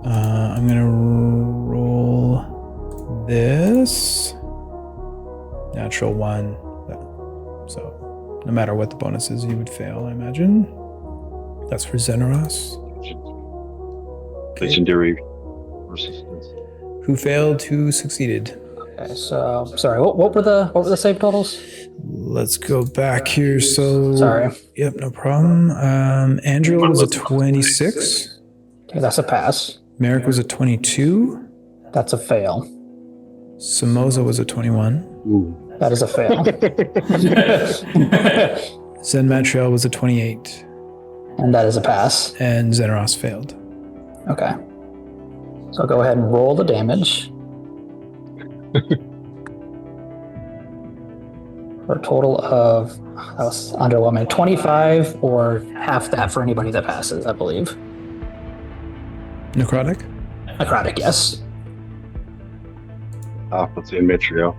I'm gonna roll this. Natural 1. So, no matter what the bonus is, you would fail, I imagine. That's for Zeneros. Okay. Legendary resistance. Who failed? Who succeeded? Okay, so sorry. What were the save totals? Let's go back here. So sorry. Yep, no problem. Andrew was a 26. Okay, that's a pass. Merrick was a 22. That's a fail. Samosa was a 21. Ooh. That is a fail. Zen Matriel was a 28. And that is a pass. And Zeneros failed. Okay. So I'll go ahead and roll the damage. For a total of, that was underwhelming, 25 or half that for anybody that passes, I believe. Necrotic? Necrotic, yes. What's in Metrio?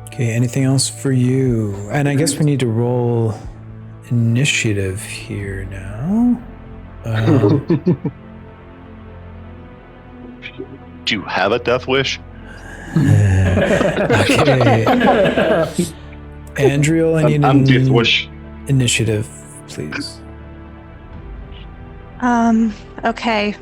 Okay, anything else for you? And I guess we need to roll initiative here now. Do you have a death wish? Okay. Andrew, I need death wish. Initiative, please. Okay.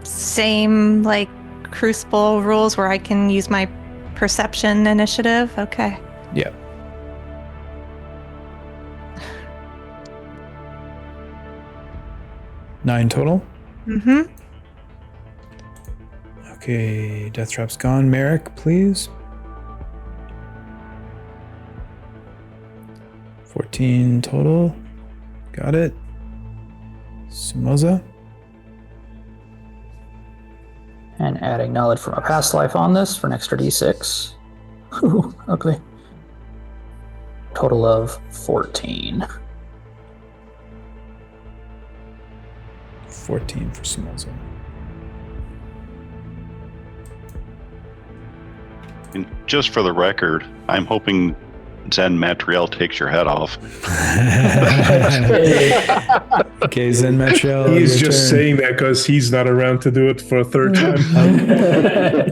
Same like Crucible rules where I can use my perception initiative. Okay. Yeah. Nine total? Mm-hmm. Okay, Death Trap's gone. Merrick, please. 14 total. Got it. Samoza. And adding knowledge from a past life on this for an extra d6. Ooh, ugly. Total of 14. 14 for Samoza. And just for the record, I'm hoping Zen Matriel takes your head off. Okay, Zen Matriel. He's just saying that because he's not around to do it for a third time.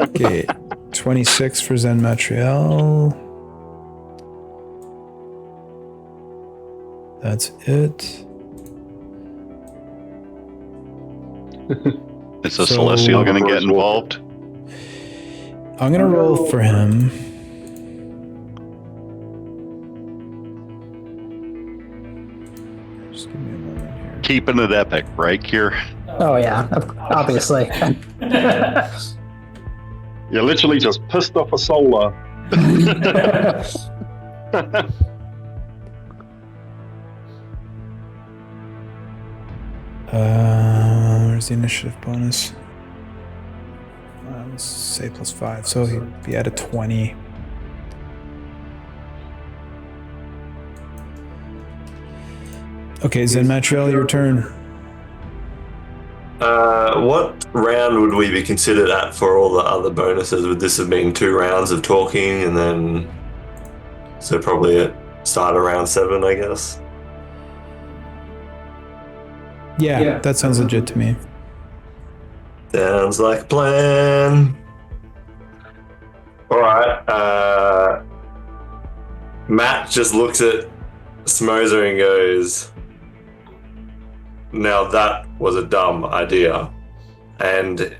Okay, 26 for Zen Matriel. That's it. Is the Celestial going to get involved? I'm going to roll for him. Just give me a moment here. Keeping it epic, right, Kier? Oh yeah, obviously. You literally just pissed off a solar. Where's the initiative bonus? Let's say +5, so he'd be at a 20. Okay, Zen Matriel, your turn. What round would we be considered at for all the other bonuses? Would this have been 2 rounds of talking and then... So probably at start of round 7, I guess? Yeah, that sounds legit to me. Sounds like a plan. Alright, Matt just looks at Samoza and goes, now that was a dumb idea. And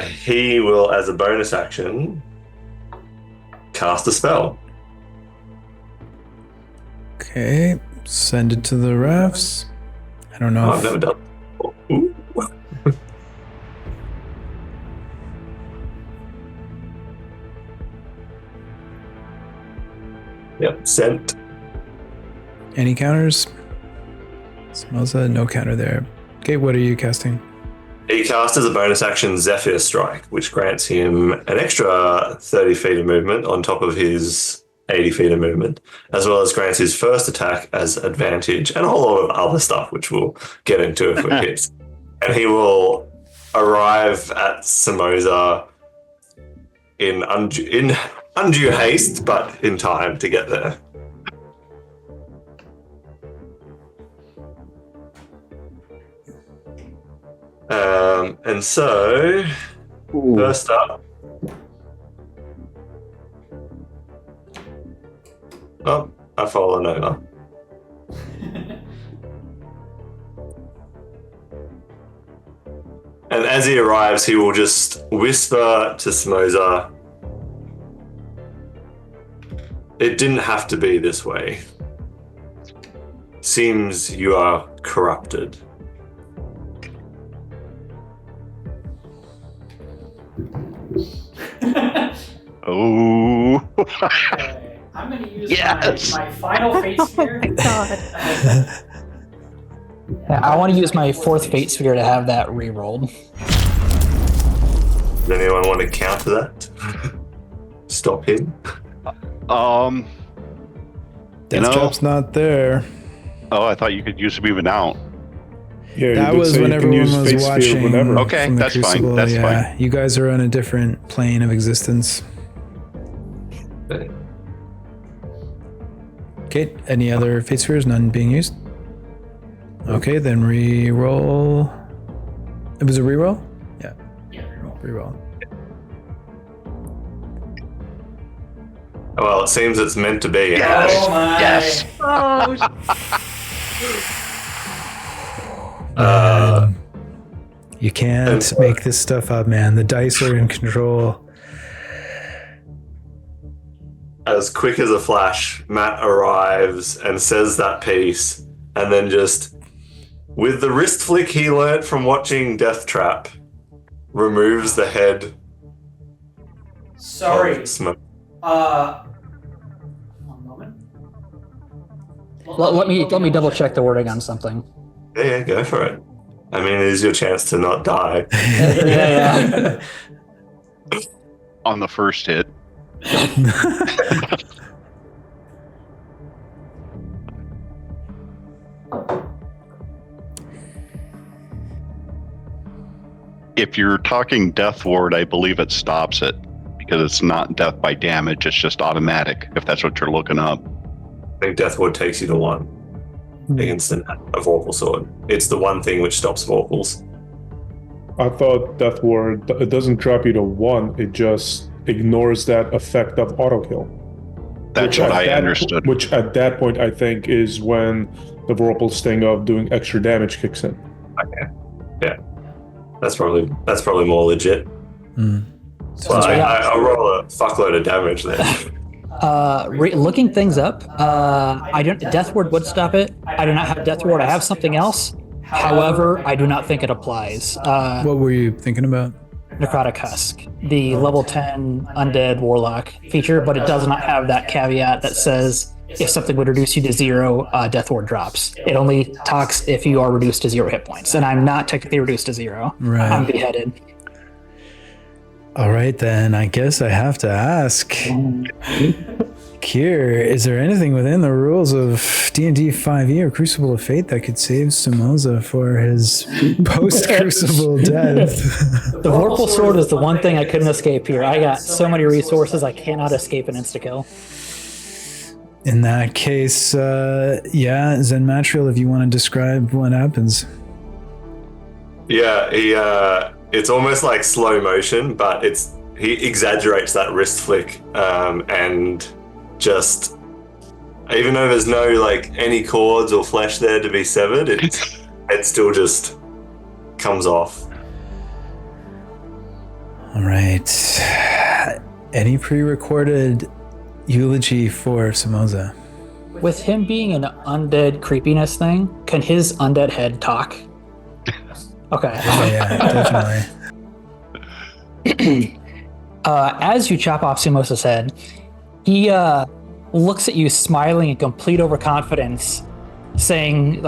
he will, as a bonus action, cast a spell. Okay, send it to the refs. I don't know. I've never done it. Ooh. Yep, sent. Any counters? Samoza, no counter there. Okay, what are you casting? He casts as a bonus action Zephyr Strike, which grants him an extra 30 feet of movement on top of his 80 feet of movement, as well as grants his first attack as advantage and a whole lot of other stuff, which we'll get into if it hits. And he will arrive at Samoza in undue haste, but in time to get there. And so, first up, oh, I've fallen over. And as he arrives, he will just whisper to Samoza, "It didn't have to be this way. Seems you are corrupted." Oh. Okay. I'm going to use my final fate sphere. God. Yeah, I want to use my 4th fate sphere to have that re-rolled. Does anyone want to counter that? Stop him? Deathtrap's not there. Oh, I thought you could use them even out. Yeah, That was when everyone was watching. Okay, from the that's fine. Crucible. That's yeah. fine. You guys are on a different plane of existence. Okay, any other fate spheres? None being used? Okay, then re-roll. It was a re-roll? Yeah. Yeah, reroll. Re-roll. Well, it seems it's meant to be. Yes. Oh my. Yes. You can't make this stuff up, man. The dice are in control. As quick as a flash, Matt arrives and says that piece, and then just, with the wrist flick he learnt from watching Death Trap, removes the head. Sorry. Of Smoke. One moment. Let me double check the wording on something. Yeah, go for it. I mean, it is your chance to not die. Yeah. On the first hit. If you're talking Death Ward, I believe it stops it because it's not death by damage, it's just automatic, if that's what you're looking up. I think Death Ward takes you to 1 against a Vorpal Sword. It's the one thing which stops Vorpals. I thought Death Ward, it doesn't drop you to 1, it just ignores that effect of auto kill. That's what I understood. Which at that point, I think, is when the Vorpal Sting of doing extra damage kicks in. Okay. Yeah. That's probably more legit. Well, I'll roll a fuckload of damage then. Looking things up, Death Ward would stop it. I do not have Death Ward. I have something else. However, I do not think it applies. What were you thinking about? Necrotic Husk, the level 10 undead warlock feature, but it does not have that caveat that says if something would reduce you to 0, Death Ward drops. It only talks if you are reduced to 0 hit points, and I'm not technically reduced to 0. Right. I'm beheaded. All right, then I guess I have to ask. Kier, is there anything within the rules of D&D 5e or Crucible of Fate that could save Samoza for his post-Crucible death? The Vorpal Sword is the one thing I couldn't escape here. I got so many resources, I cannot escape an insta-kill. In that case, Zen Matriel, if you want to describe what happens. Yeah, it's almost like slow motion, but he exaggerates that wrist flick, and just, even though there's no any cords or flesh there to be severed, it still just comes off. All right. Any pre-recorded eulogy for Samoza? With him being an undead creepiness thing, can his undead head talk? Okay. Yeah, definitely. As you chop off Sumosa's head, he looks at you smiling in complete overconfidence, saying,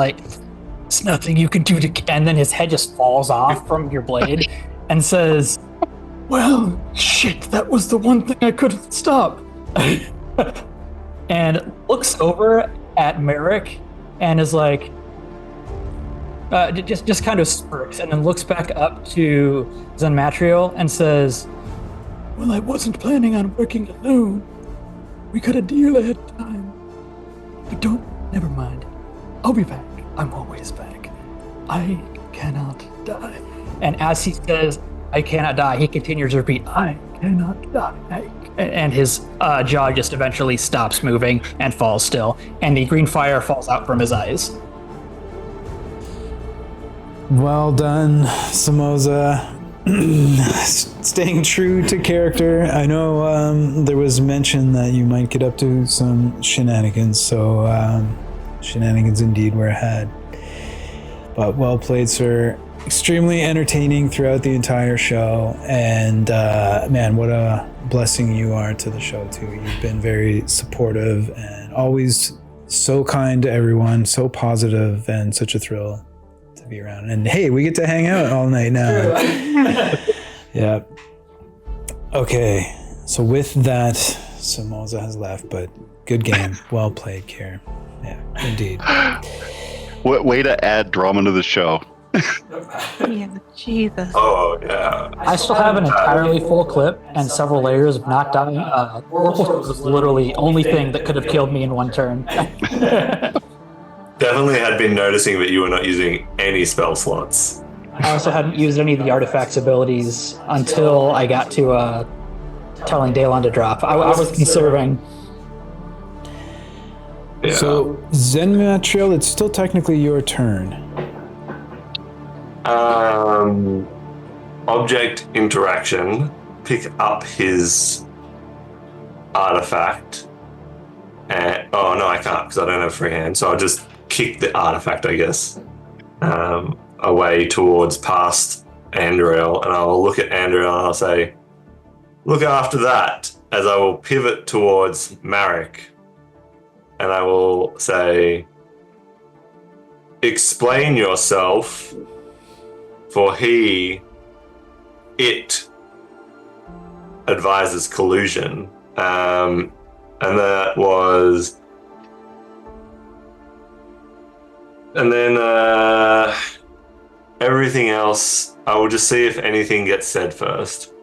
"It's nothing you can do to..." And then his head just falls off from your blade and says, "Well, shit, that was the one thing I couldn't stop." And looks over at Merrick and is like, just kind of smirks, and then looks back up to Zen Matriel and says, "Well, I wasn't planning on working alone. We got a deal ahead of time. But never mind. I'll be back. I'm always back. I cannot die." And as he says, "I cannot die," he continues to repeat, "I cannot die." And his jaw just eventually stops moving and falls still, and the green fire falls out from his eyes. Well done, Samoza. Staying true to character. I know there was mention that you might get up to some shenanigans, so shenanigans indeed were had. But well played, sir. Extremely entertaining throughout the entire show, and man, what a blessing you are to the show too. You've been very supportive and always so kind to everyone, so positive, and such a thrill to be around. And hey, we get to hang out all night now. Yeah. Okay, so with that, Samoza has left, but good game. Well played, Kier. Yeah, indeed. What way to add drama to the show. Yeah, Jesus. Oh, yeah. I still have an entirely full clip and several layers of not dying. Vorpal was literally the only thing that could have killed me in one turn. Definitely had been noticing that you were not using any spell slots. I also hadn't used any of the artifacts abilities until I got to telling Daylon to drop. I was conserving. Yeah. So, Zen Matriel, it's still technically your turn. Object interaction. Pick up his artifact. And, oh, no, I can't because I don't have free hand. So I'll just kick the artifact, I guess, away towards past Andriel. And I will look at Andriel and I'll say, "Look after that," as I will pivot towards Marek. And I will say, explain yourself, for it advises collusion. And that was... And then everything else, I will just see if anything gets said first.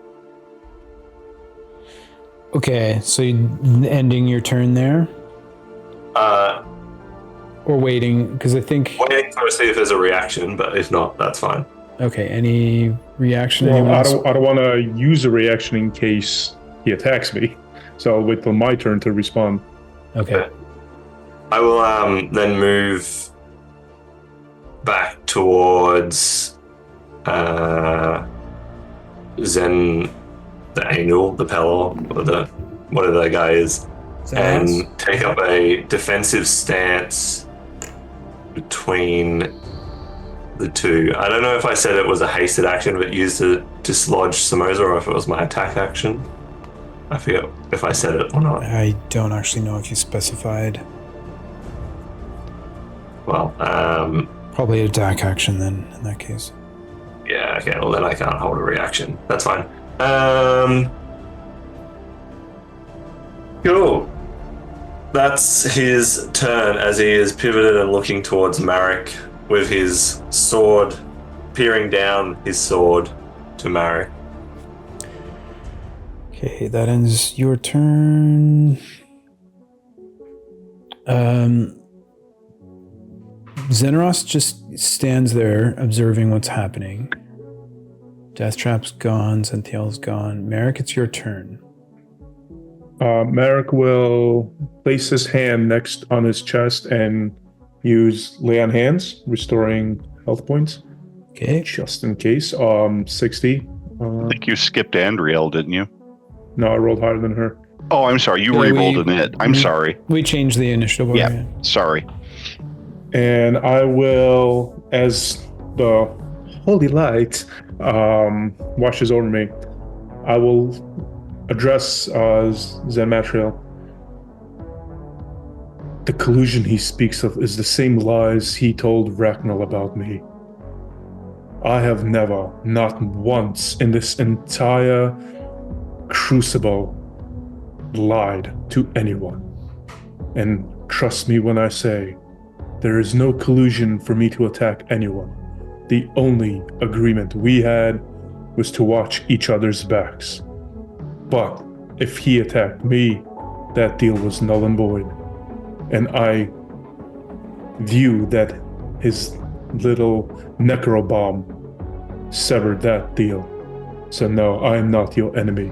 Okay, so ending your turn there? Or waiting, because I think... Waiting to see if there's a reaction, but if not, that's fine. Okay, any reaction? Well, I don't want to use a reaction in case he attacks me, so I'll wait till my turn to respond. Okay. I will then move back towards Zen, the angel, the Pelor, or the whatever that guy is, and take up a defensive stance between the two. I don't know if I said it was a hasted action, but used to dislodge Samoza, or if it was my attack action. I forget if I said it or not. I don't actually know if you specified. Well, probably attack action then, in that case. Yeah, okay, well then I can't hold a reaction. That's fine. Cool. That's his turn as he is pivoted and looking towards Marek with his sword, peering down his sword to Marek. Okay, that ends your turn. Zeneros just stands there observing what's happening. Deathtrap's gone, Zenthiel's gone. Marek, it's your turn. Marek will place his hand next on his chest and use Lay on Hands, restoring health points. Okay. Just in case. 60. I think you skipped Andriel, didn't you? No, I rolled higher than her. Oh, I'm sorry. You re-rolled in it. I'm sorry. We changed the initiative. Yeah, sorry. And I will, as the holy light washes over me, I will address Zen Matriel. The collusion he speaks of is the same lies he told Ragnall about me. I have never, not once in this entire Crucible, lied to anyone. And trust me when I say, there is no collusion for me to attack anyone. The only agreement we had was to watch each other's backs. But if he attacked me, that deal was null and void. And I view that his little necrobomb severed that deal. So no, I am not your enemy.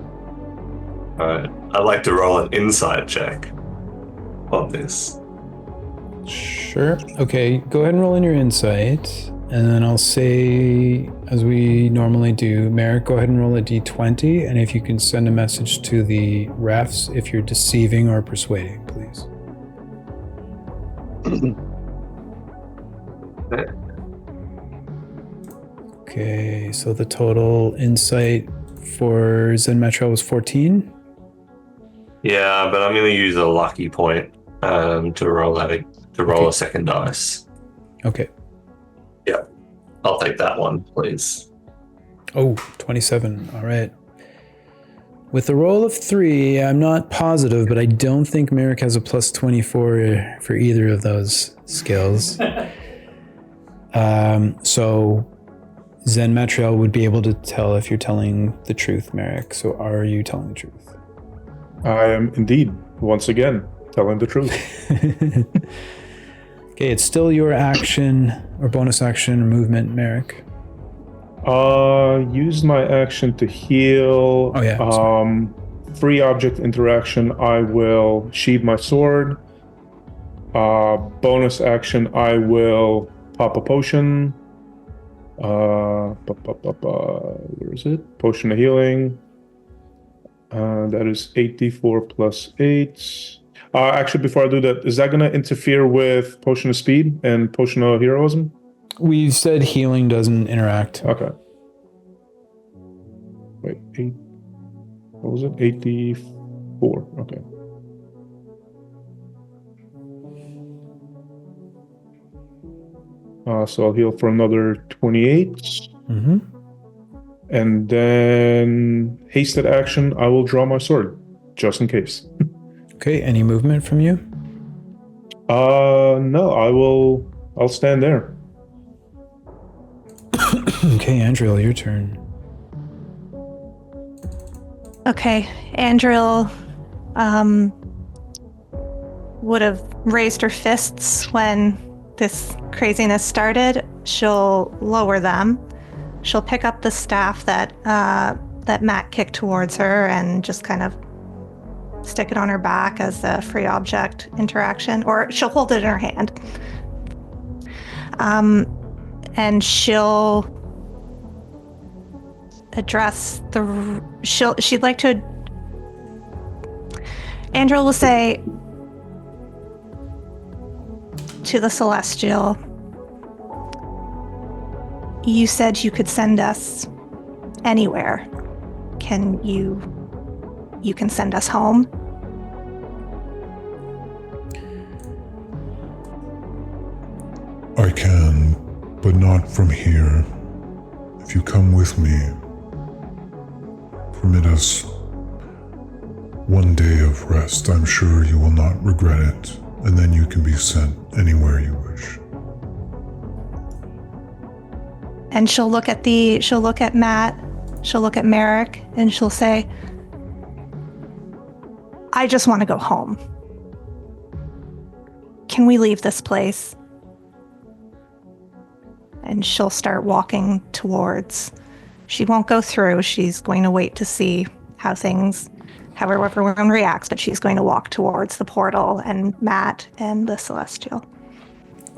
Alright, I'd like to roll an insight check on this. Sure. Okay, go ahead and roll in your insight. And then I'll say, as we normally do, Marek, go ahead and roll a d20. And if you can send a message to the refs if you're deceiving or persuading, please. Okay, so the total insight for Zen Metro was 14. Yeah, but I'm going to use a lucky point to roll a second dice. Okay. Yeah, I'll take that one, please. Oh, 27. All right. With a roll of 3, I'm not positive, but I don't think Marek has a plus 24 for either of those skills. So Zen Metriel would be able to tell if you're telling the truth, Marek. So are you telling the truth? I am indeed, once again, telling the truth. Okay, it's still your action or bonus action or movement, Marek. Use my action to heal. Oh yeah. Free object interaction, I will sheathe my sword. Bonus action, I will pop a potion. Where is it? Potion of healing. That is 8d4 plus 8. Actually, before I do that, is that going to interfere with Potion of Speed and Potion of Heroism? We said healing doesn't interact. Okay. Wait, 8. What was it? 84. Okay. So I'll heal for another 28. Mm-hmm. And then hasted action, I will draw my sword, just in case. Okay, any movement from you? No, I'll stand there. Okay, Andriel, your turn. Okay, Andriel would have raised her fists when this craziness started. She'll lower them. She'll pick up the staff that Matt kicked towards her and just kind of stick it on her back as a free object interaction, or she'll hold it in her hand. And she'll address she'd like to. Andriel will say to the Celestial, "You said you could send us anywhere. You can send us home?" I can, but not from here. If you come with me, permit us one day of rest. I'm sure you will not regret it, and then you can be sent anywhere you wish. And she'll look at Matt, she'll look at Merrick, and she'll say, "I just want to go home. Can we leave this place?" And she'll start walking towards. She won't go through. She's going to wait to see how everyone reacts, but she's going to walk towards the portal and Matt and the Celestial.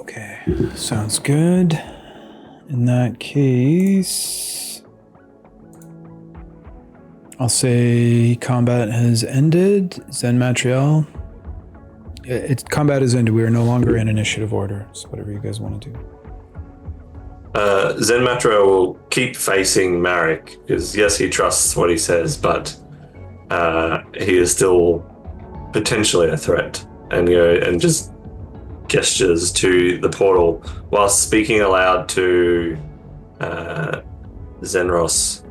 Okay, sounds good. In that case, I'll say combat has ended. Zen Matriel. Combat has ended. We are no longer in initiative order. So whatever you guys want to do. Zen Matriel will keep facing Marek, because yes, he trusts what he says, but he is still potentially a threat, and just gestures to the portal while speaking aloud to Zenros.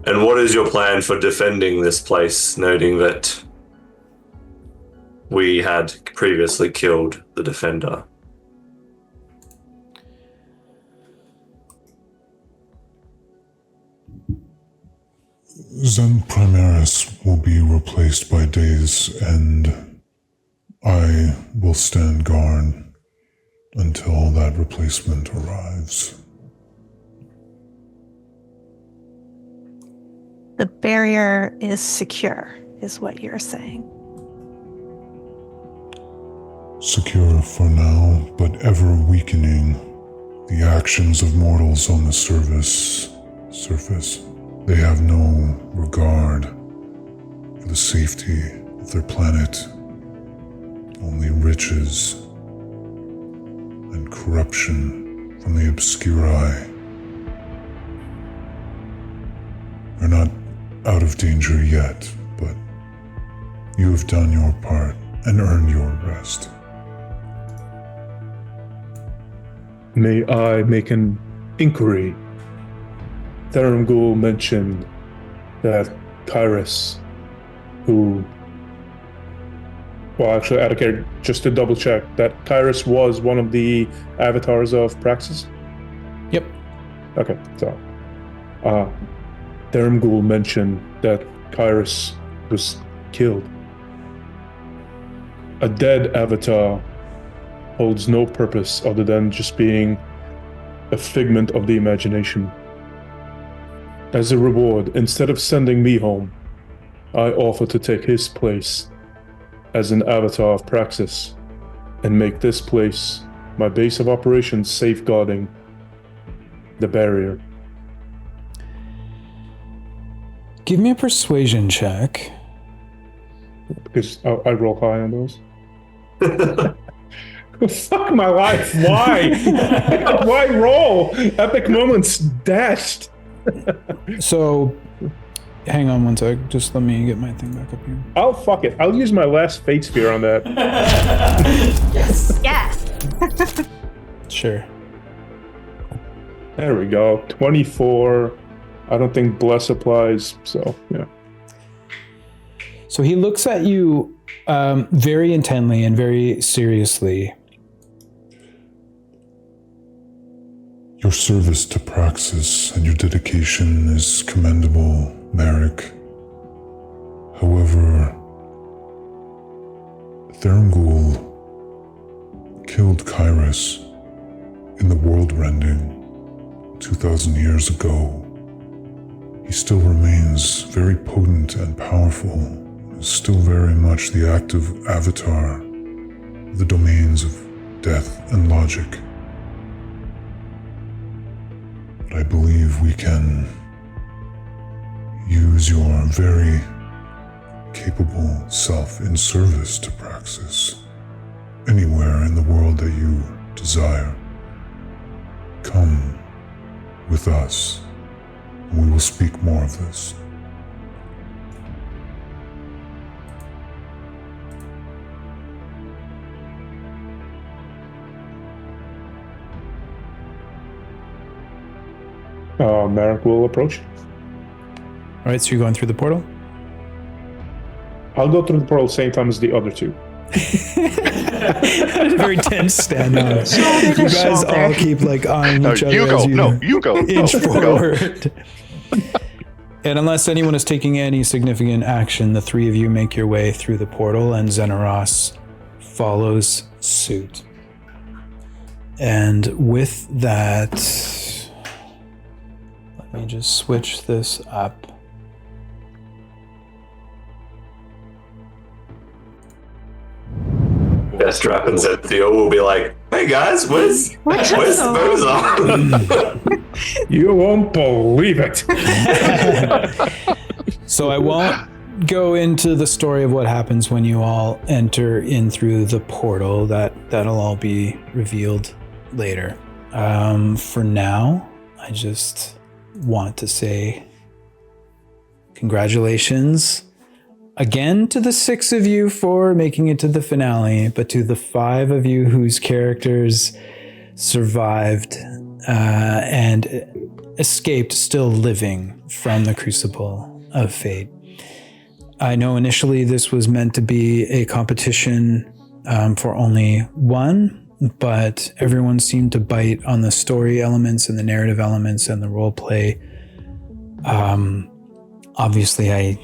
"And what is your plan for defending this place, noting that we had previously killed the defender?" Zen Primaris will be replaced by Days, and I will stand guard until that replacement arrives. The barrier is secure, is what you're saying. Secure for now, but ever weakening. The actions of mortals on the surface. They have no regard for the safety of their planet. Only riches and corruption from the obscuri. We're not out of danger yet, but you have done your part and earned your rest. May I make an inquiry? Thermgul mentioned that Kyrus, actually, out of care, just to double check, that Kyrus was one of the avatars of Praxis? Yep. Okay, so Thermgul mentioned that Kyrus was killed. A dead avatar holds no purpose other than just being a figment of the imagination. As a reward, instead of sending me home, I offer to take his place as an avatar of Praxis and make this place my base of operations, safeguarding the barrier. Give me a persuasion check. Because I roll high on those. Fuck my life, why? Why roll? Epic moments dashed. So, hang on one sec. Just let me get my thing back up here. Oh, fuck it. I'll use my last Fate Sphere on that. Yes. Yes. Sure. There we go. 24. I don't think bless applies, so yeah. So he looks at you very intently and very seriously. Your service to Praxis and your dedication is commendable, Merrick. However, Thurmgul killed Kairos in the world rending 2,000 years ago. He still remains very potent and powerful, is still very much the active avatar of the domains of death and logic. But I believe we can use your very capable self in service to Praxis anywhere in the world that you desire. Come with us, and we will speak more of this. Merrick will approach. All right, so you're going through the portal? I'll go through the portal same time as the other two. Very tense standoff. You guys all keep like eyeing each other. You go. Inch forward. And unless anyone is taking any significant action, the three of you make your way through the portal, and Xenaros follows suit. And with that, let me just switch this up. Destrap and Zethio will be like, hey guys, where's the booze on? You won't believe it. So I won't go into the story of what happens when you all enter in through the portal. That'll all be revealed later. For now, I just want to say congratulations again to the 6 of you for making it to the finale, but to the 5 of you whose characters survived and escaped still living from the Crucible of Fate. I know initially this was meant to be a competition for only one, but everyone seemed to bite on the story elements and the narrative elements and the role play. Obviously, I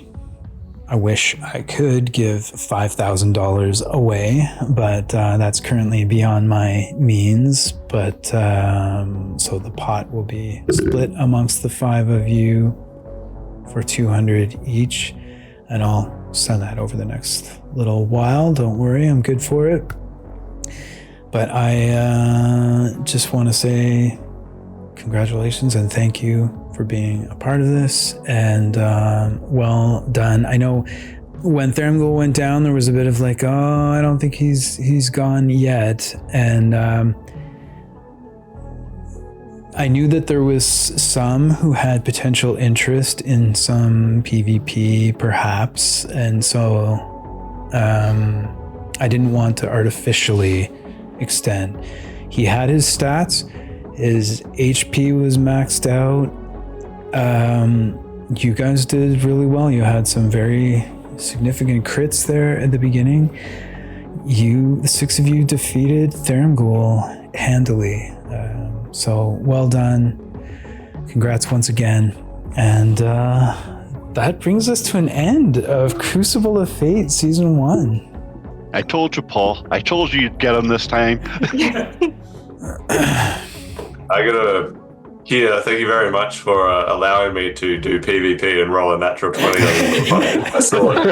wish I could give $5,000 away, but that's currently beyond my means. But so the pot will be split amongst the 5 of you for $200 each, and I'll send that over the next little while. Don't worry, I'm good for it. But I just want to say congratulations and thank you for being a part of this, and well done. I know when Thurmgul went down, there was a bit of like, oh, I don't think he's gone yet, and I knew that there was some who had potential interest in some PvP, perhaps, and so I didn't want to artificially extend. He had his stats. His HP was maxed out. You guys did really well. You had some very significant crits there at the beginning. The 6 of you defeated Thurmgul handily. So well done. Congrats once again. And that brings us to an end of Crucible of Fate Season 1. I told you, Paul. I told you you'd get him this time. Thank you very much for allowing me to do PvP and roll a natural 20 on my sword.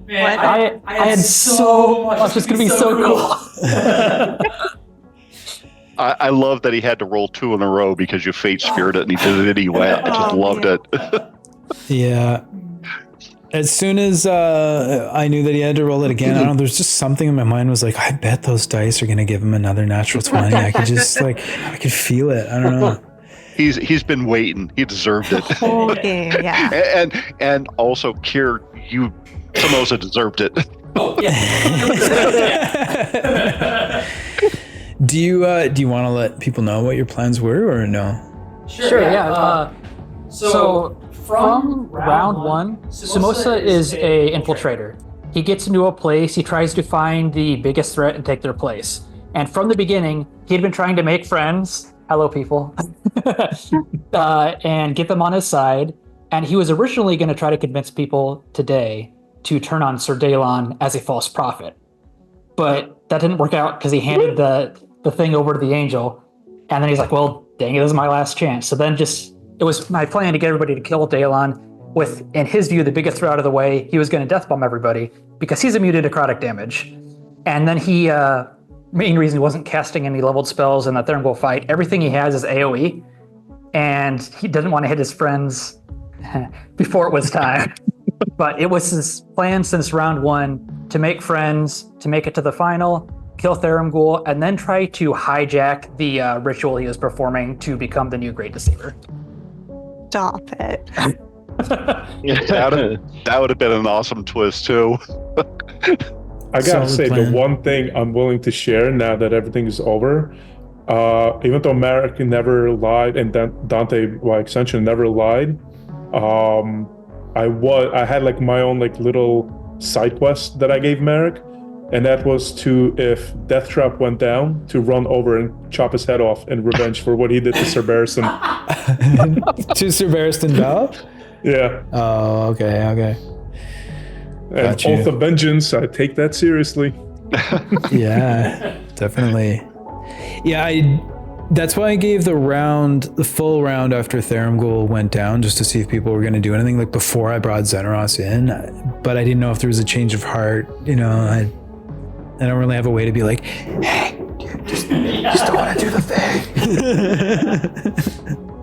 Man, I had so much. It's going to be so cool. I love that he had to roll 2 in a row because you fate speared it and he did it anyway. I just loved it. Yeah. As soon as I knew that he had to roll it again, I don't know, there's just something in my mind was like, I bet those dice are going to give him another natural 20. I could just I could feel it. I don't know. He's been waiting. He deserved it. Whole game, yeah. And also, Kier, you Samosa deserved it. Oh, yeah. Do you want to let people know what your plans were, or no? Sure, yeah. So from round one, Samosa is a infiltrator. He gets into a place, he tries to find the biggest threat and take their place. And from the beginning, he had been trying to make friends. Hello, people. And get them on his side. And he was originally going to try to convince people today to turn on Sir Daelon as a false prophet. But that didn't work out because he handed the thing over to the angel. And then he's like, well, dang it, this is my last chance. So then it was my plan to get everybody to kill Daelon with, in his view, the biggest threat out of the way. He was going to death bomb everybody because he's immune to necrotic damage. And then main reason he wasn't casting any leveled spells in the Thurmgold fight, everything he has is AoE, and he doesn't want to hit his friends before it was time. But it was his plan since round one to make friends, to make it to the final, kill Thurmgold, and then try to hijack the ritual he was performing to become the new Great Deceiver. Stop it. That would have been an awesome twist, too. I gotta say, the one thing I'm willing to share now that everything is over, even though Marek never lied and Dante, by extension, never lied, I had like my own like little side quest that I gave Marek, and that was to, if Death Trap went down, to run over and chop his head off in revenge for what he did to Sir Barristan. To Sir Barristan Bell? Yeah. Oh, okay. And Oath of Vengeance, I take that seriously. Yeah, definitely. Yeah, that's why I gave the full round after Thurmgold went down, just to see if people were going to do anything, like before I brought Xenos in. But I didn't know if there was a change of heart. You know, I don't really have a way to be like, hey, just don't want to do the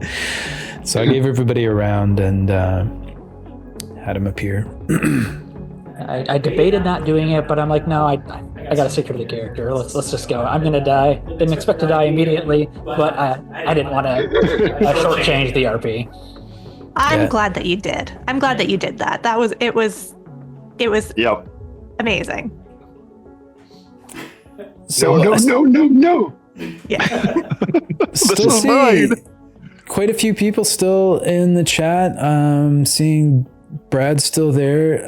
thing. So I gave everybody a round and had him appear. I debated not doing it, but I'm like, no, I gotta stick to the character. Let's just go. I'm gonna die. Didn't expect to die immediately, but I didn't want to shortchange the RP. I'm glad that you did. I'm glad that you did that. It was amazing. So, no. Yeah. Still seeing quite a few people still in the chat. Seeing Brad's still there.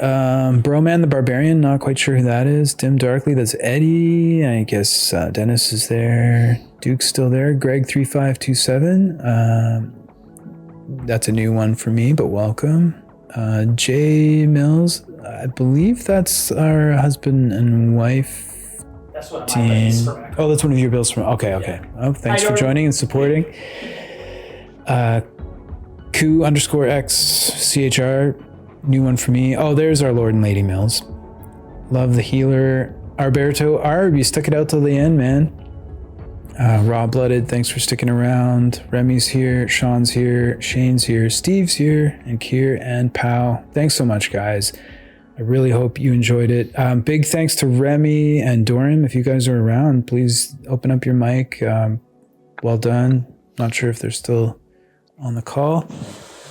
Broman the Barbarian, not quite sure who that is. Dim Darkly, that's Eddie. I guess Dennis is there. Duke's still there. Greg3527. That's a new one for me, but welcome. Jay Mills, I believe that's our husband and wife. That's what team. my base from. Oh, that's one of your bills from. Okay. Oh, thanks for joining and supporting. Q_X new one for me. Oh, there's our Lord and Lady Mills. Love the healer. Alberto Arb, you stuck it out till the end, man. Raw Blooded, thanks for sticking around. Remy's here, Sean's here, Shane's here, Steve's here, and Kier and Pow. Thanks so much, guys. I really hope you enjoyed it. Big thanks to Remy and Dorian. If you guys are around, please open up your mic. Well done. Not sure if they're still on the call.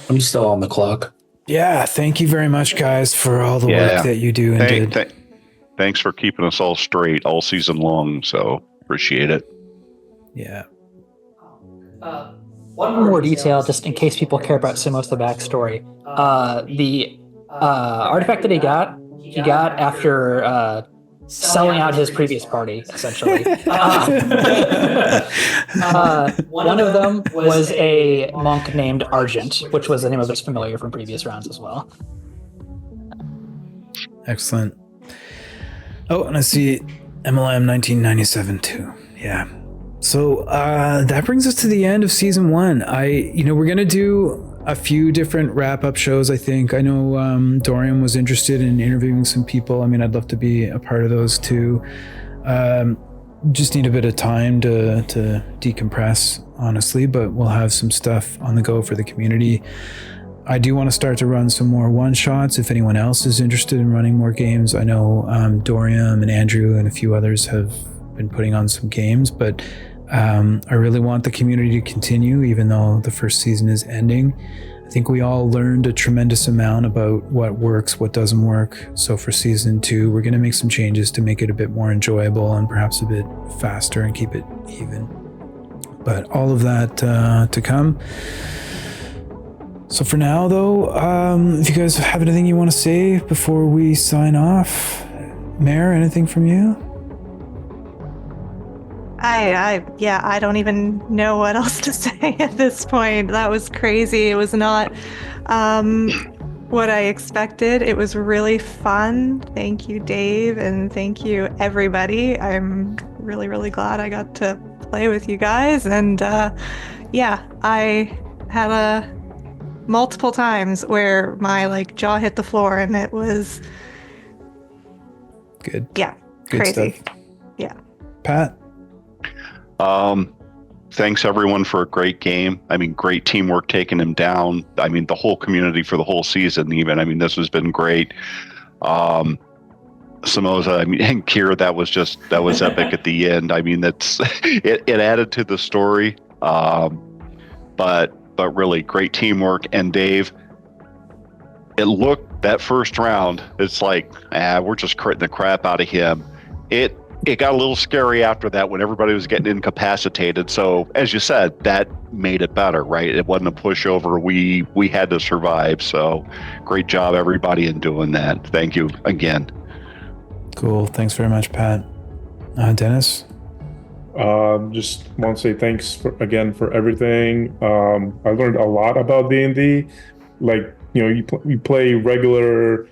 I'm still on the clock. Yeah, thank you very much, guys, for all the work that you do and did. Thanks for keeping us all straight all season long, so appreciate it. Yeah. One more detail, just in case people care about Simos, the backstory. The artifact that he got after selling out his previous party, essentially. One of them was a monk named Argent, which was the name of his familiar from previous rounds as well. Excellent. Oh, and I see MLM 1997 too. Yeah. So that brings us to the end of season 1. We're gonna do a few different wrap-up shows, I think. I know Dorian was interested in interviewing some people. I mean, I'd love to be a part of those too. Just need a bit of time to decompress, honestly, but we'll have some stuff on the go for the community. I do want to start to run some more one-shots if anyone else is interested in running more games. I know Dorian and Andrew and a few others have been putting on some games, but I really want the community to continue, even though the first season is ending. I I think we all learned a tremendous amount about what works, what doesn't work. So for season 2, we're going to make some changes to make it a bit more enjoyable and perhaps a bit faster and keep it even. But all of that to come. So for now, though, if you guys have anything you want to say before we sign off, Mare, anything from you? I don't even know what else to say at this point. That was crazy. It was not what I expected. It was really fun. Thank you, Dave, and thank you, everybody. I'm really, really glad I got to play with you guys. And I had multiple times where my jaw hit the floor, and it was good. Yeah, good crazy. Stuff. Yeah. Pat? Thanks everyone for a great game. I mean, great teamwork taking him down. I mean, the whole community for the whole season even. I mean, this has been great. Samoza, and Kira, that was epic at the end. I mean, it added to the story. But really great teamwork. And Dave, it looked that first round, it's like, we're just critting the crap out of him. It got a little scary after that when everybody was getting incapacitated. So as you said, that made it better, right? It wasn't a pushover. We had to survive. So great job, everybody, in doing that. Thank you again. Cool. Thanks very much, Pat. Dennis? Just want to say thanks again for everything. I learned a lot about D&D. You play regular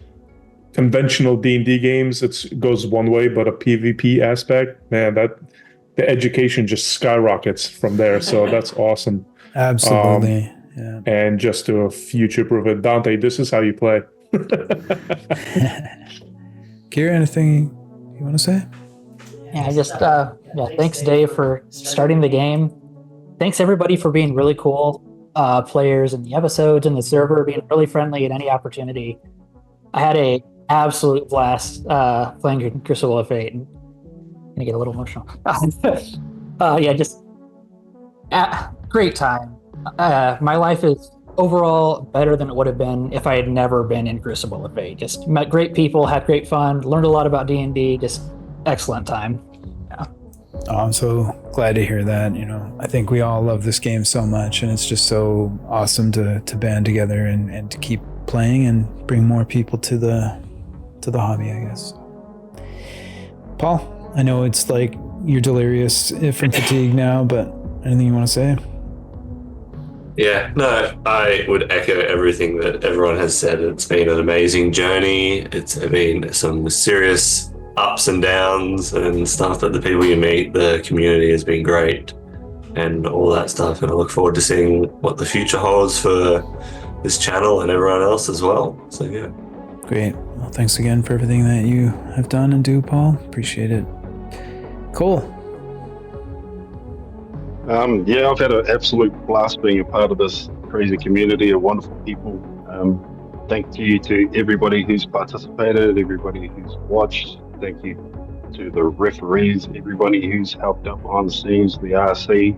conventional D&D games, it goes one way, but a PvP aspect, man, that the education just skyrockets from there. So that's awesome. Absolutely. Yeah. And just to future-proof it, Dante, this is how you play. Kira, anything you want to say? Yeah, thanks, Dave, for starting the game. Thanks, everybody, for being really cool players in the episodes and the server, being really friendly at any opportunity. I had a absolute blast playing Crucible of Fate. I'm gonna get a little emotional. Great time. My life is overall better than it would have been if I had never been in Crucible of Fate. Just met great people, had great fun, learned a lot about D&D. Just excellent time. Yeah. Oh, I'm so glad to hear that. I think we all love this game so much, and it's just so awesome to band together and to keep playing and bring more people to the hobby, I guess. Paul, I know it's like you're delirious from fatigue now, but anything you want to say? Yeah, no, I would echo everything that everyone has said. It's been an amazing journey. It's been some serious ups and downs and stuff, but the people you meet, the community has been great and all that stuff. And I look forward to seeing what the future holds for this channel and everyone else as well. So, yeah. Great. Well, thanks again for everything that you have done and do, Paul. Appreciate it. Cole. I've had an absolute blast being a part of this crazy community of wonderful people. Thank you to everybody who's participated, everybody who's watched. Thank you to the referees, everybody who's helped out behind the scenes, the RC,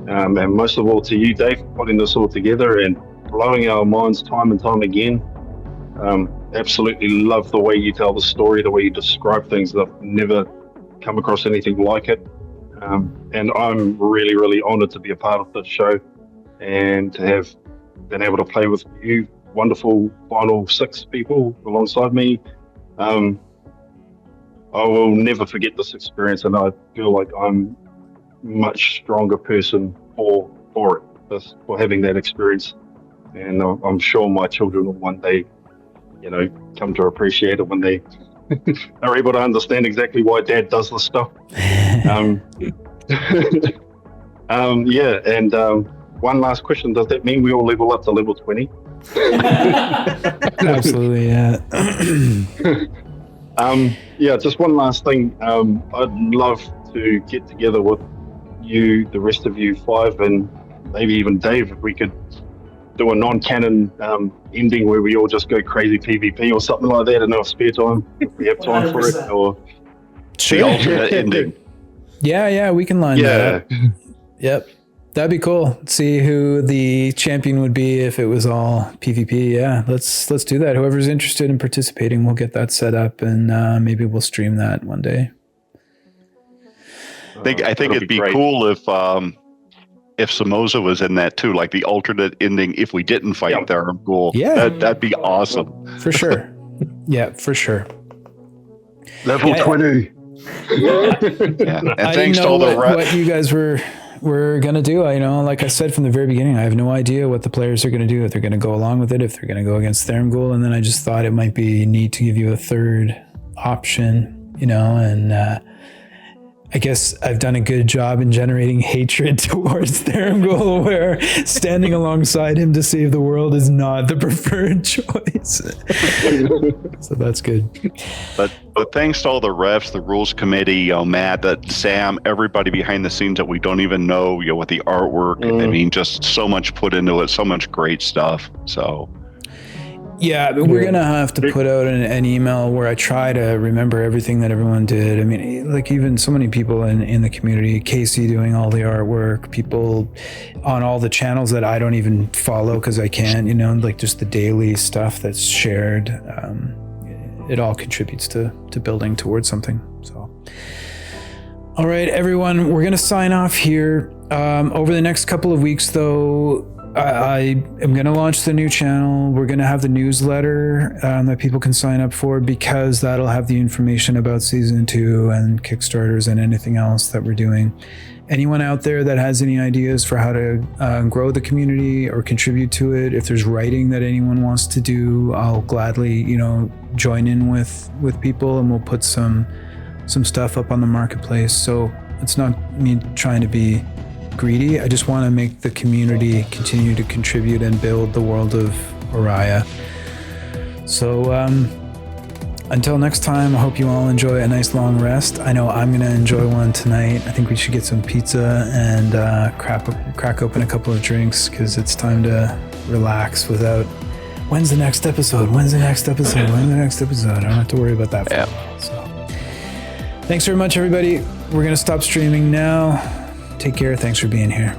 and most of all to you, Dave, for putting this all together and blowing our minds time and time again. Absolutely love the way you tell the story, the way you describe things. I've never come across anything like it. And I'm really, really honored to be a part of this show and to have been able to play with you wonderful final 6 people alongside me. I will never forget this experience, and I feel like I'm a much stronger person for it, for having that experience. And I'm sure my children will one day, come to appreciate it when they are able to understand exactly why Dad does this stuff. One last question: does that mean we all level up to level 20? Absolutely, yeah. Just one last thing. I'd love to get together with you, the rest of you 5, and maybe even Dave, if we could do a non-canon ending where we all just go crazy PvP or something like that in our spare time, if we have time 100%. For it, or the alternate ending. Yeah, we can line that up. Yep. That'd be cool. See who the champion would be if it was all PvP. Yeah, let's do that. Whoever's interested in participating, we'll get that set up, and maybe we'll stream that one day. I think it'd be cool if Samoza was in that too, like the alternate ending if we didn't fight Thurmgul. Yeah, that'd be awesome. For sure. Yeah, for sure. Level 20. Yeah. And I thanks didn't to know all the what you guys were gonna do. Like I said from the very beginning, I have no idea what the players are gonna do, if they're gonna go along with it, if they're gonna go against Thurmgul, and then I just thought it might be neat to give you a third option, and I guess I've done a good job in generating hatred towards Thurmgul, where standing alongside him to save the world is not the preferred choice. So that's good. But thanks to all the refs, the rules committee, Matt, Sam, everybody behind the scenes that we don't even know, with the artwork. I mean, just so much put into it, so much great stuff. So. Yeah, but we're going to have to put out an email where I try to remember everything that everyone did. I mean, like even so many people in the community, Casey doing all the artwork, people on all the channels that I don't even follow because I can't, like just the daily stuff that's shared. It all contributes to building towards something. So, all right, everyone, we're going to sign off here. Over the next couple of weeks, though, I am going to launch the new channel. We're going to have the newsletter that people can sign up for, because that'll have the information about season 2 and Kickstarters and anything else that we're doing. Anyone out there that has any ideas for how to grow the community or contribute to it, if there's writing that anyone wants to do, I'll gladly, join in with people, and we'll put some stuff up on the marketplace. So it's not me trying to be greedy. I just want to make the community continue to contribute and build the world of Oriah. So until next time, I hope you all enjoy a nice long rest. I know I'm going to enjoy one tonight. I think we should get some pizza and crack open a couple of drinks, because it's time to relax without, when's the next episode? When's the next episode? When's the next episode? I don't have to worry about that for a while. So thanks very much, everybody. We're going to stop streaming now. Take care. Thanks for being here.